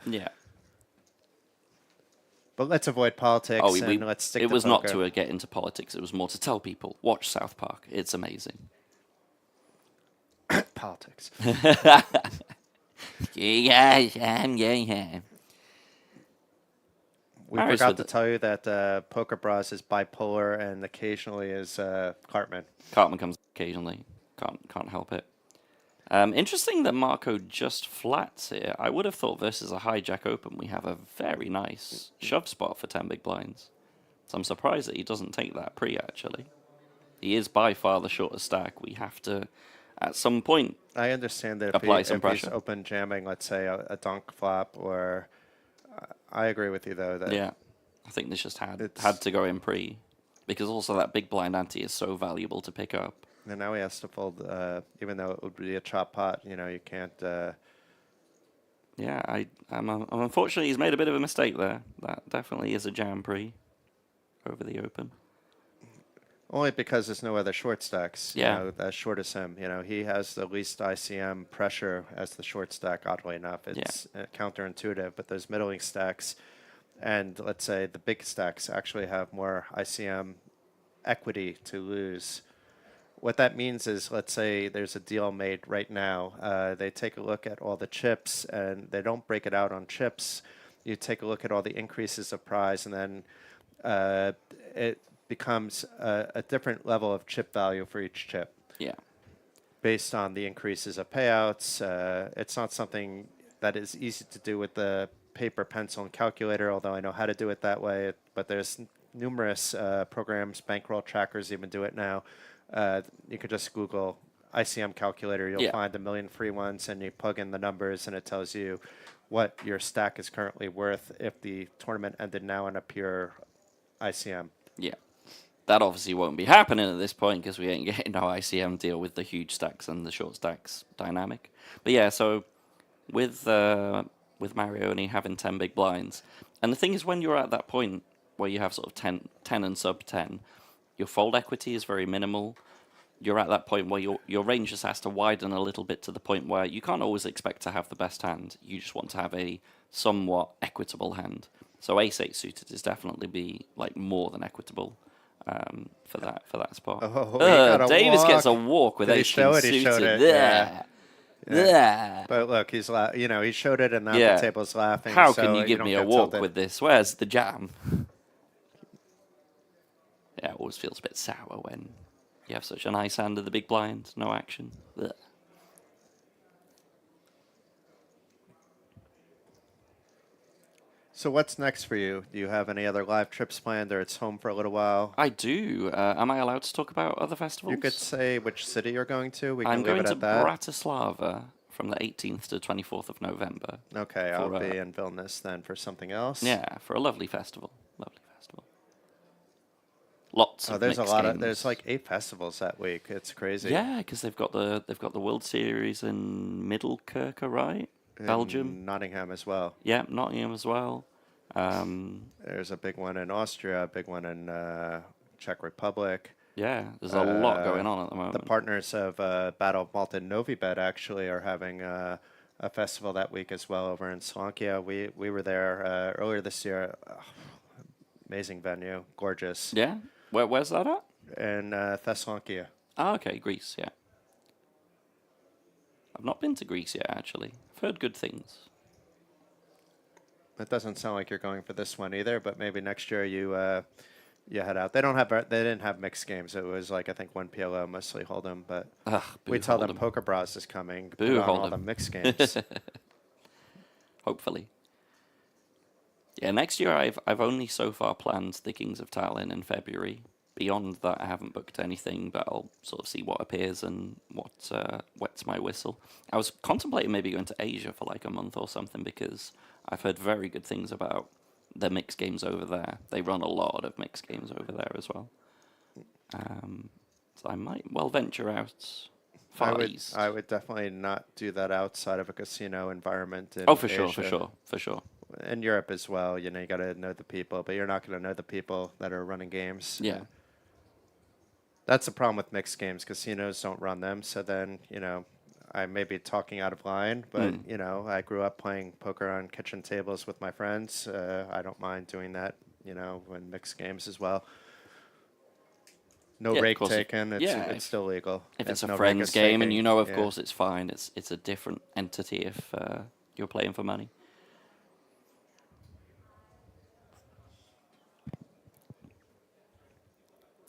Yeah. But let's avoid politics and let's stick it to was not poker. to get into politics. It was more to tell people, watch South Park. It's amazing. Politics. Yeah. We Marius forgot with to it. tell you that Poker Bros is bipolar and occasionally is Cartman. Cartman comes occasionally. Can't help it. Interesting that Marco just flats here. I would have thought versus a hijack open, we have a very nice shove spot for 10 big blinds. So I'm surprised that he doesn't take that pre, actually. He is by far the shortest stack. We have to, at some point, I understand that if, apply some if he's pressure. open jamming, let's say a donk flop, or I agree with you though that Yeah, I think this just had It's- to go in pre. Because also that big blind ante is so valuable to pick up. and now he has to fold, even though it would be a chop pot. You can't. Yeah, I'm unfortunately he's made a bit of a mistake there. That definitely is a jam pre over the open. Only because there's no other short stacks. Yeah. As short as him. He has the least ICM pressure as the short stack. Oddly enough, it's counterintuitive. But those middling stacks, and let's say the big stacks, actually have more ICM equity to lose. What that means is, let's say there's a deal made right now. They take a look at all the chips, and they don't break it out on chips. You take a look at all the increases of prize, and then it becomes a different level of chip value for each chip Yeah. based on the increases of payouts. It's not something that is easy to do with the paper, pencil, and calculator, although I know how to do it that way. But there's numerous programs, bankroll trackers even do it now. You could just Google ICM calculator, you'll Yeah. find a million free ones, and you plug in the numbers, and it tells you what your stack is currently worth if the tournament ended now in a pure ICM. Yeah. That obviously won't be happening at this point because we ain't getting no ICM deal with the huge stacks and the short stacks dynamic. But yeah, so with Marioni having 10 big blinds, and the thing is, when you're at that point where you have sort of 10 and sub 10, your fold equity is very minimal. You're at that point where your range just has to widen a little bit to the point where you can't always expect to have the best hand. You just want to have a somewhat equitable hand. So ace-8 suited is definitely be like more than equitable for that spot. Oh, he got a Davis gets a walk. walk with Did he ace show king it? He suited. showed it, Yeah. Yeah. But look, he's he showed it, and now Yeah. the table's laughing. How so can you give don't me a get walk tilted. with this? Where's the jam? Yeah, it always feels a bit sour when you have such a nice hand of the big blind, no action. Ugh. So what's next for you? Do you have any other live trips planned, or it's home for a little while? I do. Am I allowed to talk about other festivals? You could say which city you're going to. We can I'm leave going it to at that. Bratislava from the 18th to 24th of November. Okay, I'll for, be in Vilnius then for something else. Yeah, for a lovely festival. Lovely festival. Lots Oh, of there's a mixed lot games. of. There's like 8 festivals that week. It's crazy. Yeah, because they've got the World Series in Middelkerke, right? In Belgium. Nottingham as well. Yeah, Nottingham as well. There's a big one in Austria, a big one in Czech Republic. Yeah, there's a lot going on at the moment. The partners of Battle of Malta and Novibet actually are having a festival that week as well over in Slovakia. We were there earlier this year. Amazing venue, gorgeous. Yeah, where's that at? In Thessaloniki. Oh, okay, Greece. Yeah, I've not been to Greece yet. Actually, I've heard good things. It doesn't sound like you're going for this one either, but maybe next year you head out. They didn't have mixed games. It was like I think one PLO, mostly Hold'em, but we tell them Poker Bros is coming. Put Boo on all Hold'em. the mixed games. Hopefully. Yeah, next year I've only so far planned the Kings of Tallinn in February. Beyond that, I haven't booked anything, but I'll sort of see what appears and what wets my whistle. I was contemplating maybe going to Asia for like a month or something because I've heard very good things about the mixed games over there. They run a lot of mixed games over there as well. So I might well venture out far east. I would definitely not do that outside of a casino environment. In Oh, for sure, Asia. for sure. In Europe as well, you got to know the people, but you're not going to know the people that are running games. Yeah. That's the problem with mixed games. Casinos don't run them, so then, I may be talking out of line, but, I grew up playing poker on kitchen tables with my friends. I don't mind doing that, when mixed games as well. No Yeah, of rake course. taken. It's Yeah, it's still legal. If it's a no rake friend's is game, and taken. of Yeah. course, it's fine. It's a different entity if you're playing for money.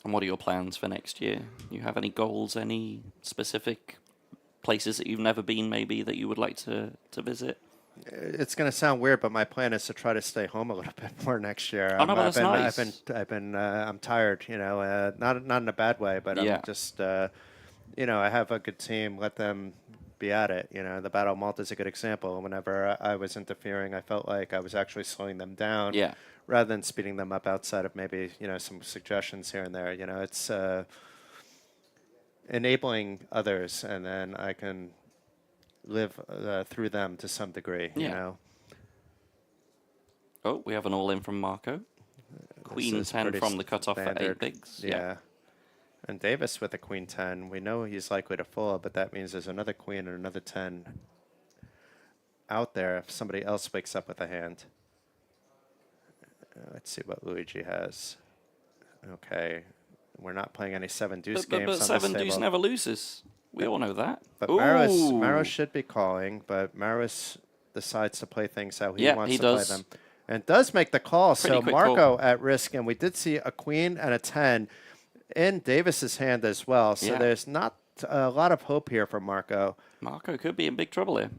And what are your plans for next year? You have any goals, any specific places that you've never been, maybe, that you would like to visit? It's going to sound weird, but my plan is to try to stay home a little bit more next year. Oh, no, but that's nice. I'm tired, not in a bad way, but Yeah. I'm just, I have a good team. Let them be at it. The Battle of Malta is a good example. Whenever I was interfering, I felt like I was actually slowing them down. Yeah. Rather than speeding them up outside of maybe, some suggestions here and there. It's enabling others, and then I can live through them to some degree, Yeah. Oh, we have an all-in from Marco. Queen is 10 pretty from the cutoff for 8 standard. bigs. Yeah. And Davis with a queen 10. We know he's likely to fold, but that means there's another queen and another 10 out there if somebody else wakes up with a hand. Let's see what Luigi has. Okay. We're not playing any 7 deuce games But on 7 this deuce table. never loses. We all know that. But Ooh. Maris should be calling, but Maris decides to play things how he Yeah, wants he to does. play them. And does make the call. Pretty So quick Marco at risk, and we did see a queen and a 10 in Davis's hand as well. So Yeah. there's not a lot of hope here for Marco. Marco could be in big trouble here.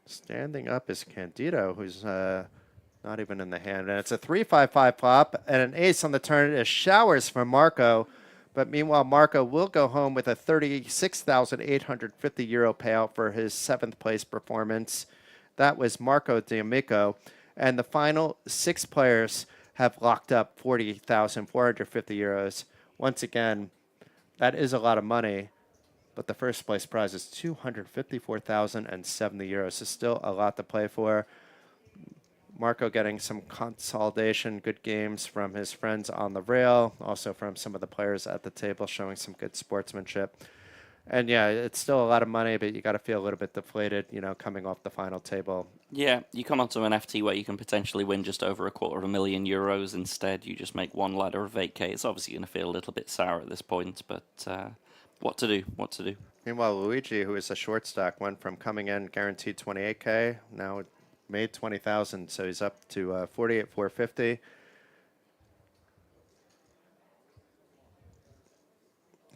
Standing up is Candido, who's not even in the hand. And it's a 3-5-5 flop and an ace on the turn. It showers from Marco. But meanwhile, Marco will go home with a 36,850 euro payout for his 7th place performance. That was Marco D'Amico. And the final 6 players have locked up 40,450 euros. Once again, that is a lot of money, but the first place prize is 254,070 euros. So still a lot to play for. Marco getting some consolidation, good games from his friends on the rail, also from some of the players at the table showing some good sportsmanship. And yeah, it's still a lot of money, but you got to feel a little bit deflated, coming off the final table. Yeah, you come onto an FT where you can potentially win just over €250,000 euros. Instead, you just make one ladder of 8K. It's obviously going to feel a little bit sour at this point, but what to do? What to do? Meanwhile, Luigi, who is a short stack, went from coming in guaranteed 28K, now made 20,000, so he's up to 48,450.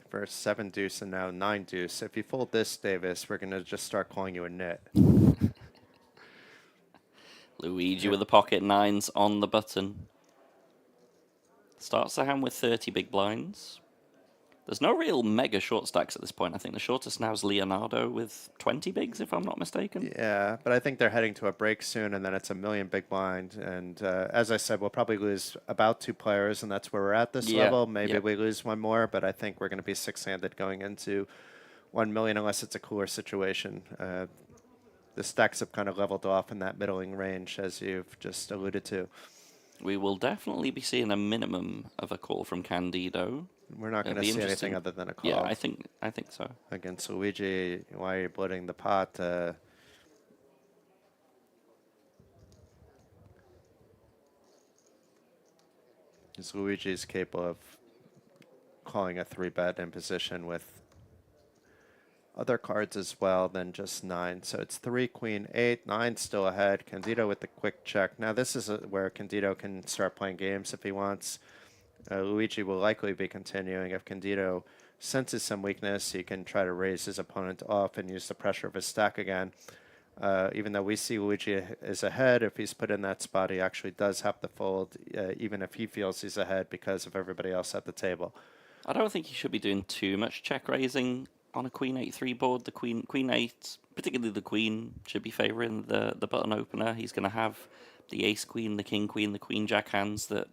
First 7 deuce and now 9 deuce. If you fold this, Davis, we're going to just start calling you a nit. Luigi with the pocket nines on the button. Starts the hand with 30 big blinds. There's no real mega short stacks at this point. I think the shortest now is Leonardo with 20 bigs, if I'm not mistaken. Yeah, but I think they're heading to a break soon, and then it's a million big blind. And as I said, we'll probably lose about 2 players, and that's where we're at this level. Maybe we lose one more, but I think we're going to be 6-handed going into 1 million unless it's a cooler situation. The stacks have kind of leveled off in that middling range, as you've just alluded to. We will definitely be seeing a minimum of a call from Candido. We're not going to see anything other than a call. Yeah, I think so. Against Luigi, why are you blooding the pot? Is Luigi's capable of calling a 3-bet in position with other cards as well than just 9. So it's 3, queen, 8, 9 still ahead. Candido with the quick check. Now this is where Candido can start playing games if he wants. Luigi will likely be continuing. If Candido senses some weakness, he can try to raise his opponent off and use the pressure of his stack again. Even though we see Luigi is ahead, if he's put in that spot, he actually does have to fold, even if he feels he's ahead because of everybody else at the table. I don't think he should be doing too much check raising on a queen 8-3 board. The queen 8, particularly the queen, should be favouring the button opener. He's going to have the ace queen, the king queen, the queen jack hands that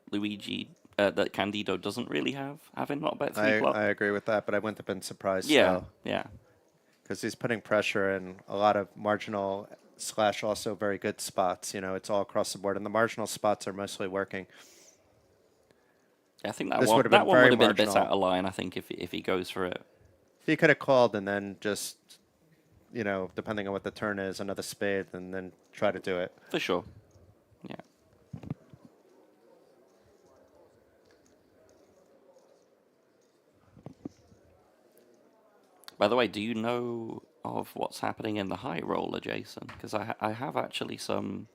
that Candido doesn't really have, having not bet 3 flop. I agree with that, but I wouldn't have been surprised. Yeah, still. yeah. Because he's putting pressure in a lot of marginal / also very good spots. It's all across the board, and the marginal spots are mostly working. I think that This one would have would been have been a bit marginal. out of line, I think, if he goes for it. He could have called and then just, depending on what the turn is, another spade, and then try to do it. For sure. Yeah. By the way, do you know of what's happening in the high roller, Jason? Because I have actually some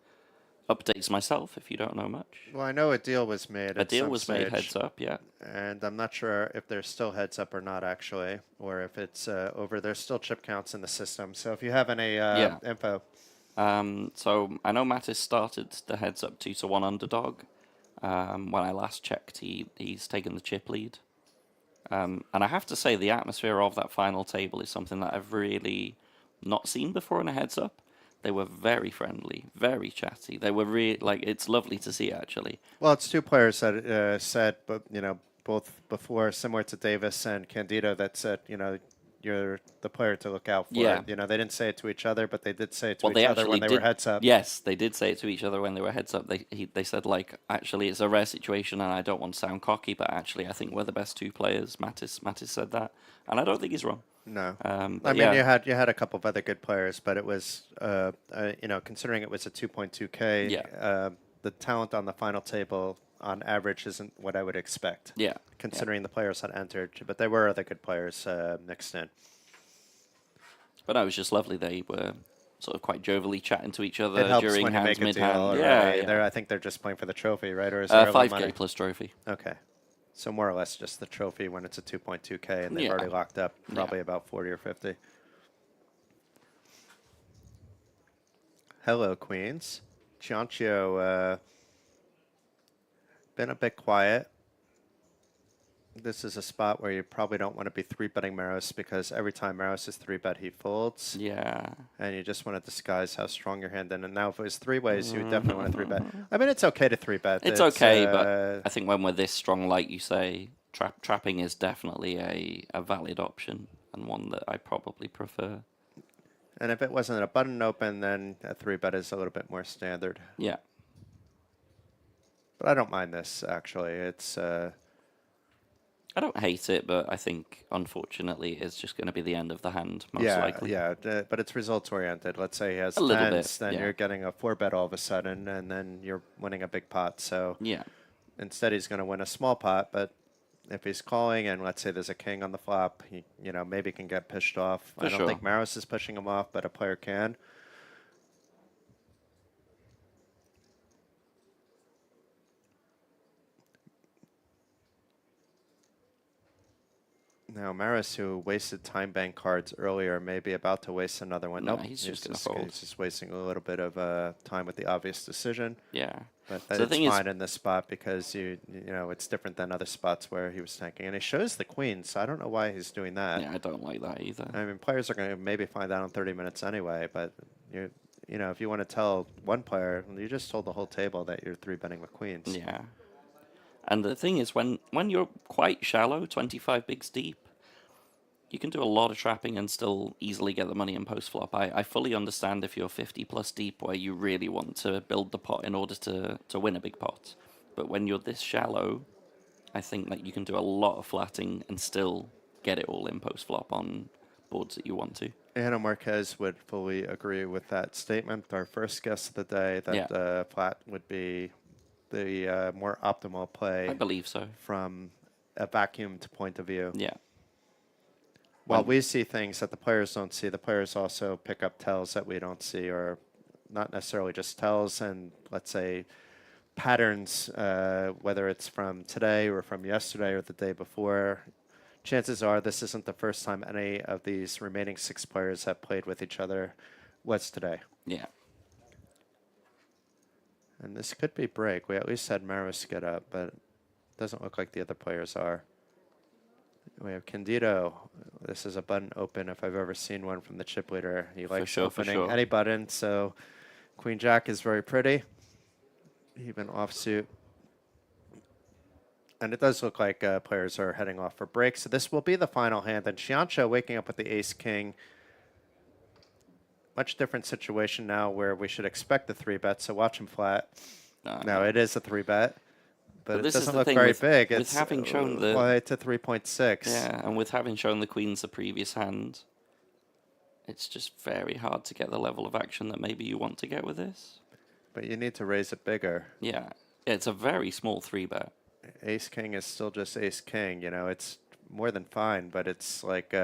updates myself, if you don't know much. Well, I know a deal was made. A deal was made heads up, yeah. And I'm not sure if there's still heads up or not, actually, or if it's over. There's still chip counts in the system. So if you have any info. So I know Mattis started the heads up 2-1 underdog. When I last checked, he's taken the chip lead. And I have to say, the atmosphere of that final table is something that I've really not seen before in a heads up. They were very friendly, very chatty. They were really, it's lovely to see, actually. Well, it's 2 players that said, but both before, similar to Davis and Candido, that said, you're the player to look out for. Yeah. They didn't say it to each other, but they did say it to Well, each other when they were heads up. Yes, they did say it to each other when they were heads up. They said, actually, it's a rare situation, and I don't want to sound cocky, but actually, I think we're the best 2 players. Mattis said that, and I don't think he's wrong. No, yeah. you had a couple of other good players, but it was considering it was a 2.2K, the talent on the final table on average isn't what I would expect. Yeah, considering the players that entered, but there were other good players mixed in. But no, it was just lovely. They were sort of quite jovially chatting to each other It helps during when you hands, make a mid-hand. deal. Yeah. I think they're just playing for the trophy, right? Or is there 5K money? plus trophy. Okay. So more or less just the trophy when it's a 2.2K and they've already locked up probably about 40 or 50. Hello, Queens. Ciancio, been a bit quiet. This is a spot where you probably don't want to be three-betting Maros because every time Maros is three-bet, he folds. Yeah. And you just want to disguise how strong your hand is. And now if it was three ways, you would definitely want to three-bet. I mean, it's okay to three-bet. It's okay, but I think when we're this strong, like you say, trapping is definitely a valid option and one that I probably prefer. And if it wasn't a button open, then a three-bet is a little bit more standard. Yeah. But I don't mind this, actually. It's... I don't hate it, but I think, unfortunately, it's just going to be the end of the hand, most yeah, likely. yeah, but it's results oriented. Let's say he has A little tens, bit, then yeah. you're getting a four bet all of a sudden, and then you're winning a big pot. So Yeah. instead, he's going to win a small pot. But if he's calling, and let's say there's a king on the flop, he maybe can get pushed off. For I don't sure. think Maros is pushing him off, but a player can. Now, Maris, who wasted time bank cards earlier, may be about to waste another one. No, Nope, he's just gonna fold. He's just wasting a little bit of time with the obvious decision. Yeah. But So the it's thing is- fine in this spot because you know it's different than other spots where he was tanking, and he shows the queen. So I don't know why he's doing that. Yeah, I don't like that either. I mean, players are going to maybe find out in 30 minutes anyway. But if you want to tell one player, you just told the whole table that you're three betting with queens. Yeah. And the thing is, when you're quite shallow, 25 bigs deep, you can do a lot of trapping and still easily get the money in post flop. I fully understand if you're 50 plus deep where you really want to build the pot in order to win a big pot. But when you're this shallow, I think that you can do a lot of flatting and still get it all in post flop on boards that you want to. Anna Marquez would fully agree with that statement. Our first guest of the day, that flat would be the more optimal play. I believe so. From a vacuumed point of view. Yeah. While we see things that the players don't see, the players also pick up tells that we don't see, or not necessarily just tells, and let's say patterns, whether it's from today or from yesterday or the day before. Chances are this isn't the first time any of these remaining six players have played with each other was today. Yeah. And this could be break. We at least had Maris get up, but it doesn't look like the other players are. We have Candido. This is a button open if I've ever seen one from the chip leader. He likes opening any button, so Queen Jack is very pretty. Even offsuit. And it does look like players are heading off for break. So this will be the final hand. And Chiancho waking up with the ace-king. Much different situation now where we should expect the three bet. So watch him flat. No, it is a three bet. But it this doesn't is the look thing very with, big. With it's having shown the why to 3.6. Yeah, and with having shown the queens the previous hand, it's just very hard to get the level of action that maybe you want to get with this. But you need to raise it bigger. Yeah, it's a very small three bet. Ace king is still just ace king. It's more than fine, but it's like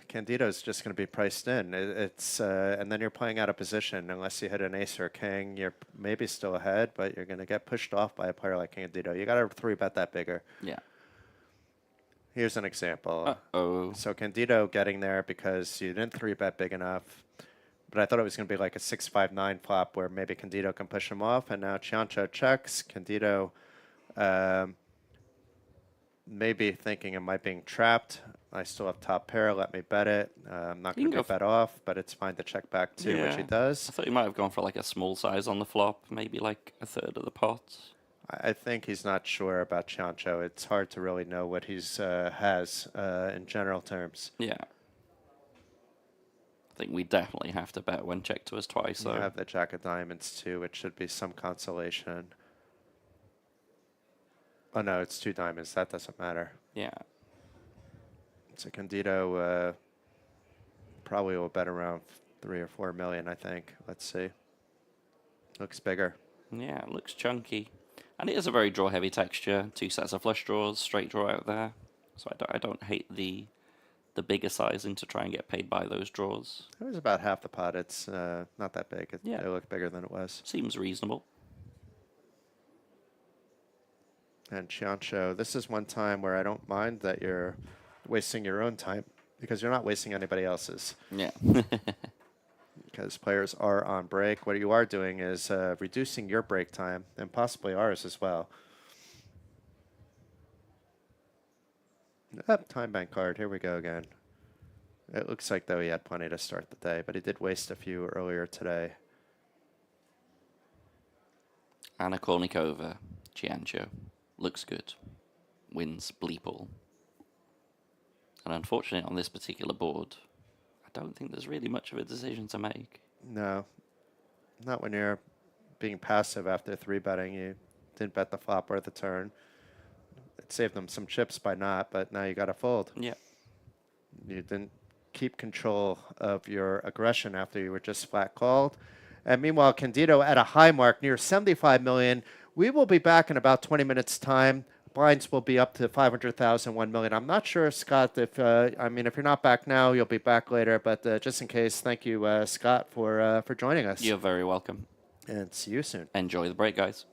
Candido's just going to be priced in. It's and then you're playing out of position unless you hit an ace or a king. You're maybe still ahead, but you're going to get pushed off by a player like Candido. You got to three bet that bigger. Yeah. Here's an example. Uh-oh. So Candido getting there because you didn't three bet big enough. But I thought it was going to be like a 6-5-9 flop where maybe Candido can push him off. And now Chiancho checks. Candido maybe thinking, am I being trapped? I still have top pair. Let me bet it. I'm not going to bet off, but it's fine to check back too, which he does. I thought you might have gone for like a small size on the flop, maybe like a third of the pot. I think he's not sure about Chiancho. It's hard to really know what he's has in general terms. Yeah. I think we definitely have to bet when check to us twice. You though. have the jack of diamonds too, which should be some consolation. Oh no, it's two diamonds. That doesn't matter. Yeah. So Candido probably will bet around 3 or 4 million, I think. Let's see. Looks bigger. Yeah, it looks chunky. And it is a very draw-heavy texture. 2 sets of flush draws, straight draw out there. So I don't hate the bigger sizing to try and get paid by those draws. It was about half the pot. It's not that big. It looked bigger than it was. Seems reasonable. And Chiancho, this is one time where I don't mind that you're wasting your own time because you're not wasting anybody else's. Yeah. Because players are on break. What you are doing is reducing your break time and possibly ours as well. Time bank card. Here we go again. It looks like, though, he had plenty to start the day, but he did waste a few earlier today. Anna Kournikova, Giancho. Looks good. Wins Bleeple. And unfortunately, on this particular board, I don't think there's really much of a decision to make. No, not when you're being passive after 3-betting. You didn't bet the flop or the turn. It saved them some chips by not, but now you got to fold. Yeah. You didn't keep control of your aggression after you were just flat called. And meanwhile, Candido at a high mark near 75 million. We will be back in about 20 minutes' time. Blinds will be up to 500,000, 1 million. I'm not sure, Scott, if if you're not back now, you'll be back later. But just in case, thank you, Scott, for joining us. You're very welcome. And see you soon. Enjoy the break, guys.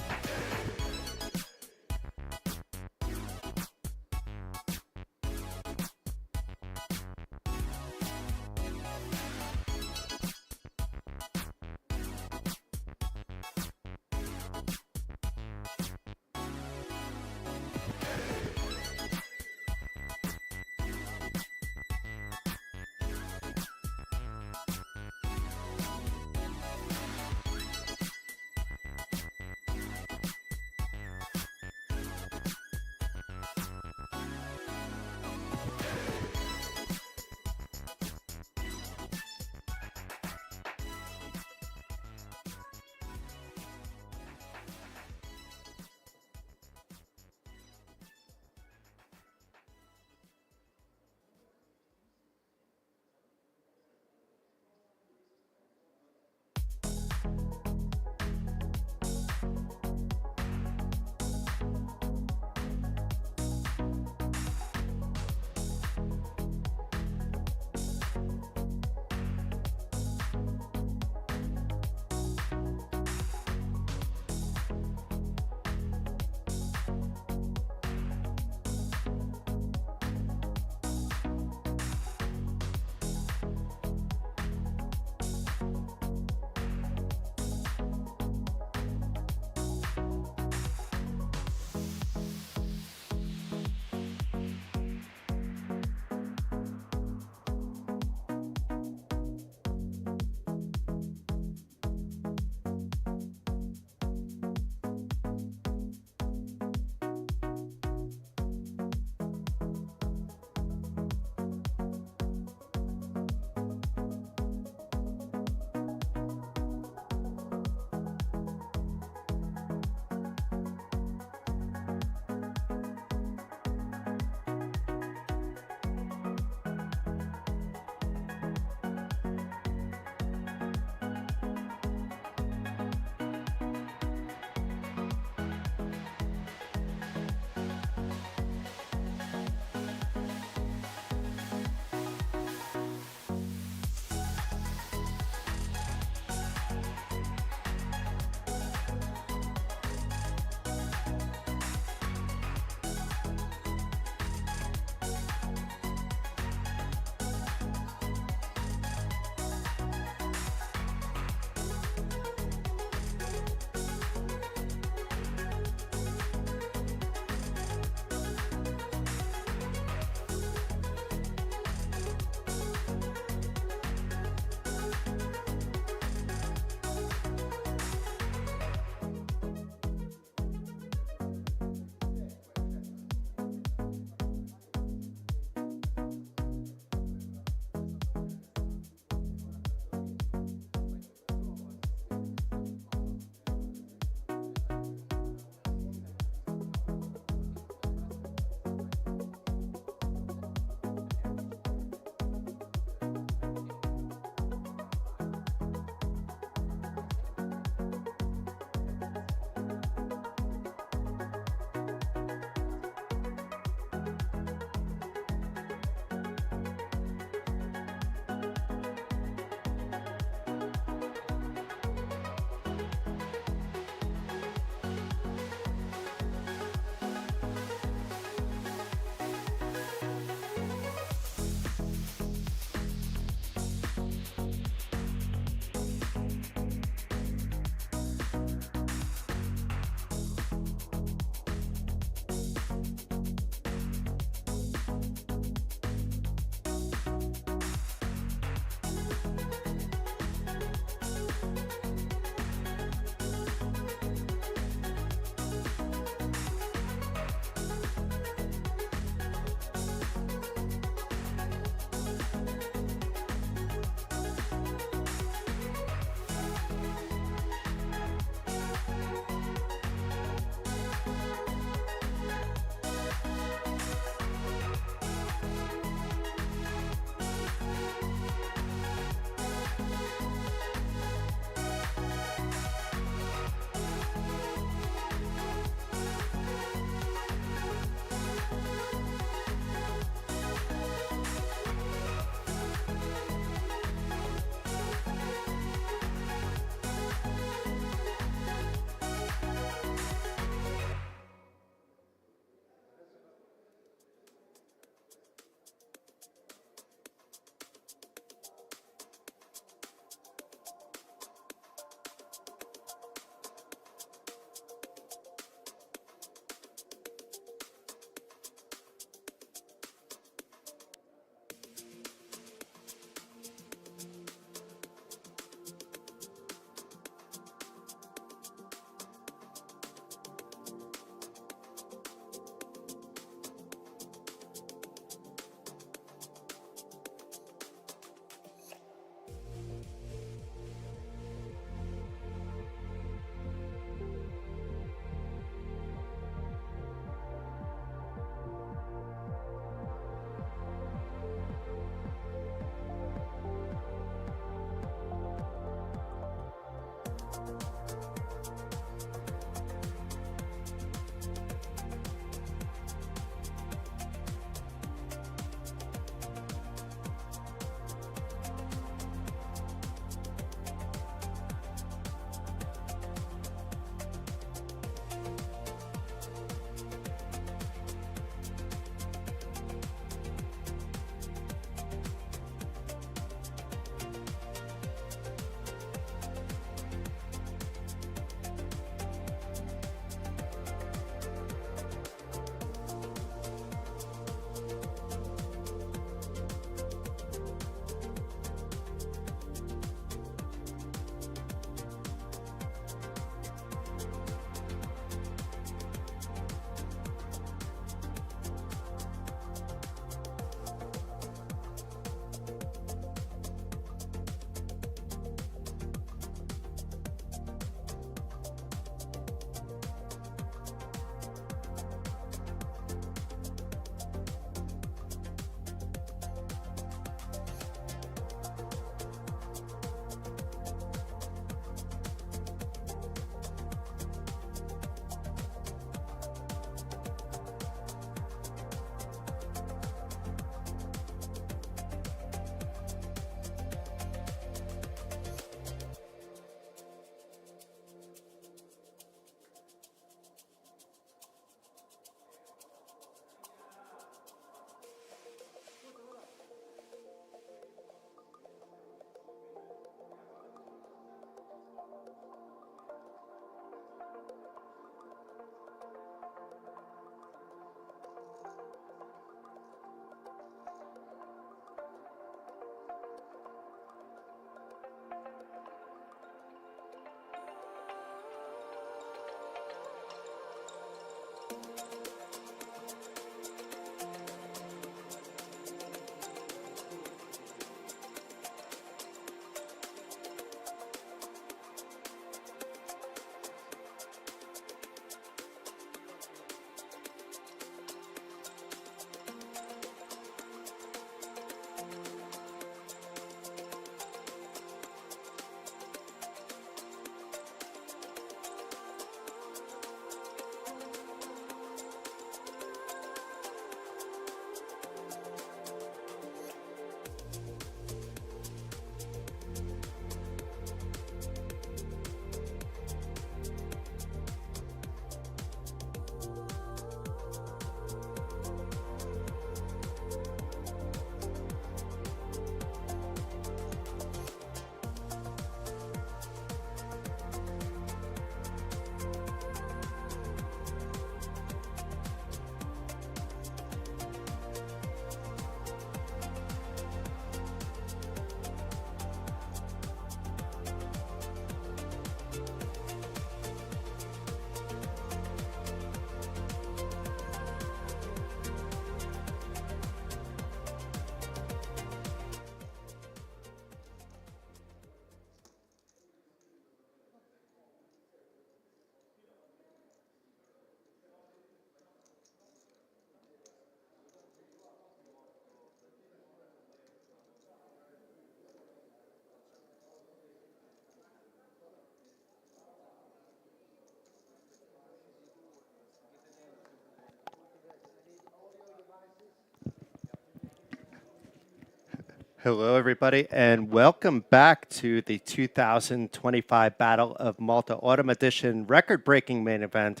Hello, everybody, and welcome back to the 2025 Battle of Malta Autumn Edition record-breaking main event.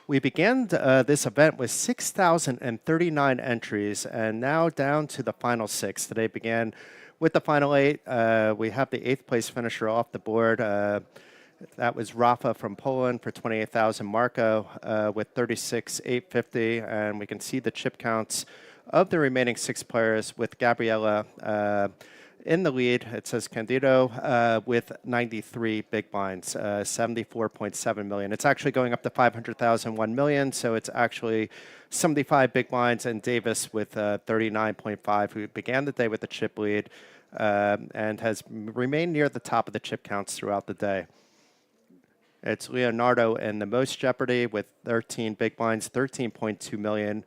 We began this event with 6,039 entries, and now down to the final six. Today began with the final eight. We have the eighth place finisher off the board. That was Rafa from Poland for 28,000, Marco with 36,850, and we can see the chip counts of the remaining six players with Gabriela in the lead. It says Candido with 93 big blinds, 74.7 million. It's actually going up to 500,000, 1 million, so it's actually 75 big blinds, and Davis with 39.5, who began the day with the chip lead and has remained near the top of the chip counts throughout the day. It's Leonardo in the most jeopardy with 13 big blinds, 13.2 million,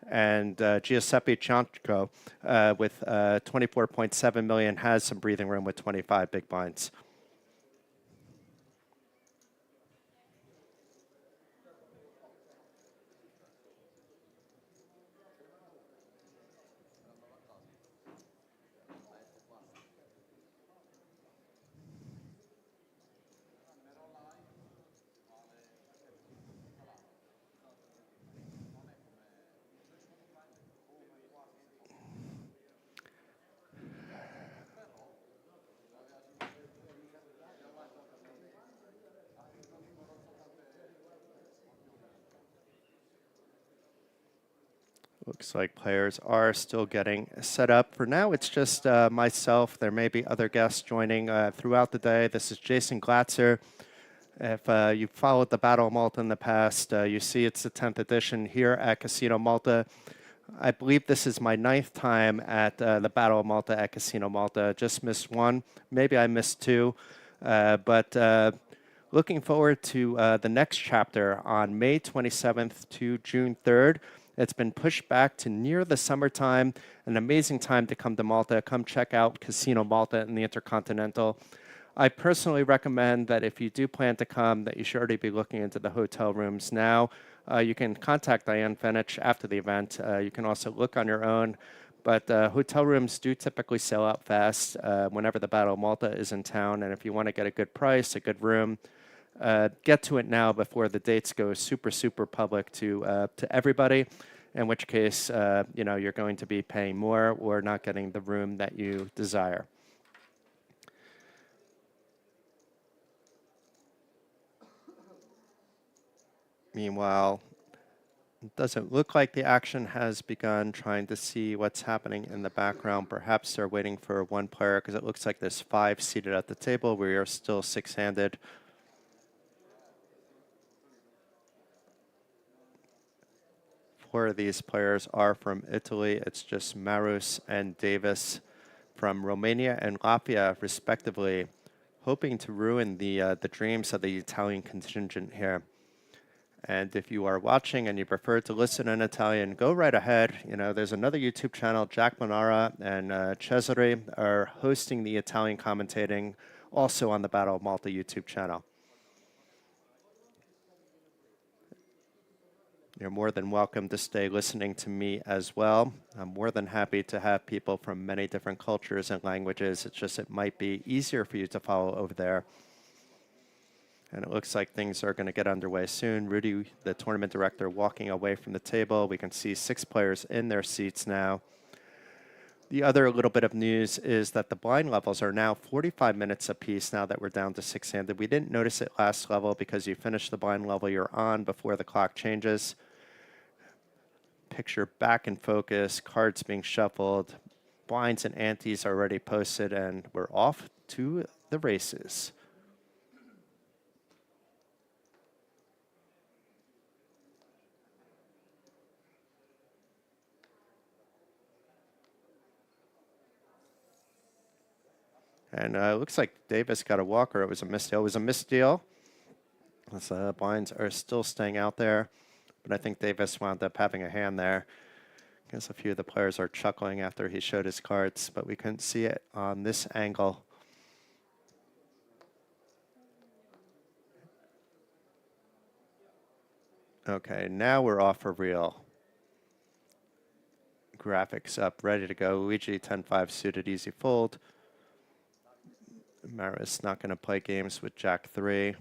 and Giuseppe Cianco with 24.7 million has some breathing room with 25 big blinds. Looks like players are still getting set up. For now, it's just myself. There may be other guests joining throughout the day. This is Jason Glatzer. If you've followed the Battle of Malta in the past, you see it's the 10th edition here at Casino Malta. I believe this is my 9th time at the Battle of Malta at Casino Malta. Just missed one. Maybe I missed two. But looking forward to the next chapter on May 27th to June 3rd. It's been pushed back to near the summertime, an amazing time to come to Malta. Come check out Casino Malta in the Intercontinental. I personally recommend that if you do plan to come, that you should already be looking into the hotel rooms now. You can contact Diane Fenich after the event. You can also look on your own. But hotel rooms do typically sell out fast whenever the Battle of Malta is in town. And if you want to get a good price, a good room, get to it now before the dates go super, super public to everybody, in which case, you're going to be paying more or not getting the room that you desire. Meanwhile, it doesn't look like the action has begun. Trying to see what's happening in the background. Perhaps they're waiting for one player because it looks like there's 5 seated at the table. We are still 6-handed. Four of these players are from Italy. It's just Marus and Davis from Romania and Latvia, respectively, hoping to ruin the dreams of the Italian contingent here. And if you are watching and you prefer to listen in Italian, go right ahead. There's another YouTube channel, Jack Manara and Cesare are hosting the Italian commentating, also on the Battle of Malta YouTube channel. You're more than welcome to stay listening to me as well. I'm more than happy to have people from many different cultures and languages. It's just it might be easier for you to follow over there. And it looks like things are going to get underway soon. Rudy, the tournament director, walking away from the table. We can see 6 players in their seats now. The other little bit of news is that the blind levels are now 45 minutes apiece now that we're down to 6-handed. We didn't notice it last level because you finish the blind level you're on before the clock changes. Picture back in focus, cards being shuffled, blinds and antes are already posted, and we're off to the races. And it looks like Davis got a walker. It was a misdeal. It was a misdeal. The blinds are still staying out there. But I think Davis wound up having a hand there. I guess a few of the players are chuckling after he showed his cards, but we couldn't see it on this angle. Okay, now we're off for real. graphics up, ready to go. Luigi 10-5 suited, easy fold. Maris not going to play games with Jack 3.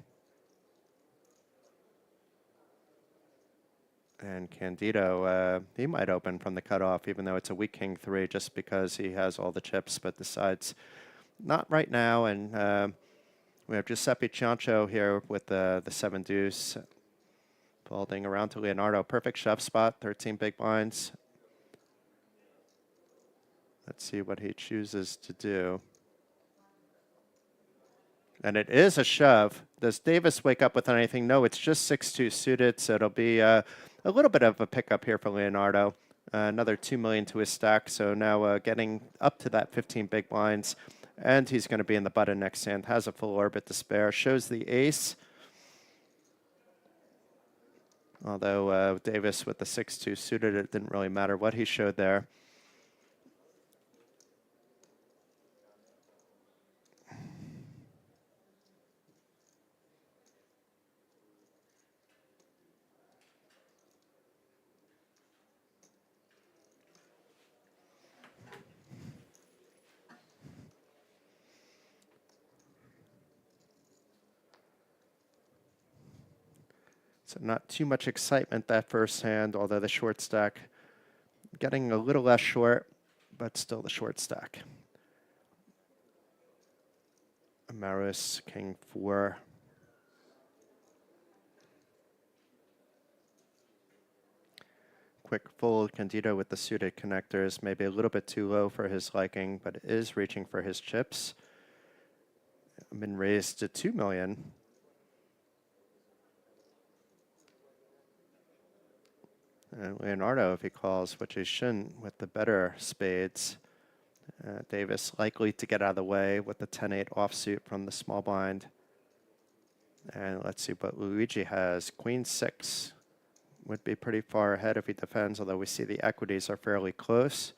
And Candido, he might open from the cutoff, even though it's a weak King 3, just because he has all the chips, but decides not right now. And we have Giuseppe Ciancio here with the 7 deuce, folding around to Leonardo. Perfect shove spot, 13 big blinds. Let's see what he chooses to do. And it is a shove. Does Davis wake up with anything? No, it's just 6-2 suited, so it'll be a little bit of a pickup here for Leonardo. Another 2 million to his stack, so now getting up to that 15 big blinds. And he's going to be in the button next hand. Has a full orbit to spare. Shows the ace. Although Davis with the 6-2 suited, it didn't really matter what he showed there. So not too much excitement that first hand, although the short stack getting a little less short, but still the short stack. Maris, King 4. Quick fold, Candido with the suited connectors, maybe a little bit too low for his liking, but is reaching for his chips. Been raised to 2 million. And Leonardo, if he calls, which he shouldn't with the better spades. Davis likely to get out of the way with the 10-8 offsuit from the small blind. And let's see what Luigi has. Queen 6 would be pretty far ahead if he defends, although we see the equities are fairly close.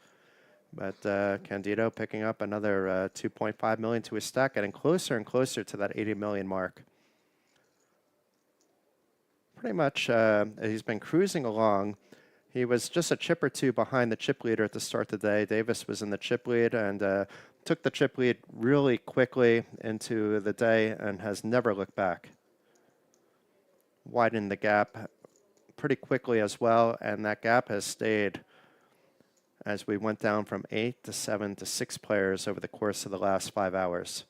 But Candido picking up another 2.5 million to his stack, getting closer and closer to that 80 million mark. Pretty much, he's been cruising along. He was just a chip or two behind the chip leader at the start of the day. Davis was in the chip lead and took the chip lead really quickly into the day and has never looked back. Widened the gap pretty quickly as well, and that gap has stayed as we went down from 8 to 7 to 6 players over the course of the last 5 hours.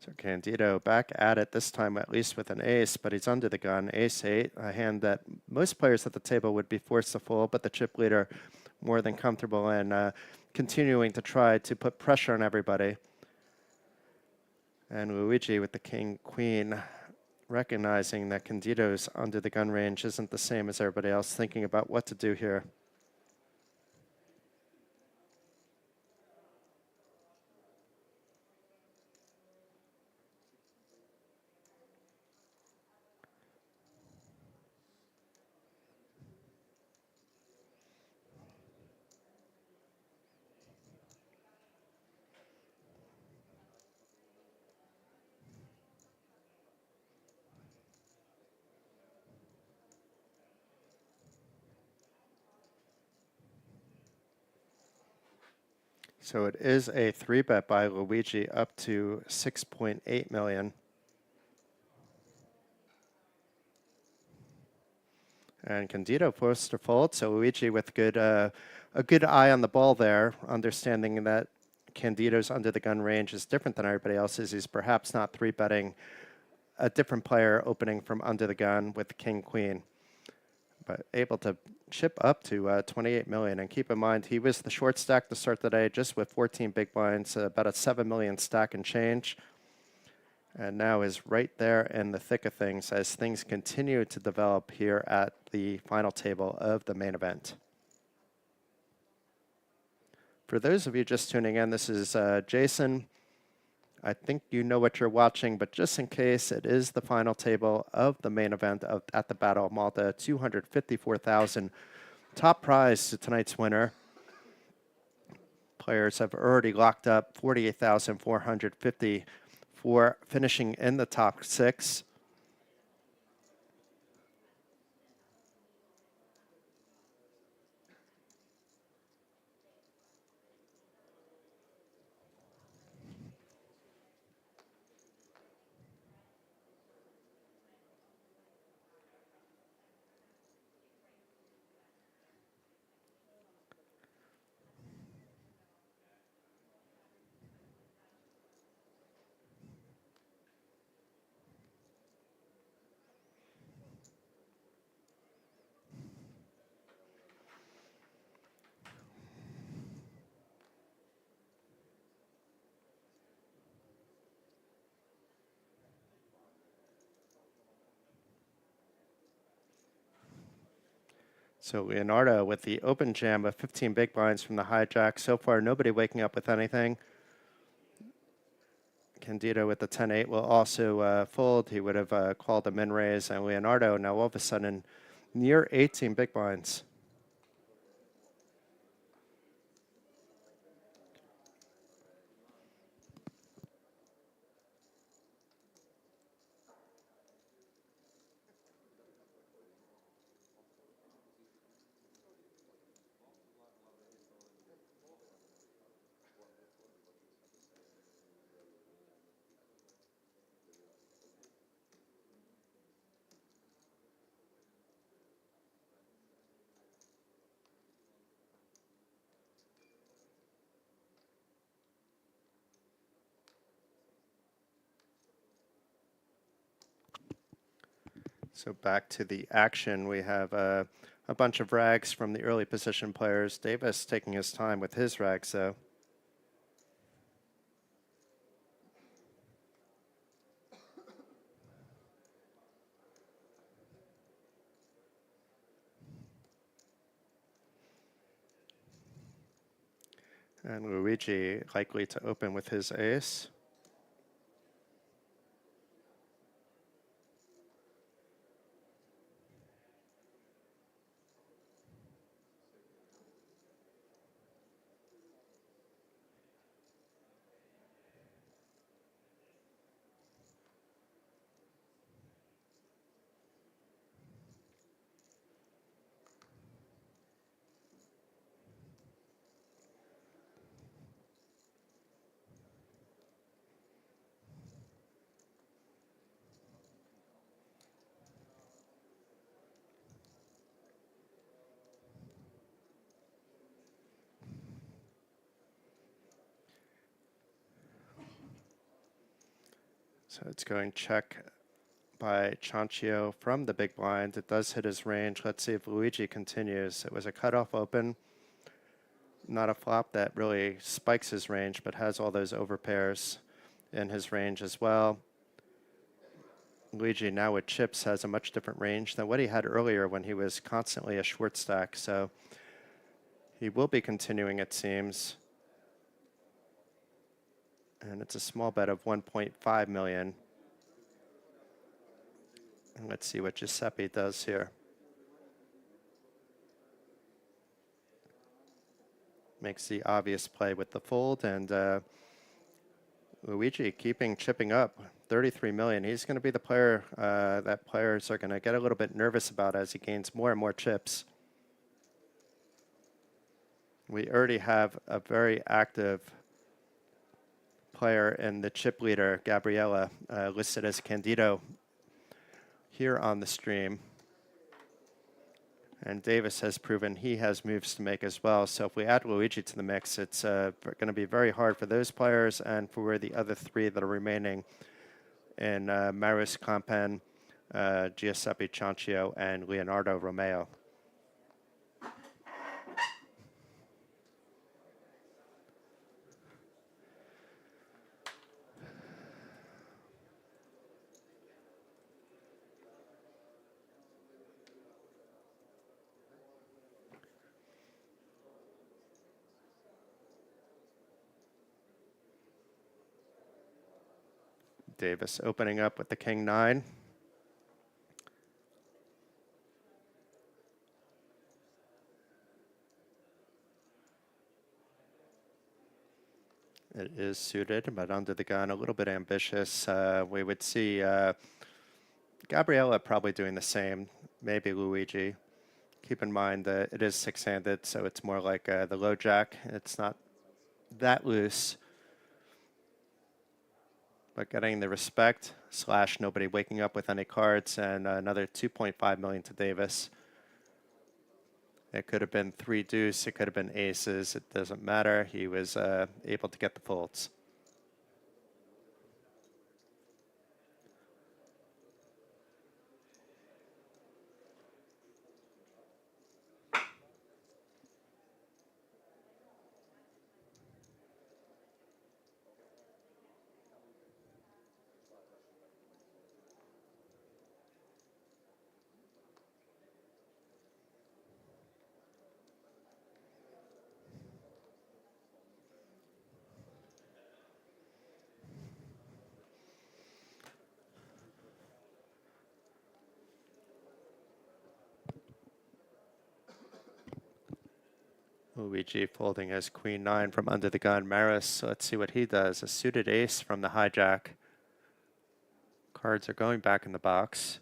So Candido back at it, this time at least with an ace, but he's under the gun. Ace 8, a hand that most players at the table would be forced to fold, but the chip leader more than comfortable in continuing to try to put pressure on everybody. And Luigi with the king, queen, recognizing that Candido's under the gun range isn't the same as everybody else, thinking about what to do here. So it is a 3-bet by Luigi up to 6.8 million. And Candido forced to fold, so Luigi with a good eye on the ball there, understanding that Candido's under the gun range is different than everybody else's. He's perhaps not 3-betting a different player opening from under the gun with king, queen, but able to chip up to 28 million. And keep in mind, he was the short stack to start the day, just with 14 big blinds, about a 7 million stack and change. And now is right there in the thick of things as things continue to develop here at the final table of the main event. For those of you just tuning in, this is Jason. I think you know what you're watching, but just in case, it is the final table of the main event at the Battle of Malta. 254,000 top prize to tonight's winner. Players have already locked up 48,450 for finishing in the top 6. So Leonardo with the open jam of 15 big blinds from the hijack. So far, nobody waking up with anything. Candido with the 10-8 will also fold. He would have called a min raise. And Leonardo now all of a sudden near 18 big blinds. So back to the action, we have a bunch of rags from the early position players. Davis taking his time with his rags, though. And Luigi likely to open with his ace. So it's going check by Chanchio from the big blind. It does hit his range. Let's see if Luigi continues. It was a cutoff open. Not a flop that really spikes his range, but has all those overpairs in his range as well. Luigi now with chips has a much different range than what he had earlier when he was constantly a short stack. So he will be continuing, it seems. And it's a small bet of 1.5 million. And let's see what Giuseppe does here. Makes the obvious play with the fold, and Luigi chipping up 33 million. He's going to be the player that players are going to get a little bit nervous about as he gains more and more chips. We already have a very active player in the chip leader, Gabriella, listed as Candido here on the stream. And Davis has proven he has moves to make as well. So if we add Luigi to the mix, it's going to be very hard for those players and for the other three that are remaining in Marius Campan, Giuseppe Chanchio, and Leonardo Romeo. Davis opening up with the king 9. It is suited, but under the gun, a little bit ambitious. We would see Gabriella probably doing the same, maybe Luigi. Keep in mind that it is 6-handed, so it's more like the low jack. It's not that loose. But getting the respect / nobody waking up with any cards, and another 2.5 million to Davis. It could have been 3 deuce, it could have been aces, it doesn't matter. He was able to get the folds. Luigi folding his queen 9 from under the gun. Maris, so let's see what he does. A suited ace from the hijack. Cards are going back in the box.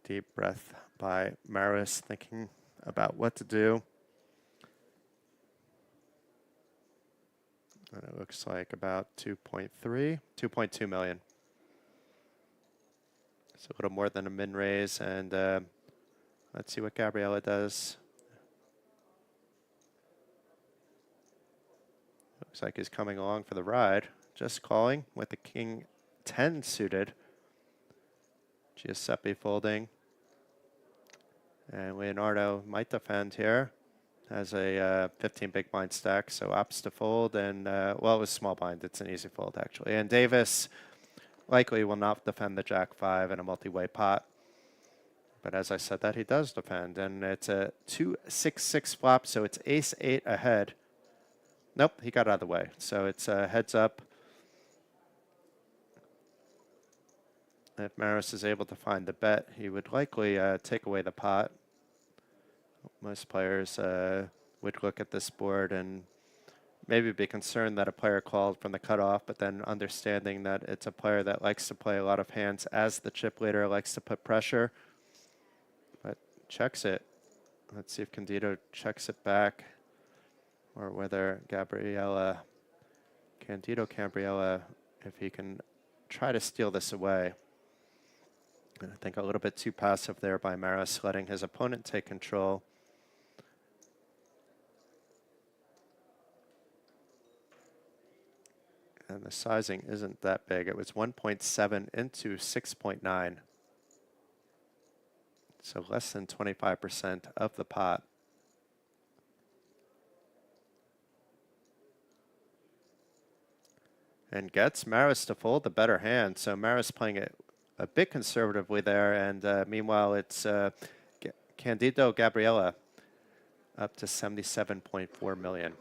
Deep breath by Maris, thinking about what to do. And it looks like about 2.2 million. It's a little more than a min raise, and let's see what Gabriella does. Looks like he's coming along for the ride. Just calling with the king 10 suited. Giuseppe folding. And Leonardo might defend here. Has a 15 big blind stack, so opts to fold. And, well, it was small blind. It's an easy fold, actually. And Davis likely will not defend the jack 5 in a multi-way pot. But as I said that, he does defend. And it's a 2-6-6 flop, so it's ace 8 ahead. Nope, he got out of the way. So it's heads up. If Maris is able to find the bet, he would likely take away the pot. Most players would look at this board and maybe be concerned that a player called from the cutoff, but then understanding that it's a player that likes to play a lot of hands as the chip leader, likes to put pressure, but checks it. Let's see if Candido checks it back, or whether Candido Gabriella, if he can try to steal this away. And I think a little bit too passive there by Maris, letting his opponent take control. And the sizing isn't that big. It was 1.7 into 6.9. So less than 25% of the pot. And gets Maris to fold the better hand. So Maris playing it a bit conservatively there. And meanwhile, it's Candido Gabriella up to 77.4 million.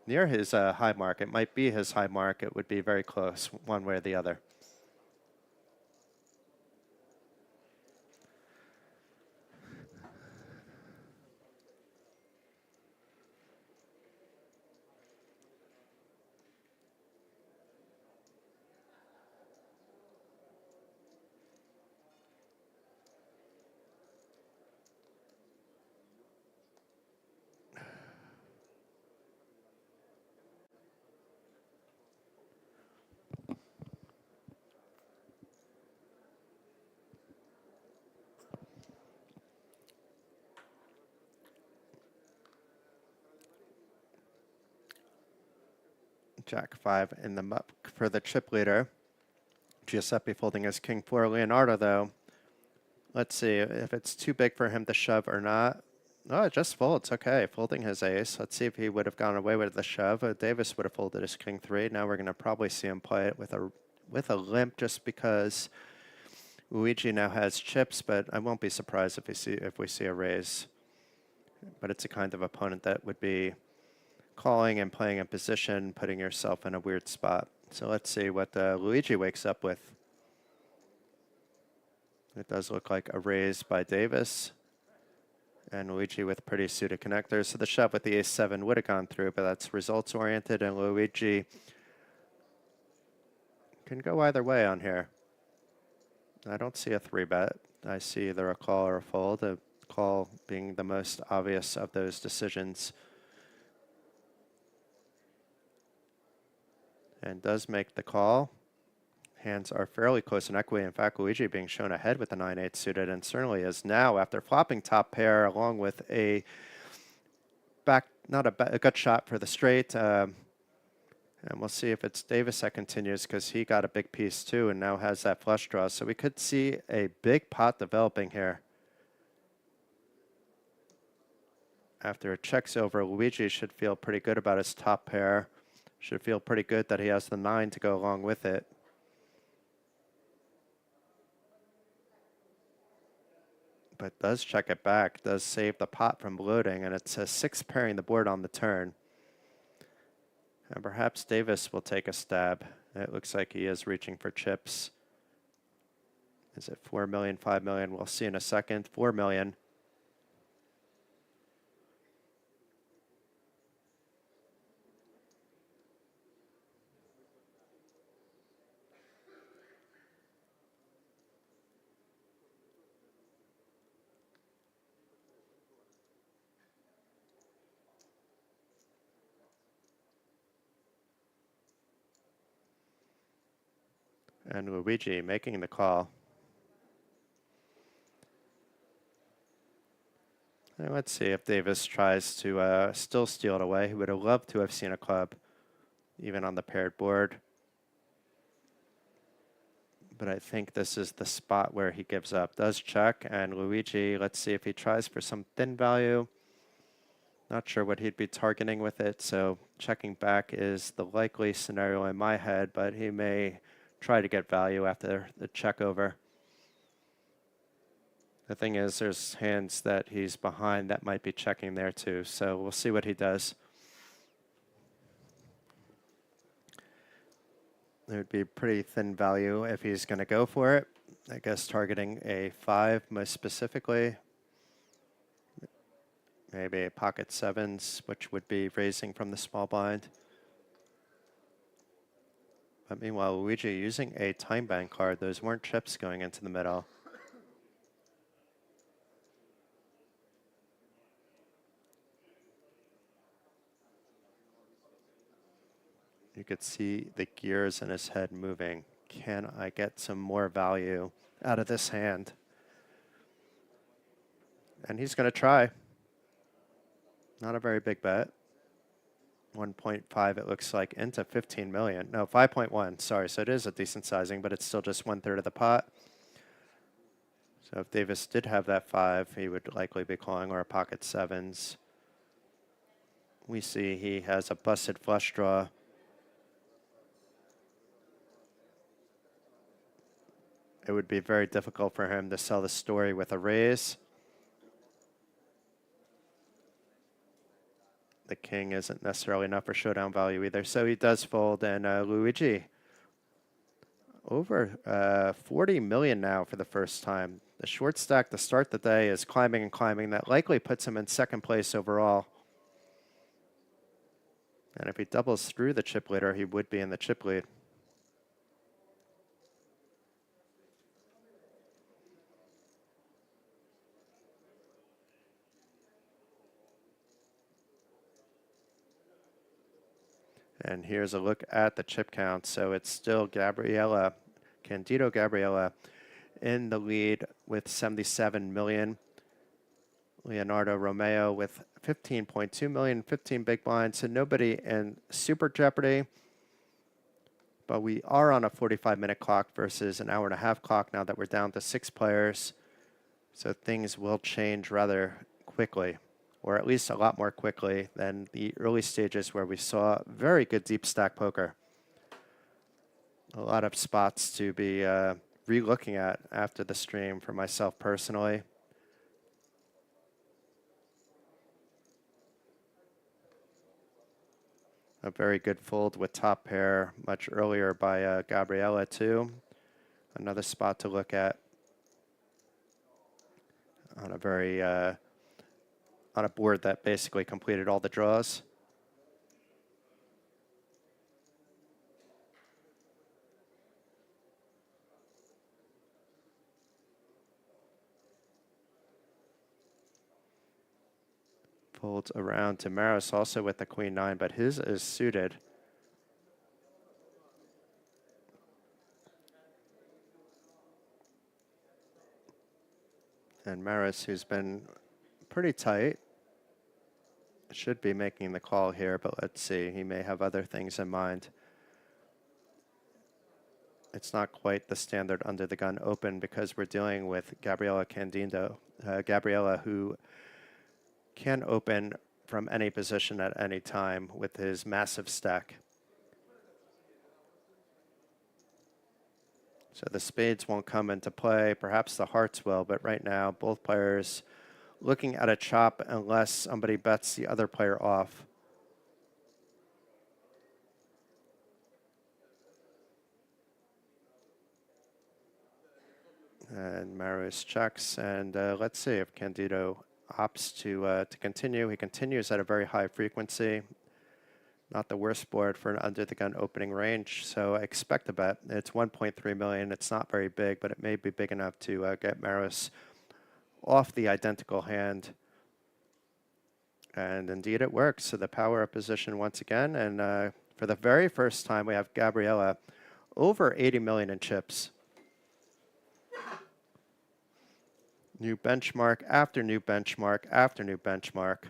Near his high mark. It might be his high mark. It would be very close, one way or the other. Jack 5 in the muck for the chip leader. Giuseppe folding his king 4. Leonardo, though, let's see if it's too big for him to shove or not. Oh, it just folds. Okay, folding his ace. Let's see if he would have gone away with the shove. Davis would have folded his king 3. Now we're going to probably see him play it with a limp, just because Luigi now has chips, but I won't be surprised if we see a raise. but it's a kind of opponent that would be calling and playing in position, putting yourself in a weird spot. So let's see what Luigi wakes up with. It does look like a raise by Davis. And Luigi with pretty suited connectors. So the shove with the ace-7 would have gone through, but that's results-oriented, and Luigi can go either way on here. I don't see a 3-bet. I see either a call or a fold, a call being the most obvious of those decisions. And does make the call. Hands are fairly close in equity. In fact, Luigi being shown ahead with the 9-8 suited, and certainly is now after flopping top pair along with a back, not a gut shot for the straight. And we'll see if it's Davis that continues, because he got a big piece too and now has that flush draw. So we could see a big pot developing here. After it checks over, Luigi should feel pretty good about his top pair. Should feel pretty good that he has the 9 to go along with it. But does check it back, does save the pot from bloating, and it's a 6 pairing the board on the turn. And perhaps Davis will take a stab. It looks like he is reaching for chips. Is it 4 million, 5 million? We'll see in a second. 4 million. And Luigi making the call. And let's see if Davis tries to still steal it away. He would have loved to have seen a club, even on the paired board. But I think this is the spot where he gives up. Does check, and Luigi, let's see if he tries for some thin value. Not sure what he'd be targeting with it, so checking back is the likely scenario in my head, but he may try to get value after the check over. The thing is, there's hands that he's behind that might be checking there too, so we'll see what he does. It would be pretty thin value if he's going to go for it. I guess targeting a 5 most specifically. Maybe a pocket 7s, which would be raising from the small blind. But meanwhile, Luigi using a time bank card. Those weren't chips going into the middle. You could see the gears in his head moving. Can I get some more value out of this hand? And he's going to try. Not a very big bet. 1.5 it looks like into 15 million. No, 5.1. Sorry, so it is a decent sizing, but it's still just 1/3 of the pot. So if Davis did have that 5, he would likely be calling, or a pocket 7s. We see he has a busted flush draw. It would be very difficult for him to sell the story with a raise. The king isn't necessarily enough for showdown value either. So he does fold, and Luigi over 40 million now for the first time. The short stack to start the day is climbing and climbing. That likely puts him in second place overall. And if he doubles through the chip leader, he would be in the chip lead. And here's a look at the chip count. So it's still Candido Gabriella in the lead with 77 million. Leonardo Romeo with 15.2 million, 15 big blinds. So nobody in super jeopardy. But we are on a 45-minute clock versus an hour-and-a-half clock now that we're down to 6 players. So things will change rather quickly, or at least a lot more quickly than the early stages where we saw very good deep stack poker. A lot of spots to be re-looking at after the stream for myself personally. A very good fold with top pair much earlier by Gabriella too. Another spot to look at on a very on a board that basically completed all the draws. Folds around to Maris also with the queen nine, but his is suited. And Maris, who's been pretty tight, should be making the call here, but let's see. He may have other things in mind. It's not quite the standard under the gun open because we're dealing with Gabriella Candido. Gabriella, who can open from any position at any time with his massive stack. So the spades won't come into play. Perhaps the hearts will, but right now both players looking at a chop unless somebody bets the other player off. And Marius checks, and let's see if Candido opts to continue. He continues at a very high frequency. Not the worst board for an under-the-gun opening range, so I expect a bet. It's 1.3 million. It's not very big, but it may be big enough to get Marius off the identical hand. And indeed it works. So the power up position once again, and for the very first time we have Gabriella over 80 million in chips. New benchmark after new benchmark after new benchmark.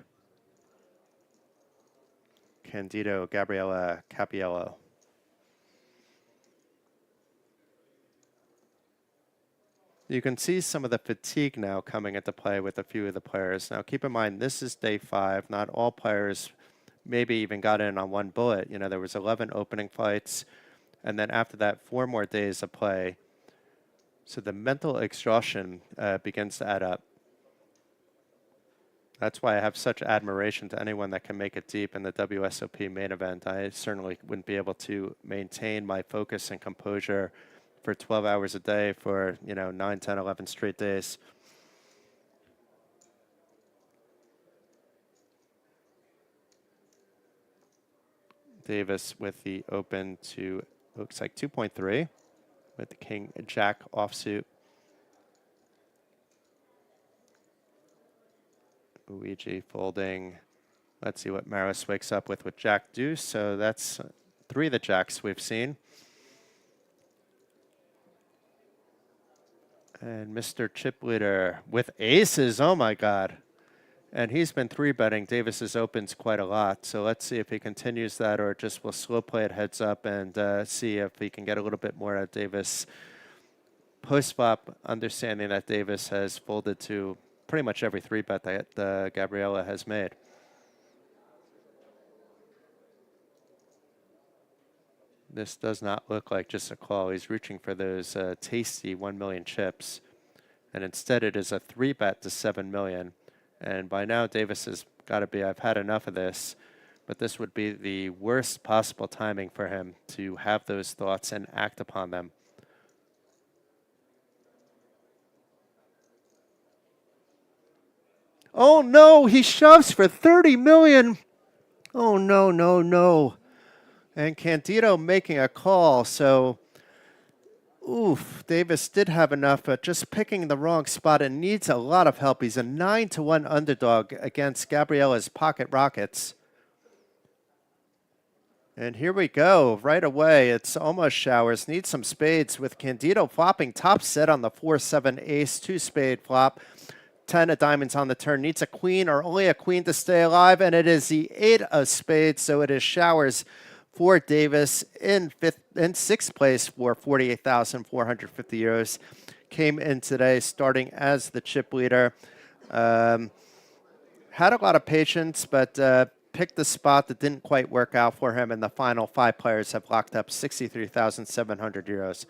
Candido, Gabriella, Capiello. You can see some of the fatigue now coming into play with a few of the players. Now keep in mind, this is day 5. Not all players maybe even got in on one bullet. You know, there was 11 opening fights, and then after that, 4 more days of play. So the mental exhaustion begins to add up. That's why I have such admiration to anyone that can make it deep in the WSOP main event. I certainly wouldn't be able to maintain my focus and composure for 12 hours a day for, 9, 10, 11 straight days. Davis with the open to, looks like 2.3 with the king jack offsuit. Luigi folding. Let's see what Maris wakes up with jack deuce. So that's 3 of the jacks we've seen. And Mr. Chip Leader with aces. Oh my God. And he's been 3-betting Davis's opens quite a lot. So let's see if he continues that or just will slow play it heads up and see if he can get a little bit more out of Davis. Post-flop, understanding that Davis has folded to pretty much every 3-bet that Gabriella has made. This does not look like just a call. He's reaching for those tasty 1 million chips. And instead it is a 3-bet to 7 million. And by now Davis has got to be, I've had enough of this. But this would be the worst possible timing for him to have those thoughts and act upon them. Oh no, he shoves for 30 million. Oh no, no, no. And Candido making a call. So, oof, Davis did have enough, but just picking the wrong spot and needs a lot of help. He's a 9-1 underdog against Gabriella's Pocket Rockets. And here we go, right away. It's almost showers. Needs some spades with Candido flopping top set on the 4-7 ace, 2-spade flop. 10 of diamonds on the turn. Needs a queen or only a queen to stay alive, and it is the 8 of spades, so it is showers for Davis in 6th place for 48,450 euros. Came in today starting as the chip leader. Had a lot of patience, but picked a spot that didn't quite work out for him, and the final 5 players have locked up 63,700 euros.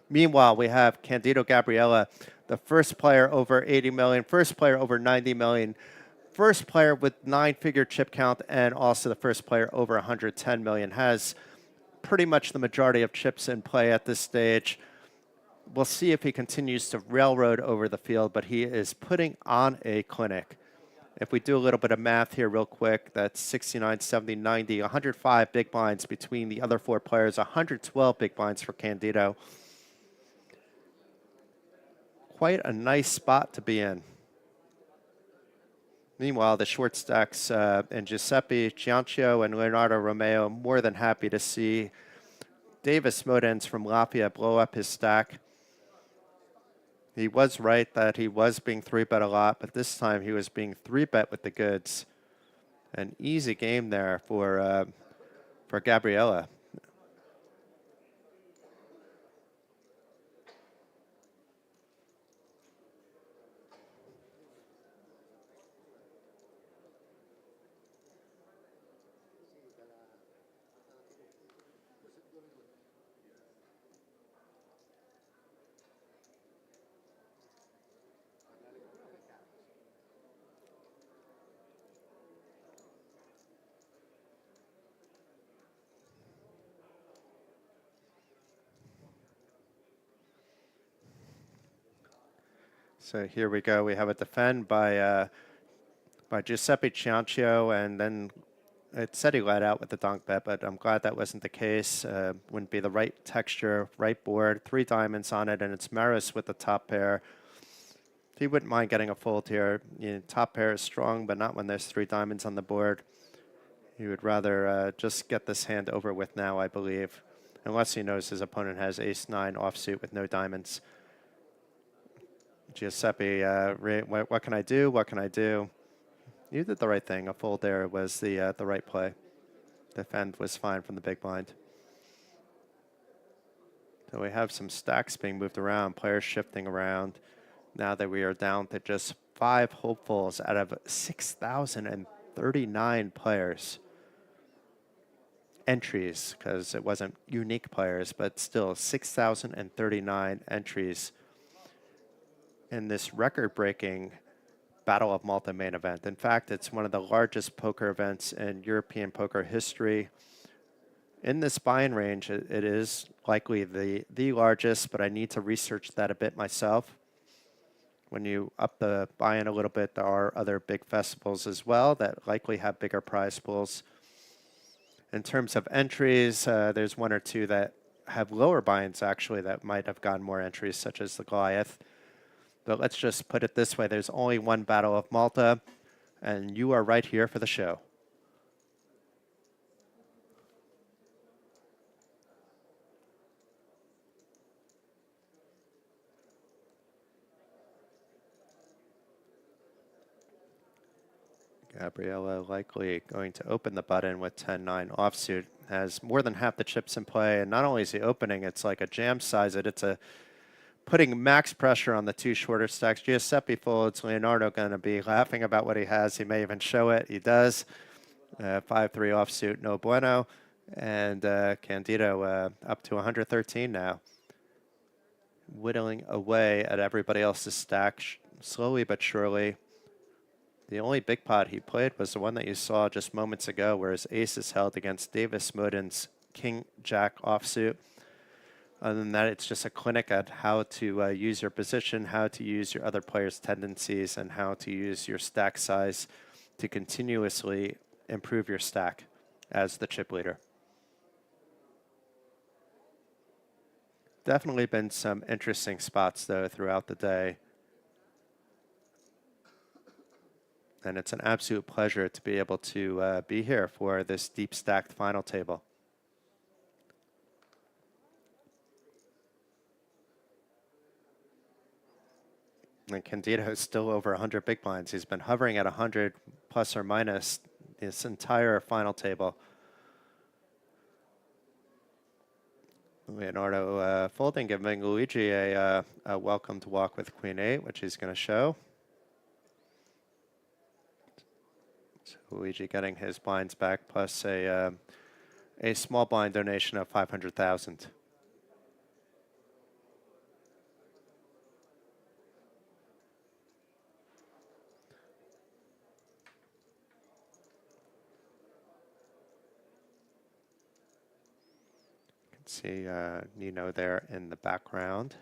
Meanwhile, we have Candido Gabriella, the first player over 80 million, first player over 90 million, first player with 9-figure chip count and also the first player over 110 million, has pretty much the majority of chips in play at this stage. We'll see if he continues to railroad over the field, but he is putting on a clinic. If we do a little bit of math here real quick, that's 69, 70, 90, 105 big blinds between the other 4 players, 112 big blinds for Candido. Quite a nice spot to be in. Meanwhile, the short stacks and Giuseppe Ciancio and Leonardo Romeo, more than happy to see Davis Modens from Latvia blow up his stack. He was right that he was being 3-bet a lot, but this time he was being 3-bet with the goods. An easy game there for Gabriella. So here we go. We have a defend by Giuseppe Ciancio, and then it said he let out with the donk bet, but I'm glad that wasn't the case. Wouldn't be the right texture, right board, 3 diamonds on it, and it's Maris with the top pair. He wouldn't mind getting a fold here. You know, top pair is strong, but not when there's 3 diamonds on the board. He would rather just get this hand over with now, I believe, unless he knows his opponent has ace-9 offsuit with no diamonds. Giuseppe, what can I do? What can I do? You did the right thing. A fold there was the right play. Defend was fine from the big blind. So we have some stacks being moved around, players shifting around. Now that we are down to just 5 hopefuls out of 6,039 players. Entries, because it wasn't unique players, but still 6,039 entries in this record-breaking Battle of Malta main event. In fact, it's one of the largest poker events in European poker history. In this buy-in range, it is likely the largest, but I need to research that a bit myself. When you up the buy-in a little bit, there are other big festivals as well that likely have bigger prize pools. In terms of entries, there's 1 or 2 that have lower buy-ins, actually, that might have gotten more entries, such as the Goliath. But let's just put it this way. There's only 1 Battle of Malta, and you are right here for the show. Gabriella likely going to open the button with 10-9 offsuit. Has more than half the chips in play, and not only is he opening, it's like a jam size it. It's putting max pressure on the 2 shorter stacks. Giuseppe folds. Leonardo going to be laughing about what he has. He may even show it. He does. 5-3 offsuit, no bueno. And Candido up to 113 now. Whittling away at everybody else's stack, slowly but surely. The only big pot he played was the one that you saw just moments ago, where his ace is held against Davis Moden's King-Jack offsuit. Other than that, it's just a clinic at how to use your position, how to use your other players' tendencies, and how to use your stack size to continuously improve your stack as the chip leader. Definitely been some interesting spots, though, throughout the day. And it's an absolute pleasure to be able to be here for this deep stacked final table. And Candido is still over 100 big blinds. He's been hovering at 100 plus or minus this entire final table. Leonardo folding, giving Luigi a welcome to walk with Queen 8, which he's going to show. So Luigi getting his blinds back, plus a small blind donation of 500,000. Let's see, Nino there in the background.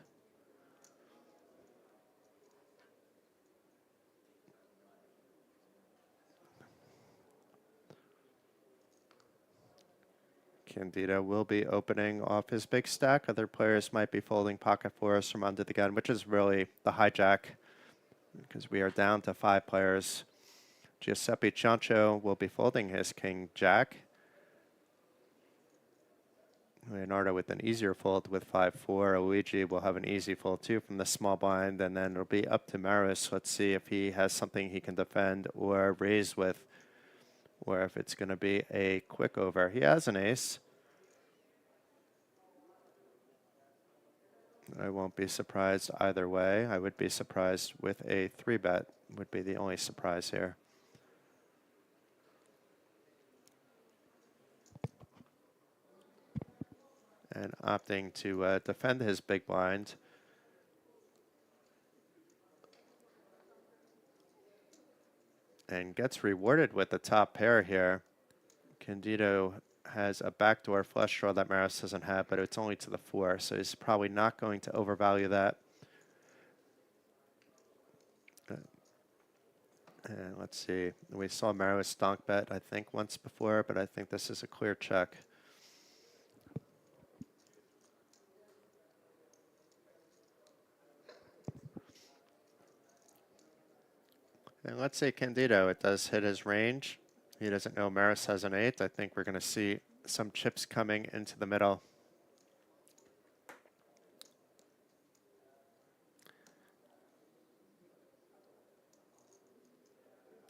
Candido will be opening off his big stack. Other players might be folding pocket fours from under the gun, which is really the hijack because we are down to 5 players. Giuseppe Chancho will be folding his king jack. Leonardo with an easier fold with 5-4. Luigi will have an easy fold too from the small blind, and then it'll be up to Maris. Let's see if he has something he can defend or raise with, or if it's going to be a quick over. He has an ace. I won't be surprised either way. I would be surprised with a 3-bet, would be the only surprise here. And opting to defend his big blind. And gets rewarded with the top pair here. Candido has a backdoor flush draw that Maris doesn't have, but it's only to the 4, so he's probably not going to overvalue that. And let's see, we saw Maris donk bet, I think, once before, but I think this is a clear check. And let's say Candido, it does hit his range. He doesn't know Maris has an 8. I think we're going to see some chips coming into the middle.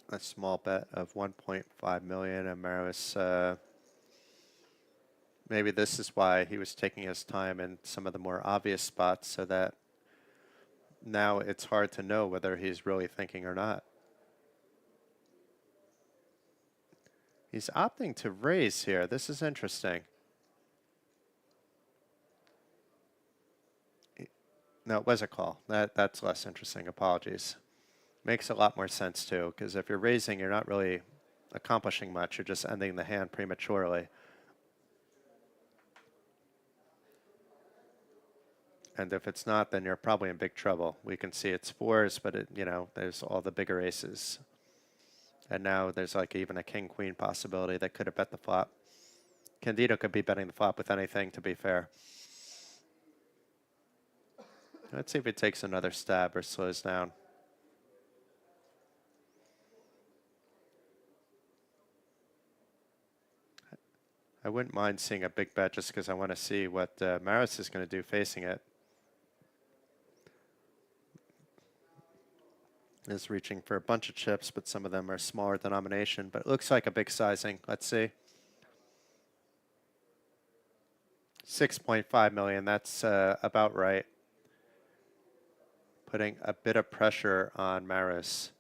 A small bet of 1.5 million, and Maris, maybe this is why he was taking his time in some of the more obvious spots, so that now it's hard to know whether he's really thinking or not. He's opting to raise here. This is interesting. No, it was a call. That's less interesting. Apologies. Makes a lot more sense too, because if you're raising, you're not really accomplishing much. You're just ending the hand prematurely. And if it's not, then you're probably in big trouble. We can see it's 4s, but it, you know, there's all the bigger aces. And now there's like even a king-queen possibility that could have bet the flop. Candido could be betting the flop with anything, to be fair. Let's see if he takes another stab or slows down. I wouldn't mind seeing a big bet just because I want to see what Maris is going to do facing it. Is reaching for a bunch of chips, but some of them are smaller denomination, but it looks like a big sizing. Let's see. 6.5 million, that's about right. Putting a bit of pressure on Maris.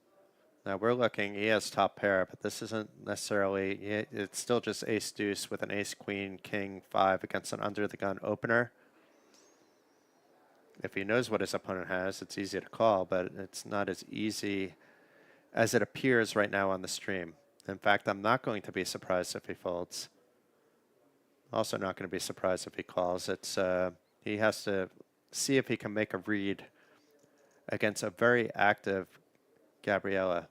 Now we're looking, he has top pair, but this isn't necessarily, it's still just ace deuce with an ace queen king 5 against an under the gun opener. If he knows what his opponent has, it's easy to call, but it's not as easy as it appears right now on the stream. In fact, I'm not going to be surprised if he folds. Also not going to be surprised if he calls. It's he has to see if he can make a read against a very active Gabriella.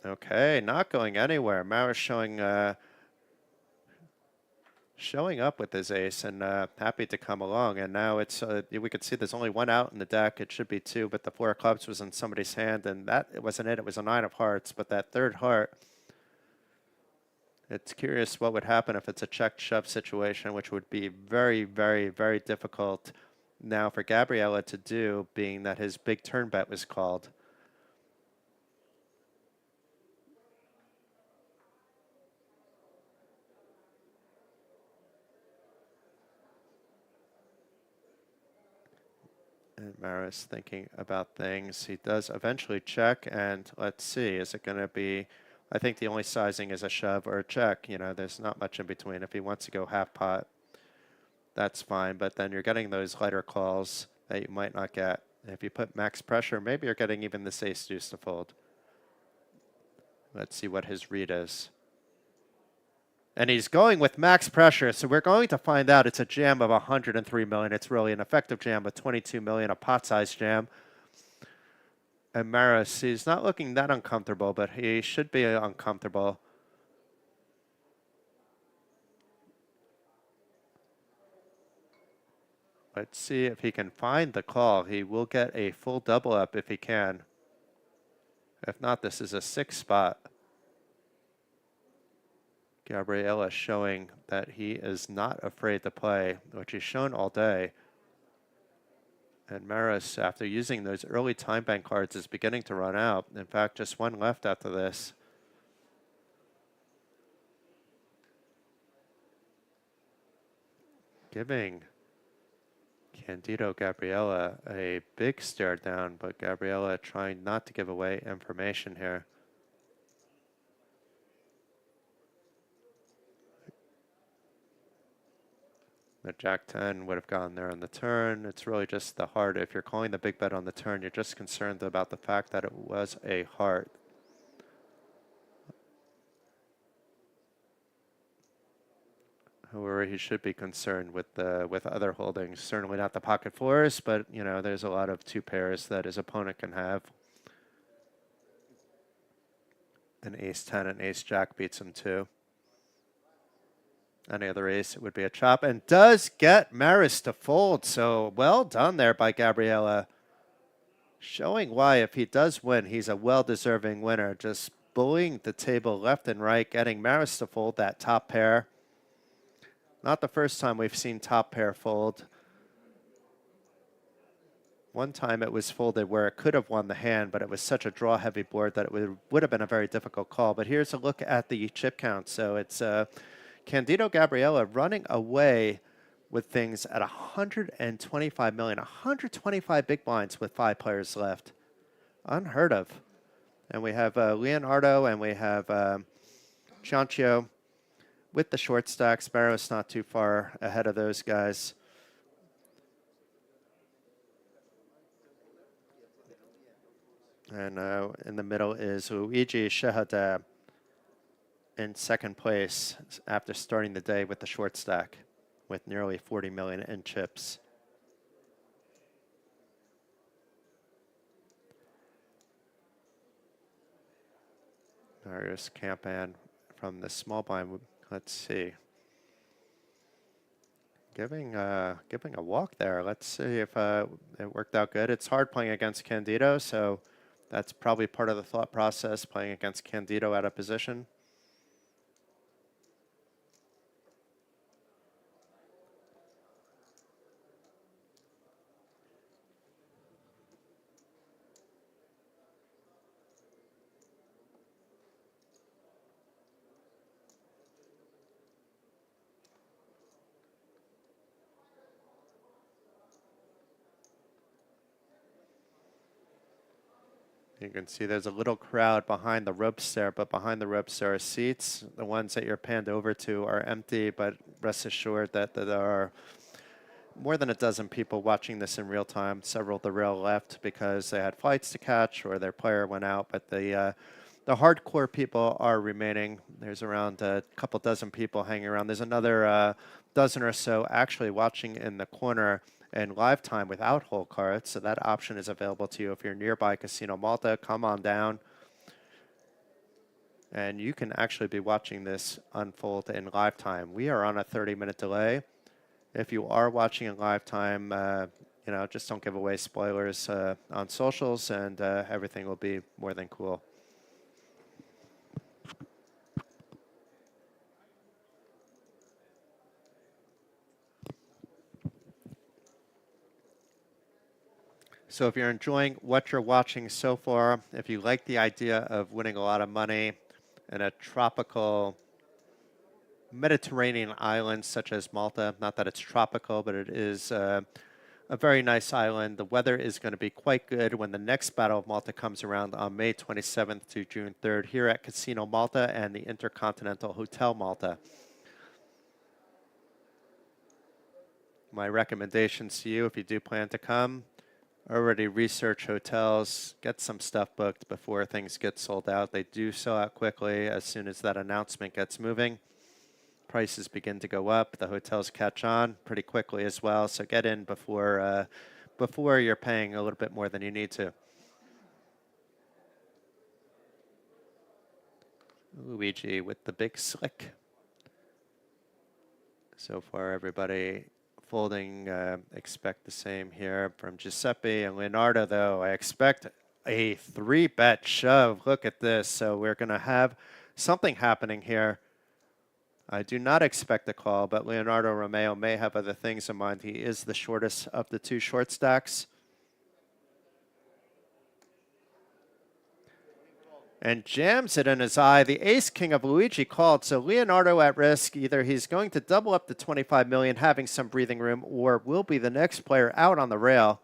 Okay, not going anywhere. Maris showing up with his ace and happy to come along. And now it's we could see there's only 1 out in the deck. It should be 2, but the 4 of clubs was in somebody's hand, and that it wasn't it. It was a 9 of hearts, but that 3rd heart. It's curious what would happen if it's a check shove situation, which would be very, very, very difficult now for Gabriella to do, being that his big turn bet was called. And Maris thinking about things. He does eventually check, and let's see, is it going to be, I think the only sizing is a shove or a check. You know, there's not much in between. If he wants to go half pot, that's fine, but then you're getting those lighter calls that you might not get. If you put max pressure, maybe you're getting even the ace deuce to fold. Let's see what his read is. And he's going with max pressure, so we're going to find out it's a jam of 103 million. It's really an effective jam of 22 million, a pot-sized jam. And Maris, he's not looking that uncomfortable, but he should be uncomfortable. Let's see if he can find the call. He will get a full double up if he can. If not, this is a 6 spot. Gabriella showing that he is not afraid to play, which he's shown all day. And Maris, after using those early time bank cards, is beginning to run out. In fact, just one left after this. Giving Candido Gabriella a big stare down, but Gabriella trying not to give away information here. The Jack-10 would have gone there on the turn. It's really just the heart. If you're calling the big bet on the turn, you're just concerned about the fact that it was a heart. However, he should be concerned with other holdings. Certainly not the pocket fours, but you know, there's a lot of 2 pairs that his opponent can have. An ace-10 and ace-jack beats him too. Any other ace, it would be a chop, and does get Maris to fold. So well done there by Gabriella. Showing why, if he does win, he's a well-deserving winner. Just bullying the table left and right, getting Maris to fold that top pair. Not the first time we've seen top pair fold. One time it was folded where it could have won the hand, but it was such a draw-heavy board that it would have been a very difficult call. But here's a look at the chip count. So it's Candido Gabriella running away with things at 125 million, 125 big blinds with 5 players left. Unheard of. And we have Leonardo and we have Chancho with the short stacks. Barrow's not too far ahead of those guys. And in the middle is Luigi Shehadeh in second place after starting the day with the short stack with nearly 40 million in chips. Marius Campan from the small blind. Let's see. Giving a walk there. Let's see if it worked out good. It's hard playing against Candido, so that's probably part of the thought process, playing against Candido out of position. You can see there's a little crowd behind the ropes there, but behind the ropes there are seats. The ones that you're panned over to are empty, but rest assured that there are more than a dozen people watching this in real time. Several of the rail left because they had flights to catch or their player went out, but the hardcore people are remaining. There's around a couple dozen people hanging around. There's another dozen or so actually watching in the corner and live time without hole cards, so that option is available to you if you're nearby Casino Malta. Come on down, and you can actually be watching this unfold in live time. We are on a 30-minute delay. If you are watching in live time, you know, just don't give away spoilers on socials, and everything will be more than cool. So if you're enjoying what you're watching so far, if you like the idea of winning a lot of money in a tropical Mediterranean island such as Malta, not that it's tropical, but it is a very nice island. The weather is going to be quite good when the next Battle of Malta comes around on May 27th to June 3rd here at Casino Malta and the Intercontinental Hotel Malta. My recommendations to you, if you do plan to come, already research hotels, get some stuff booked before things get sold out. They do sell out quickly as soon as that announcement gets moving. prices begin to go up. The hotels catch on pretty quickly as well. So get in before you're paying a little bit more than you need to. Luigi with the big slick. So far, everybody folding. Expect the same here from Giuseppe and Leonardo, though. I expect a 3-bet shove. Look at this. So we're going to have something happening here. I do not expect a call, but Leonardo Romeo may have other things in mind. He is the shortest of the two short stacks. And jams it in his eye. The ace-king of Luigi called, so Leonardo at risk. Either he's going to double up to 25 million, having some breathing room, or will be the next player out on the rail.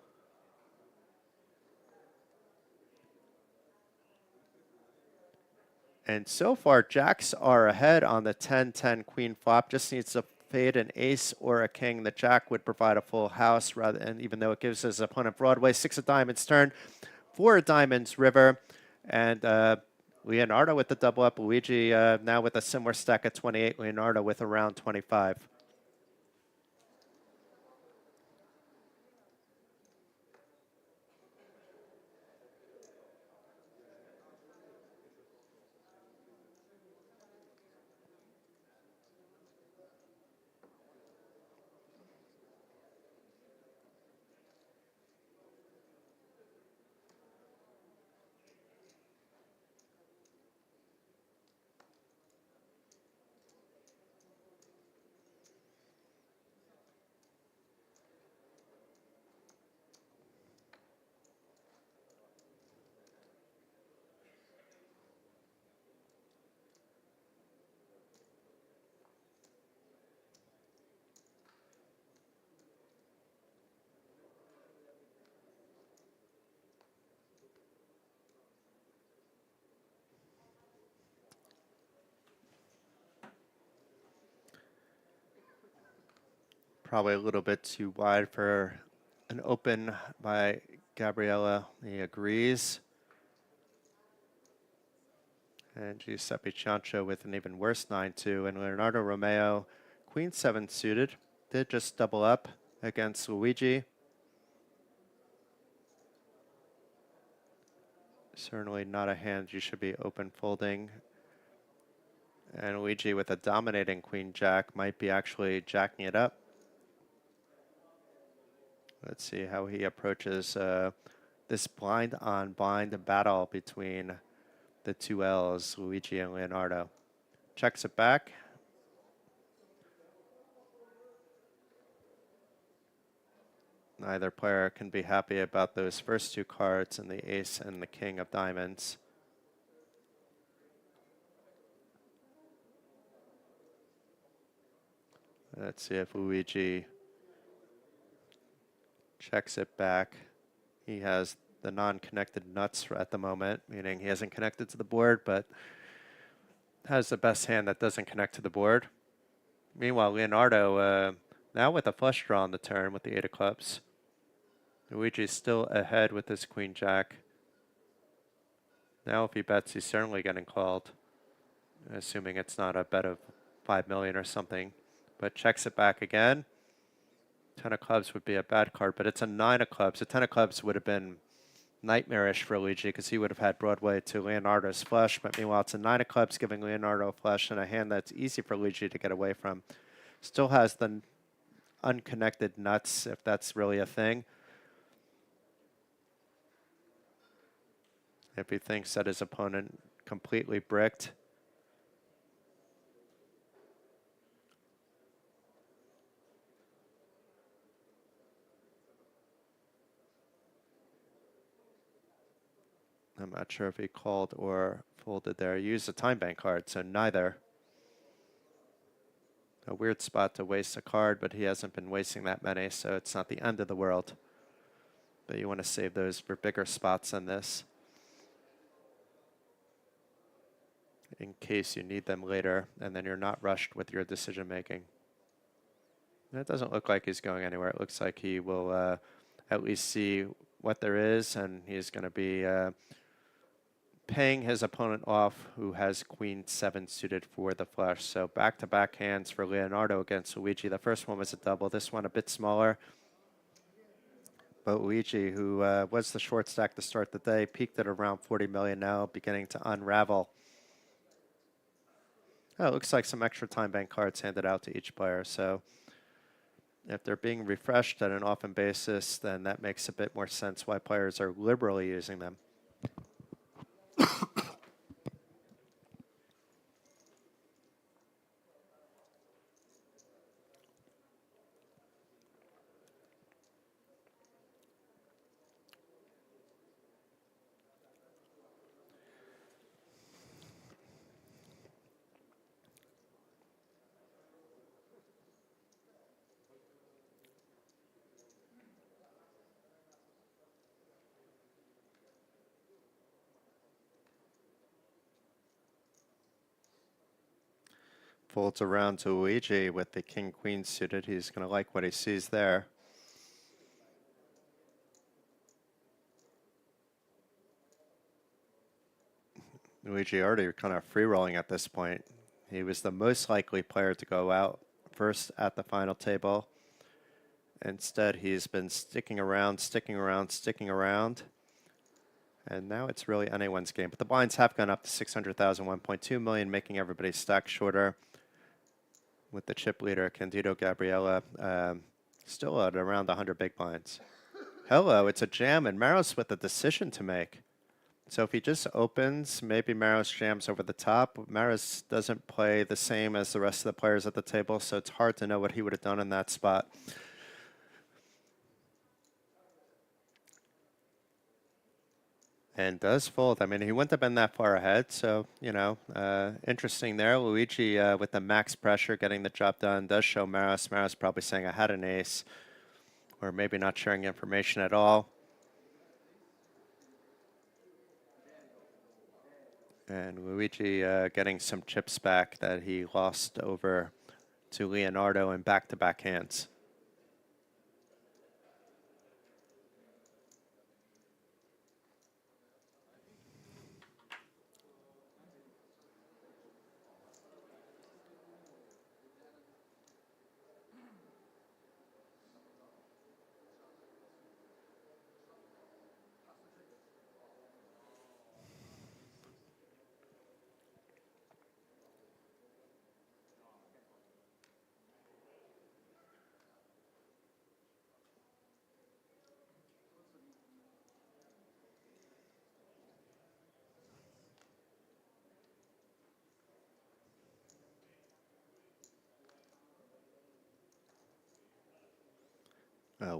And so far, jacks are ahead on the 10-10 queen flop. Just needs to fade an ace or a king. The jack would provide a full house, rather, and even though it gives his opponent Broadway. 6 of diamonds turn, 4 of diamonds river, and Leonardo with the double up. Luigi now with a similar stack at 28. Leonardo with around 25. Probably a little bit too wide for an open by Gabriella. He agrees. And Giuseppe Ciancio with an even worse 9-2. And Leonardo Romeo, queen 7 suited, did just double up against Luigi. Certainly not a hand you should be open folding. And Luigi with a dominating queen jack might be actually jacking it up. Let's see how he approaches this blind on blind battle between the two L's, Luigi and Leonardo. Checks it back. Neither player can be happy about those first 2 cards and the ace and the king of diamonds. Let's see if Luigi checks it back. He has the non-connected nuts at the moment, meaning he hasn't connected to the board, but has the best hand that doesn't connect to the board. Meanwhile, Leonardo now with a flush draw on the turn with the 8 of clubs. Luigi's still ahead with his queen jack. Now if he bets, he's certainly getting called, assuming it's not a bet of 5 million or something. But checks it back again. 10 of clubs would be a bad card, but it's a 9 of clubs. A 10 of clubs would have been nightmarish for Luigi because he would have had Broadway to Leonardo's flush. But meanwhile, it's a 9 of clubs giving Leonardo a flush and a hand that's easy for Luigi to get away from. Still has the unconnected nuts, if that's really a thing. If he thinks that his opponent completely bricked. I'm not sure if he called or folded there. He used a time bank card, so neither. A weird spot to waste a card, but he hasn't been wasting that many, so it's not the end of the world. But you want to save those for bigger spots than this, in case you need them later, and then you're not rushed with your decision making. And it doesn't look like he's going anywhere. It looks like he will at least see what there is, and he's going to be paying his opponent off, who has queen 7 suited for the flush. So back-to-back hands for Leonardo against Luigi. The first one was a double. This one a bit smaller. But Luigi, who was the short stack to start the day, peaked at around 40 million, now beginning to unravel. Oh, it looks like some extra time bank cards handed out to each player. So if they're being refreshed on an often basis, then that makes a bit more sense why players are liberally using them. Folds around to Luigi with the king-queen suited. He's going to like what he sees there. Luigi already kind of free-rolling at this point. He was the most likely player to go out first at the final table. Instead, he's been sticking around. And now it's really anyone's game. But the blinds have gone up to 600,000, 1.2 million, making everybody's stack shorter. With the chip leader, Candido Gabriella, still at around 100 big blinds. Hello, it's a jam, and Maros with a decision to make. So if he just opens, maybe Maros jams over the top. Maros doesn't play the same as the rest of the players at the table, so it's hard to know what he would have done in that spot. And does fold. I mean, he wouldn't have been that far ahead, so, you know, interesting there. Luigi, with the max pressure, getting the job done, does show Maros. Maros probably saying, I had an ace, or maybe not sharing information at all. And Luigi getting some chips back that he lost over to Leonardo in back-to-back hands.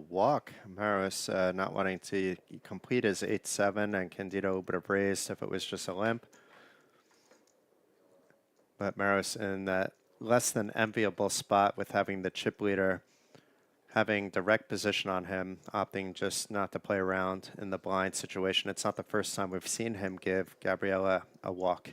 Walk. Maros not wanting to complete his 8-7, and Candido would have raised if it was just a limp. But Maros in that less than enviable spot with having the chip leader having direct position on him, opting just not to play around in the blind situation. It's not the first time we've seen him give Gabriella a walk.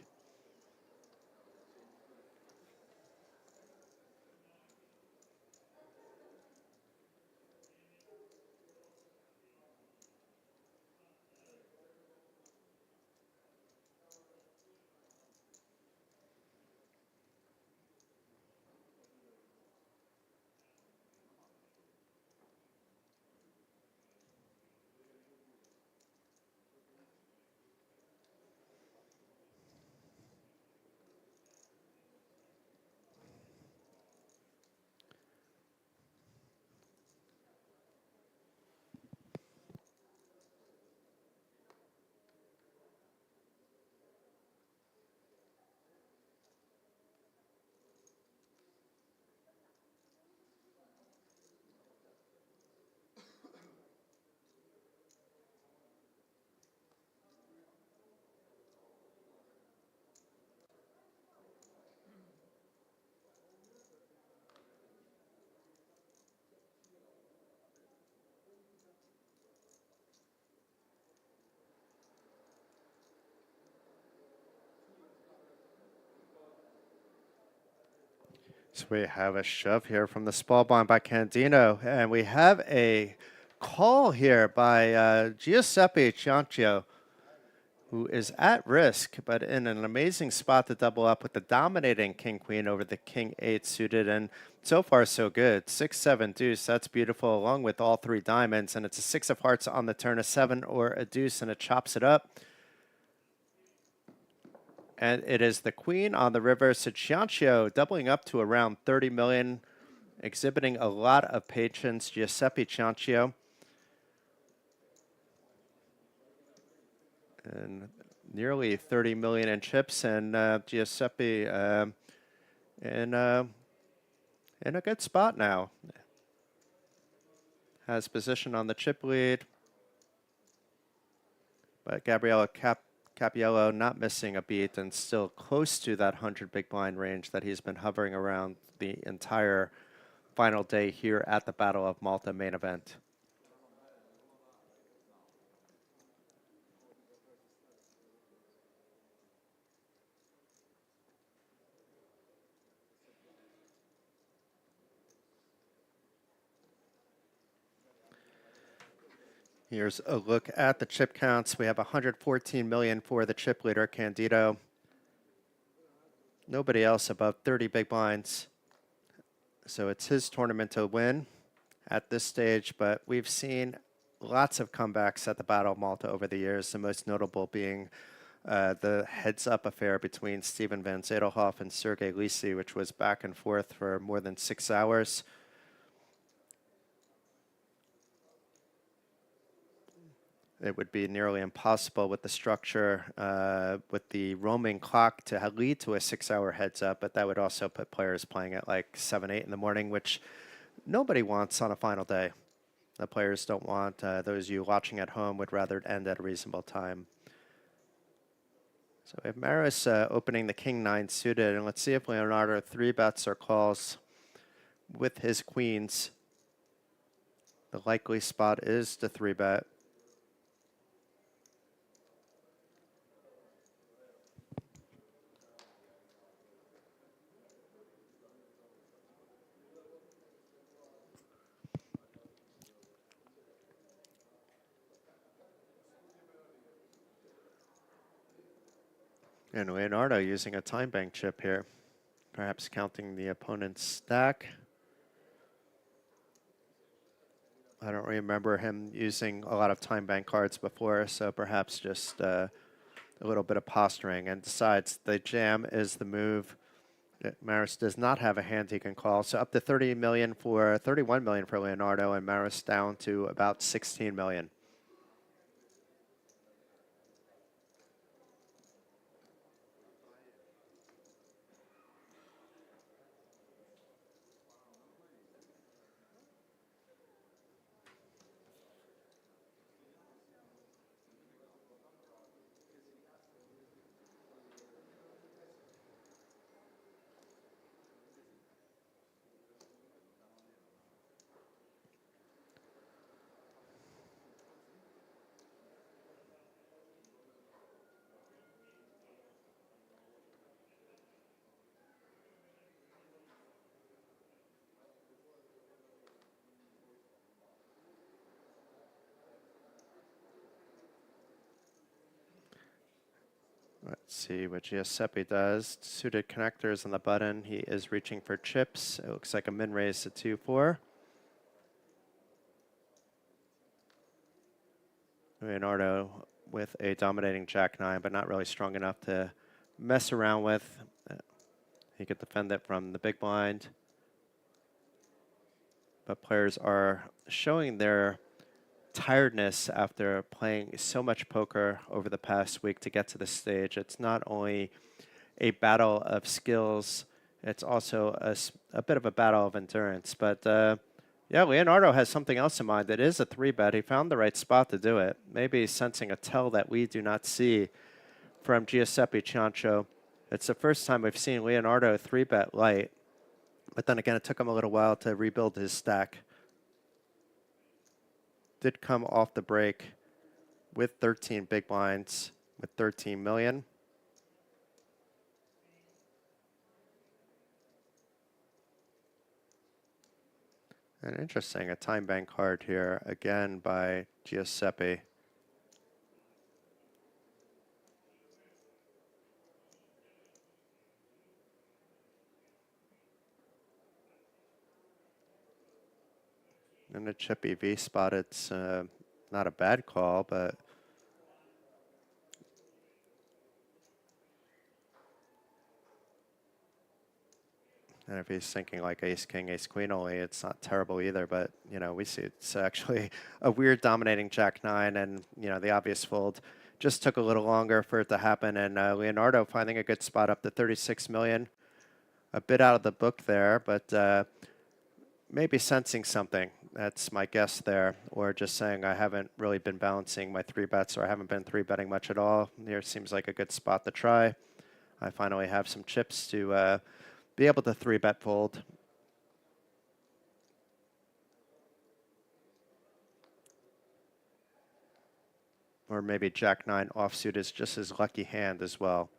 So we have a shove here from the small blind by Candino, and we have a call here by Giuseppe Ciancio, who is at risk, but in an amazing spot to double up with the dominating king-queen over the king-8 suited, and so far so good. 6-7 deuce, that's beautiful, along with all 3 diamonds, and it's a 6 of hearts on the turn, a 7 or a deuce, and it chops it up. And it is the queen on the river, Ciancio, doubling up to around 30 million, exhibiting a lot of patience, Giuseppe Ciancio. And nearly 30 million in chips, and Giuseppe in a good spot now. Has position on the chip lead, but Gabriella Capiello not missing a beat and still close to that 100 big blind range that he's been hovering around the entire final day here at the Battle of Malta main event. Here's a look at the chip counts. We have 114 million for the chip leader, Candido. Nobody else above 30 big blinds. So it's his tournament to win at this stage, but we've seen lots of comebacks at the Battle of Malta over the years, the most notable being the heads-up affair between Steven Van Zadelhoff and Sergei Lisi, which was back and forth for more than 6 hours. It would be nearly impossible with the structure, with the roaming clock to lead to a 6-hour heads up, but that would also put players playing at like 7, 8 in the morning, which nobody wants on a final day. The players don't want, those of you watching at home would rather it end at a reasonable time. So we have Maris opening the king-9 suited, and let's see if Leonardo 3-bets or calls with his queens. The likely spot is to 3-bet. And Leonardo using a time bank chip here, perhaps counting the opponent's stack. I don't remember him using a lot of time bank cards before, so perhaps just a little bit of posturing, and decides the jam is the move. Maris does not have a hand he can call, so up to 31 million for Leonardo, and Maris down to about 16 million. Let's see what Giuseppe does. Suited connectors on the button. He is reaching for chips. It looks like a min raise to 2-4. Leonardo with a dominating Jack-9, but not really strong enough to mess around with. He could defend it from the big blind. But players are showing their tiredness after playing so much poker over the past week to get to this stage. It's not only a battle of skills, it's also a bit of a battle of endurance. But yeah, Leonardo has something else in mind. It is a 3-bet. He found the right spot to do it. Maybe he's sensing a tell that we do not see from Giuseppe Ciancio. It's the first time we've seen Leonardo 3-bet light. But then again, it took him a little while to rebuild his stack. Did come off the break with 13 big blinds, with 13 million. And interesting, a time bank card here, again by Giuseppe. In a chip EV spot, it's not a bad call, but and if he's thinking like ace, king, ace, queen only, it's not terrible either. But, you know, we see it's actually a weird dominating jack nine, and, you know, the obvious fold just took a little longer for it to happen. And Leonardo finding a good spot up to 36 million. A bit out of the book there, but maybe sensing something. That's my guess there. Or just saying I haven't really been balancing my three bets, or I haven't been three betting much at all. Here seems like a good spot to try. I finally have some chips to be able to three bet fold. Or maybe jack nine offsuit is just his lucky hand as well.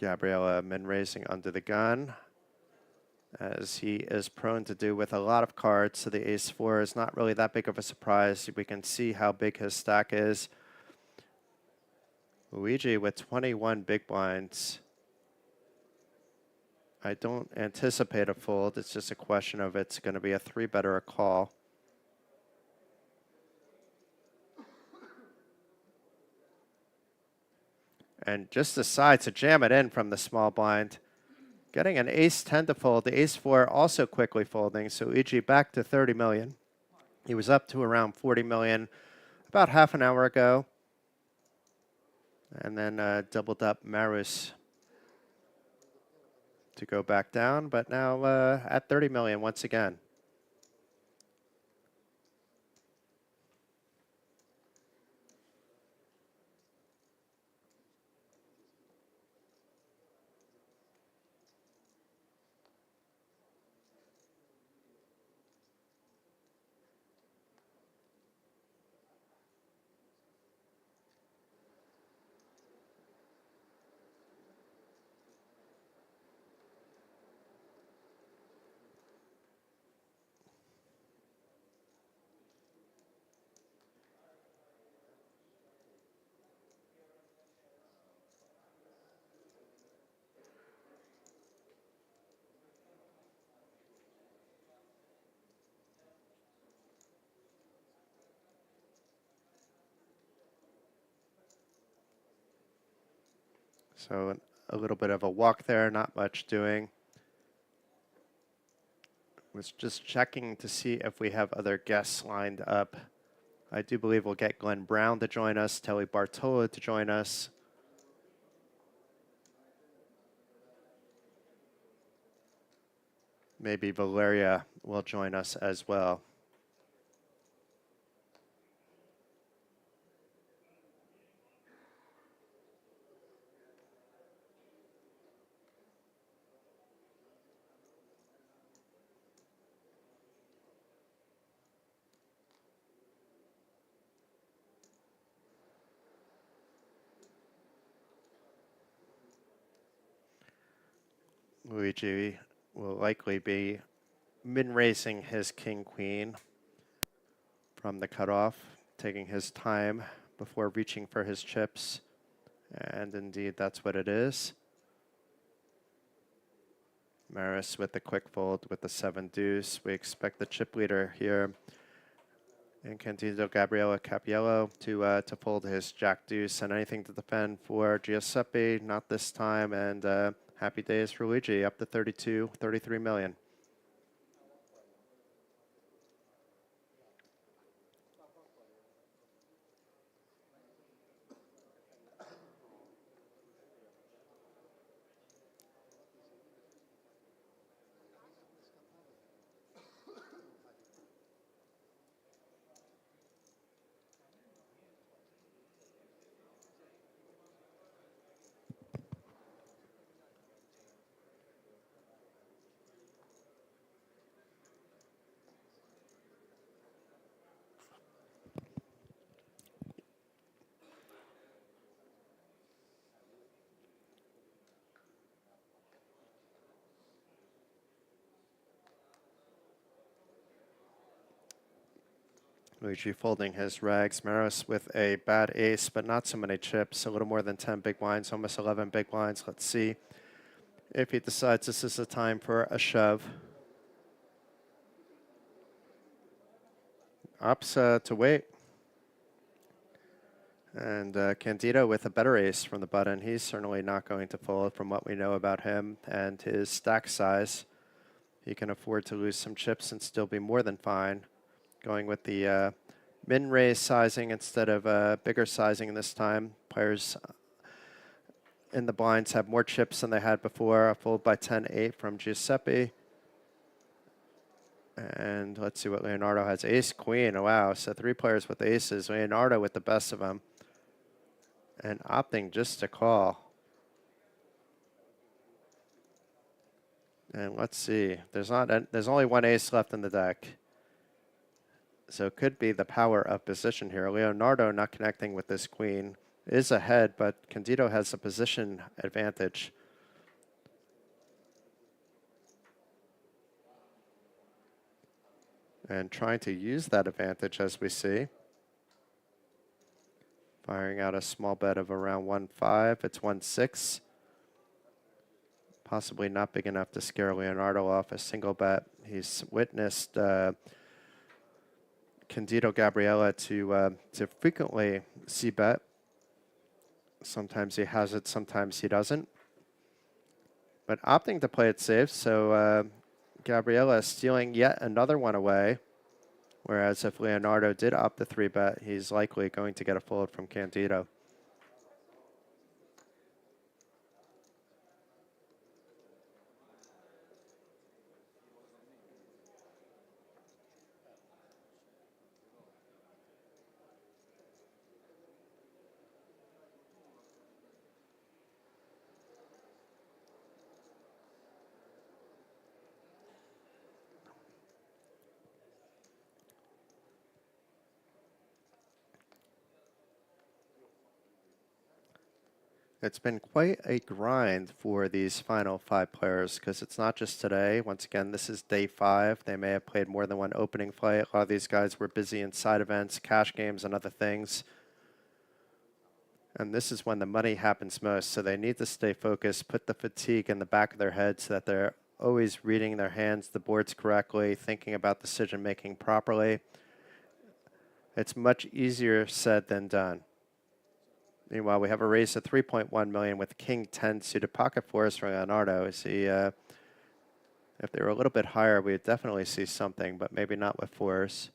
Gabriella min raising under the gun, as he is prone to do with a lot of cards. So the ace four is not really that big of a surprise. We can see how big his stack is. Luigi with 21 big blinds. I don't anticipate a fold. It's just a question of it's going to be a three bet or a call. And just decides to jam it in from the small blind. Getting an ace 10 to fold. The ace 4 also quickly folding. So Luigi back to 30 million. He was up to around 40 million about half an hour ago. And then doubled up Marus to go back down. But now at 30 million once again. So a little bit of a walk there, not much doing. Was just checking to see if we have other guests lined up. I do believe we'll get Glenn Brown to join us, Telly Bartola to join us. Maybe Valeria will join us as well. Luigi will likely be min-raising his king-queen from the cutoff, taking his time before reaching for his chips. And indeed, that's what it is. Maris with the quick fold with the 7 deuce. We expect the chip leader here in Candido Gabriela Capiello to fold his jack deuce, and anything to defend for Giuseppe, not this time. And happy days for Luigi, up to 32, 33 million. Luigi folding his rags. Maros with a bad ace, but not so many chips. A little more than 10 big blinds, almost 11 big blinds. Let's see if he decides this is the time for a shove. Opts to wait. And Candido with a better ace from the button. He's certainly not going to fold from what we know about him and his stack size. He can afford to lose some chips and still be more than fine. Going with the min-raise sizing instead of bigger sizing this time. Players in the blinds have more chips than they had before. A fold by 10-8 from Giuseppe. And let's see what Leonardo has. Ace, queen. Oh, wow. So 3 players with aces. Leonardo with the best of them. And opting just to call. And let's see. There's only 1 ace left in the deck. So it could be the power of position here. Leonardo not connecting with this queen is ahead, but Candido has a position advantage. And trying to use that advantage as we see. Firing out a small bet of around 1.5. It's 1.6. Possibly not big enough to scare Leonardo off a single bet. He's witnessed Candido Gabriella to frequently see bet. Sometimes he has it, sometimes he doesn't. But opting to play it safe, so Gabriella is stealing yet another one away. Whereas if Leonardo did opt the 3-bet, he's likely going to get a fold from Candido. It's been quite a grind for these final 5 players because it's not just today. Once again, this is day 5. They may have played more than one opening fight. A lot of these guys were busy in side events, cash games, and other things. And this is when the money happens most, so they need to stay focused, put the fatigue in the back of their head so that they're always reading their hands, the boards correctly, thinking about decision-making properly. It's much easier said than done. Meanwhile, we have a raise of 3.1 million with King 10 suited pocket fours for Leonardo. See, if they were a little bit higher, we'd definitely see something, but maybe not with fours.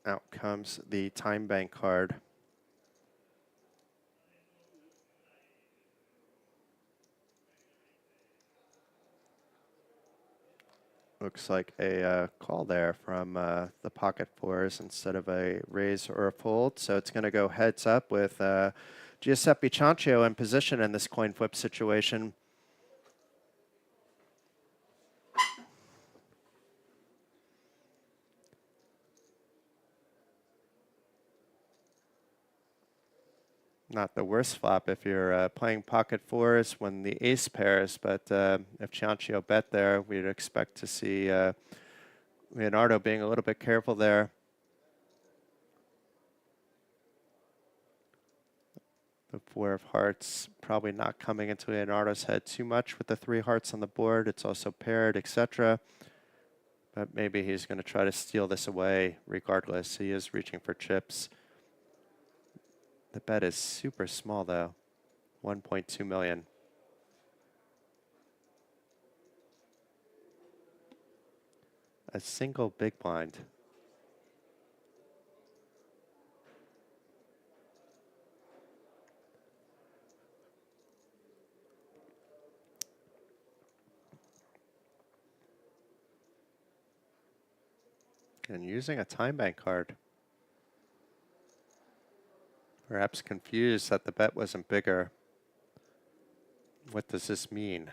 Out comes the time bank card. Looks like a call there from the pocket fours instead of a raise or a fold. So it's going to go heads up with Giuseppe Ciancio in position in this coin flip situation. Not the worst flop if you're playing pocket fours when the ace pairs, but if Ciancio bet there, we'd expect to see Leonardo being a little bit careful there. The 4 of hearts probably not coming into Leonardo's head too much with the 3 hearts on the board. It's also paired, etc. But maybe he's going to try to steal this away regardless. He is reaching for chips. The bet is super small, though. 1.2 million. A single big blind. And using a time bank card. Perhaps confused that the bet wasn't bigger. What does this mean?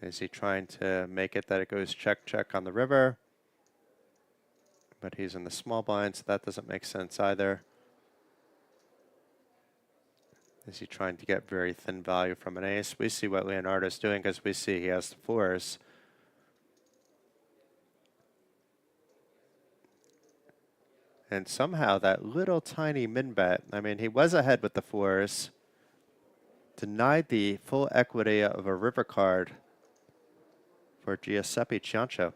Is he trying to make it that it goes check, check on the river? But he's in the small blind, so that doesn't make sense either. Is he trying to get very thin value from an ace? We see what Leonardo's doing because we see he has the fours. And somehow that little tiny min bet, I mean, he was ahead with the fours, denied the full equity of a river card for Giuseppe Ciancio.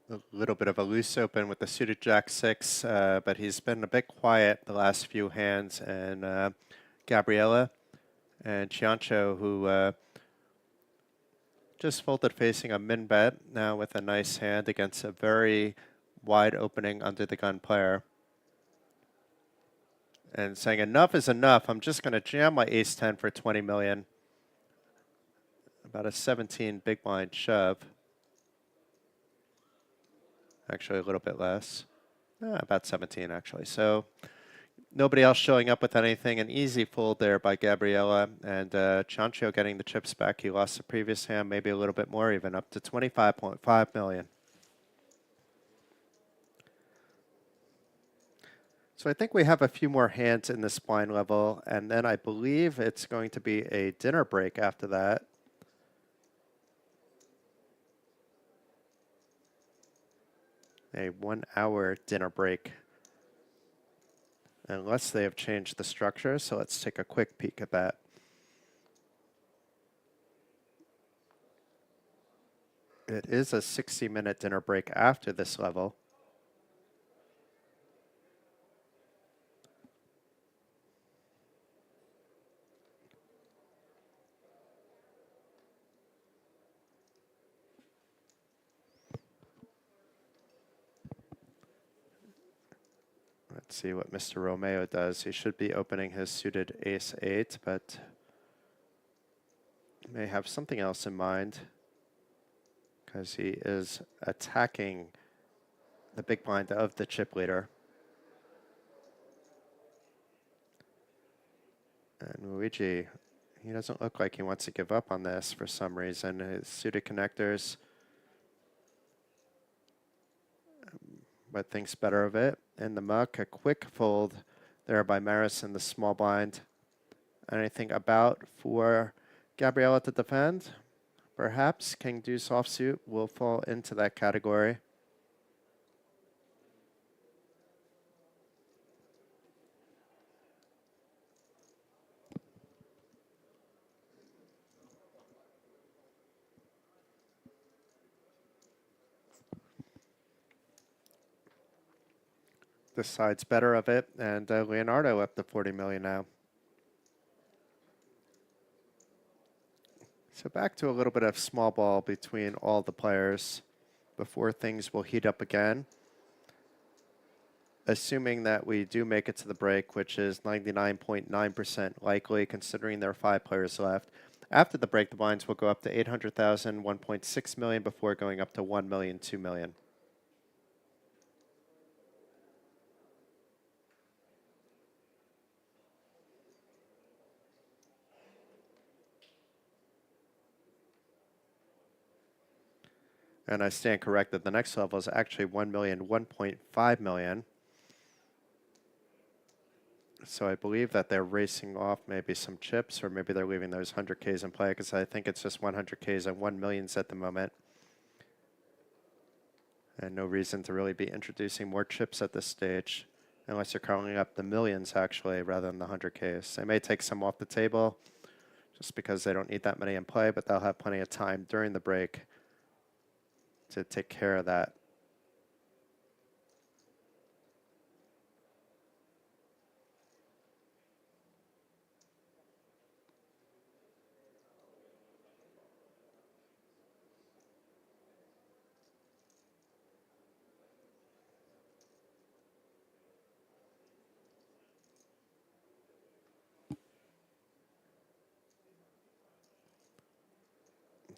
A little bit of a loose open with the suited Jack-6, but he's been a bit quiet the last few hands. And Gabriella and Ciancio, who just folded facing a min bet, now with a nice hand against a very wide opening under the gun player. And saying enough is enough. I'm just going to jam my ace-10 for 20 million. About a 17 big blind shove. Actually, a little bit less. About 17, actually. So nobody else showing up with anything. An easy fold there by Gabriella. And Ciancio getting the chips back. He lost the previous hand, maybe a little bit more, even up to 25.5 million. So I think we have a few more hands in this blind level. And then I believe it's going to be a dinner break after that. A 1 hour dinner break. Unless they have changed the structure, so let's take a quick peek at that. It is a 60-minute dinner break after this level. Let's see what Mr. Romeo does. He should be opening his suited ace-8, but may have something else in mind because he is attacking the big blind of the chip leader. And Luigi, he doesn't look like he wants to give up on this for some reason. His suited connectors, but thinks better of it. In the muck, a quick fold there by Maris in the small blind. Anything about for Gabriella to defend? Perhaps King Deuce offsuit will fall into that category. Decides better of it, and Leonardo up to 40 million now. So back to a little bit of small ball between all the players before things will heat up again. Assuming that we do make it to the break, which is 99.9% likely considering there are 5 players left. After the break, the blinds will go up to 800,000, 1.6 million before going up to 1 million, 2 million. And I stand corrected. The next level is actually 1 million, 1.5 million. So I believe that they're racing off maybe some chips, or maybe they're leaving those 100Ks in play, because I think it's just 100Ks and 1 millions at the moment. And no reason to really be introducing more chips at this stage, unless you're calling up the millions, actually, rather than the 100Ks. They may take some off the table, just because they don't need that many in play, but they'll have plenty of time during the break to take care of that.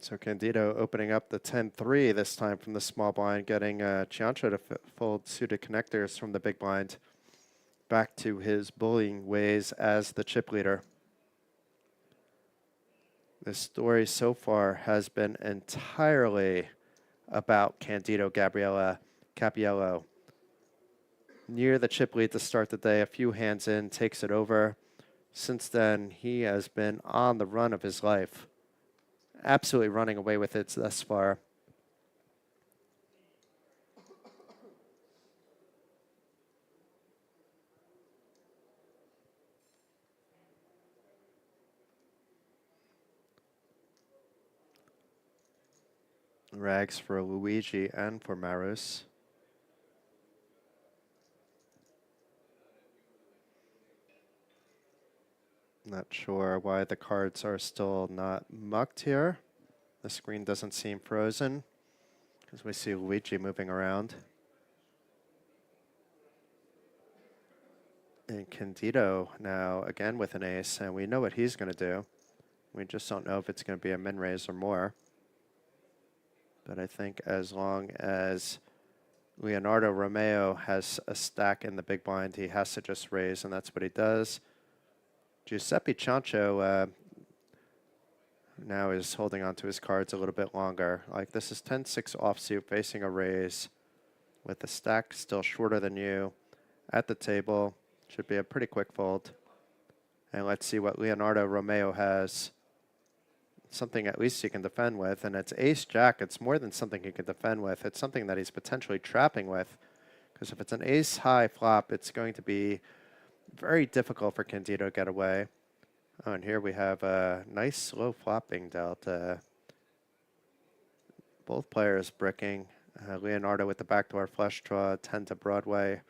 So Candido opening up the 10-3 this time from the small blind, getting Chiancho to fold suited connectors from the big blind back to his bullying ways as the chip leader. The story so far has been entirely about Candido Cappiello. Near the chip lead to start the day, a few hands in, takes it over. Since then, he has been on the run of his life. Absolutely running away with it thus far. Rags for Luigi and for Marus. Not sure why the cards are still not mucked here. The screen doesn't seem frozen because we see Luigi moving around. And Candido now again with an ace, and we know what he's going to do. We just don't know if it's going to be a min raise or more. But I think as long as Leonardo Romeo has a stack in the big blind, he has to just raise, and that's what he does. Giuseppe Ciancio now is holding on to his cards a little bit longer. Like this is 10-6 offsuit facing a raise with the stack still shorter than you at the table. Should be a pretty quick fold. And let's see what Leonardo Romeo has. Something at least he can defend with, and it's ace-jack. It's more than something he can defend with. It's something that he's potentially trapping with, because if it's an ace-high flop, it's going to be very difficult for Candido to get away. Oh, and here we have a nice slow flop being dealt. Both players bricking. Leonardo with the backdoor flush draw, 10 to Broadway.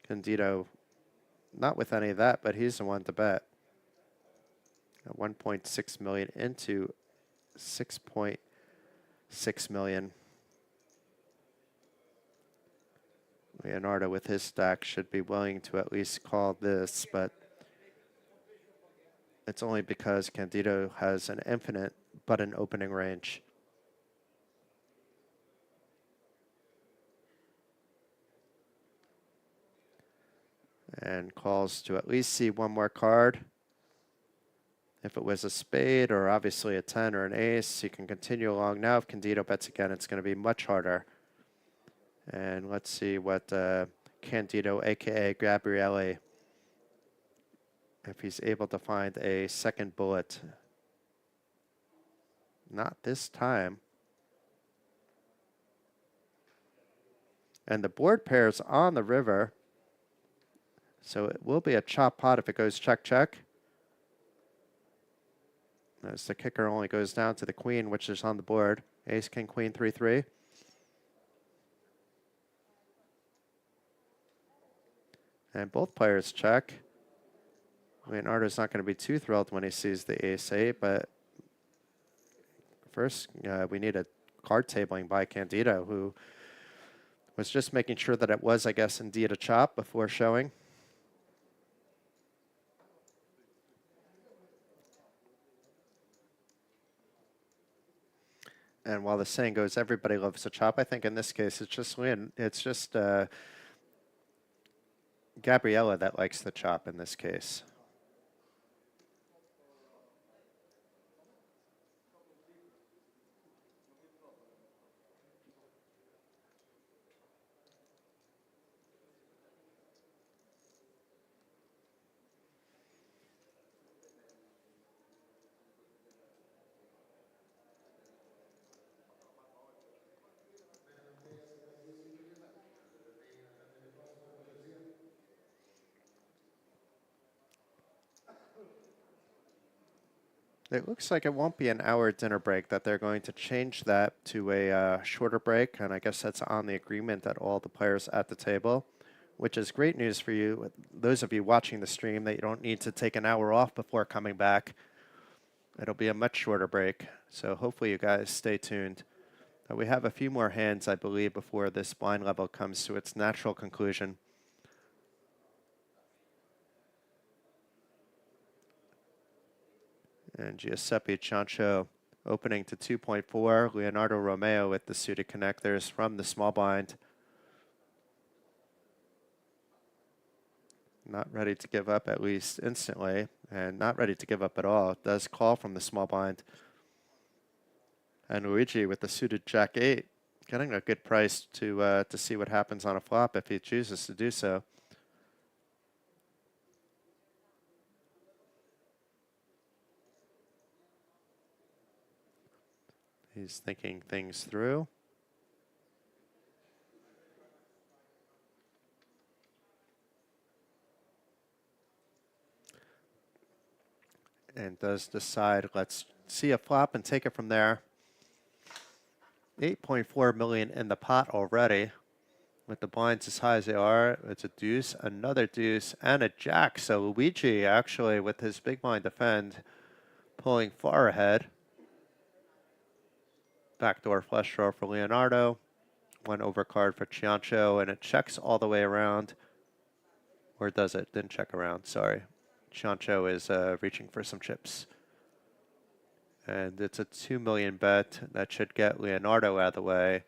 Candido not with any of that, but he's the one to bet. 1.6 million into 6.6 million. Leonardo with his stack should be willing to at least call this, but it's only because Candido has an infinite button opening range. And calls to at least see one more card. If it was a spade or obviously a 10 or an ace, you can continue along. Now if Candido bets again, it's going to be much harder. And let's see what Candido, a.k.a. Gabriele, if he's able to find a second bullet. Not this time. And the board pair's on the river. So it will be a chop pot if it goes check, check. As the kicker only goes down to the queen, which is on the board. Ace, king, queen, 3-3. And both players check. Leonardo's not going to be too thrilled when he sees the ace-8, but first we need a card tabling by Candido, who was just making sure that it was, I guess, indeed a chop before showing. And while the saying goes, everybody loves a chop, I think in this case it's just Gabriella that likes the chop in this case. It looks like it won't be an hour dinner break, that they're going to change that to a shorter break, and I guess that's on the agreement that all the players at the table, which is great news for you, those of you watching the stream, that you don't need to take an hour off before coming back. It'll be a much shorter break, so hopefully you guys stay tuned. We have a few more hands, I believe, before this blind level comes to its natural conclusion. And Giuseppe Ciancio opening to 2.4. Leonardo Romeo with the suited connectors from the small blind. Not ready to give up, at least instantly, and not ready to give up at all. It does call from the small blind. And Luigi with the suited Jack 8, getting a good price to see what happens on a flop if he chooses to do so. He's thinking things through. And does decide, let's see a flop and take it from there. 8.4 million in the pot already. With the blinds as high as they are, it's a deuce, another deuce, and a jack. So Luigi, actually, with his big blind defend, pulling far ahead. Backdoor flush draw for Leonardo. One overcard for Ciancio, and it checks all the way around. Or does it? Didn't check around, sorry. Ciancio is reaching for some chips. And it's a 2 million bet. That should get Leonardo out of the way.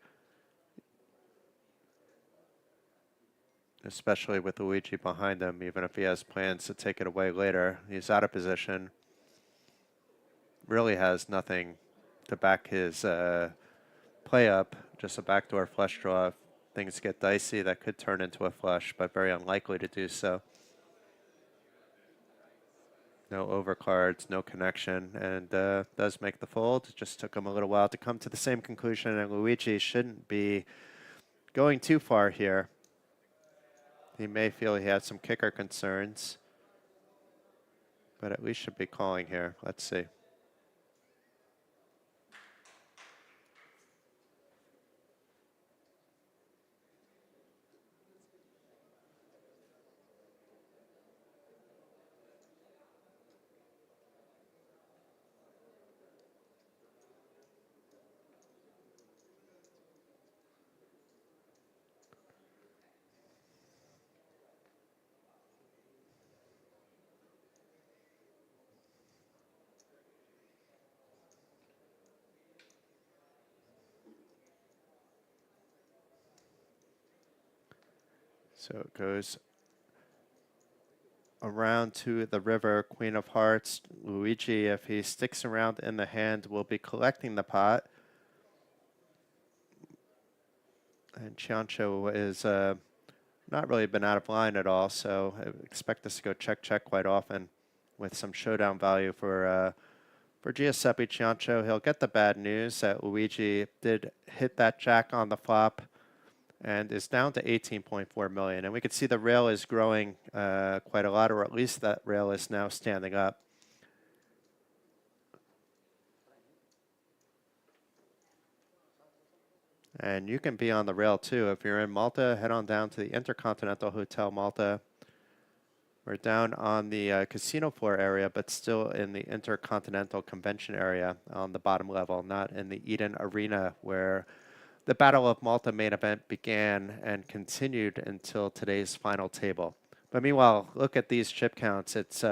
Especially with Luigi behind him, even if he has plans to take it away later. He's out of position. Really has nothing to back his play up. Just a backdoor flush draw. If things get dicey, that could turn into a flush, but very unlikely to do so. No overcards, no connection, and does make the fold. It just took him a little while to come to the same conclusion, and Luigi shouldn't be going too far here. He may feel he has some kicker concerns, but at least should be calling here. Let's see. So it goes around to the river, Queen of Hearts. Luigi, if he sticks around in the hand, will be collecting the pot. And Ciancio is not really been out of line at all, so I expect this to go check-check quite often with some showdown value for Giuseppe Ciancio. He'll get the bad news that Luigi did hit that jack on the flop and is down to 18.4 million. And we can see the rail is growing quite a lot, or at least that rail is now standing up. And you can be on the rail too. If you're in Malta, head on down to the Intercontinental Hotel Malta. We're down on the casino floor area, but still in the Intercontinental Convention area on the bottom level, not in the Eden Arena where the Battle of Malta main event began and continued until today's final table. But meanwhile, look at these chip counts. It's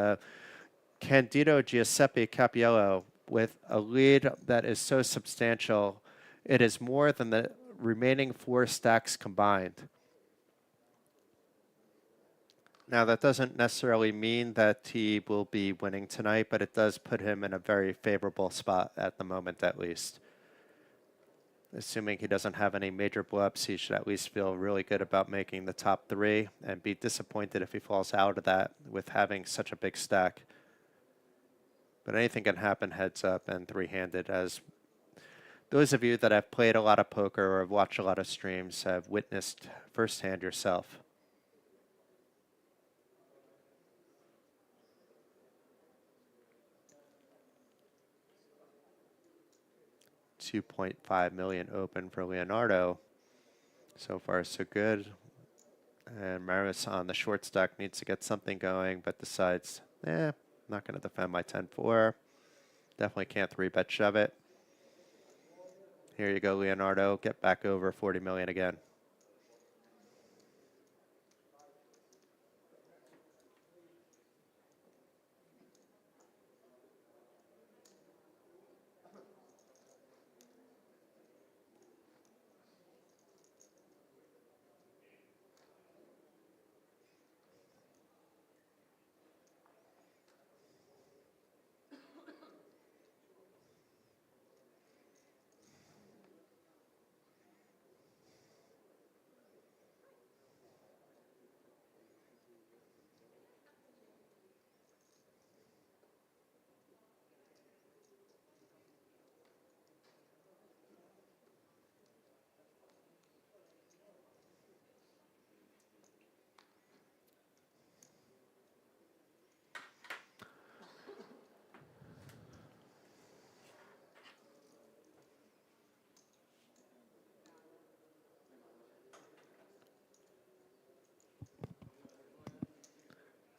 Candido Giuseppe Capiello with a lead that is so substantial. It is more than the remaining 4 stacks combined. Now, that doesn't necessarily mean that he will be winning tonight, but it does put him in a very favorable spot at the moment, at least. Assuming he doesn't have any major blowups, he should at least feel really good about making the top 3 and be disappointed if he falls out of that with having such a big stack. But anything can happen heads up and 3-handed, as those of you that have played a lot of poker or have watched a lot of streams have witnessed firsthand yourself. 2.5 million open for Leonardo. So far, so good. And Maris on the short stack needs to get something going, but decides, not going to defend my 10-4. Definitely can't 3-bet shove it. Here you go, Leonardo. Get back over 40 million again.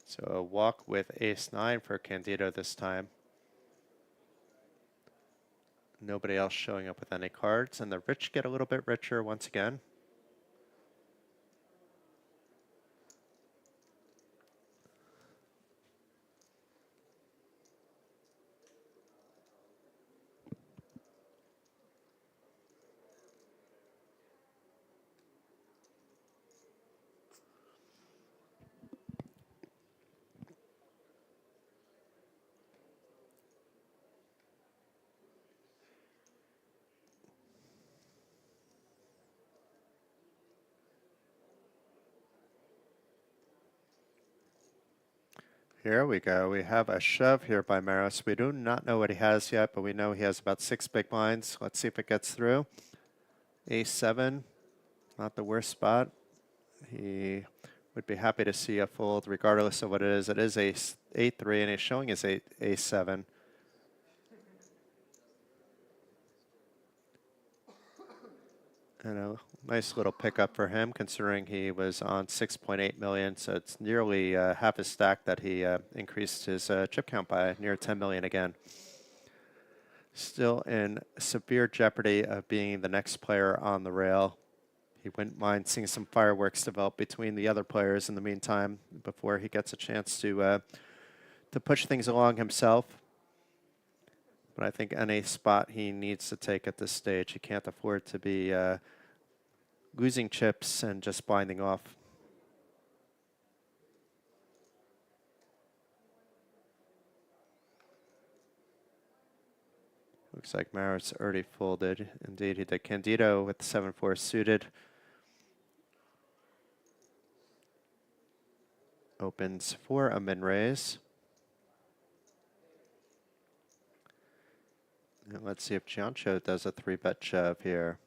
So a walk with ace-9 for Candido this time. Nobody else showing up with any cards, and the rich get a little bit richer once again. Here we go. We have a shove here by Maris. We do not know what he has yet, but we know he has about 6 big blinds. Let's see if it gets through. Ace-7, not the worst spot. He would be happy to see a fold regardless of what it is. It is ace-8-3, and he's showing his ace-7. And a nice little pickup for him, considering he was on 6.8 million. So it's nearly half his stack that he increased his chip count by, near 10 million again. Still in severe jeopardy of being the next player on the rail. He wouldn't mind seeing some fireworks develop between the other players in the meantime before he gets a chance to push things along himself. But I think any spot he needs to take at this stage, he can't afford to be losing chips and just blinding off. Looks like Maris already folded. Indeed, he did. Candido with the 7-4 suited. Opens for a min raise. And let's see if Giancho does a 3-bet shove here.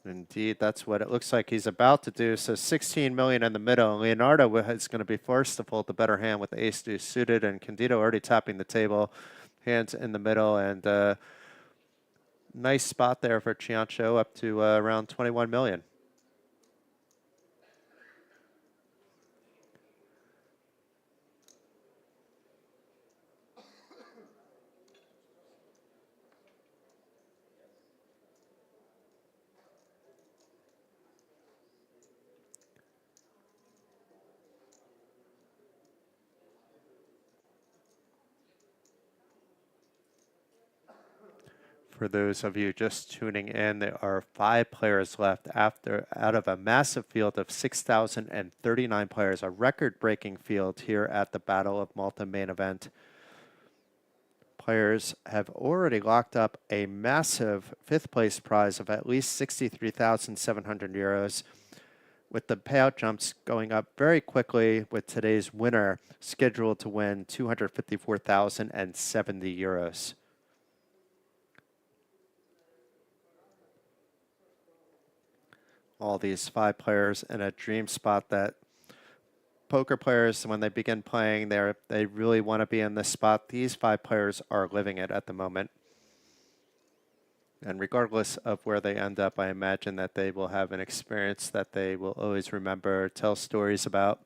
Indeed, that's what it looks like he's about to do. So 16 million in the middle. Leonardo is going to be forced to fold the better hand with the ace-deuce suited, and Candido already tapping the table. Hands in the middle, and nice spot there for Giancho, up to around 21 million. For those of you just tuning in, there are 5 players left out of a massive field of 6,039 players, a record-breaking field here at the Battle of Malta main event. Players have already locked up a massive 5th place prize of at least 63,700 euros, with the payout jumps going up very quickly, with today's winner scheduled to win 254,070 euros. All these 5 players in a dream spot that poker players, when they begin playing, they really want to be in this spot. These 5 players are living it at the moment. And regardless of where they end up, I imagine that they will have an experience that they will always remember, tell stories about.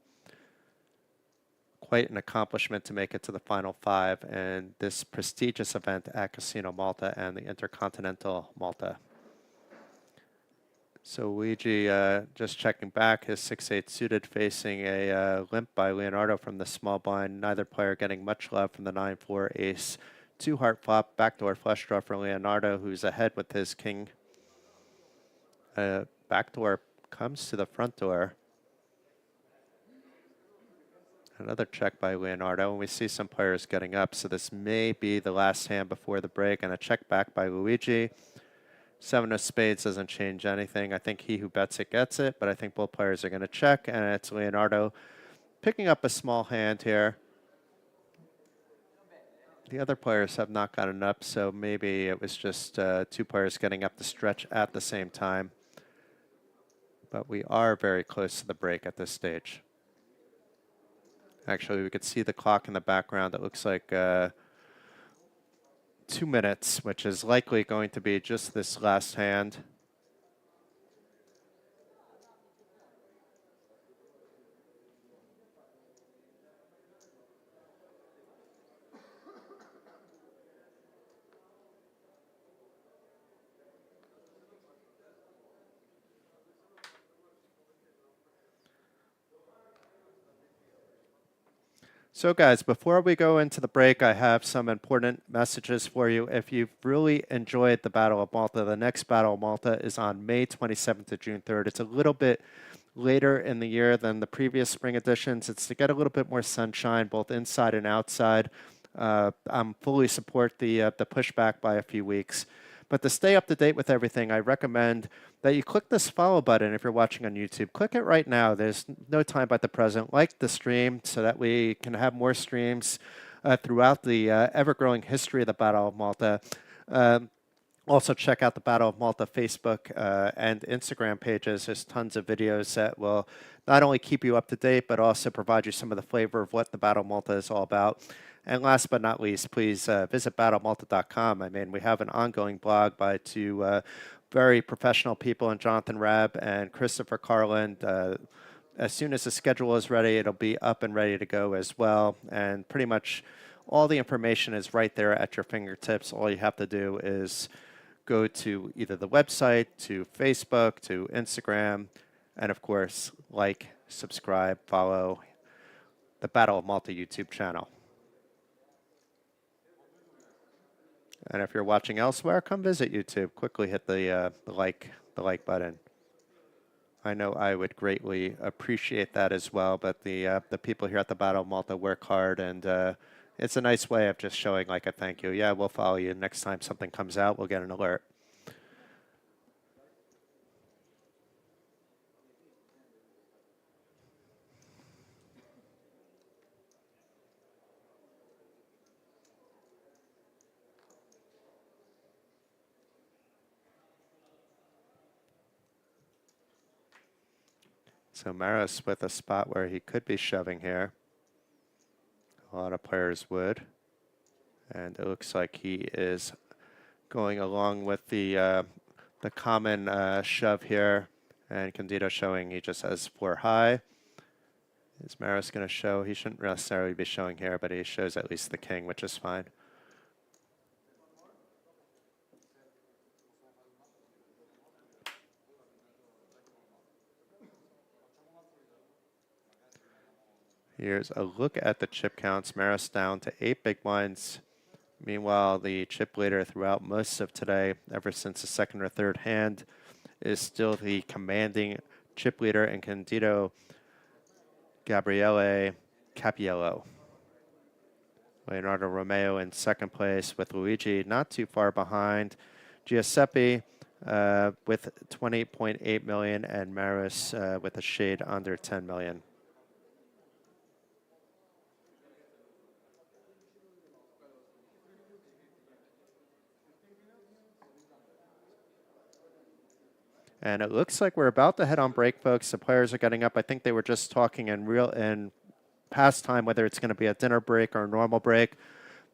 Quite an accomplishment to make it to the final five and this prestigious event at Casino Malta and the Intercontinental Malta. So Luigi just checking back, his 6-8 suited facing a limp by Leonardo from the small blind. Neither player getting much love from the 9-4 ace. 2 heart flop, backdoor flush draw for Leonardo, who's ahead with his king. Backdoor comes to the front door. Another check by Leonardo, and we see some players getting up, so this may be the last hand before the break, and a check back by Luigi. 7 of spades doesn't change anything. I think he who bets it gets it, but I think both players are going to check, and it's Leonardo picking up a small hand here. The other players have not gotten up, so maybe it was just 2 players getting up the stretch at the same time. But we are very close to the break at this stage. Actually, we could see the clock in the background. It looks like 2 minutes, which is likely going to be just this last hand. So guys, before we go into the break, I have some important messages for you. If you've really enjoyed the Battle of Malta, the next Battle of Malta is on May 27th to June 3rd. It's a little bit later in the year than the previous spring editions. It's to get a little bit more sunshine, both inside and outside. I'm fully support the pushback by a few weeks. But to stay up to date with everything, I recommend that you click this follow button if you're watching on YouTube. Click it right now. There's no time but the present. Like the stream so that we can have more streams throughout the ever-growing history of the Battle of Malta. Also, check out the Battle of Malta Facebook and Instagram pages. There's tons of videos that will not only keep you up to date, but also provide you some of the flavor of what the Battle of Malta is all about. And last but not least, please visit battlemalta.com. I mean, we have an ongoing blog by 2 very professional people, and Jonathan Rabb and Christopher Carland. As soon as the schedule is ready, it'll be up and ready to go as well. And pretty much all the information is right there at your fingertips. All you have to do is go to either the website, to Facebook, to Instagram, and of course, like, subscribe, follow the Battle of Malta YouTube channel. And if you're watching elsewhere, come visit YouTube. Quickly hit the like button. I know I would greatly appreciate that as well. But the people here at the Battle of Malta work hard, and it's a nice way of just showing like a thank you. Yeah, we'll follow you. Next time something comes out, we'll get an alert. So Maris with a spot where he could be shoving here. A lot of players would. And it looks like he is going along with the common shove here. And Candido showing he just has 4 high. Is Maris going to show? He shouldn't necessarily be showing here, but he shows at least the king, which is fine. Here's a look at the chip counts. Maris down to 8 big blinds. Meanwhile, the chip leader throughout most of today, ever since the second or third hand, is still the commanding chip leader in Candido Gabriele Capiello. Leonardo Romeo in second place with Luigi not too far behind. Giuseppe with 20.8 million and Maris with a shade under 10 million. And it looks like we're about to head on break, folks. The players are getting up. I think they were just talking in past time whether it's going to be a dinner break or a normal break.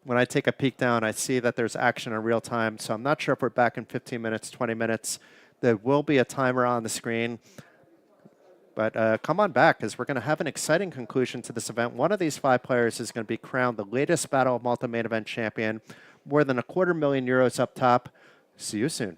when I take a peek down, I see that there's action in real time. So I'm not sure if we're back in 15 minutes, 20 minutes. There will be a timer on the screen. But come on back, because we're going to have an exciting conclusion to this event. One of these 5 players is going to be crowned the latest Battle of Malta main event champion. More than €250,000 up top. See you soon.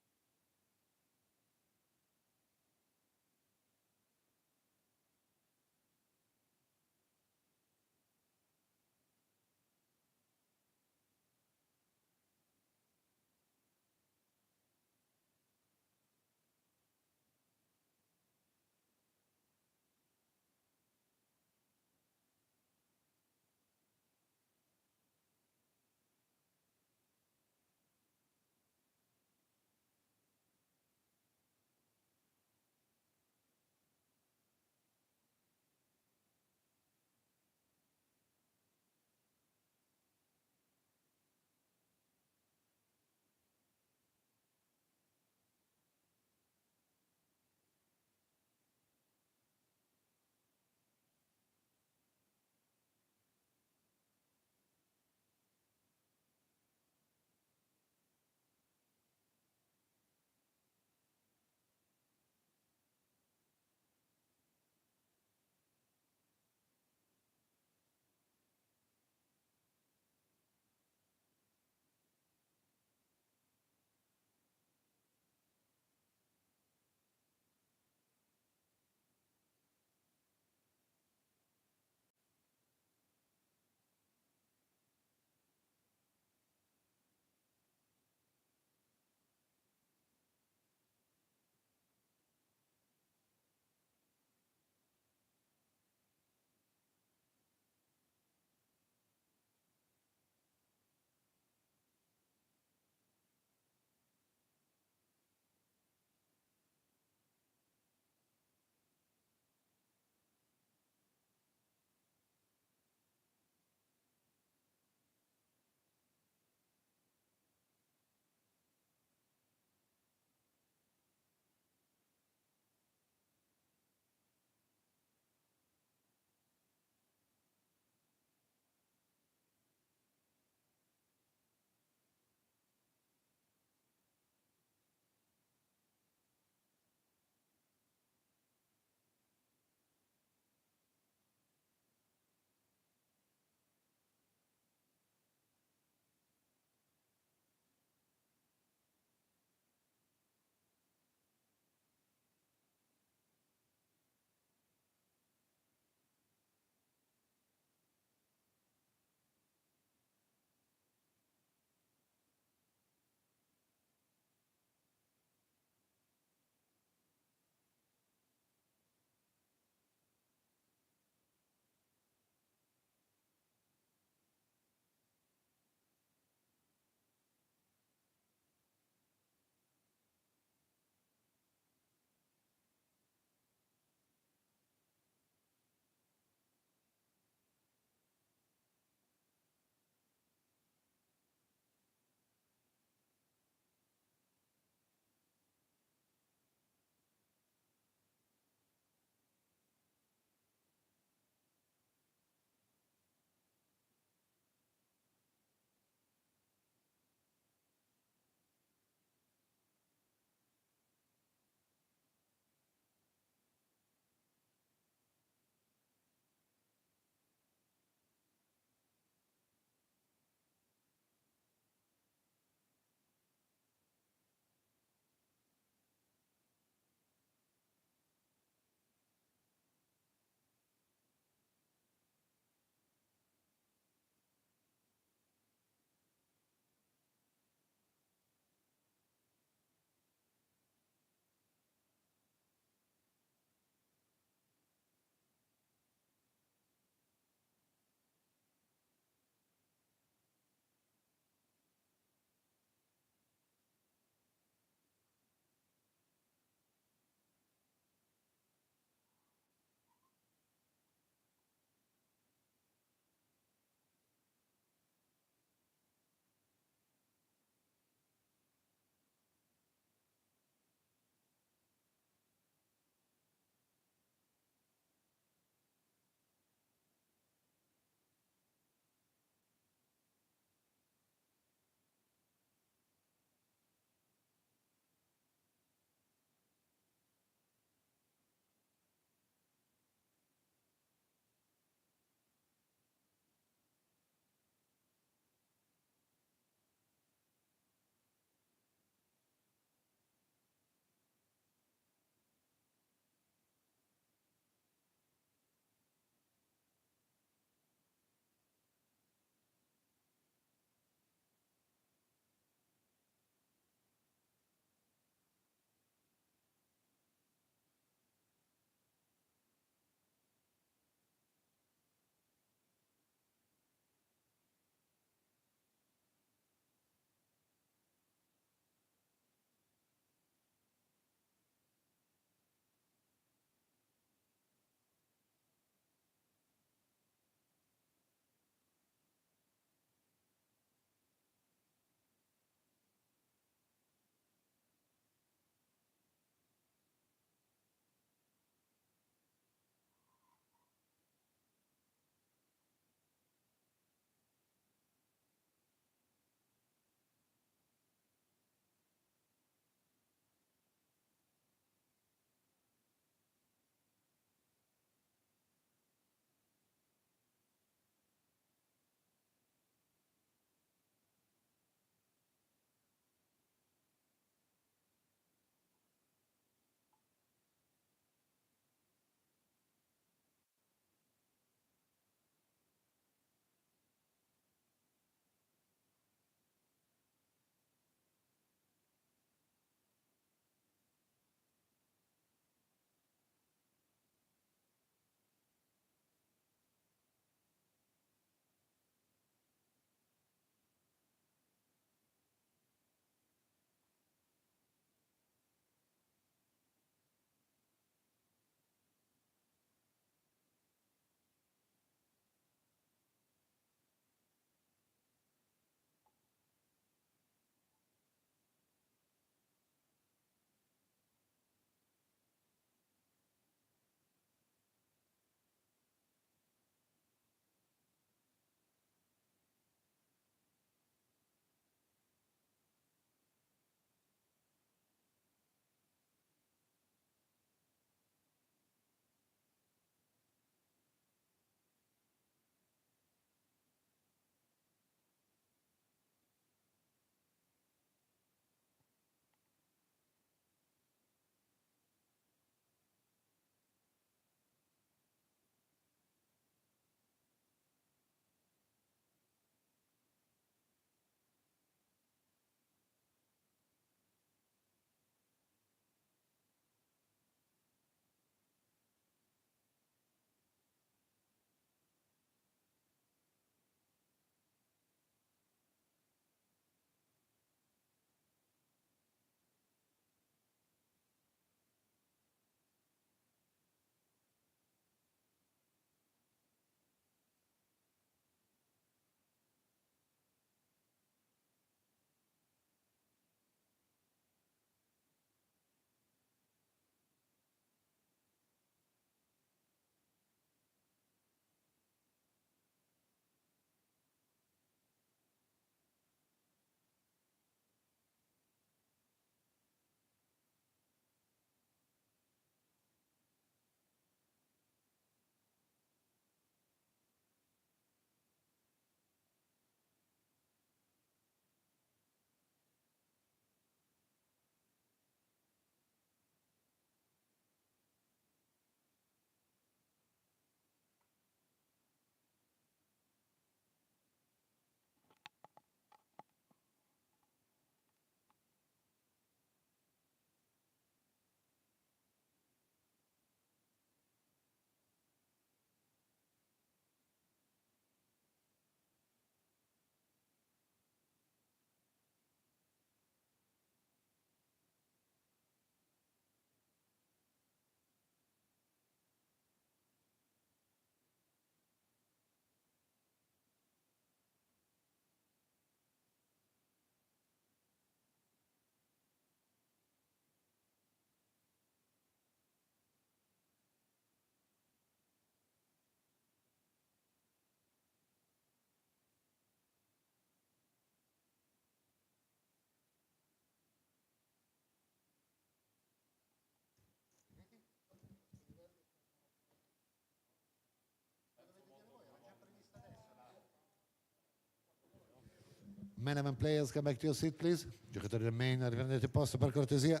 main event players, come back to your seat, please. Giocatori del main, riprendete posto per cortesia.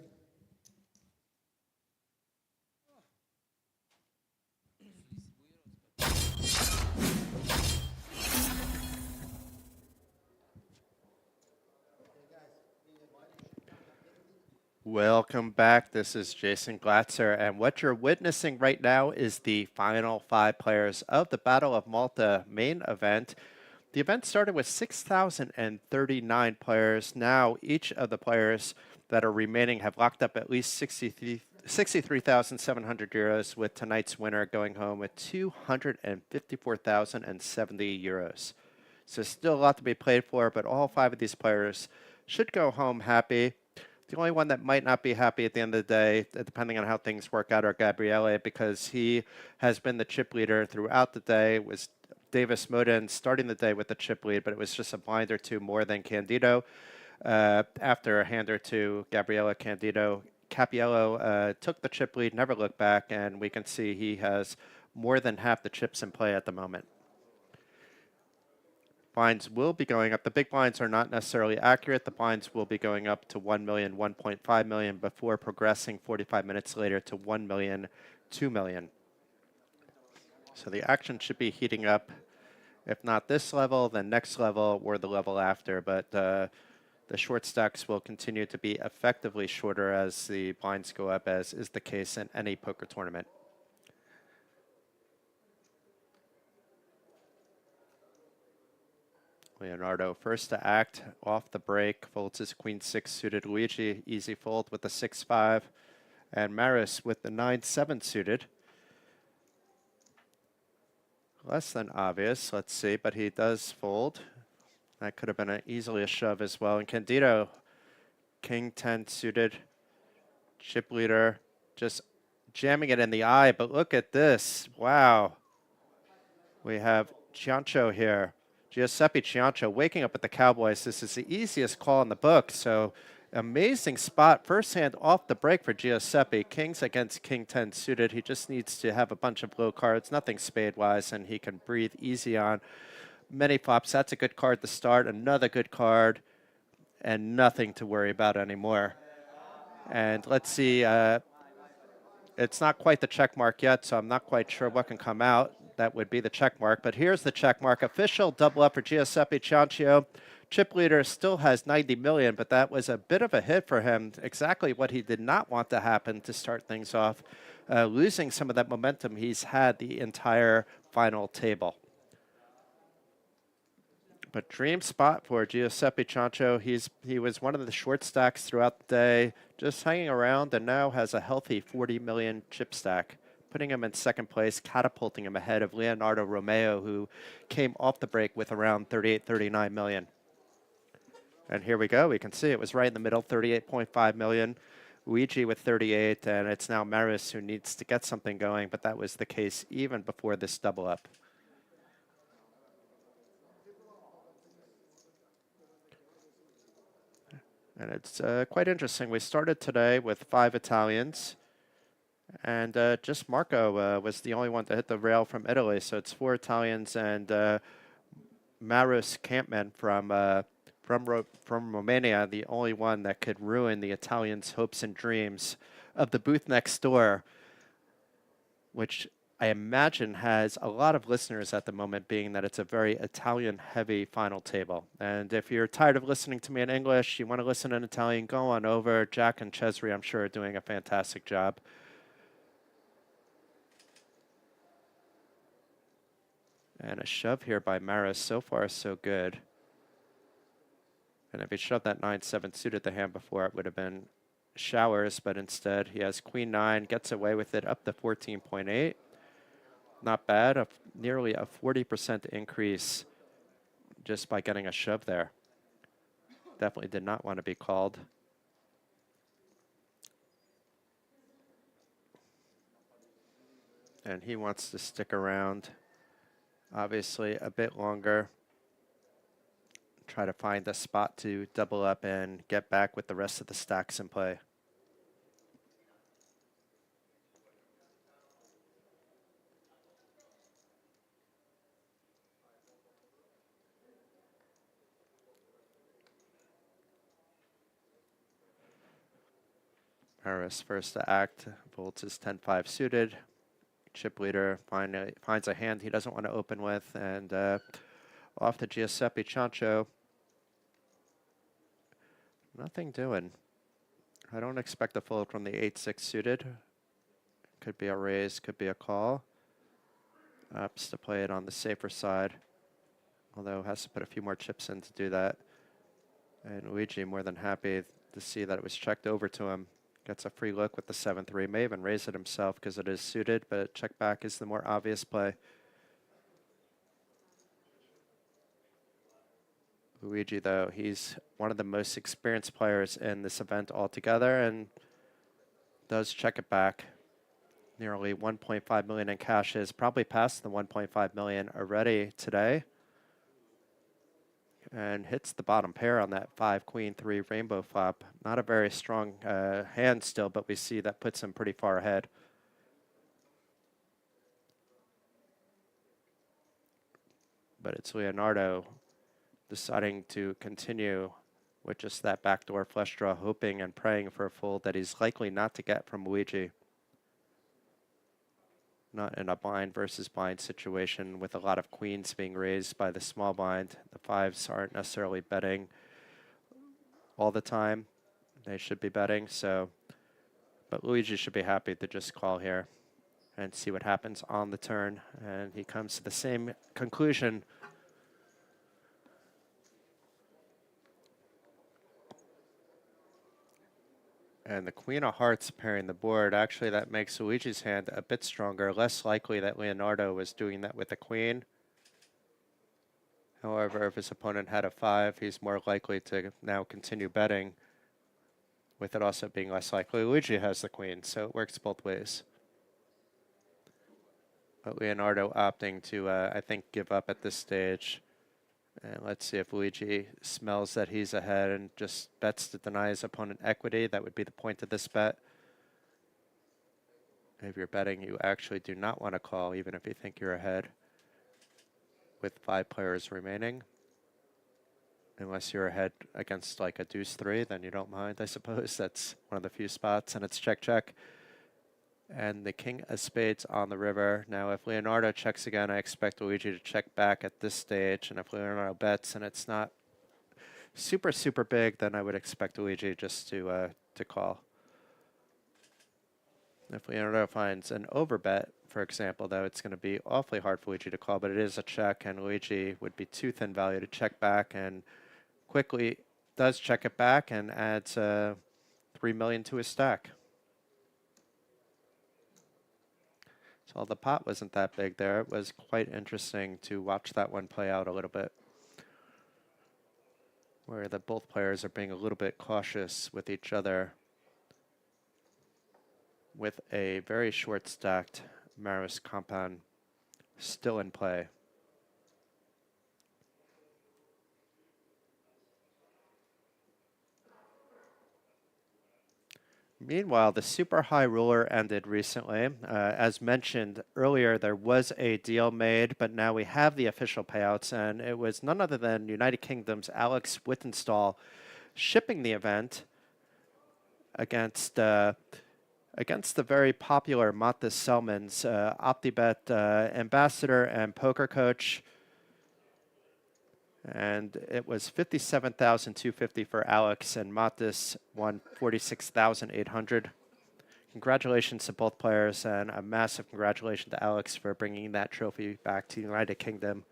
Welcome back. This is Jason Glatzer, and what you're witnessing right now is the final 5 players of the Battle of Malta main event. The event started with 6,039 players. Now, each of the players that are remaining have locked up at least 63,700 euros, with tonight's winner going home with 254,070 euros. So still a lot to be played for, but all 5 of these players should go home happy. The only one that might not be happy at the end of the day, depending on how things work out, are Gabriele, because he has been the chip leader throughout the day. It was Davis Modin starting the day with the chip lead, but it was just a blind or two more than Candido. After a hand or two, Gabriele Capiello took the chip lead, never looked back, and we can see he has more than half the chips in play at the moment. Blinds will be going up. The big blinds are not necessarily accurate. The blinds will be going up to 1 million, 1.5 million before progressing 45 minutes later to 1 million, 2 million. So the action should be heating up. If not this level, then next level or the level after. But the short stacks will continue to be effectively shorter as the blinds go up, as is the case in any poker tournament. Leonardo first to act off the break, folds his queen-6 suited. Luigi, easy fold with the 6-5. And Maris with the 9-7 suited. Less than obvious, let's see, but he does fold. That could have been easily a shove as well. And Candido, king-10 suited. Chip leader, just jamming it in the eye, but look at this. Wow. We have Ciancio here. Giuseppe Ciancio waking up with the Cowboys. This is the easiest call in the book. So amazing spot. First hand off the break for Giuseppe. Kings against king-10 suited. He just needs to have a bunch of low cards, nothing spade-wise, and he can breathe easy on many flops. That's a good card to start. Another good card, and nothing to worry about anymore. And let's see. It's not quite the check mark yet, so I'm not quite sure what can come out. That would be the check mark, but here's the check mark. Official double up for Giuseppe Ciancio. Chip leader still has 90 million, but that was a bit of a hit for him. Exactly what he did not want to happen to start things off, losing some of that momentum he's had the entire final table. But dream spot for Giuseppe Ciancio. He was one of the short stacks throughout the day, just hanging around, and now has a healthy 40 million chip stack, putting him in second place, catapulting him ahead of Leonardo Romeo, who came off the break with around 38, 39 million. And here we go. We can see it was right in the middle, 38.5 million. Luigi with 38, and it's now Maris who needs to get something going, but that was the case even before this double up. And it's quite interesting. We started today with 5 Italians, and just Marco was the only one to hit the rail from Italy. So it's 4 Italians and Maris Campman from Romania, the only one that could ruin the Italians' hopes and dreams of the booth next door, which I imagine has a lot of listeners at the moment, being that it's a very Italian-heavy final table. And if you're tired of listening to me in English, you want to listen in Italian, go on over. Jack and Cesri, I'm sure, are doing a fantastic job. And a shove here by Maris. So far, so good. And if he shoved that 9-7 suited the hand before, it would have been showers, but instead he has queen 9, gets away with it up to 14.8. Not bad, nearly a 40% increase just by getting a shove there. Definitely did not want to be called. And he wants to stick around, obviously, a bit longer. Try to find a spot to double up and get back with the rest of the stacks in play. Maris first to act, folds his 10-5 suited. Chip leader finds a hand he doesn't want to open with, and off to Giuseppe Chancho. Nothing doing. I don't expect a fold from the 8-6 suited. Could be a raise, could be a call. Opts to play it on the safer side, although has to put a few more chips in to do that. And Luigi more than happy to see that it was checked over to him. Gets a free look with the 7-3. May even raise it himself because it is suited, but check back is the more obvious play. Luigi, though, he's one of the most experienced players in this event altogether and does check it back. Nearly 1.5 million in cash is probably past the 1.5 million already today. And hits the bottom pair on that 5-Queen-3 rainbow flop. Not a very strong hand still, but we see that puts him pretty far ahead. But it's Leonardo deciding to continue with just that backdoor flush draw, hoping and praying for a fold that he's likely not to get from Luigi. Not in a blind versus blind situation with a lot of queens being raised by the small blind. The 5s aren't necessarily betting all the time. They should be betting, so. But Luigi should be happy to just call here and see what happens on the turn. And he comes to the same conclusion. And the Queen of Hearts pairing the board. Actually, that makes Luigi's hand a bit stronger. Less likely that Leonardo was doing that with the Queen. However, if his opponent had a 5, he's more likely to now continue betting, with it also being less likely Luigi has the Queen, so it works both ways. But Leonardo opting to, I think, give up at this stage. And let's see if Luigi smells that he's ahead and just bets to deny his opponent equity. That would be the point of this bet. If you're betting, you actually do not want to call, even if you think you're ahead with 5 players remaining. Unless you're ahead against like a deuce 3, then you don't mind, I suppose. That's one of the few spots, and it's check, check. And the king of spades on the river. Now, if Leonardo checks again, I expect Luigi to check back at this stage. And if Leonardo bets and it's not super, super big, then I would expect Luigi just to call. If Leonardo finds an overbet, for example, though, it's going to be awfully hard for Luigi to call, but it is a check, and Luigi would be too thin value to check back, and quickly does check it back and adds 3 million to his stack. So the pot wasn't that big there. It was quite interesting to watch that one play out a little bit, where both players are being a little bit cautious with each other, with a very short stacked Maris compound still in play. Meanwhile, the super high roller ended recently. As mentioned earlier, there was a deal made, but now we have the official payouts, and it was none other than United Kingdom's Alex Wittenstall shipping the event against the very popular Matis Selmans, OptiBet ambassador and poker coach. And it was 57,250 for Alex, and Matis won 46,800. Congratulations to both players, and a massive congratulations to Alex for bringing that trophy back to the United Kingdom.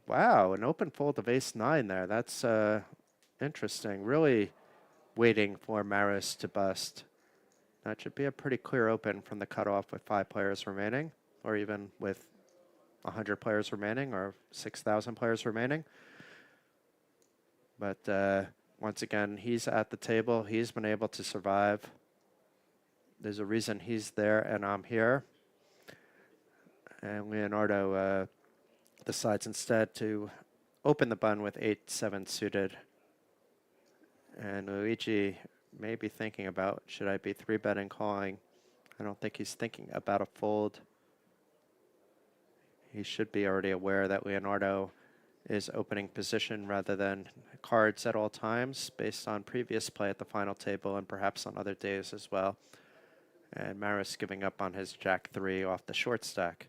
Wow, an open fold of ace-9 there. That's interesting. Really waiting for Maris to bust. That should be a pretty clear open from the cutoff with 5 players remaining, or even with 100 players remaining, or 6,000 players remaining. But once again, he's at the table. He's been able to survive. There's a reason he's there and I'm here. And Leonardo decides instead to open the bun with 8-7 suited. And Luigi may be thinking about, should I be 3-betting calling? I don't think he's thinking about a fold. He should be already aware that Leonardo is opening position rather than cards at all times, based on previous play at the final table and perhaps on other days as well. And Maris giving up on his Jack 3 off the short stack.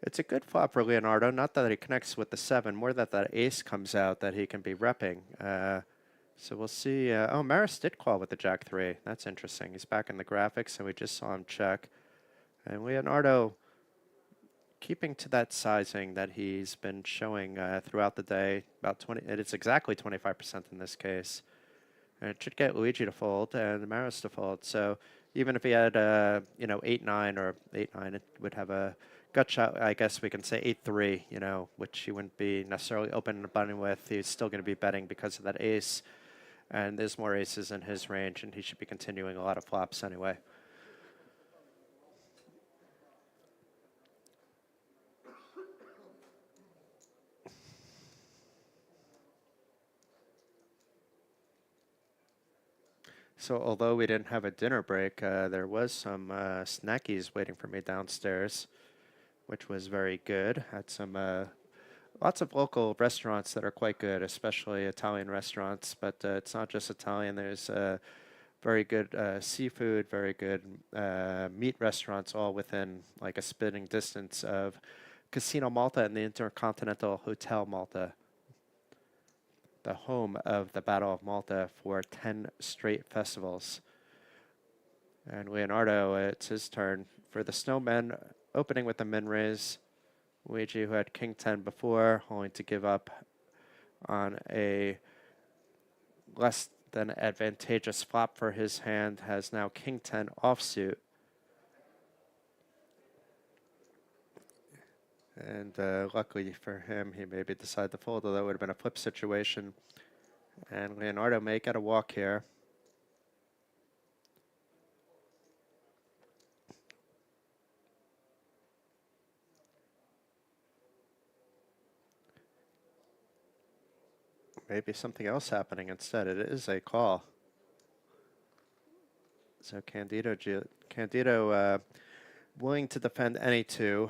It's a good flop for Leonardo, not that he connects with the 7, more that that ace comes out that he can be repping. So we'll see. Oh, Maris did call with the Jack 3. That's interesting. He's back in the graphics, and we just saw him check. And Leonardo keeping to that sizing that he's been showing throughout the day, about 20. It's exactly 25% in this case. And it should get Luigi to fold and Maris to fold. So even if he had, 8-9 or 8-9, it would have a gut shot. I guess we can say 8-3, which he wouldn't be necessarily open and button with. He's still going to be betting because of that ace. And there's more aces in his range, and he should be continuing a lot of flops anyway. So although we didn't have a dinner break, there was some snackies waiting for me downstairs, which was very good. Had some lots of local restaurants that are quite good, especially Italian restaurants. But it's not just Italian. There's very good seafood, very good meat restaurants, all within like a spitting distance of Casino Malta and the Intercontinental Hotel Malta, the home of the Battle of Malta for 10 straight festivals. And Leonardo, it's his turn for the Snowmen, opening with the min raise. Luigi, who had King 10 before, only to give up on a less than advantageous flop for his hand, has now King 10 offsuit. And luckily for him, he maybe decided to fold, although it would have been a flip situation. And Leonardo may get a walk here. Maybe something else happening instead. It is a call. So Candido willing to defend any two.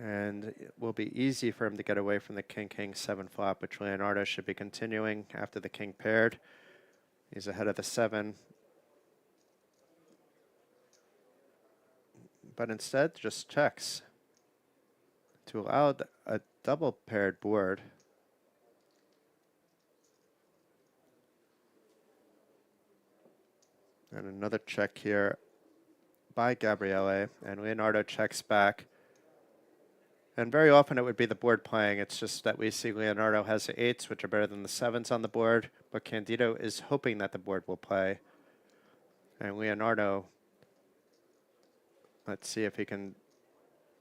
And it will be easy for him to get away from the King 7 flop, which Leonardo should be continuing after the King paired. He's ahead of the 7. But instead, just checks to allow a double paired board. And another check here by Gabriele, and Leonardo checks back. And very often it would be the board playing. It's just that we see Leonardo has the 8s, which are better than the 7s on the board, but Candido is hoping that the board will play. And Leonardo, let's see if he can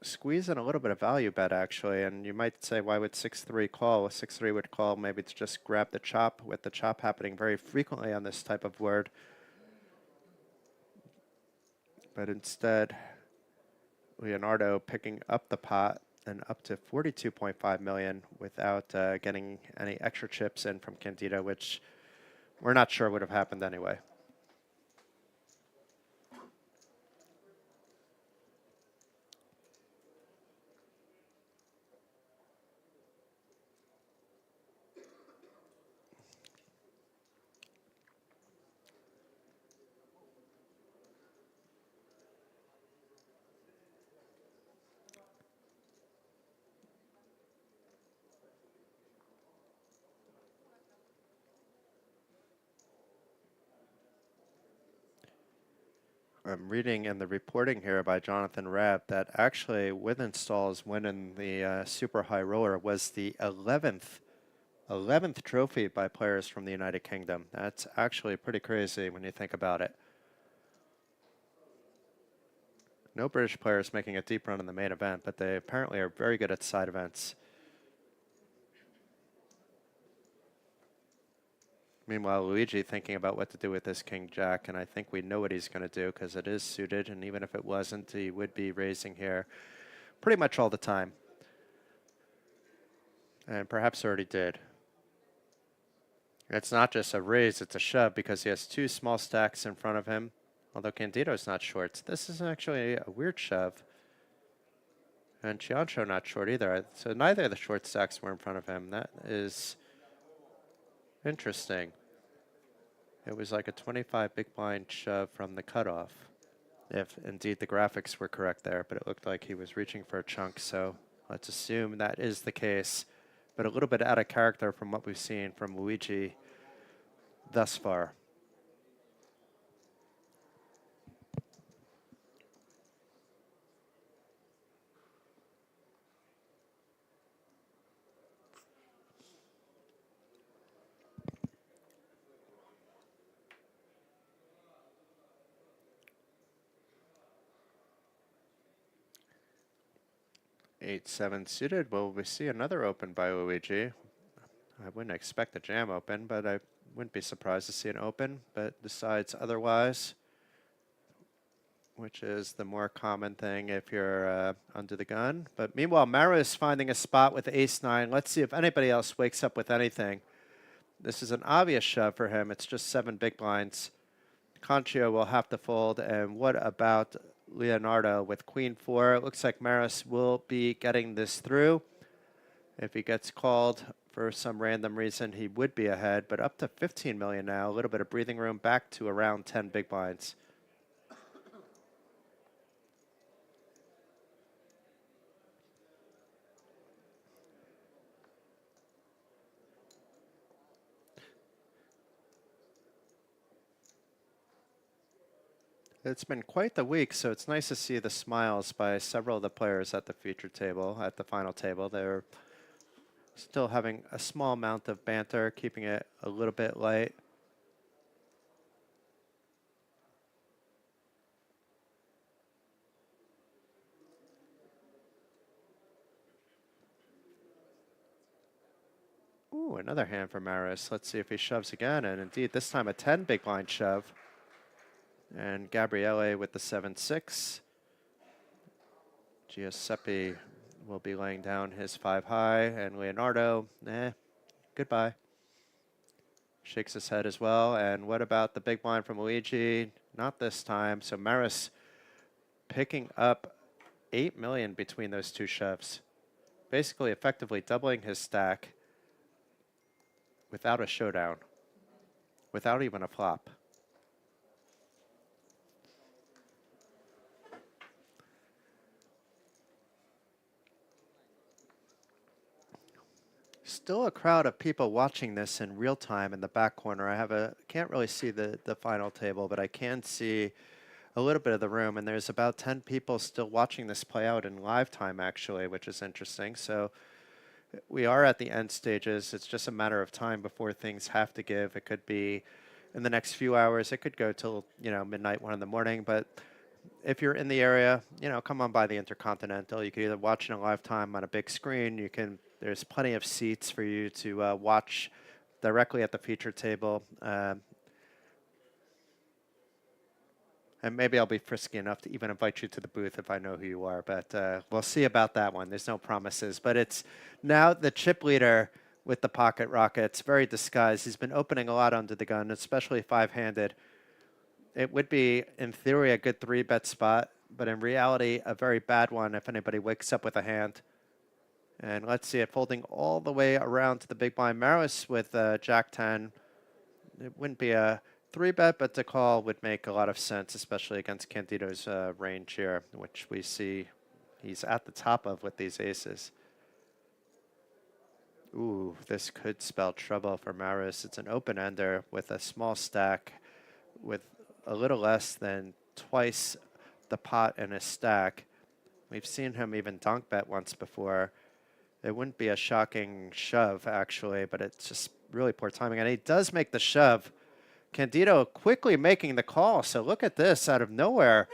squeeze in a little bit of value bet, actually. And you might say, why would 6-3 call? 6-3 would call maybe to just grab the chop, with the chop happening very frequently on this type of board. But instead, Leonardo picking up the pot and up to 42.5 million without getting any extra chips in from Candido, which we're not sure would have happened anyway. I'm reading in the reporting here by Jonathan Rabb that actually Withenstal's win in the Super High Roller was the 11th trophy by players from the United Kingdom. That's actually pretty crazy when you think about it. No British players making a deep run in the main event, but they apparently are very good at side events. Meanwhile, Luigi thinking about what to do with this King Jack, and I think we know what he's going to do because it is suited, and even if it wasn't, he would be raising here pretty much all the time. And perhaps already did. It's not just a raise, it's a shove because he has 2 small stacks in front of him. Although Candido's not short. So this is actually a weird shove. And Chiancho not short either. So neither of the short stacks were in front of him. That is interesting. It was like a 25 big blind shove from the cutoff, if indeed the graphics were correct there, but it looked like he was reaching for a chunk, so let's assume that is the case. But a little bit out of character from what we've seen from Luigi thus far. Eight, seven suited. Will we see another open by Luigi? I wouldn't expect a jam open, but I wouldn't be surprised to see an open, but decides otherwise, which is the more common thing if you're under the gun. But meanwhile, Mara is finding a spot with ace-9. Let's see if anybody else wakes up with anything. This is an obvious shove for him. It's just 7 big blinds. Conchio will have to fold. And what about Leonardo with queen 4? It looks like Maris will be getting this through. If he gets called for some random reason, he would be ahead. But up to 15 million now, a little bit of breathing room, back to around 10 big blinds. It's been quite the week, so it's nice to see the smiles by several of the players at the featured table, at the final table. They're still having a small amount of banter, keeping it a little bit light. Ooh, another hand for Maris. Let's see if he shoves again, and indeed, this time a 10 big blind shove. And Gabriele with the 7-6. Giuseppe will be laying down his 5 high, and Leonardo, goodbye. Shakes his head as well. And what about the big blind from Luigi? Not this time. So Maris picking up 8 million between those two shoves. Basically, effectively doubling his stack without a showdown, without even a flop. Still a crowd of people watching this in real time in the back corner. Can't really see the final table, but I can see a little bit of the room, and there's about 10 people still watching this play out in live time, actually, which is interesting. So we are at the end stages. It's just a matter of time before things have to give. It could be in the next few hours. It could go till, midnight, 1 in the morning, but if you're in the area, come on by the Intercontinental. You can either watch in a live time on a big screen. There's plenty of seats for you to watch directly at the feature table. And maybe I'll be frisky enough to even invite you to the booth if I know who you are. But we'll see about that one. There's no promises. But it's now the chip leader with the pocket rockets, very disguised. He's been opening a lot under the gun, especially 5-handed. It would be, in theory, a good 3-bet spot, but in reality, a very bad one if anybody wakes up with a hand. And let's see it folding all the way around to the big blind. Maris with Jack 10. It wouldn't be a 3-bet, but to call would make a lot of sense, especially against Candido's range here, which we see he's at the top of with these aces. Ooh, this could spell trouble for Maris. It's an open-ender with a small stack with a little less than twice the pot in his stack. We've seen him even donk bet once before. It wouldn't be a shocking shove, actually, but it's just really poor timing. And he does make the shove. Candido quickly making the call. So look at this out of nowhere.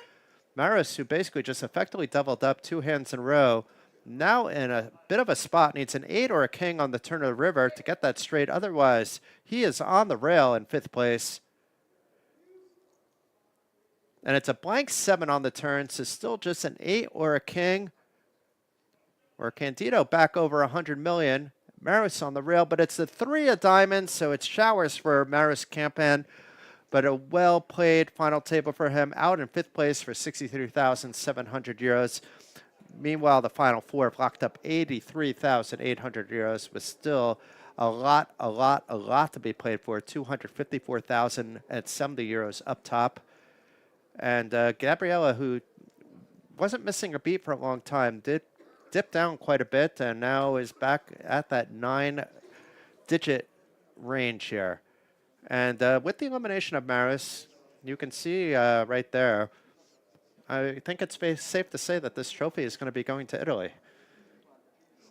Maris, who basically just effectively doubled up 2 hands in a row, now in a bit of a spot, needs an 8 or a king on the turn of the river to get that straight. Otherwise, he is on the rail in 5th place. And it's a blank 7 on the turn, so still just an 8 or a king. Or Candido back over 100 million. Maris on the rail, but it's the 3 of diamonds, so it's showers for Maris Campan. but a well-played final table for him, out in 5th place for 63,700 euros. Meanwhile, the final four have locked up 83,800 euros, with still a lot to be played for. 254,070 euros up top. And Gabriella, who wasn't missing a beat for a long time, did dip down quite a bit and now is back at that 9-digit range here. And with the elimination of Maris, you can see right there, I think it's safe to say that this trophy is going to be going to Italy.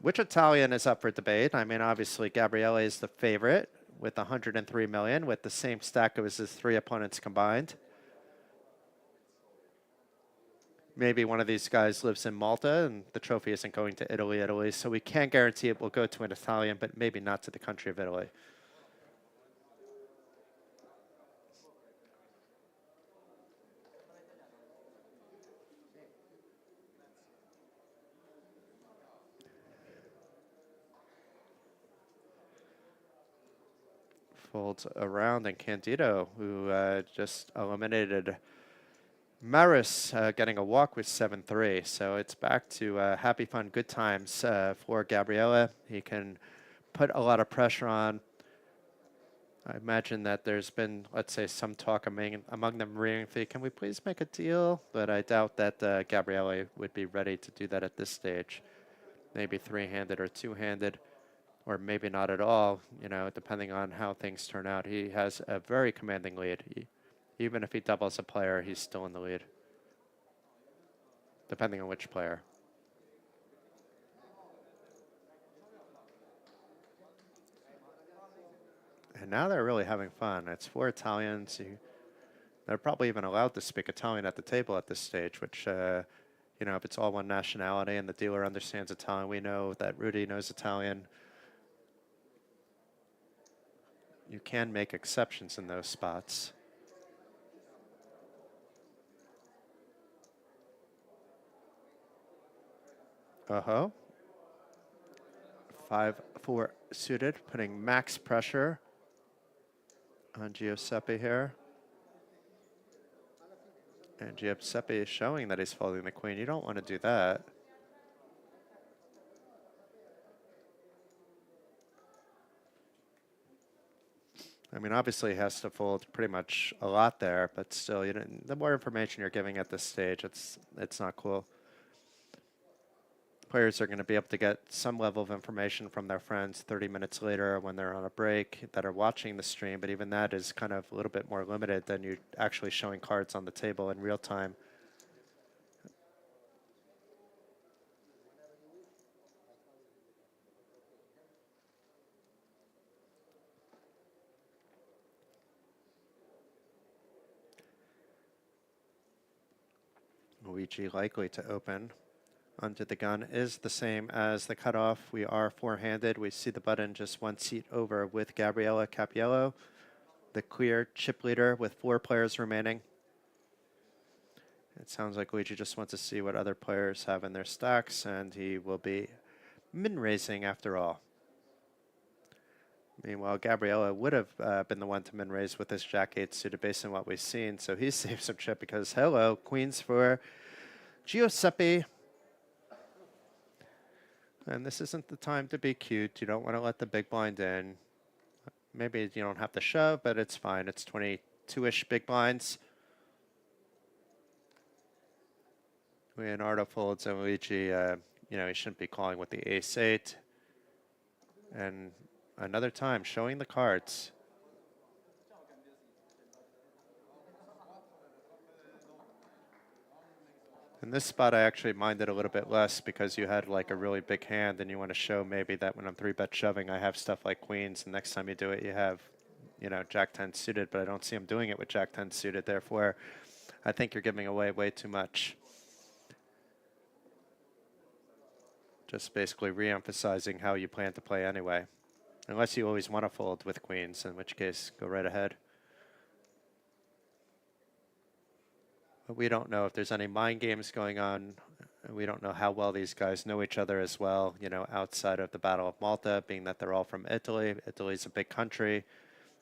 Which Italian is up for debate? I mean, obviously, Gabriele is the favorite with 103 million, with the same stack as his three opponents combined. Maybe one of these guys lives in Malta, and the trophy isn't going to Italy, so we can guarantee it will go to an Italian, but maybe not to the country of Italy. Folds around, and Candido, who just eliminated Maris, getting a walk with 7-3. So it's back to happy, fun, good times for Gabriele. He can put a lot of pressure on. I imagine that there's been, let's say, some talk among them ring fee. Can we please make a deal? But I doubt that Gabriele would be ready to do that at this stage. Maybe three-handed or two-handed, or maybe not at all, you know, depending on how things turn out. He has a very commanding lead. Even if he doubles a player, he's still in the lead, depending on which player. And now they're really having fun. It's four Italians. They're probably even allowed to speak Italian at the table at this stage, which, you know, if it's all one nationality and the dealer understands Italian, we know that Rudy knows Italian. You can make exceptions in those spots. Uh-huh. 5-4 suited, putting max pressure on Giuseppe here. And Giuseppe is showing that he's folding the queen. You don't want to do that. I mean, obviously he has to fold pretty much a lot there, but still, you know, the more information you're giving at this stage, it's not cool. Players are going to be able to get some level of information from their friends 30 minutes later when they're on a break that are watching the stream, but even that is kind of a little bit more limited than you actually showing cards on the table in real time. Luigi likely to open. Under the gun is the same as the cutoff. We are four-handed. We see the button just one seat over with Gabriella Capiello, the clear chip leader with 4 players remaining. It sounds like Luigi just wants to see what other players have in their stacks, and he will be min-raising after all. Meanwhile, Gabriella would have been the one to min-raise with this Jack-8 suited based on what we've seen, so he saved some chip because, hello, queens for Giuseppe. And this isn't the time to be cute. You don't want to let the big blind in. Maybe you don't have to shove, but it's fine. It's 22-ish big blinds. Leonardo folds and Luigi, you know, he shouldn't be calling with the ace-8. And another time, showing the cards. In this spot, I actually minded a little bit less because you had like a really big hand and you want to show maybe that when I'm 3-bet shoving, I have stuff like queens. And next time you do it, you have, you know, Jack-10 suited, but I don't see him doing it with Jack-10 suited. Therefore, I think you're giving away way too much. Just basically re-emphasizing how you plan to play anyway. Unless you always want to fold with queens, in which case, go right ahead. But we don't know if there's any mind games going on. We don't know how well these guys know each other as well, you know, outside of the Battle of Malta, being that they're all from Italy. Italy's a big country.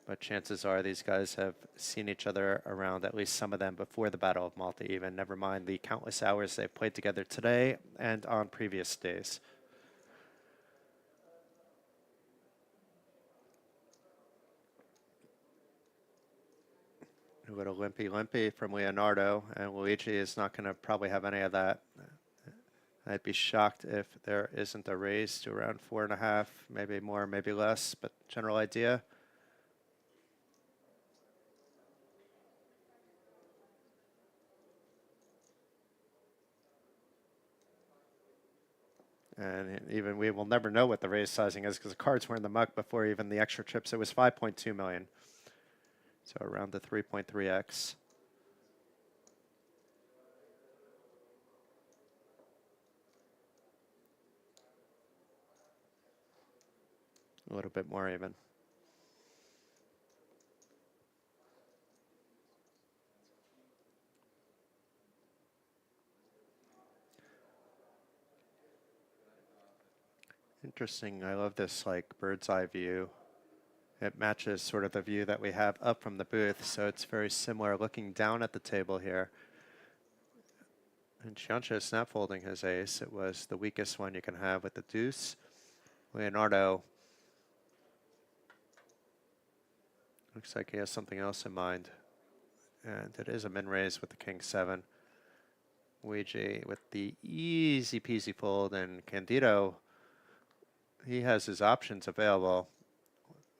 But chances are these guys have seen each other around, at least some of them, before the Battle of Malta even, never mind the countless hours they've played together today and on previous days. A little limpy from Leonardo, and Luigi is not going to probably have any of that. I'd be shocked if there isn't a raise to around 4.5, maybe more, maybe less, but general idea. And even we will never know what the raise sizing is because the cards were in the muck before even the extra trips. It was 5.2 million. So around the 3.3x. A little bit more even. Interesting. I love this like bird's eye view. It matches sort of the view that we have up from the booth, so it's very similar looking down at the table here. And Ciancio snap folding his ace. It was the weakest one you can have with the deuce. Leonardo looks like he has something else in mind. And it is a min raise with the king 7. Luigi with the easy peasy fold, and Candido, he has his options available.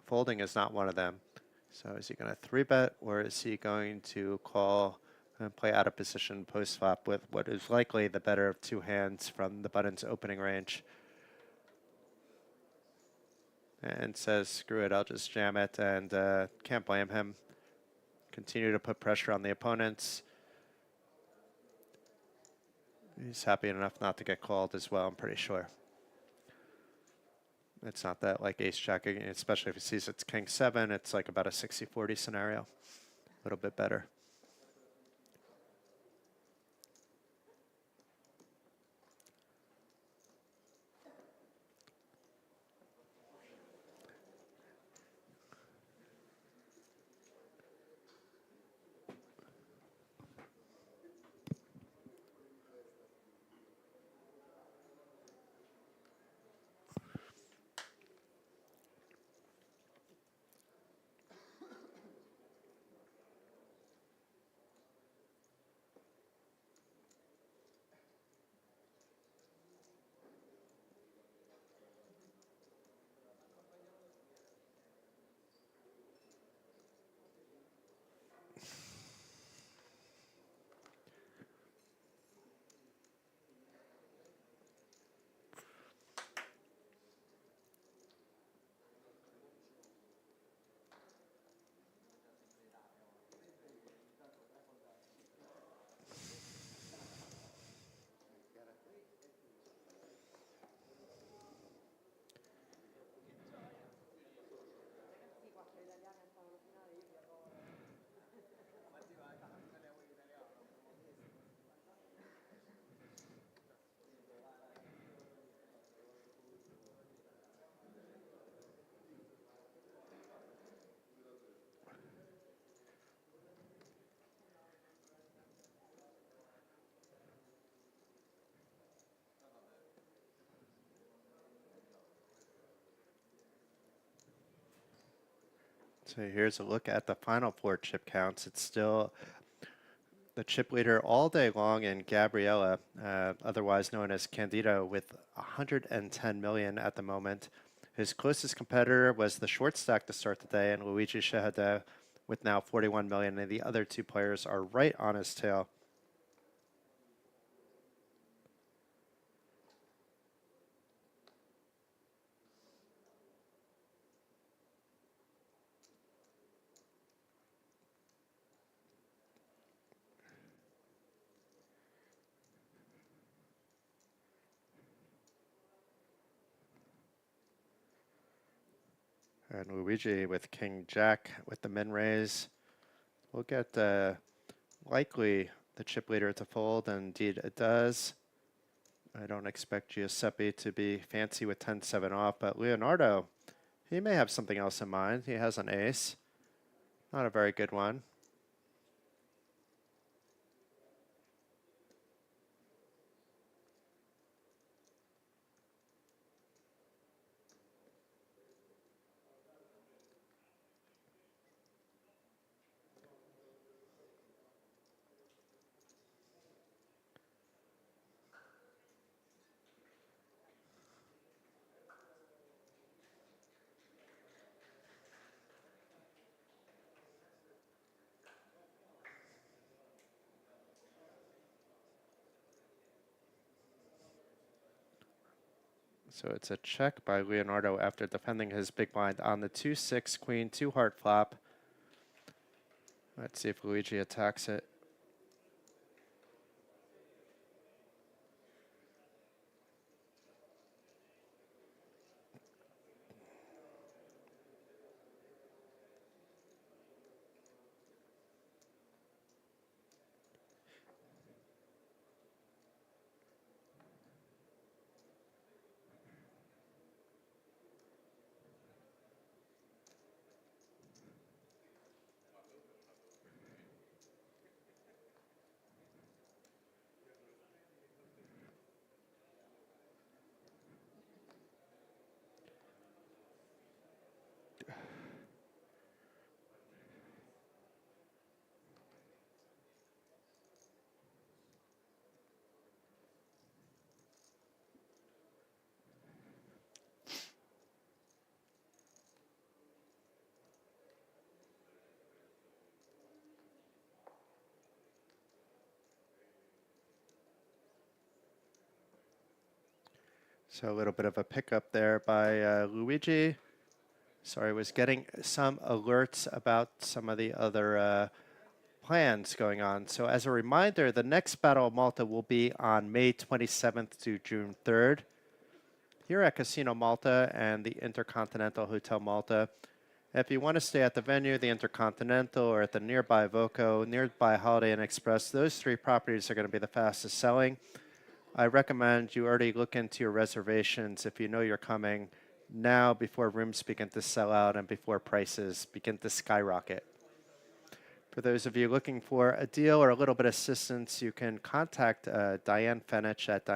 Folding is not one of them. So is he going to 3-bet, or is he going to call and play out of position post flop with what is likely the better of two hands from the button's opening range? And says, screw it, I'll just jam it, and can't blame him. Continue to put pressure on the opponents. He's happy enough not to get called as well, I'm pretty sure. It's not that like ace jack, especially if he sees it's king 7, it's like about a 60-40 scenario. A little bit better. So here's a look at the final 4 chip counts. It's still the chip leader all day long in Gabriella, otherwise known as Candido, with 110 million at the moment. His closest competitor was the short stack to start the day, and Luigi Shehada with now 41 million, and the other 2 players are right on his tail. And Luigi with King Jack with the min raise. We'll get likely the chip leader to fold, and indeed it does. I don't expect Giuseppe to be fancy with 10-7 off, but Leonardo, he may have something else in mind. He has an ace. Not a very good one. So it's a check by Leonardo after defending his big blind on the 2-6 queen, 2-heart flop. Let's see if Luigi attacks it. So a little bit of a pickup there by Luigi. Sorry, was getting some alerts about some of the other plans going on. So as a reminder, the next Battle of Malta will be on May 27th to June 3rd here at Casino Malta and the Intercontinental Hotel Malta. If you want to stay at the venue, the Intercontinental, or at the nearby Voco, nearby Holiday Inn Express, those three properties are going to be the fastest selling. I recommend you already look into your reservations if you know you're coming now before rooms begin to sell out and before prices begin to skyrocket. For those of you looking for a deal or a little bit of assistance, you can contact Diane Fenich at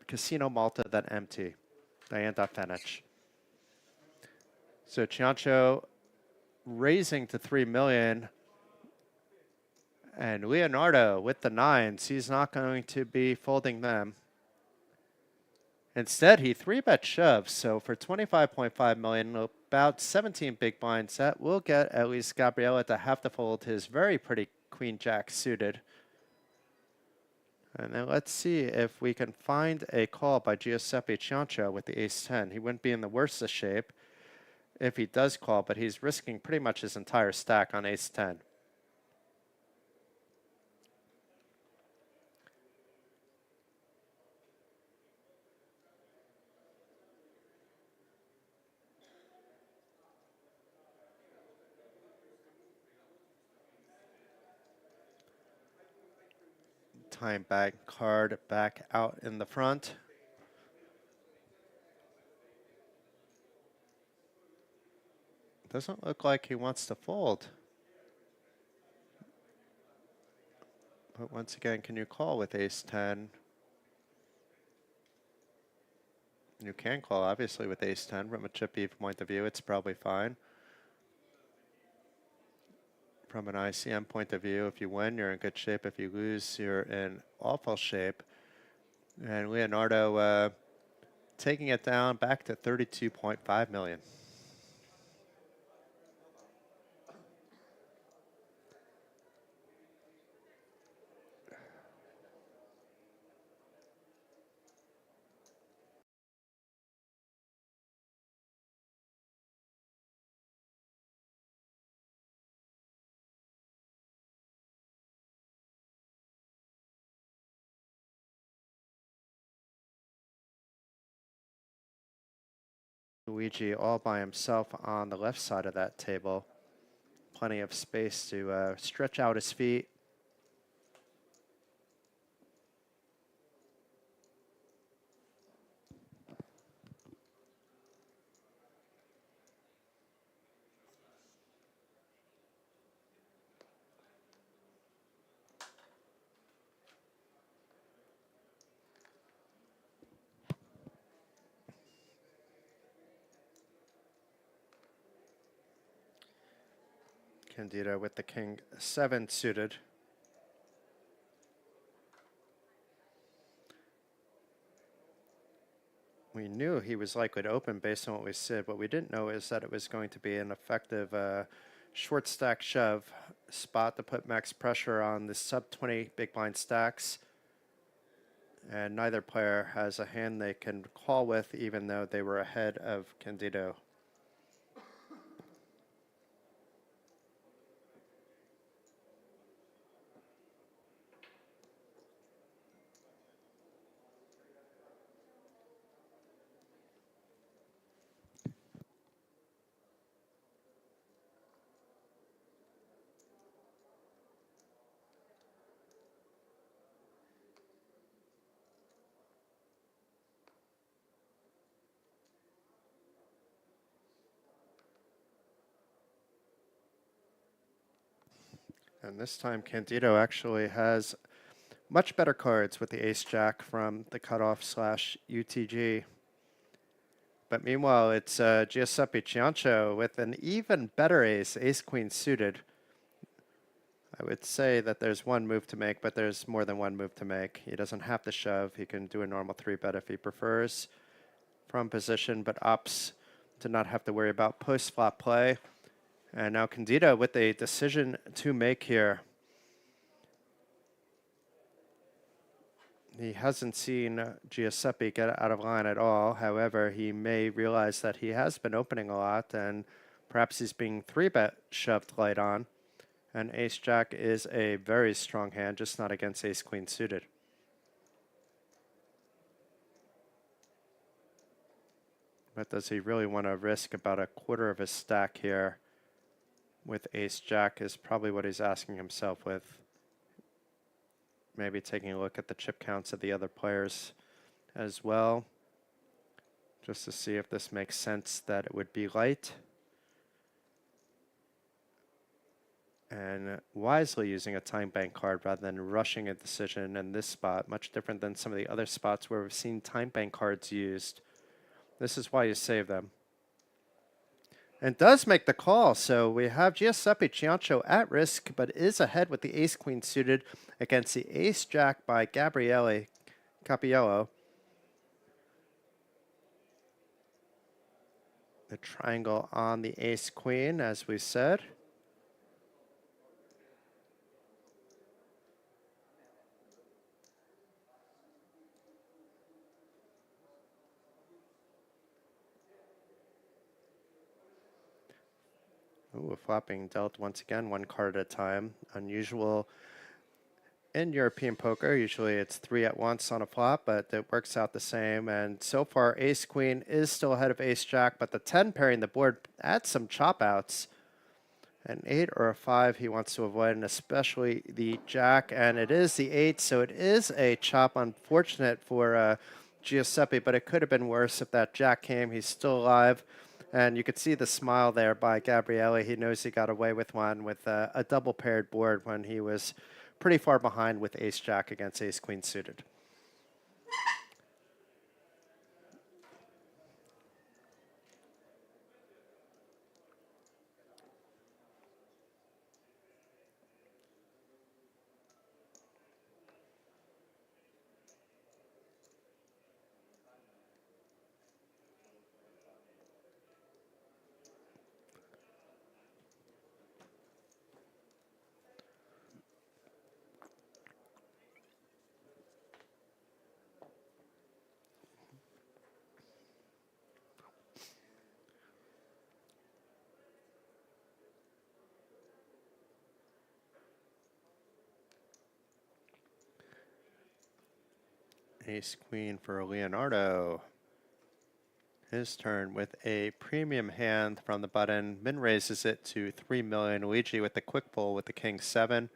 casinomalta.mt, Diane.Fenich. So Ciancio raising to 3 million. And Leonardo with the nines, he's not going to be folding them. Instead, he 3-bet shoves. So for 25.5 million, about 17 big blinds, that will get at least Gabriella to have to fold his very pretty queen jack suited. And then let's see if we can find a call by Giuseppe Ciancio with the ace-10. He wouldn't be in the worst of shape if he does call, but he's risking pretty much his entire stack on ace-10. Time back card back out in the front. Doesn't look like he wants to fold. But once again, can you call with ace-10? You can call, obviously, with ace-10. From a chip EV point of view, it's probably fine. From an ICM point of view, if you win, you're in good shape. If you lose, you're in awful shape. And Leonardo taking it down back to 32.5 million. Luigi all by himself on the left side of that table. Plenty of space to stretch out his feet. Candido with the king 7 suited. We knew he was likely to open based on what we said. What we didn't know is that it was going to be an effective short stack shove spot to put max pressure on the sub 20 big blind stacks. And neither player has a hand they can call with, even though they were ahead of Candido. And this time Candido actually has much better cards with the ace-jack from the cutoff slash UTG. But meanwhile, it's Giuseppe Ciancio with an even better ace, ace-queen suited. I would say that there's one move to make, but there's more than one move to make. He doesn't have to shove. He can do a normal 3-bet if he prefers from position, but opts to not have to worry about post-flop play. And now Candido with a decision to make here. He hasn't seen Giuseppe get out of line at all. However, he may realize that he has been opening a lot, and perhaps he's being 3-bet shoved light on. And ace-jack is a very strong hand, just not against ace-queen suited. But does he really want to risk about a quarter of his stack here with ace-jack is probably what he's asking himself with. Maybe taking a look at the chip counts of the other players as well, just to see if this makes sense that it would be light. And wisely using a time bank card rather than rushing a decision in this spot, much different than some of the other spots where we've seen time bank cards used. This is why you save them. And does make the call, so we have Giuseppe Ciancio at risk, but is ahead with the ace-queen suited against the ace-jack by Gabriele Capiello. The triangle on the ace-queen, as we said. Ooh, a flop being dealt once again, one card at a time. Unusual in European poker. Usually it's 3 at once on a flop, but it works out the same. And so far, ace-queen is still ahead of ace-jack, but the 10 pairing the board adds some chop outs. An 8 or a 5 he wants to avoid, and especially the jack. And it is the 8, so it is a chop. Unfortunate for Giuseppe, but it could have been worse if that jack came. He's still alive. And you could see the smile there by Gabriele. He knows he got away with one with a double paired board when he was pretty far behind with ace-jack against ace-queen suited. Ace-queen for Leonardo. His turn with a premium hand from the button. Min raises it to 3 million. Luigi with the quick pull with the king 7.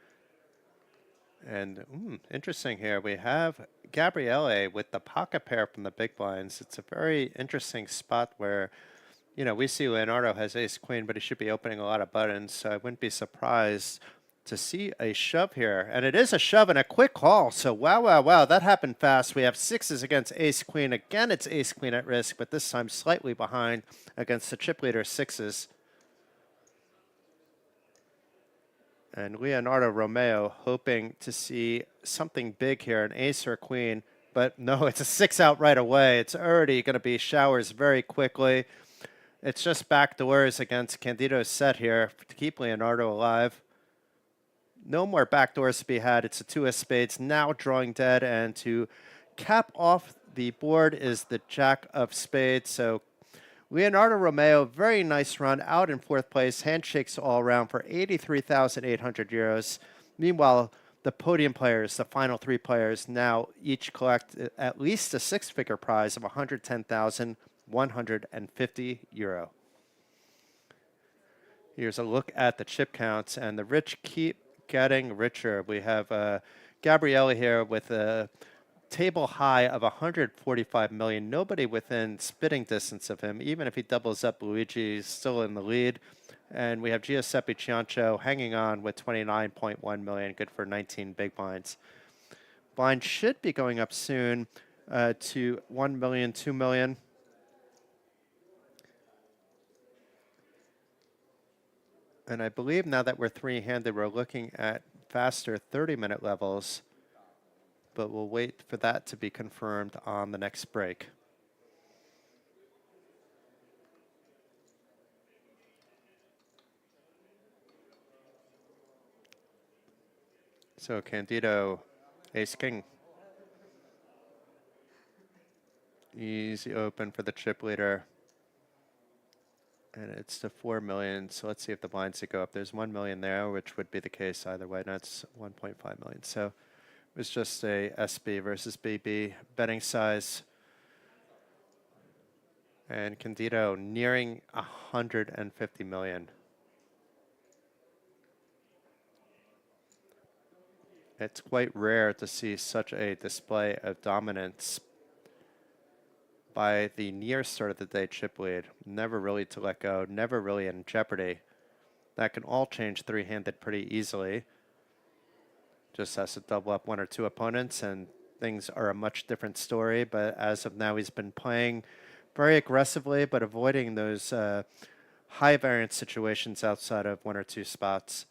And interesting here. We have Gabriele with the pocket pair from the big blinds. It's a very interesting spot where, you know, we see Leonardo has ace-queen, but he should be opening a lot of buttons. So I wouldn't be surprised to see a shove here. And it is a shove and a quick call. So wow, wow, wow, that happened fast. We have 6s against ace-queen. Again, it's ace-queen at risk, but this time slightly behind against the chip leader 6s. And Leonardo Romeo hoping to see something big here, an ace or queen. But no, it's a 6 out right away. It's already going to be showers very quickly. It's just backdoors against Candido's set here to keep Leonardo alive. No more backdoors to be had. It's a 2 of spades now drawing dead. And to cap off the board is the jack of spades. So Leonardo Romeo, very nice run out in 4th place. Handshakes all around for 83,800 euros. Meanwhile, the podium players, the final 3 players, now each collect at least a 6-figure prize of 110,150 euro. Here's a look at the chip counts, and the rich keep getting richer. We have Gabriele here with a table high of 145 million. Nobody within spitting distance of him. Even if he doubles up, Luigi is still in the lead. And we have Giuseppe Ciancio hanging on with 29.1 million, good for 19 big blinds. Blind should be going up soon to 1 million, 2 million. And I believe now that we're 3-handed, we're looking at faster 30-minute levels. But we'll wait for that to be confirmed on the next break. So Candido, ace king. Easy open for the chip leader. And it's to 4 million. So let's see if the blinds go up. There's 1 million there, which would be the case either way. That's 1.5 million. So it was just a SB versus BB betting size. And Candido nearing 150 million. It's quite rare to see such a display of dominance by the near start of the day chip lead. Never really to let go, never really in jeopardy. That can all change 3-handed pretty easily. Just has to double up 1 or 2 opponents and things are a much different story. But as of now, he's been playing very aggressively, but avoiding those high variance situations outside of 1 or 2 spots.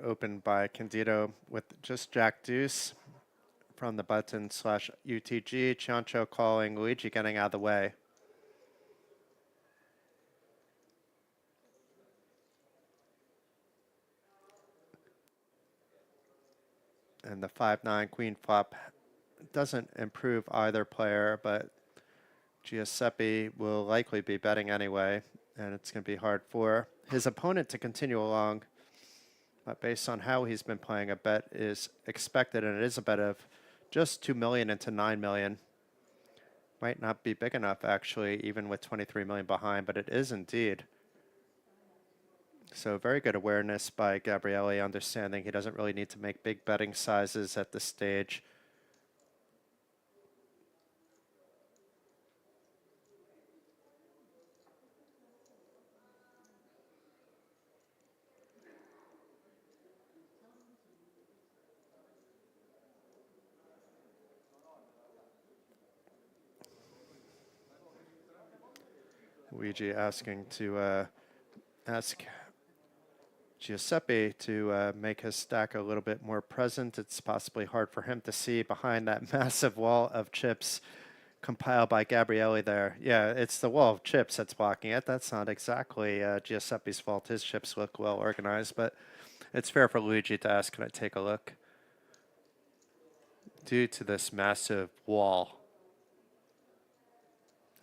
Opened by Candido with just Jack Deuce from the button / UTG. Ciancio calling, Luigi getting out of the way. And the 5-9 queen flop doesn't improve either player, but Giuseppe will likely be betting anyway, and it's going to be hard for his opponent to continue along. But based on how he's been playing, a bet is expected, and it is a bet of just 2 million into 9 million. Might not be big enough, actually, even with 23 million behind, but it is indeed. So very good awareness by Gabriele, understanding he doesn't really need to make big betting sizes at this stage. Luigi asking to ask Giuseppe to make his stack a little bit more present. It's possibly hard for him to see behind that massive wall of chips compiled by Gabriele there. Yeah, it's the wall of chips that's blocking it. That's not exactly Giuseppe's fault. His chips look well organized, but it's fair for Luigi to ask, can I take a look? Due to this massive wall,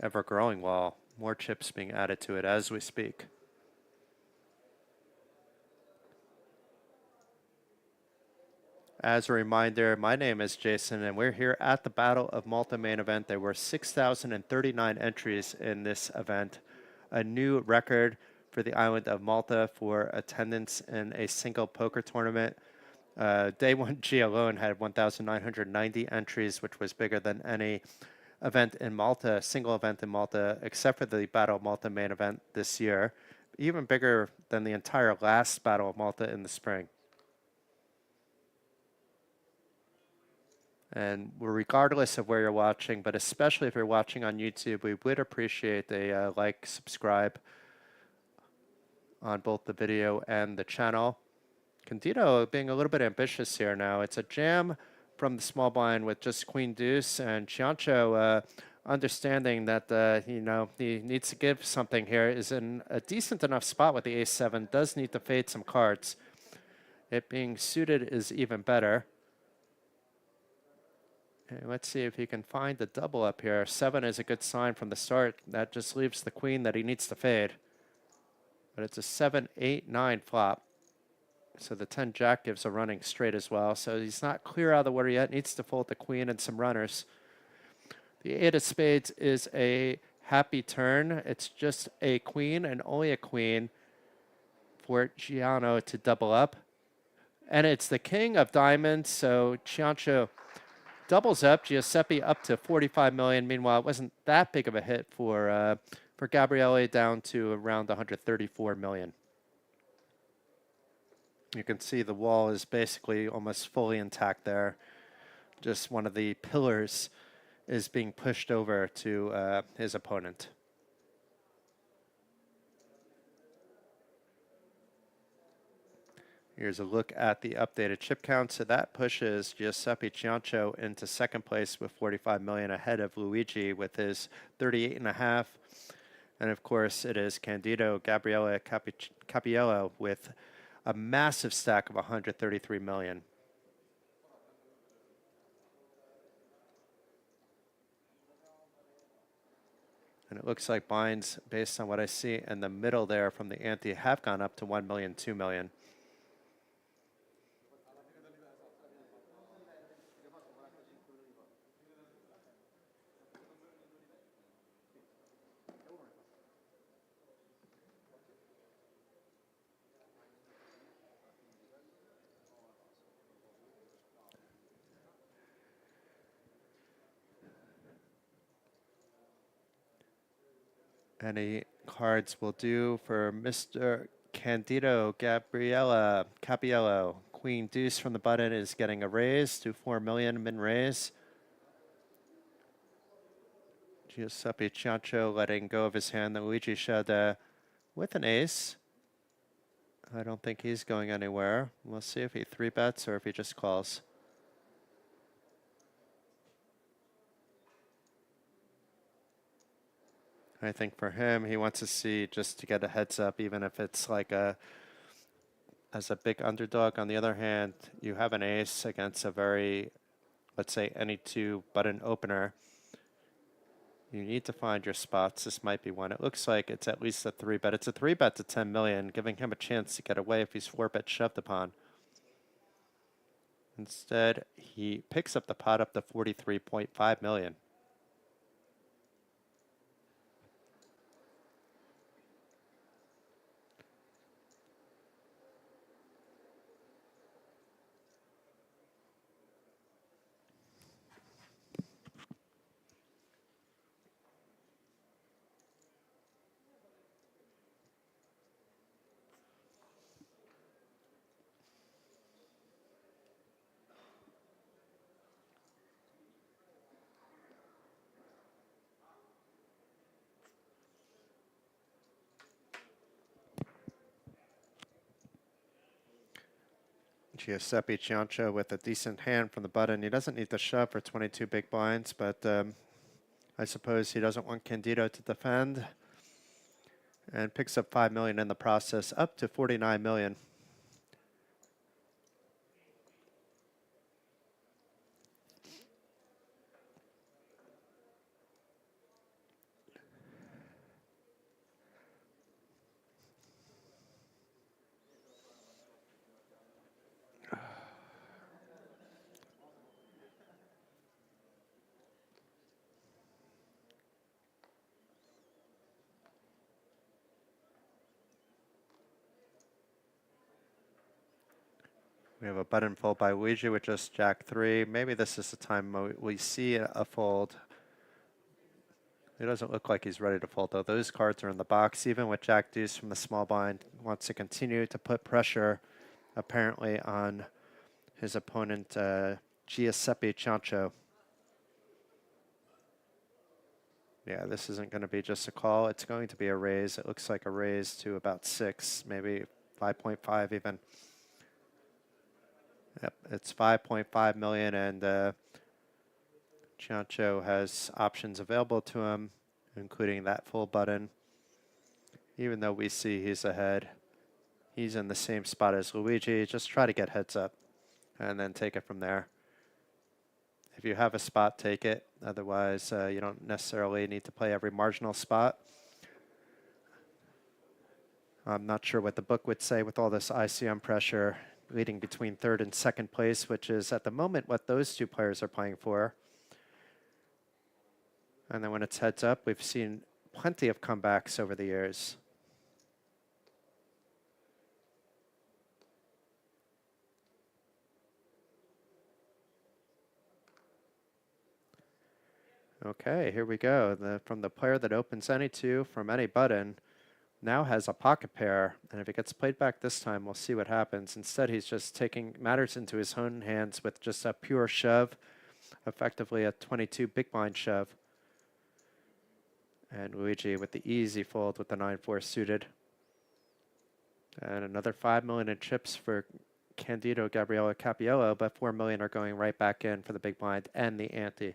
ever-growing wall, more chips being added to it as we speak. As a reminder, my name is Jason, and we're here at the Battle of Malta main event. There were 6,039 entries in this event, a new record for the island of Malta for attendance in a single poker tournament. Day 1G alone had 1,990 entries, which was bigger than any event in Malta, single event in Malta, except for the Battle of Malta main event this year. Even bigger than the entire last Battle of Malta in the spring. And regardless of where you're watching, but especially if you're watching on YouTube, we would appreciate a like, subscribe on both the video and the channel. Candido being a little bit ambitious here now. It's a jam from the small blind with just queen deuce, and Chiancho understanding that he needs to give something here, is in a decent enough spot with the ace seven, does need to fade some cards. It being suited is even better. Okay, let's see if he can find the double up here. 7 is a good sign from the start. That just leaves the queen that he needs to fade. But it's a 7, 8, 9 flop. So the 10 jack gives a running straight as well. So he's not clear out of the water yet. Needs to fold the queen and some runners. The 8 of spades is a happy turn. It's just a queen and only a queen for Giano to double up. And it's the king of diamonds. So Chiancho doubles up. Giuseppe up to 45 million. Meanwhile, it wasn't that big of a hit for Gabriele, down to around 134 million. You can see the wall is basically almost fully intact there. Just one of the pillars is being pushed over to his opponent. Here's a look at the updated chip count. So that pushes Giuseppe Ciancio into second place with 45 million, ahead of Luigi with his 38.5. And of course, it is Candido Gabriele Capiello with a massive stack of 133 million. And it looks like binds, based on what I see in the middle there from the ante, have gone up to 1 million, 2 million. Any cards will do for Mr. Candido Gabriella Capiello. Queen deuce from the button is getting a raise to 4 million, min raise. Giuseppe Ciancio letting go of his hand that Luigi showed with an ace. I don't think he's going anywhere. We'll see if he 3-bets or if he just calls. I think for him, he wants to see just to get a heads up, even if it's like as a big underdog. On the other hand, you have an ace against a very, let's say, any 2 button opener. You need to find your spots. This might be one. It looks like it's at least a 3-bet. It's a 3-bet to 10 million, giving him a chance to get away if he's 4-bet shoved upon. Instead, he picks up the pot up to 43.5 million. Giuseppe Ciancio with a decent hand from the button. He doesn't need to shove for 22 big blinds, but I suppose he doesn't want Candido to defend. And picks up 5 million in the process, up to 49 million. We have a button fold by Luigi with just Jack 3. Maybe this is the time we see a fold He doesn't look like he's ready to fold, though. Those cards are in the box. Even with Jack Deuce from the small blind, wants to continue to put pressure, apparently, on his opponent, Giuseppe Ciancio. Yeah, this isn't going to be just a call. It's going to be a raise. It looks like a raise to about 6, maybe 5.5 even. Yep, it's 5.5 million, and Ciancio has options available to him, including that full button. Even though we see he's ahead, he's in the same spot as Luigi. Just try to get heads up and then take it from there. If you have a spot, take it. Otherwise, you don't necessarily need to play every marginal spot. I'm not sure what the book would say with all this ICM pressure leading between third and second place, which is at the moment what those two players are playing for. And then when it's heads up, we've seen plenty of comebacks over the years. Okay, here we go. From the player that opens any two from any button now has a pocket pair, and if it gets played back this time, we'll see what happens. Instead, he's just taking matters into his own hands with just a pure shove, effectively a 22 big blind shove. And Luigi with the easy fold with the 9-4 suited. And another 5 million in chips for Candido Gabriele Capiello, but 4 million are going right back in for the big blind and the ante.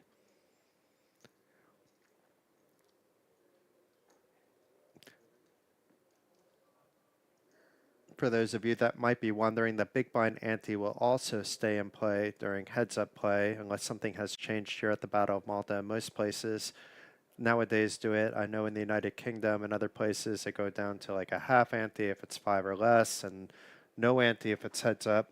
For those of you that might be wondering, the big blind ante will also stay in play during heads-up play unless something has changed here at the Battle of Malta. Most places nowadays do it. I know in the United Kingdom and other places they go down to like a half ante if it's 5 or less, and no ante if it's heads-up.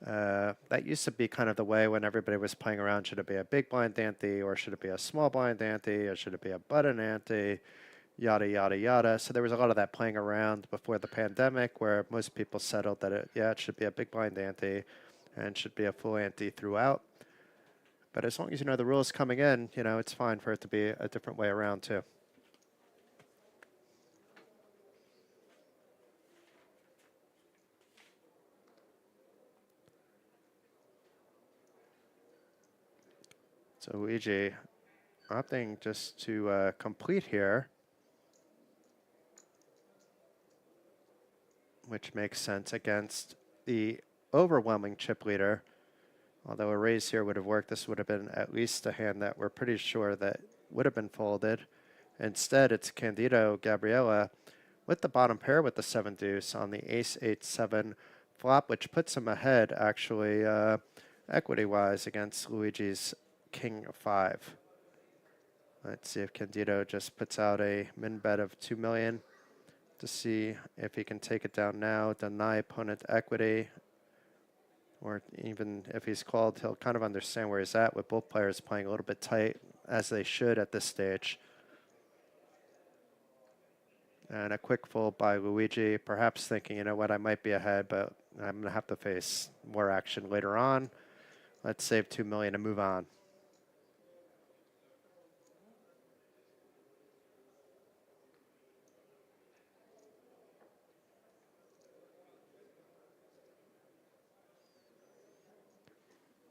That used to be kind of the way when everybody was playing around. Should it be a big blind ante, or should it be a small blind ante, or should it be a button ante? Yada, yada, yada. So there was a lot of that playing around before the pandemic where most people settled that, it should be a big blind ante and should be a full ante throughout. But as long as you know the rules coming in, it's fine for it to be a different way around too. So Luigi opting just to complete here, which makes sense against the overwhelming chip leader. Although a raise here would have worked, this would have been at least a hand that we're pretty sure that would have been folded. Instead, it's Candido Gabriele with the bottom pair with the 7 deuce on the ace 8-7 flop, which puts him ahead actually equity-wise against Luigi's king 5. Let's see if Candido just puts out a min bet of 2 million. To see if he can take it down now, deny opponent equity, or even if he's called, he'll kind of understand where he's at with both players playing a little bit tight, as they should at this stage. And a quick fold by Luigi, perhaps thinking, you know what, I might be ahead, but I'm going to have to face more action later on. Let's save 2 million and move on.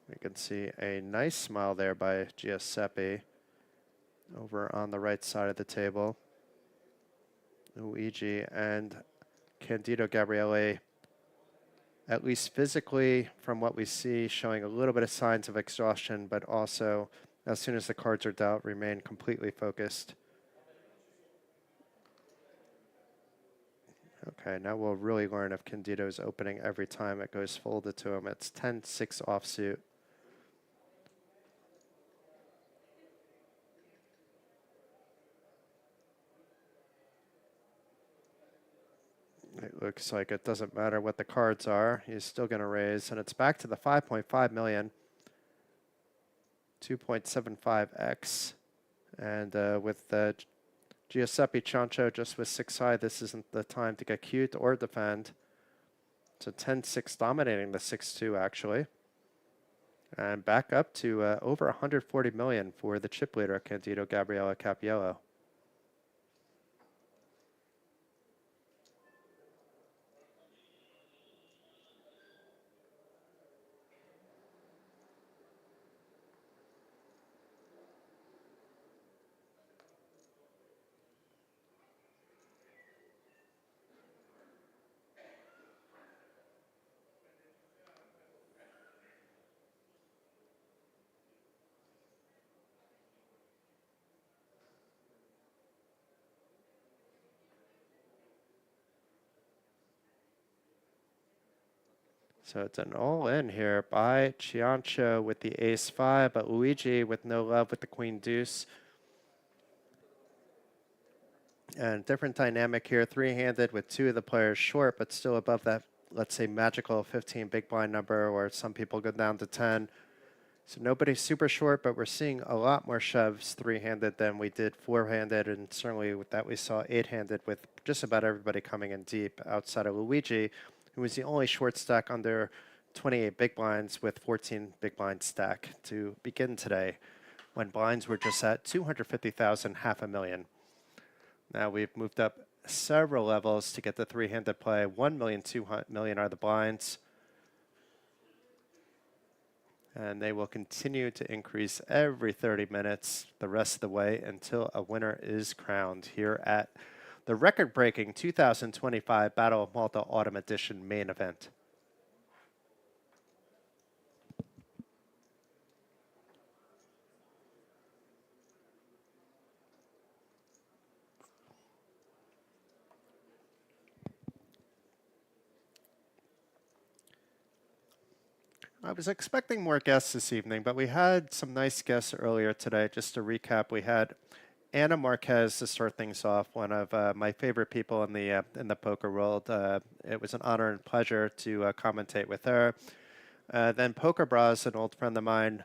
We can see a nice smile there by Giuseppe over on the right side of the table. Luigi and Candido Gabriele, at least physically, from what we see, showing a little bit of signs of exhaustion, but also, as soon as the cards are dealt, remain completely focused. Okay, now we'll really learn if Candido's opening every time it goes folded to him. It's 10-6 offsuit. It looks like it doesn't matter what the cards are. He's still going to raise, and it's back to the 5.5 million, 2.75x. And with Giuseppe Ciancio just with 6 high, this isn't the time to get cute or defend. So 10-6 dominating the 6-2, actually. And back up to over 140 million for the chip leader, Candido Gabriele Cappiello. So it's an all-in here by Ciancio with the ace-5, but Luigi with no love with the queen-deuce. And different dynamic here, three-handed with two of the players short, but still above that, let's say, magical 15 big blind number, or some people go down to 10. So nobody's super short, but we're seeing a lot more shoves three-handed than we did four-handed, and certainly with that we saw eight-handed with just about everybody coming in deep outside of Luigi, who was the only short stack under 28 big blinds with 14 big blind stack to begin today, when blinds were just at 250,000, half a million. Now we've moved up several levels to get the three-handed play. 1 million, 2 million are the blinds. And they will continue to increase every 30 minutes the rest of the way until a winner is crowned here at the record-breaking 2025 Battle of Malta Autumn Edition main event. I was expecting more guests this evening, but we had some nice guests earlier today. Just to recap, we had Anna Marquez to start things off, one of my favorite people in the poker world. It was an honor and pleasure to commentate with her. Then Poker Bras, an old friend of mine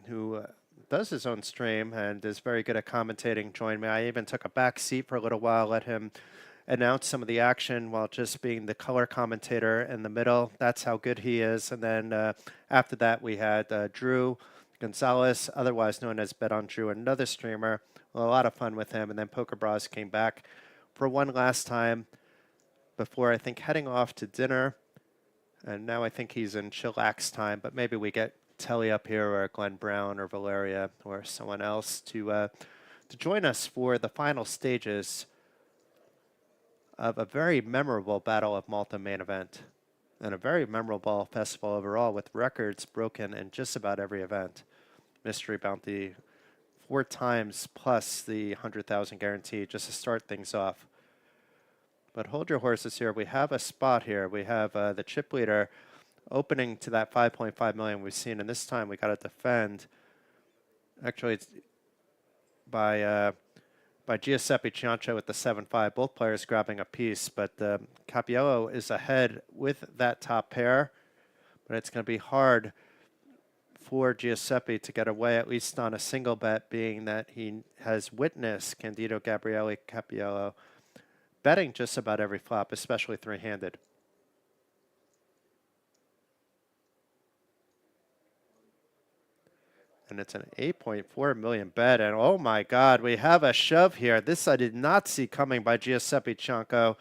who does his own stream and is very good at commentating, joined me. I even took a back seat for a little while, let him announce some of the action while just being the color commentator in the middle. That's how good he is. And then after that, we had Drew Gonzalez, otherwise known as Bet on Drew, another streamer. A lot of fun with him. And then Poker Bras came back for one last time before, I think, heading off to dinner. And now I think he's in chillax time, but maybe we get Telly up here or Glenn Brown or Valeria or someone else to join us for the final stages of a very memorable Battle of Malta main event and a very memorable festival overall with records broken in just about every event. Mystery Bounty 4 times plus the 100,000 guarantee just to start things off. But hold your horses here. We have a spot here. We have the chip leader opening to that 5.5 million we've seen, and this time we got to defend. Actually, it's by Giuseppe Ciancio with the 7-5, both players grabbing a piece, but Cappiello is ahead with that top pair, but it's going to be hard for Giuseppe to get away, at least on a single bet, being that he has witnessed Candido Gabriele Cappiello betting just about every flop, especially three-handed. And it's an 8.4 million bet. And oh my God, we have a shove here. This I did not see coming by Giuseppe Ciancio.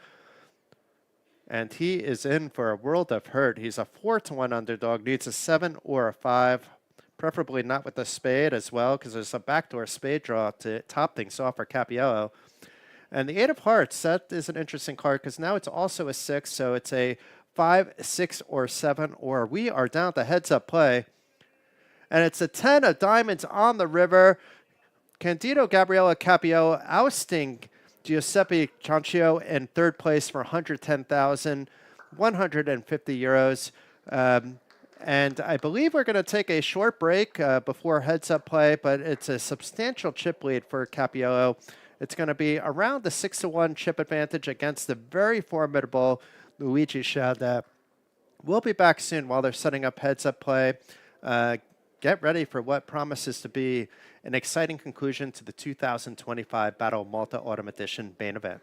And he is in for a world of hurt. He's a 4-1 underdog, needs a 7 or a 5, preferably not with a spade as well, because there's a backdoor spade draw to top things off for Cappiello. And the 8 of hearts, that is an interesting card, because now it's also a 6, so it's a 5, 6, or 7, or we are down to heads-up play. And it's a 10 of diamonds on the river. Candido Gabriele Cappiello ousting Giuseppe Ciancio in third place for 110,150 euros. And I believe we're going to take a short break before heads-up play, but it's a substantial chip lead for Cappiello. It's going to be around the 6-1 chip advantage against the very formidable Luigi Scialda. We'll be back soon while they're setting up heads-up play. Get ready for what promises to be an exciting conclusion to the 2025 Battle of Malta Autumn Edition main event.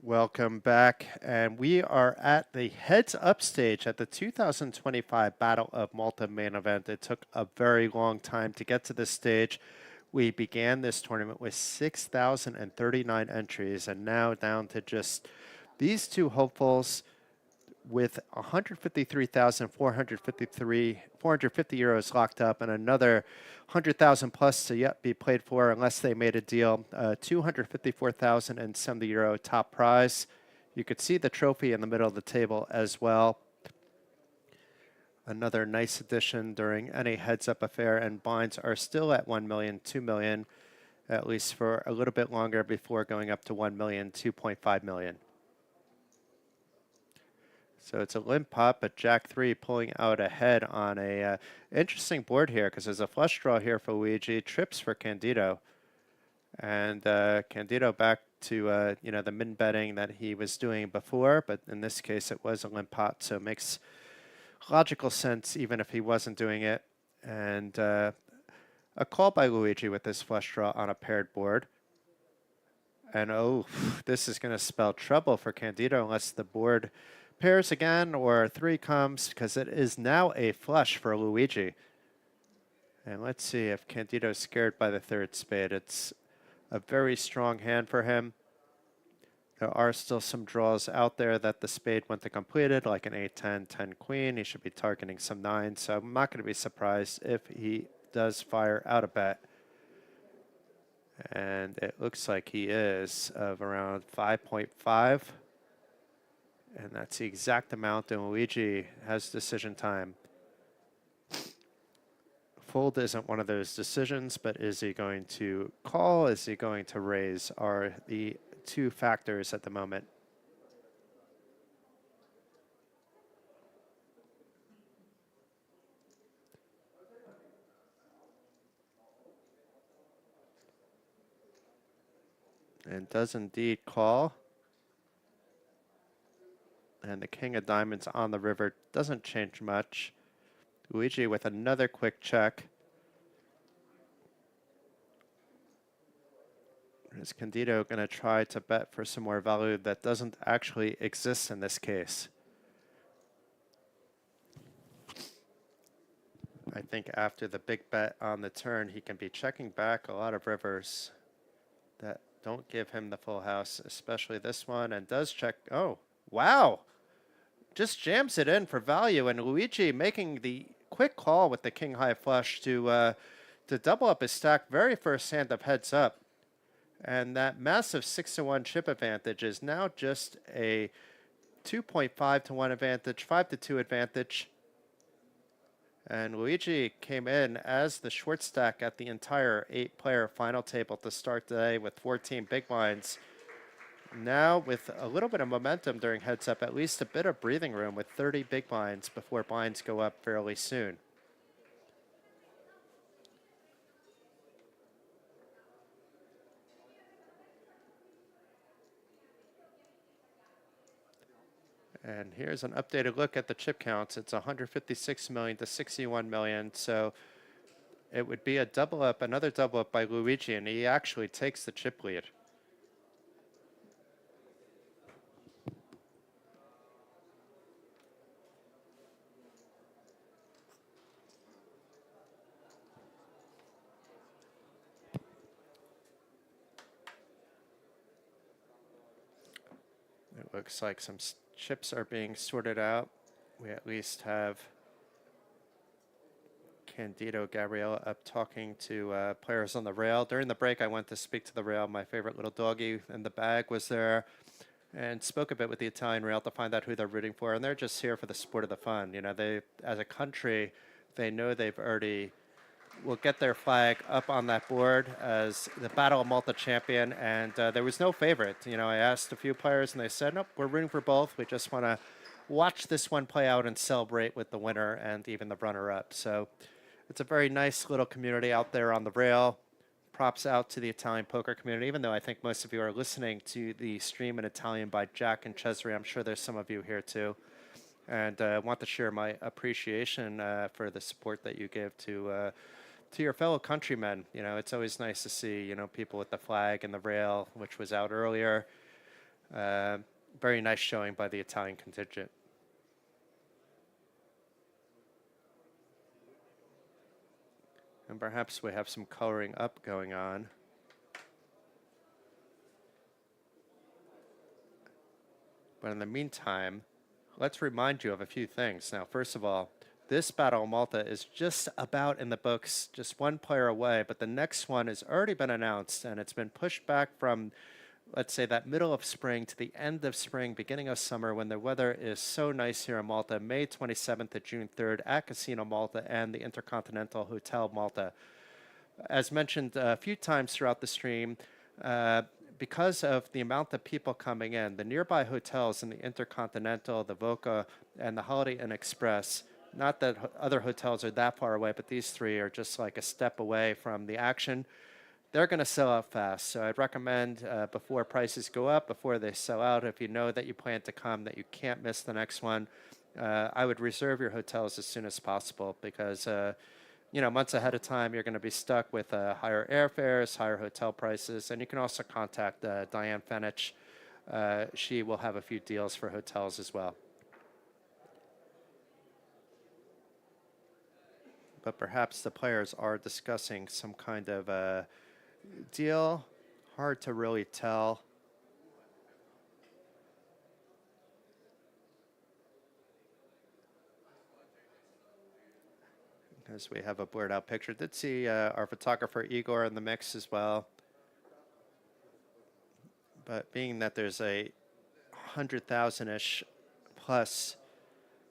Welcome back, and we are at the heads up stage at the 2025 Battle of Malta main event. It took a very long time to get to this stage. We began this tournament with 6,039 entries, and now down to just these two hopefuls with 450 euros locked up, and another 100,000 plus to yet be played for unless they made a deal. 254,070 euro top prize. You could see the trophy in the middle of the table as well. Another nice addition during any heads-up affair, and blinds are still at 1 million, 2 million, at least for a little bit longer before going up to 1 million, 2.5 million. So it's a limp pot, but Jack 3 pulling out ahead on a interesting board here because there's a flush draw here for Luigi, trips for Candido. And Candido back to the min betting that he was doing before, but in this case it was a limp pot, so it makes logical sense even if he wasn't doing it. And a call by Luigi with this flush draw on a paired board. And oh, this is going to spell trouble for Candido unless the board pairs again or 3 comes, because it is now a flush for Luigi. And let's see if Candido's scared by the 3rd spade. It's a very strong hand for him. There are still some draws out there that the spade went to completed, like an 8-10, 10-queen. He should be targeting some 9, so I'm not going to be surprised if he does fire out a bet. And it looks like he is of around 5.5. And that's the exact amount, and Luigi has decision time. Fold isn't one of those decisions, but is he going to call? Is he going to raise? Are the 2 factors at the moment. And does indeed call. And the king of diamonds on the river doesn't change much. Luigi with another quick check. Is Candido going to try to bet for some more value that doesn't actually exist in this case? I think after the big bet on the turn, he can be checking back a lot of rivers that don't give him the full house, especially this one, and does check. Oh, wow. just jams it in for value, and Luigi making the quick call with the king high flush to double up his stack very first hand of heads up. And that massive 6-1 chip advantage is now just a 2.5 to 1 advantage, 5 to 2 advantage. And Luigi came in as the short stack at the entire 8-player final table to start today with 14 big blinds. Now with a little bit of momentum during heads up, at least a bit of breathing room with 30 big blinds before blinds go up fairly soon. And here's an updated look at the chip counts. It's 156 million to 61 million. So it would be a double up, another double up by Luigi, and he actually takes the chip lead. It looks like some chips are being sorted out. We at least have Candido Gabriella up talking to players on the rail. During the break, I went to speak to the rail. My favorite little doggy in the bag was there and spoke a bit with the Italian rail to find out who they're rooting for. And they're just here for the sport of the fun. You know, they, as a country, they know they've already will get their flag up on that board as the Battle of Malta champion, and there was no favorite. You know, I asked a few players, and they said, nope, we're rooting for both. We just want to watch this one play out and celebrate with the winner and even the runner-up. So it's a very nice little community out there on the rail. Props out to the Italian poker community, even though I think most of you are listening to the stream in Italian by Jack and Cesare. I'm sure there's some of you here too. And I want to share my appreciation for the support that you give to your fellow countrymen. You know, it's always nice to see, you know, people with the flag and the rail, which was out earlier. Very nice showing by the Italian contingent. And perhaps we have some coloring up going on. But in the meantime, let's remind you of a few things. Now, first of all, this Battle of Malta is just about in the books, just one player away, but the next one has already been announced, and it's been pushed back from, let's say, that middle of spring to the end of spring, beginning of summer, when the weather is so nice here in Malta, May 27th to June 3rd at Casino Malta and the Intercontinental Hotel Malta. As mentioned a few times throughout the stream, because of the amount of people coming in, the nearby hotels in the Intercontinental, the Voca, and the Holiday Inn Express, not that other hotels are that far away, but these three are just like a step away from the action. They're going to sell out fast. So I'd recommend before prices go up, before they sell out, if you know that you plan to come, that you can't miss the next one, I would reserve your hotels as soon as possible because, you know, months ahead of time, you're going to be stuck with higher airfares, higher hotel prices. And you can also contact Diane Fenich. She will have a few deals for hotels as well. But perhaps the players are discussing some kind of deal. Hard to really tell. Because we have a blurred out picture. Did see our photographer Igor in the mix as well. But being that there's a 100,000-ish plus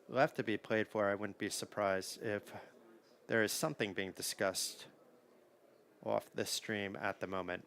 left to be played for, I wouldn't be surprised if there is something being discussed off this stream at the moment.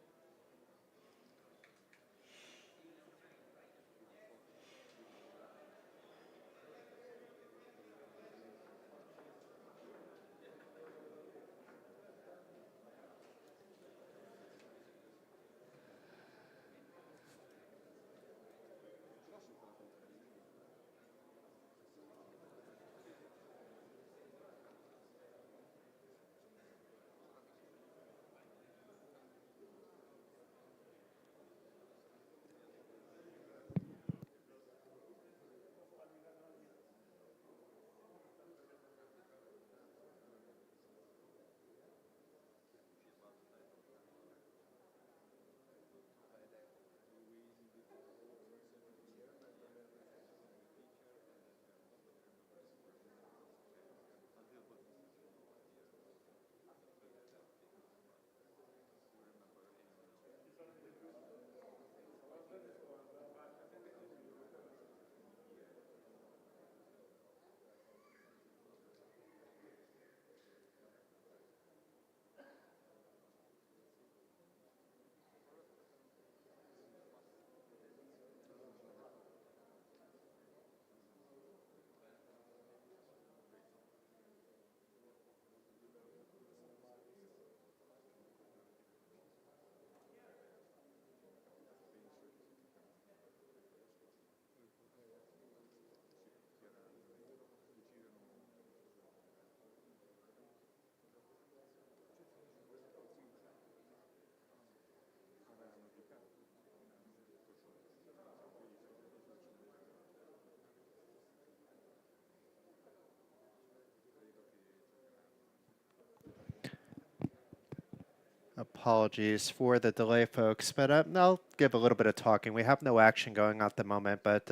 apologies for the delay, folks, but I'll give a little bit of talking. We have no action going at the moment, but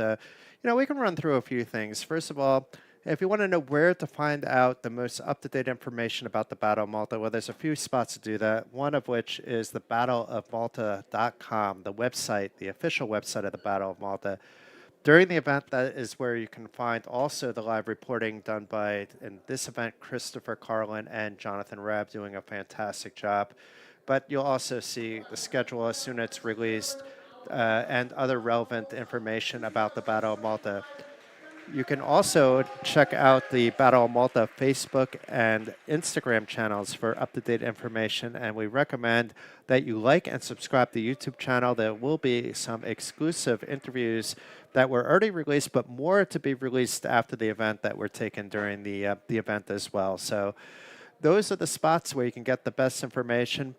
we can run through a few things. First of all, if you want to know where to find out the most up-to-date information about the Battle of Malta, well, there's a few spots to do that, one of which is the battleofmalta.com, the website, the official website of the Battle of Malta. During the event, that is where you can find also the live reporting done by, in this event, Christopher Carlin and Jonathan Rebb doing a fantastic job. But you'll also see the schedule as soon as it's released and other relevant information about the Battle of Malta. You can also check out the Battle of Malta Facebook and Instagram channels for up-to-date information, and we recommend that you like and subscribe to the YouTube channel. There will be some exclusive interviews that were already released, but more to be released after the event that were taken during the event as well. So those are the spots where you can get the best information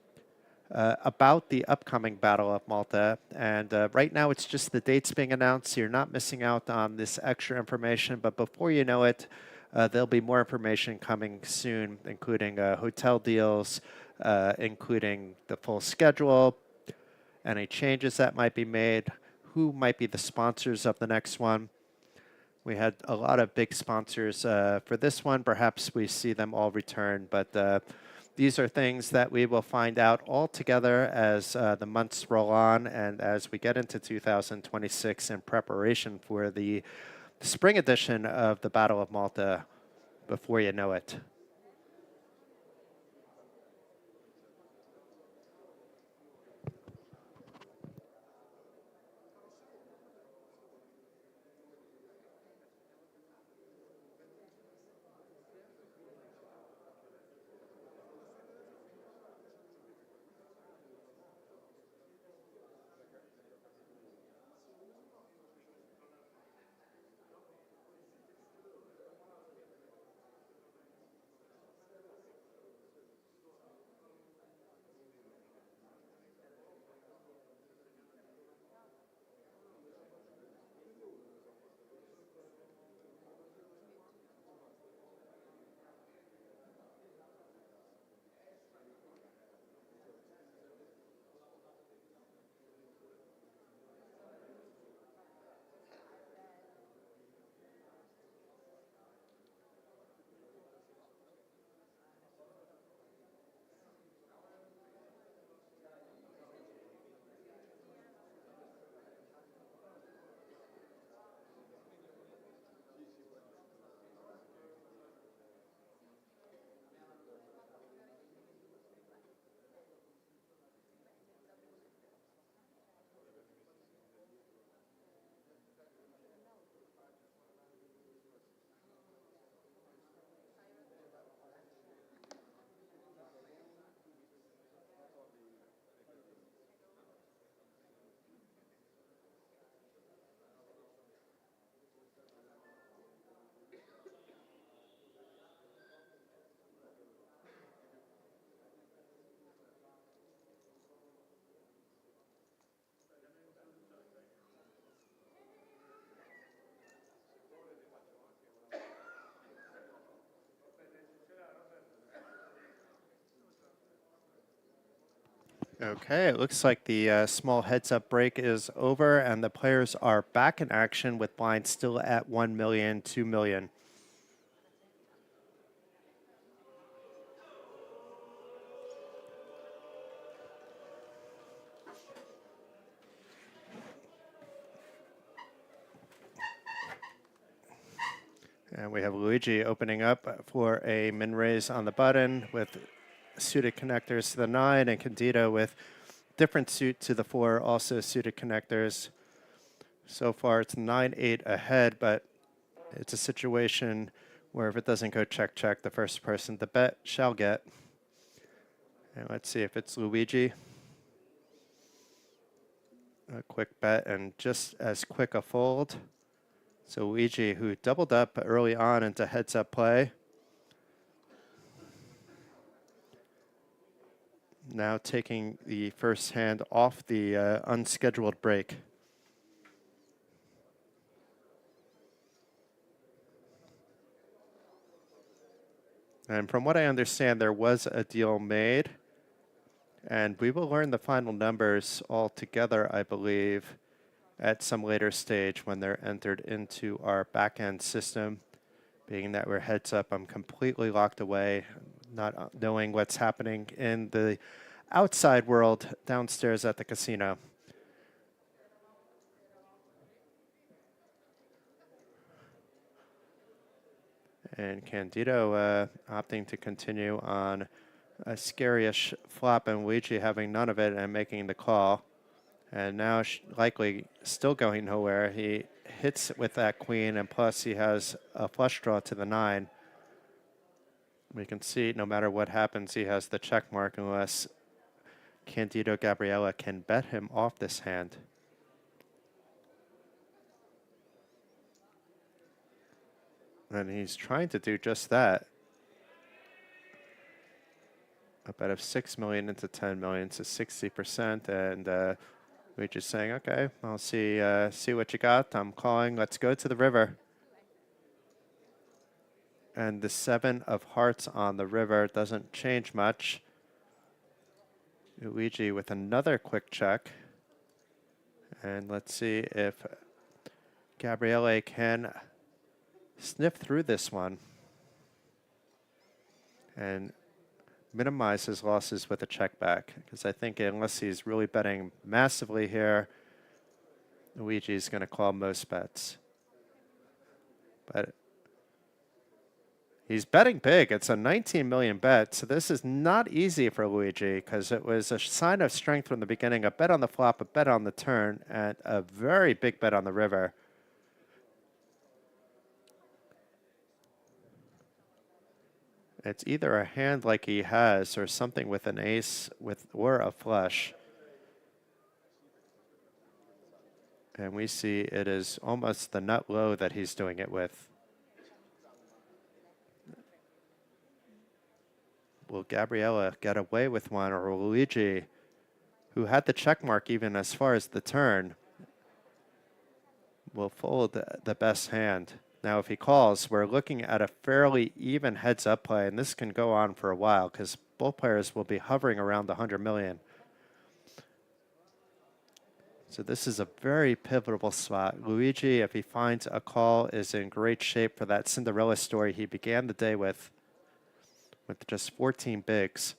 about the upcoming Battle of Malta. And right now, it's just the dates being announced. So you're not missing out on this extra information. But before you know it, there'll be more information coming soon, including hotel deals, including the full schedule, any changes that might be made, who might be the sponsors of the next one. We had a lot of big sponsors for this one. Perhaps we see them all return, but these are things that we will find out all together as the months roll on and as we get into 2026 in preparation for the spring edition of the Battle of Malta before you know it. Okay, it looks like the small heads-up break is over, and the players are back in action with blinds still at 1 million, 2 million. And we have Luigi opening up for a min raise on the button with suited connectors to the 9, and Candido with different suit to the 4, also suited connectors. So far, it's 9-8 ahead, but it's a situation where if it doesn't go check, the first person to bet shall get. And let's see if it's Luigi. A quick bet and just as quick a fold. So Luigi, who doubled up early on into heads-up play, now taking the first hand off the unscheduled break. And from what I understand, there was a deal made, And we will learn the final numbers all together, I believe, at some later stage when they're entered into our back-end system. Being that we're heads up, I'm completely locked away, not knowing what's happening in the outside world downstairs at the casino. And Candido opting to continue on a scary-ish flop, and Luigi having none of it and making the call. And now likely still going nowhere. He hits with that queen, and plus he has a flush draw to the 9. We can see no matter what happens, he has the check mark unless Candido Gabriella can bet him off this hand. And he's trying to do just that. A bet of 6 million into 10 million, so 60%. And we're just saying, okay, I'll see what you got. I'm calling. Let's go to the river. And the 7 of hearts on the river doesn't change much. Luigi with another quick check. And let's see if Gabriele can sniff through this one and minimize his losses with a check back. Because I think unless he's really betting massively here, Luigi's going to call most bets. But he's betting big. It's a 19 million bet, so this is not easy for Luigi because it was a sign of strength from the beginning. A bet on the flop, a bet on the turn, and a very big bet on the river. It's either a hand like he has or something with an ace or a flush. And we see it is almost the nut low that he's doing it with. Will Gabriella get away with one, or will Luigi, who had the check mark even as far as the turn, will fold the best hand? Now, if he calls, we're looking at a fairly even heads-up play, and this can go on for a while because both players will be hovering around the 100 million. So this is a very pivotal spot. Luigi, if he finds a call, is in great shape for that Cinderella story he began the day with just 14 bigs.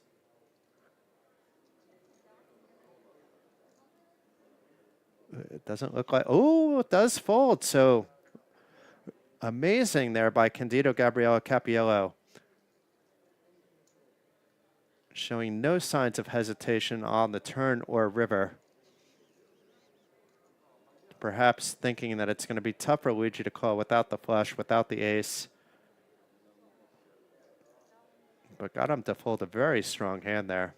It doesn't look like, oh, it does fold. So amazing there by Candido Gabriella Capiello. Showing no signs of hesitation on the turn or river. Perhaps thinking that it's going to be tough for Luigi to call without the flush, without the ace. But got him to fold a very strong hand there.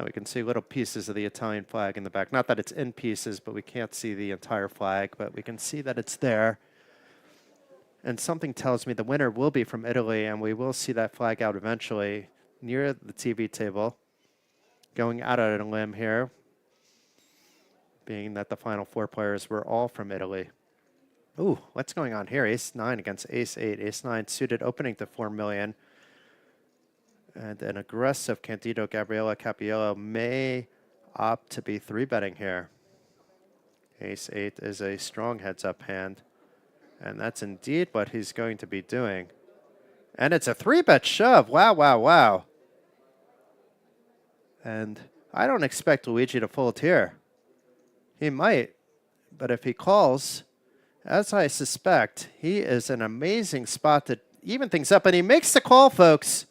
We can see little pieces of the Italian flag in the back. Not that it's in pieces, but we can't see the entire flag, but we can see that it's there. And something tells me the winner will be from Italy, and we will see that flag out eventually near the TV table. Going out on a limb here, being that the final 4 players were all from Italy. Ooh, what's going on here? Ace-9 against Ace-8. Ace-9 suited, opening to 4 million. And an aggressive Candido Gabriella Capiello may opt to be 3-betting here. Ace-8 is a strong heads-up hand. And that's indeed what he's going to be doing. And it's a 3-bet shove. Wow, wow, wow. And I don't expect Luigi to fold here. He might. But if he calls, as I suspect, he is an amazing spot to even things up. And he makes the call, folks.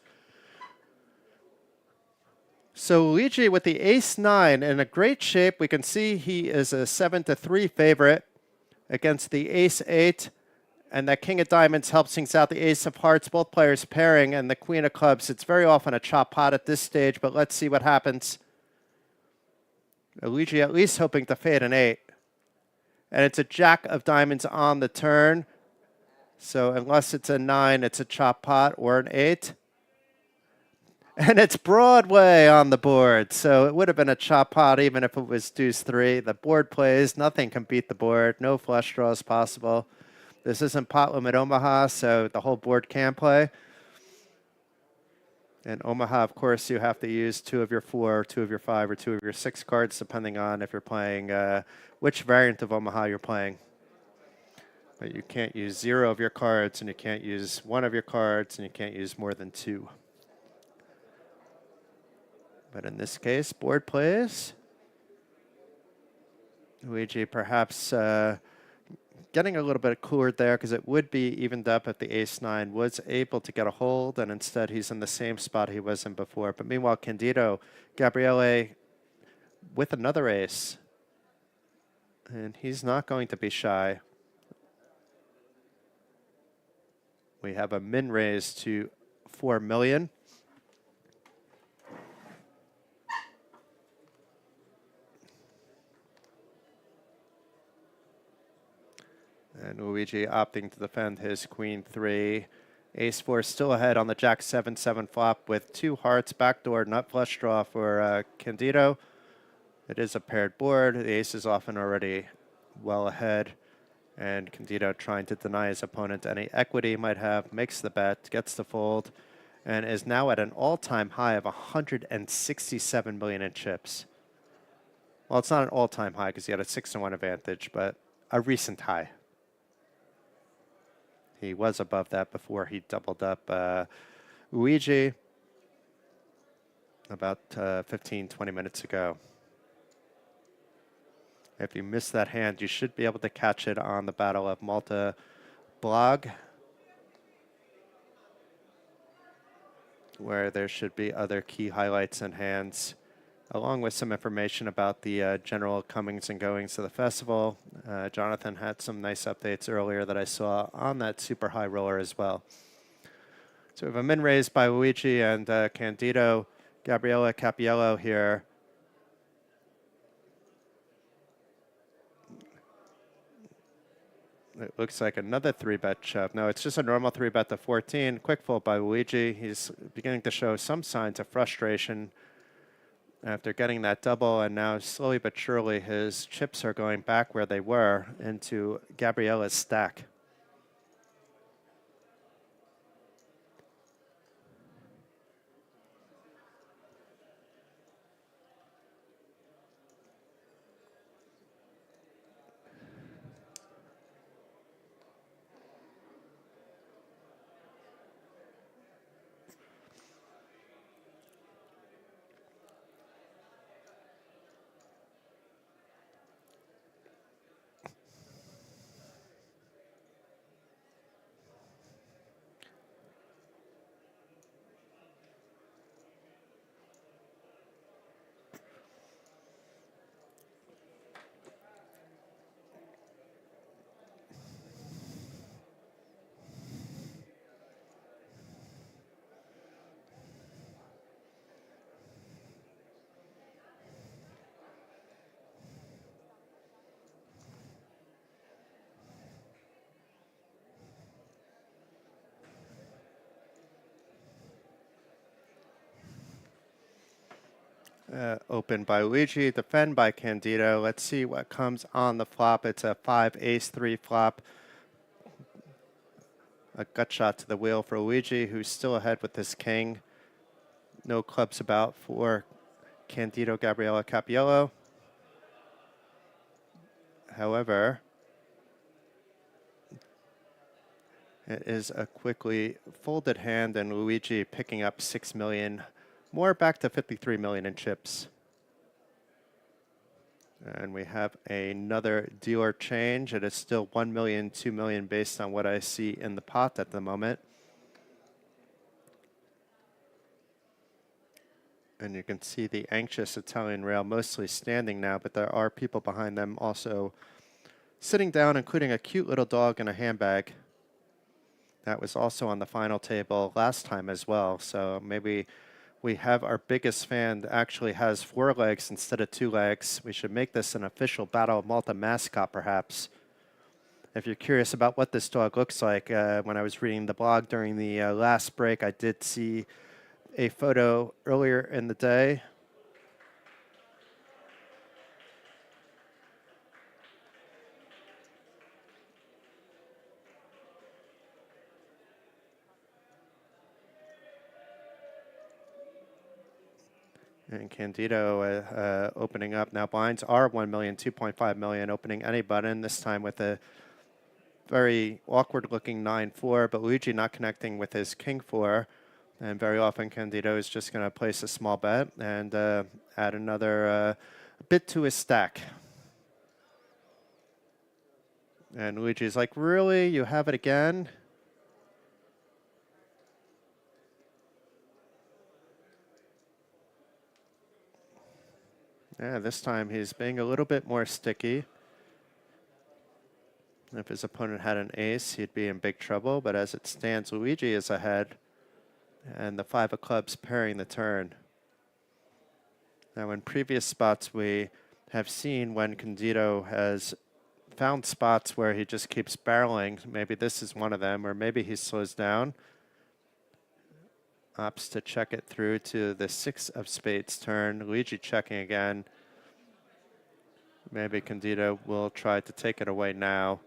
So Luigi with the Ace-9 in a great shape. We can see he is a 7-3 favorite against the Ace-8. And that King of Diamonds helps things out. The Ace of Hearts, both players pairing, and the Queen of Clubs. It's very often a chop pot at this stage, but let's see what happens. Luigi at least hoping to fade an 8. And it's a Jack of Diamonds on the turn. So unless it's a 9, it's a chop pot or an 8. And it's Broadway on the board. So it would have been a chop pot even if it was deuce 3. The board plays. Nothing can beat the board. No flush draws possible. This isn't pot limit Omaha, so the whole board can play. In Omaha, of course, you have to use 2 of your 4, 2 of your 5, or 2 of your 6 cards, depending on if you're playing which variant of Omaha you're playing. But you can't use 0 of your cards, and you can't use 1 of your cards, and you can't use more than 2. But in this case, board plays. Luigi perhaps getting a little bit cooler there because it would be evened up if the ace-9 was able to get a hold, and instead he's in the same spot he was in before. But meanwhile, Candido, Gabriele with another ace. And he's not going to be shy. We have a min raise to 4 million. And Luigi opting to defend his queen 3. Ace 4 still ahead on the jack 7-7 flop with 2 hearts, backdoor nut flush draw for Candido. It is a paired board. The ace is often already well ahead. And Candido trying to deny his opponent any equity he might have, makes the bet, gets the fold, and is now at an all-time high of 167 million in chips. Well, it's not an all-time high because he had a 6-1 advantage, but a recent high. He was above that before he doubled up Luigi about 15, 20 minutes ago. If you missed that hand, you should be able to catch it on the Battle of Malta blog, where there should be other key highlights and hands, along with some information about the general comings and goings of the festival. Jonathan had some nice updates earlier that I saw on that super high roller as well. So we have a min raise by Luigi and Candido, Gabriele Capiello here. It looks like another 3-bet shove. No, it's just a normal 3-bet to 14. Quick fold by Luigi. He's beginning to show some signs of frustration after getting that double, and now slowly but surely his chips are going back where they were into Gabriela's stack. Open by Luigi, defend by Candido. Let's see what comes on the flop. It's a 5 ace 3 flop. A gut shot to the wheel for Luigi, who's still ahead with this king. No clubs about for Candido Gabriele Capiello. However, it is a quickly folded hand, and Luigi picking up 6 million, more back to 53 million in chips. And we have another dealer change. It is still 1 million, 2 million based on what I see in the pot at the moment. And you can see the anxious Italian rail mostly standing now, but there are people behind them also sitting down, including a cute little dog in a handbag. That was also on the final table last time as well. So maybe we have our biggest fan that actually has 4 legs instead of 2 legs. We should make this an official Battle of Malta mascot, perhaps. If you're curious about what this dog looks like, when I was reading the blog during the last break, I did see a photo earlier in the day. And Candido opening up. Now blinds are 1 million, 2.5 million, opening any button, this time with a very awkward looking 9-4, but Luigi not connecting with his king 4. And very often Candido is just going to place a small bet and add another bit to his stack. And Luigi's like, really? You have it again? Yeah, this time he's being a little bit more sticky. If his opponent had an ace, he'd be in big trouble. But as it stands, Luigi is ahead. And the 5 of clubs pairing the turn. Now, in previous spots, we have seen when Candido has found spots where he just keeps barreling. Maybe this is one of them, or maybe he slows down. Opts to check it through to the 6 of spades turn. Luigi checking again. Maybe Candido will try to take it away now.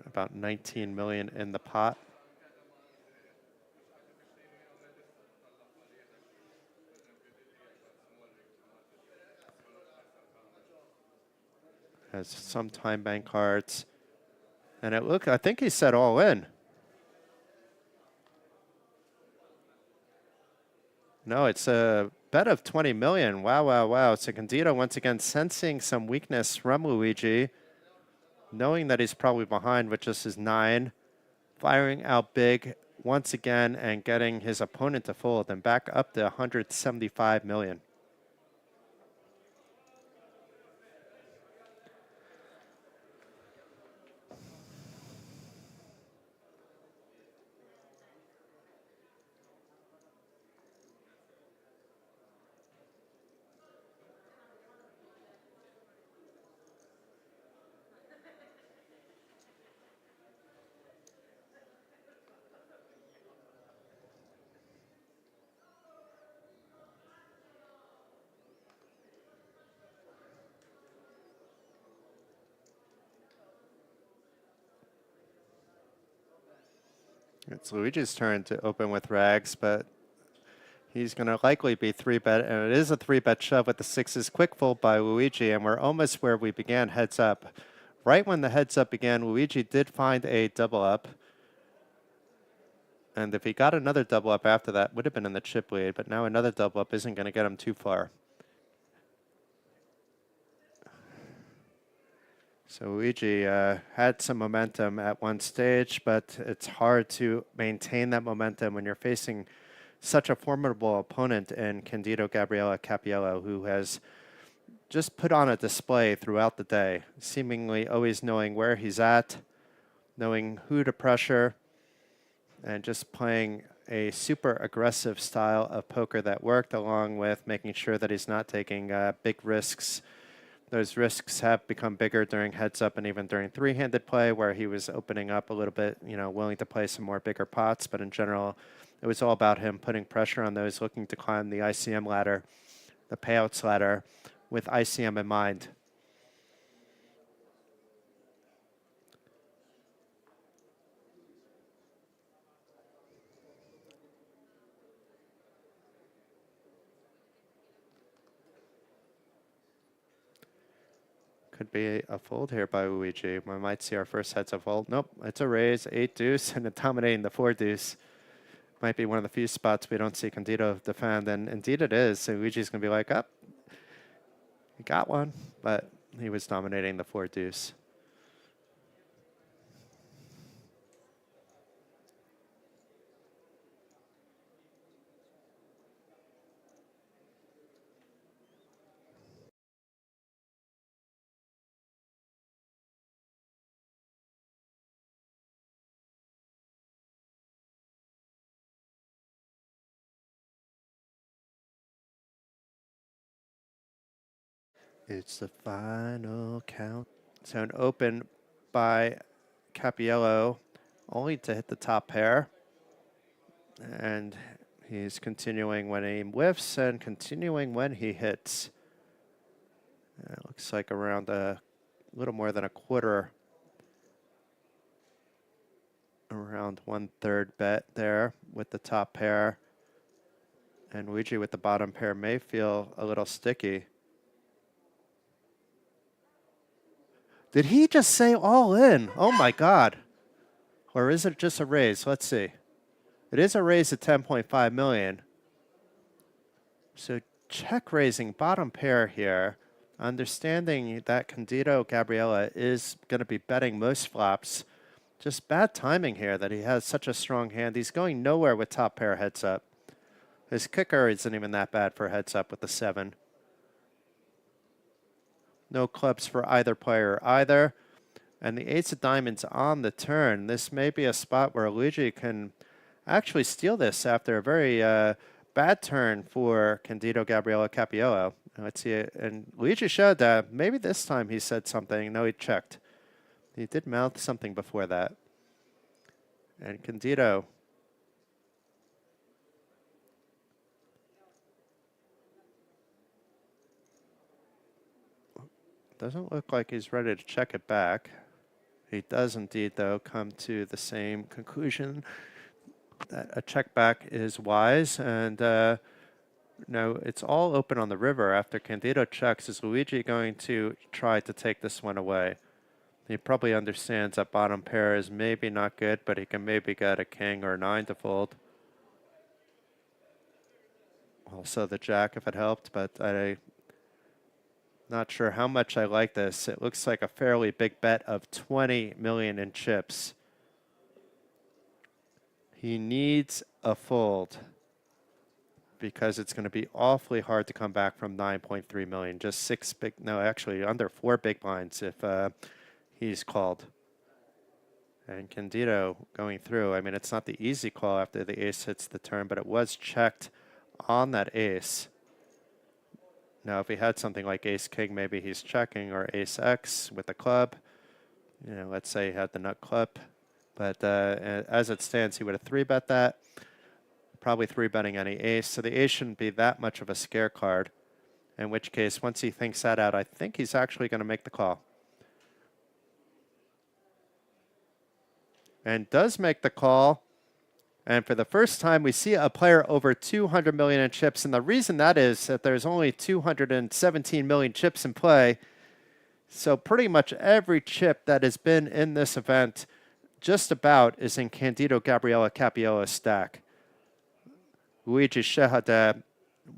About 19 million in the pot. Has some time bank cards. And I think he said all in. No, it's a bet of 20 million. Wow, wow, wow. So Candido once again sensing some weakness from Luigi, knowing that he's probably behind with just his 9, firing out big once again and getting his opponent to fold and back up to 175 million. It's Luigi's turn to open with rags, but he's going to likely be 3-bet, and it is a 3-bet shove with the 6s quick fold by Luigi, and we're almost where we began heads up. Right when the heads up began, Luigi did find a double up, and if he got another double up after that, would have been in the chip lead, but now another double up isn't going to get him too far. So Luigi had some momentum at one stage, but it's hard to maintain that momentum when you're facing such a formidable opponent in Candido Gabriele Cappiello, who has just put on a display throughout the day, seemingly always knowing where he's at, knowing who to pressure, and just playing a super aggressive style of poker that worked, along with making sure that he's not taking big risks. Those risks have become bigger during heads up and even during 3-handed play, where he was opening up a little bit, willing to play some more bigger pots. But in general, it was all about him putting pressure on those looking to climb the ICM ladder, the payouts ladder, with ICM in mind. Could be a fold here by Luigi. We might see our first heads up fold. Nope, it's a raise, 8-deuce, and dominating the 4-deuce. Might be one of the few spots we don't see Candido defend, and indeed it is. So Luigi's going to be like, up, he got one, but he was dominating the 4-deuce. It's the final count. So an open by Cappiello, only to hit the top pair. And he's continuing when he whiffs and continuing when he hits. It looks like around a little more than a quarter, around 1/3 bet there with the top pair. And Luigi with the bottom pair may feel a little sticky. Did he just say all in? Oh my God. Or is it just a raise? Let's see. It is a raise at 10.5 million. So check raising bottom pair here. Understanding that Candido Gabriella is going to be betting most flops. Just bad timing here that he has such a strong hand. He's going nowhere with top pair heads up. His kicker isn't even that bad for heads up with the 7. No clubs for either player either. And the ace of diamonds on the turn. This may be a spot where Luigi can actually steal this after a very bad turn for Candido Gabriella Capiello. Let's see it. And Luigi showed that maybe this time he said something. No, he checked. He did mouth something before that. And Candido doesn't look like he's ready to check it back. He does indeed, though, come to the same conclusion that a check back is wise. And no, it's all open on the river. After Candido checks, is Luigi going to try to take this one away? He probably understands that bottom pair is maybe not good, but he can maybe get a king or a 9 to fold. Also the jack if it helped, but I'm not sure how much I like this. It looks like a fairly big bet of 20 million in chips. He needs a fold because it's going to be awfully hard to come back from 9.3 million. Just 6 big, no, actually under 4 big blinds if he's called. And Candido going through. I mean, it's not the easy call after the ace hits the turn, but it was checked on that ace. Now, if he had something like ace king, maybe he's checking, or ace x with the club. You know, let's say he had the nut club. But as it stands, he would have 3-bet that. Probably 3-betting any ace. So the ace shouldn't be that much of a scare card. In which case, once he thinks that out, I think he's actually going to make the call. And does make the call. And for the first time, we see a player over 200 million in chips. And the reason that is that there's only 217 million chips in play. So pretty much every chip that has been in this event just about is in Candido Gabriella Capiello's stack. Luigi Shehadeh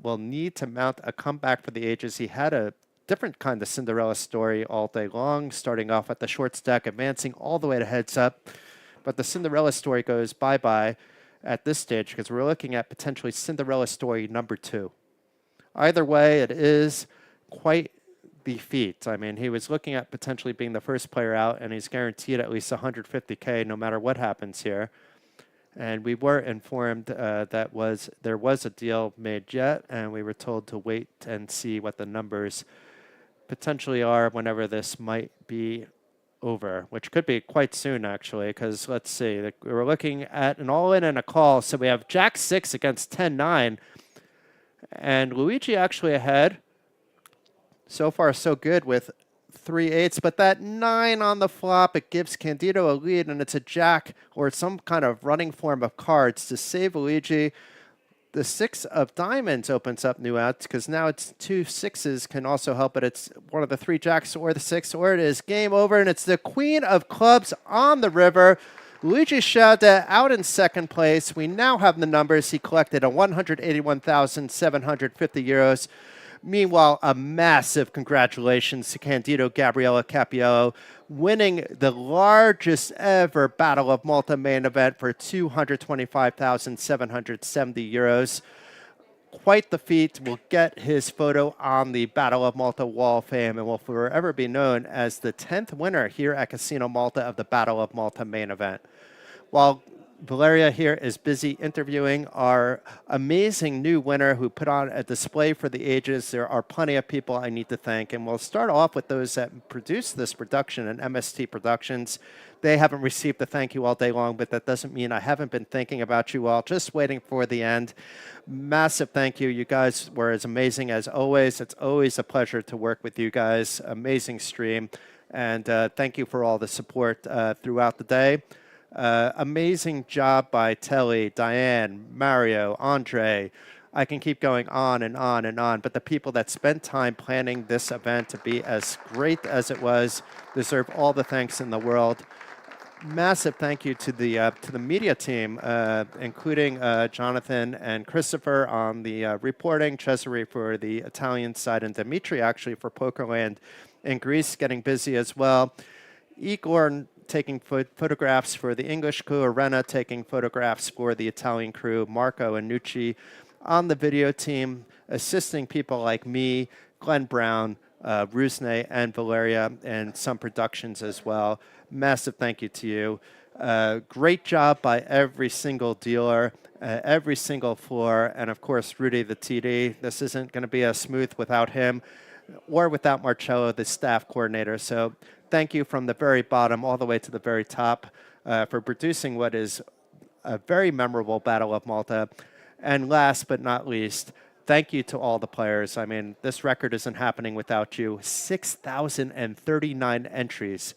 will need to mount a comeback for the ages. He had a different kind of Cinderella story all day long, starting off at the short stack, advancing all the way to heads up. But the Cinderella story goes bye-bye at this stage because we're looking at potentially Cinderella story number 2. Either way, it is quite the feat. I mean, he was looking at potentially being the first player out, and he's guaranteed at least 150K no matter what happens here. And we were informed that there was a deal made yet, and we were told to wait and see what the numbers potentially are whenever this might be over, which could be quite soon, actually, because let's see, we're looking at an all-in and a call. So we have Jack 6 against 10-9, and Luigi actually ahead. So far, so good with 3-8s, but that 9 on the flop, it gives Candido a lead, and it's a jack or some kind of running form of cards to save Luigi. The 6 of diamonds opens up new outs because now it's 2 6s can also help, but it's one of the 3 jacks or the 6, or it is game over, and it's the queen of clubs on the river. Luigi Shehadeh out in second place. We now have the numbers. He collected a 181,750 euros. Meanwhile, a massive congratulations to Candido Gabriella Capiello, winning the largest ever Battle of Malta main event for 225,770 euros. Quite the feat. Will get his photo on the Battle of Malta Wall of Fame and will forever be known as the 10th winner here at Casino Malta of the Battle of Malta main event. While Valeria here is busy interviewing our amazing new winner who put on a display for the ages. There are plenty of people I need to thank, and we'll start off with those that produced this production and MST Productions. They haven't received a thank you all day long, but that doesn't mean I haven't been thinking about you all, just waiting for the end. Massive thank you. You guys were as amazing as always. It's always a pleasure to work with you guys. Amazing stream, and thank you for all the support throughout the day. Amazing job by Telly, Diane, Mario, Andre, I can keep going on and on and on, but the people that spent time planning this event to be as great as it was deserve all the thanks in the world. Massive thank you to the media team, including Jonathan and Christopher on the reporting, Cesare for the Italian side, and Dimitri actually for Pokerland in Greece, getting busy as well. Igor taking photographs for the English crew, Arena taking photographs for the Italian crew, Marco and Nucci on the video team, assisting people like me, Glenn Brown, Rusne, and Valeria, and some productions as well. Massive thank you to you. Great job by every single dealer, every single floor, and of course, Rudy the TD. This isn't going to be as smooth without him or without Marcello, the staff coordinator. So thank you from the very bottom all the way to the very top for producing what is a very memorable Battle of Malta. And last but not least, thank you to all the players. I mean, this record isn't happening without you. 6,039 entries.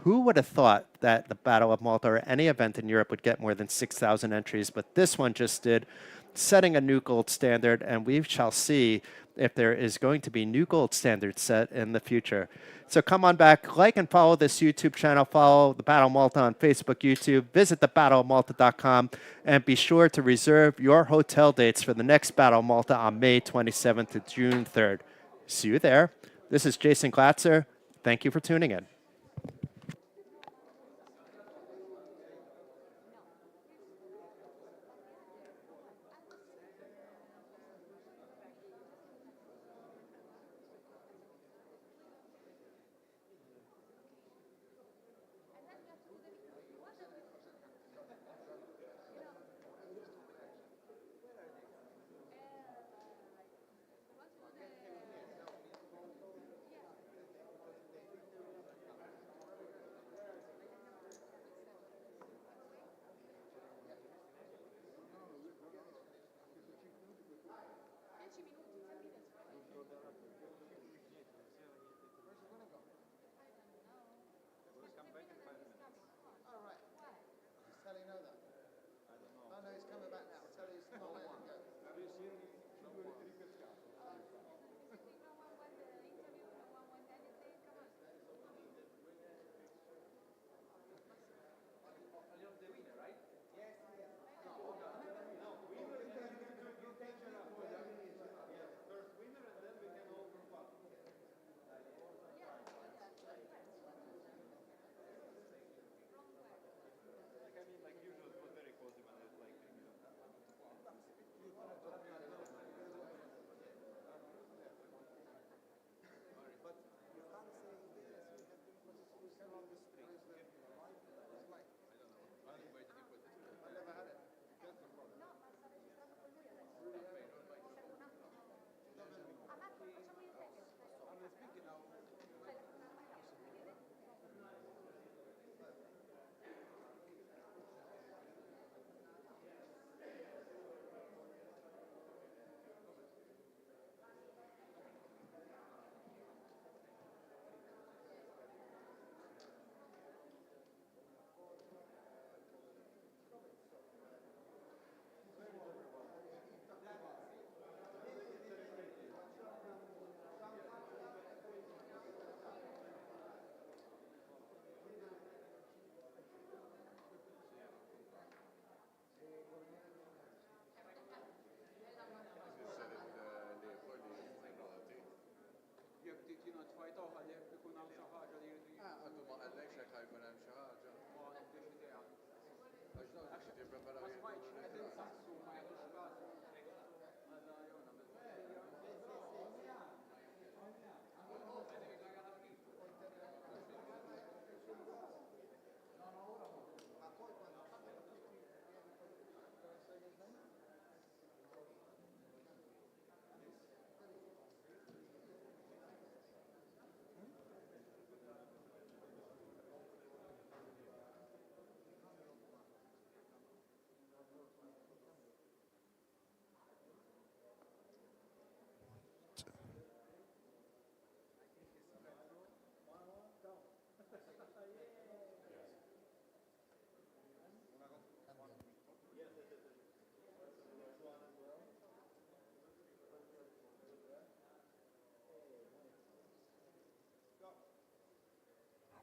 Who would have thought that the Battle of Malta or any event in Europe would get more than 6,000 entries? But this one just did, setting a new gold standard, and we shall see if there is going to be new gold standards set in the future. So come on back, like and follow this YouTube channel, follow the Battle of Malta on Facebook, YouTube, visit thebattleofmalta.com, and be sure to reserve your hotel dates for the next Battle of Malta on May 27th to June 3rd. See you there. This is Jason Glatzer. Thank you for tuning in.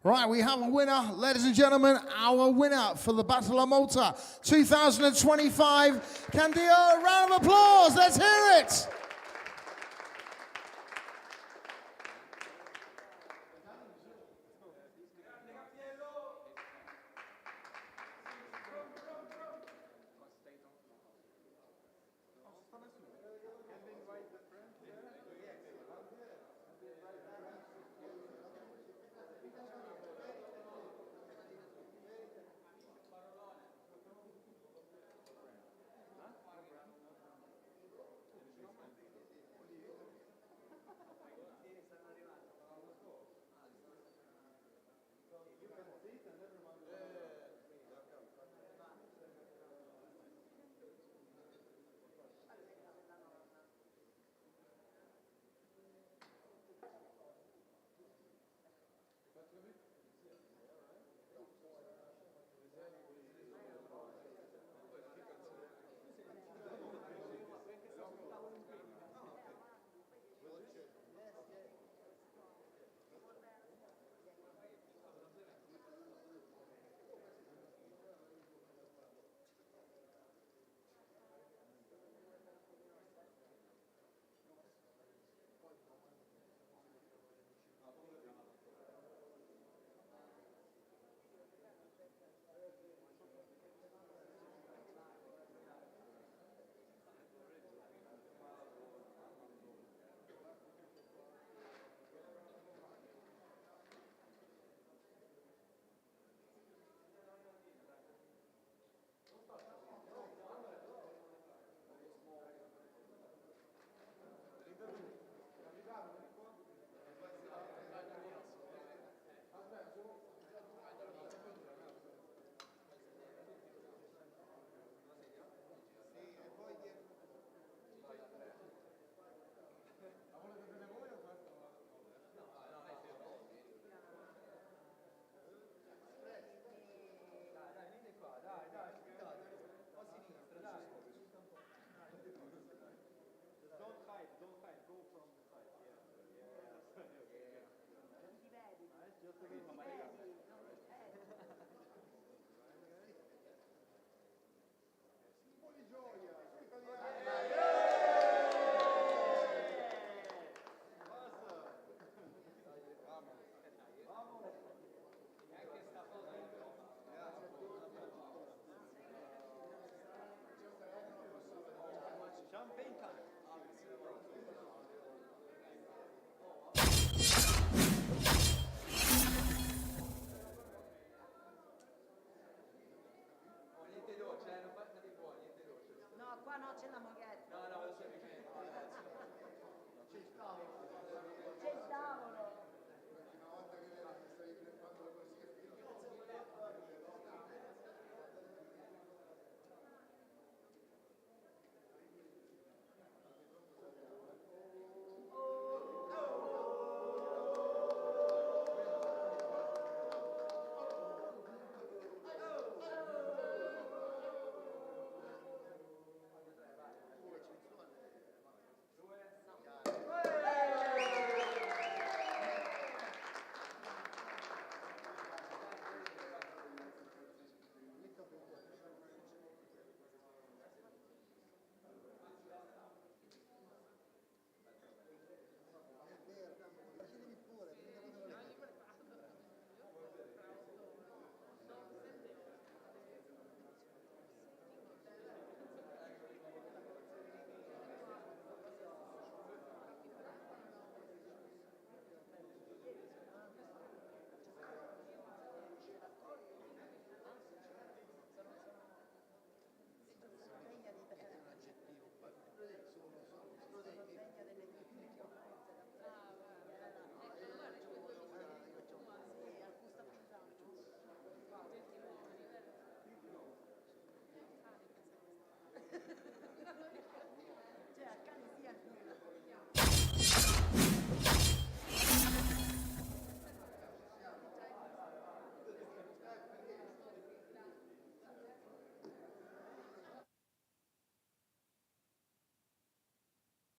Right, we have a winner, ladies and gentlemen, our winner for the Battle of Malta 2025. Candio, a round of applause, let's hear it.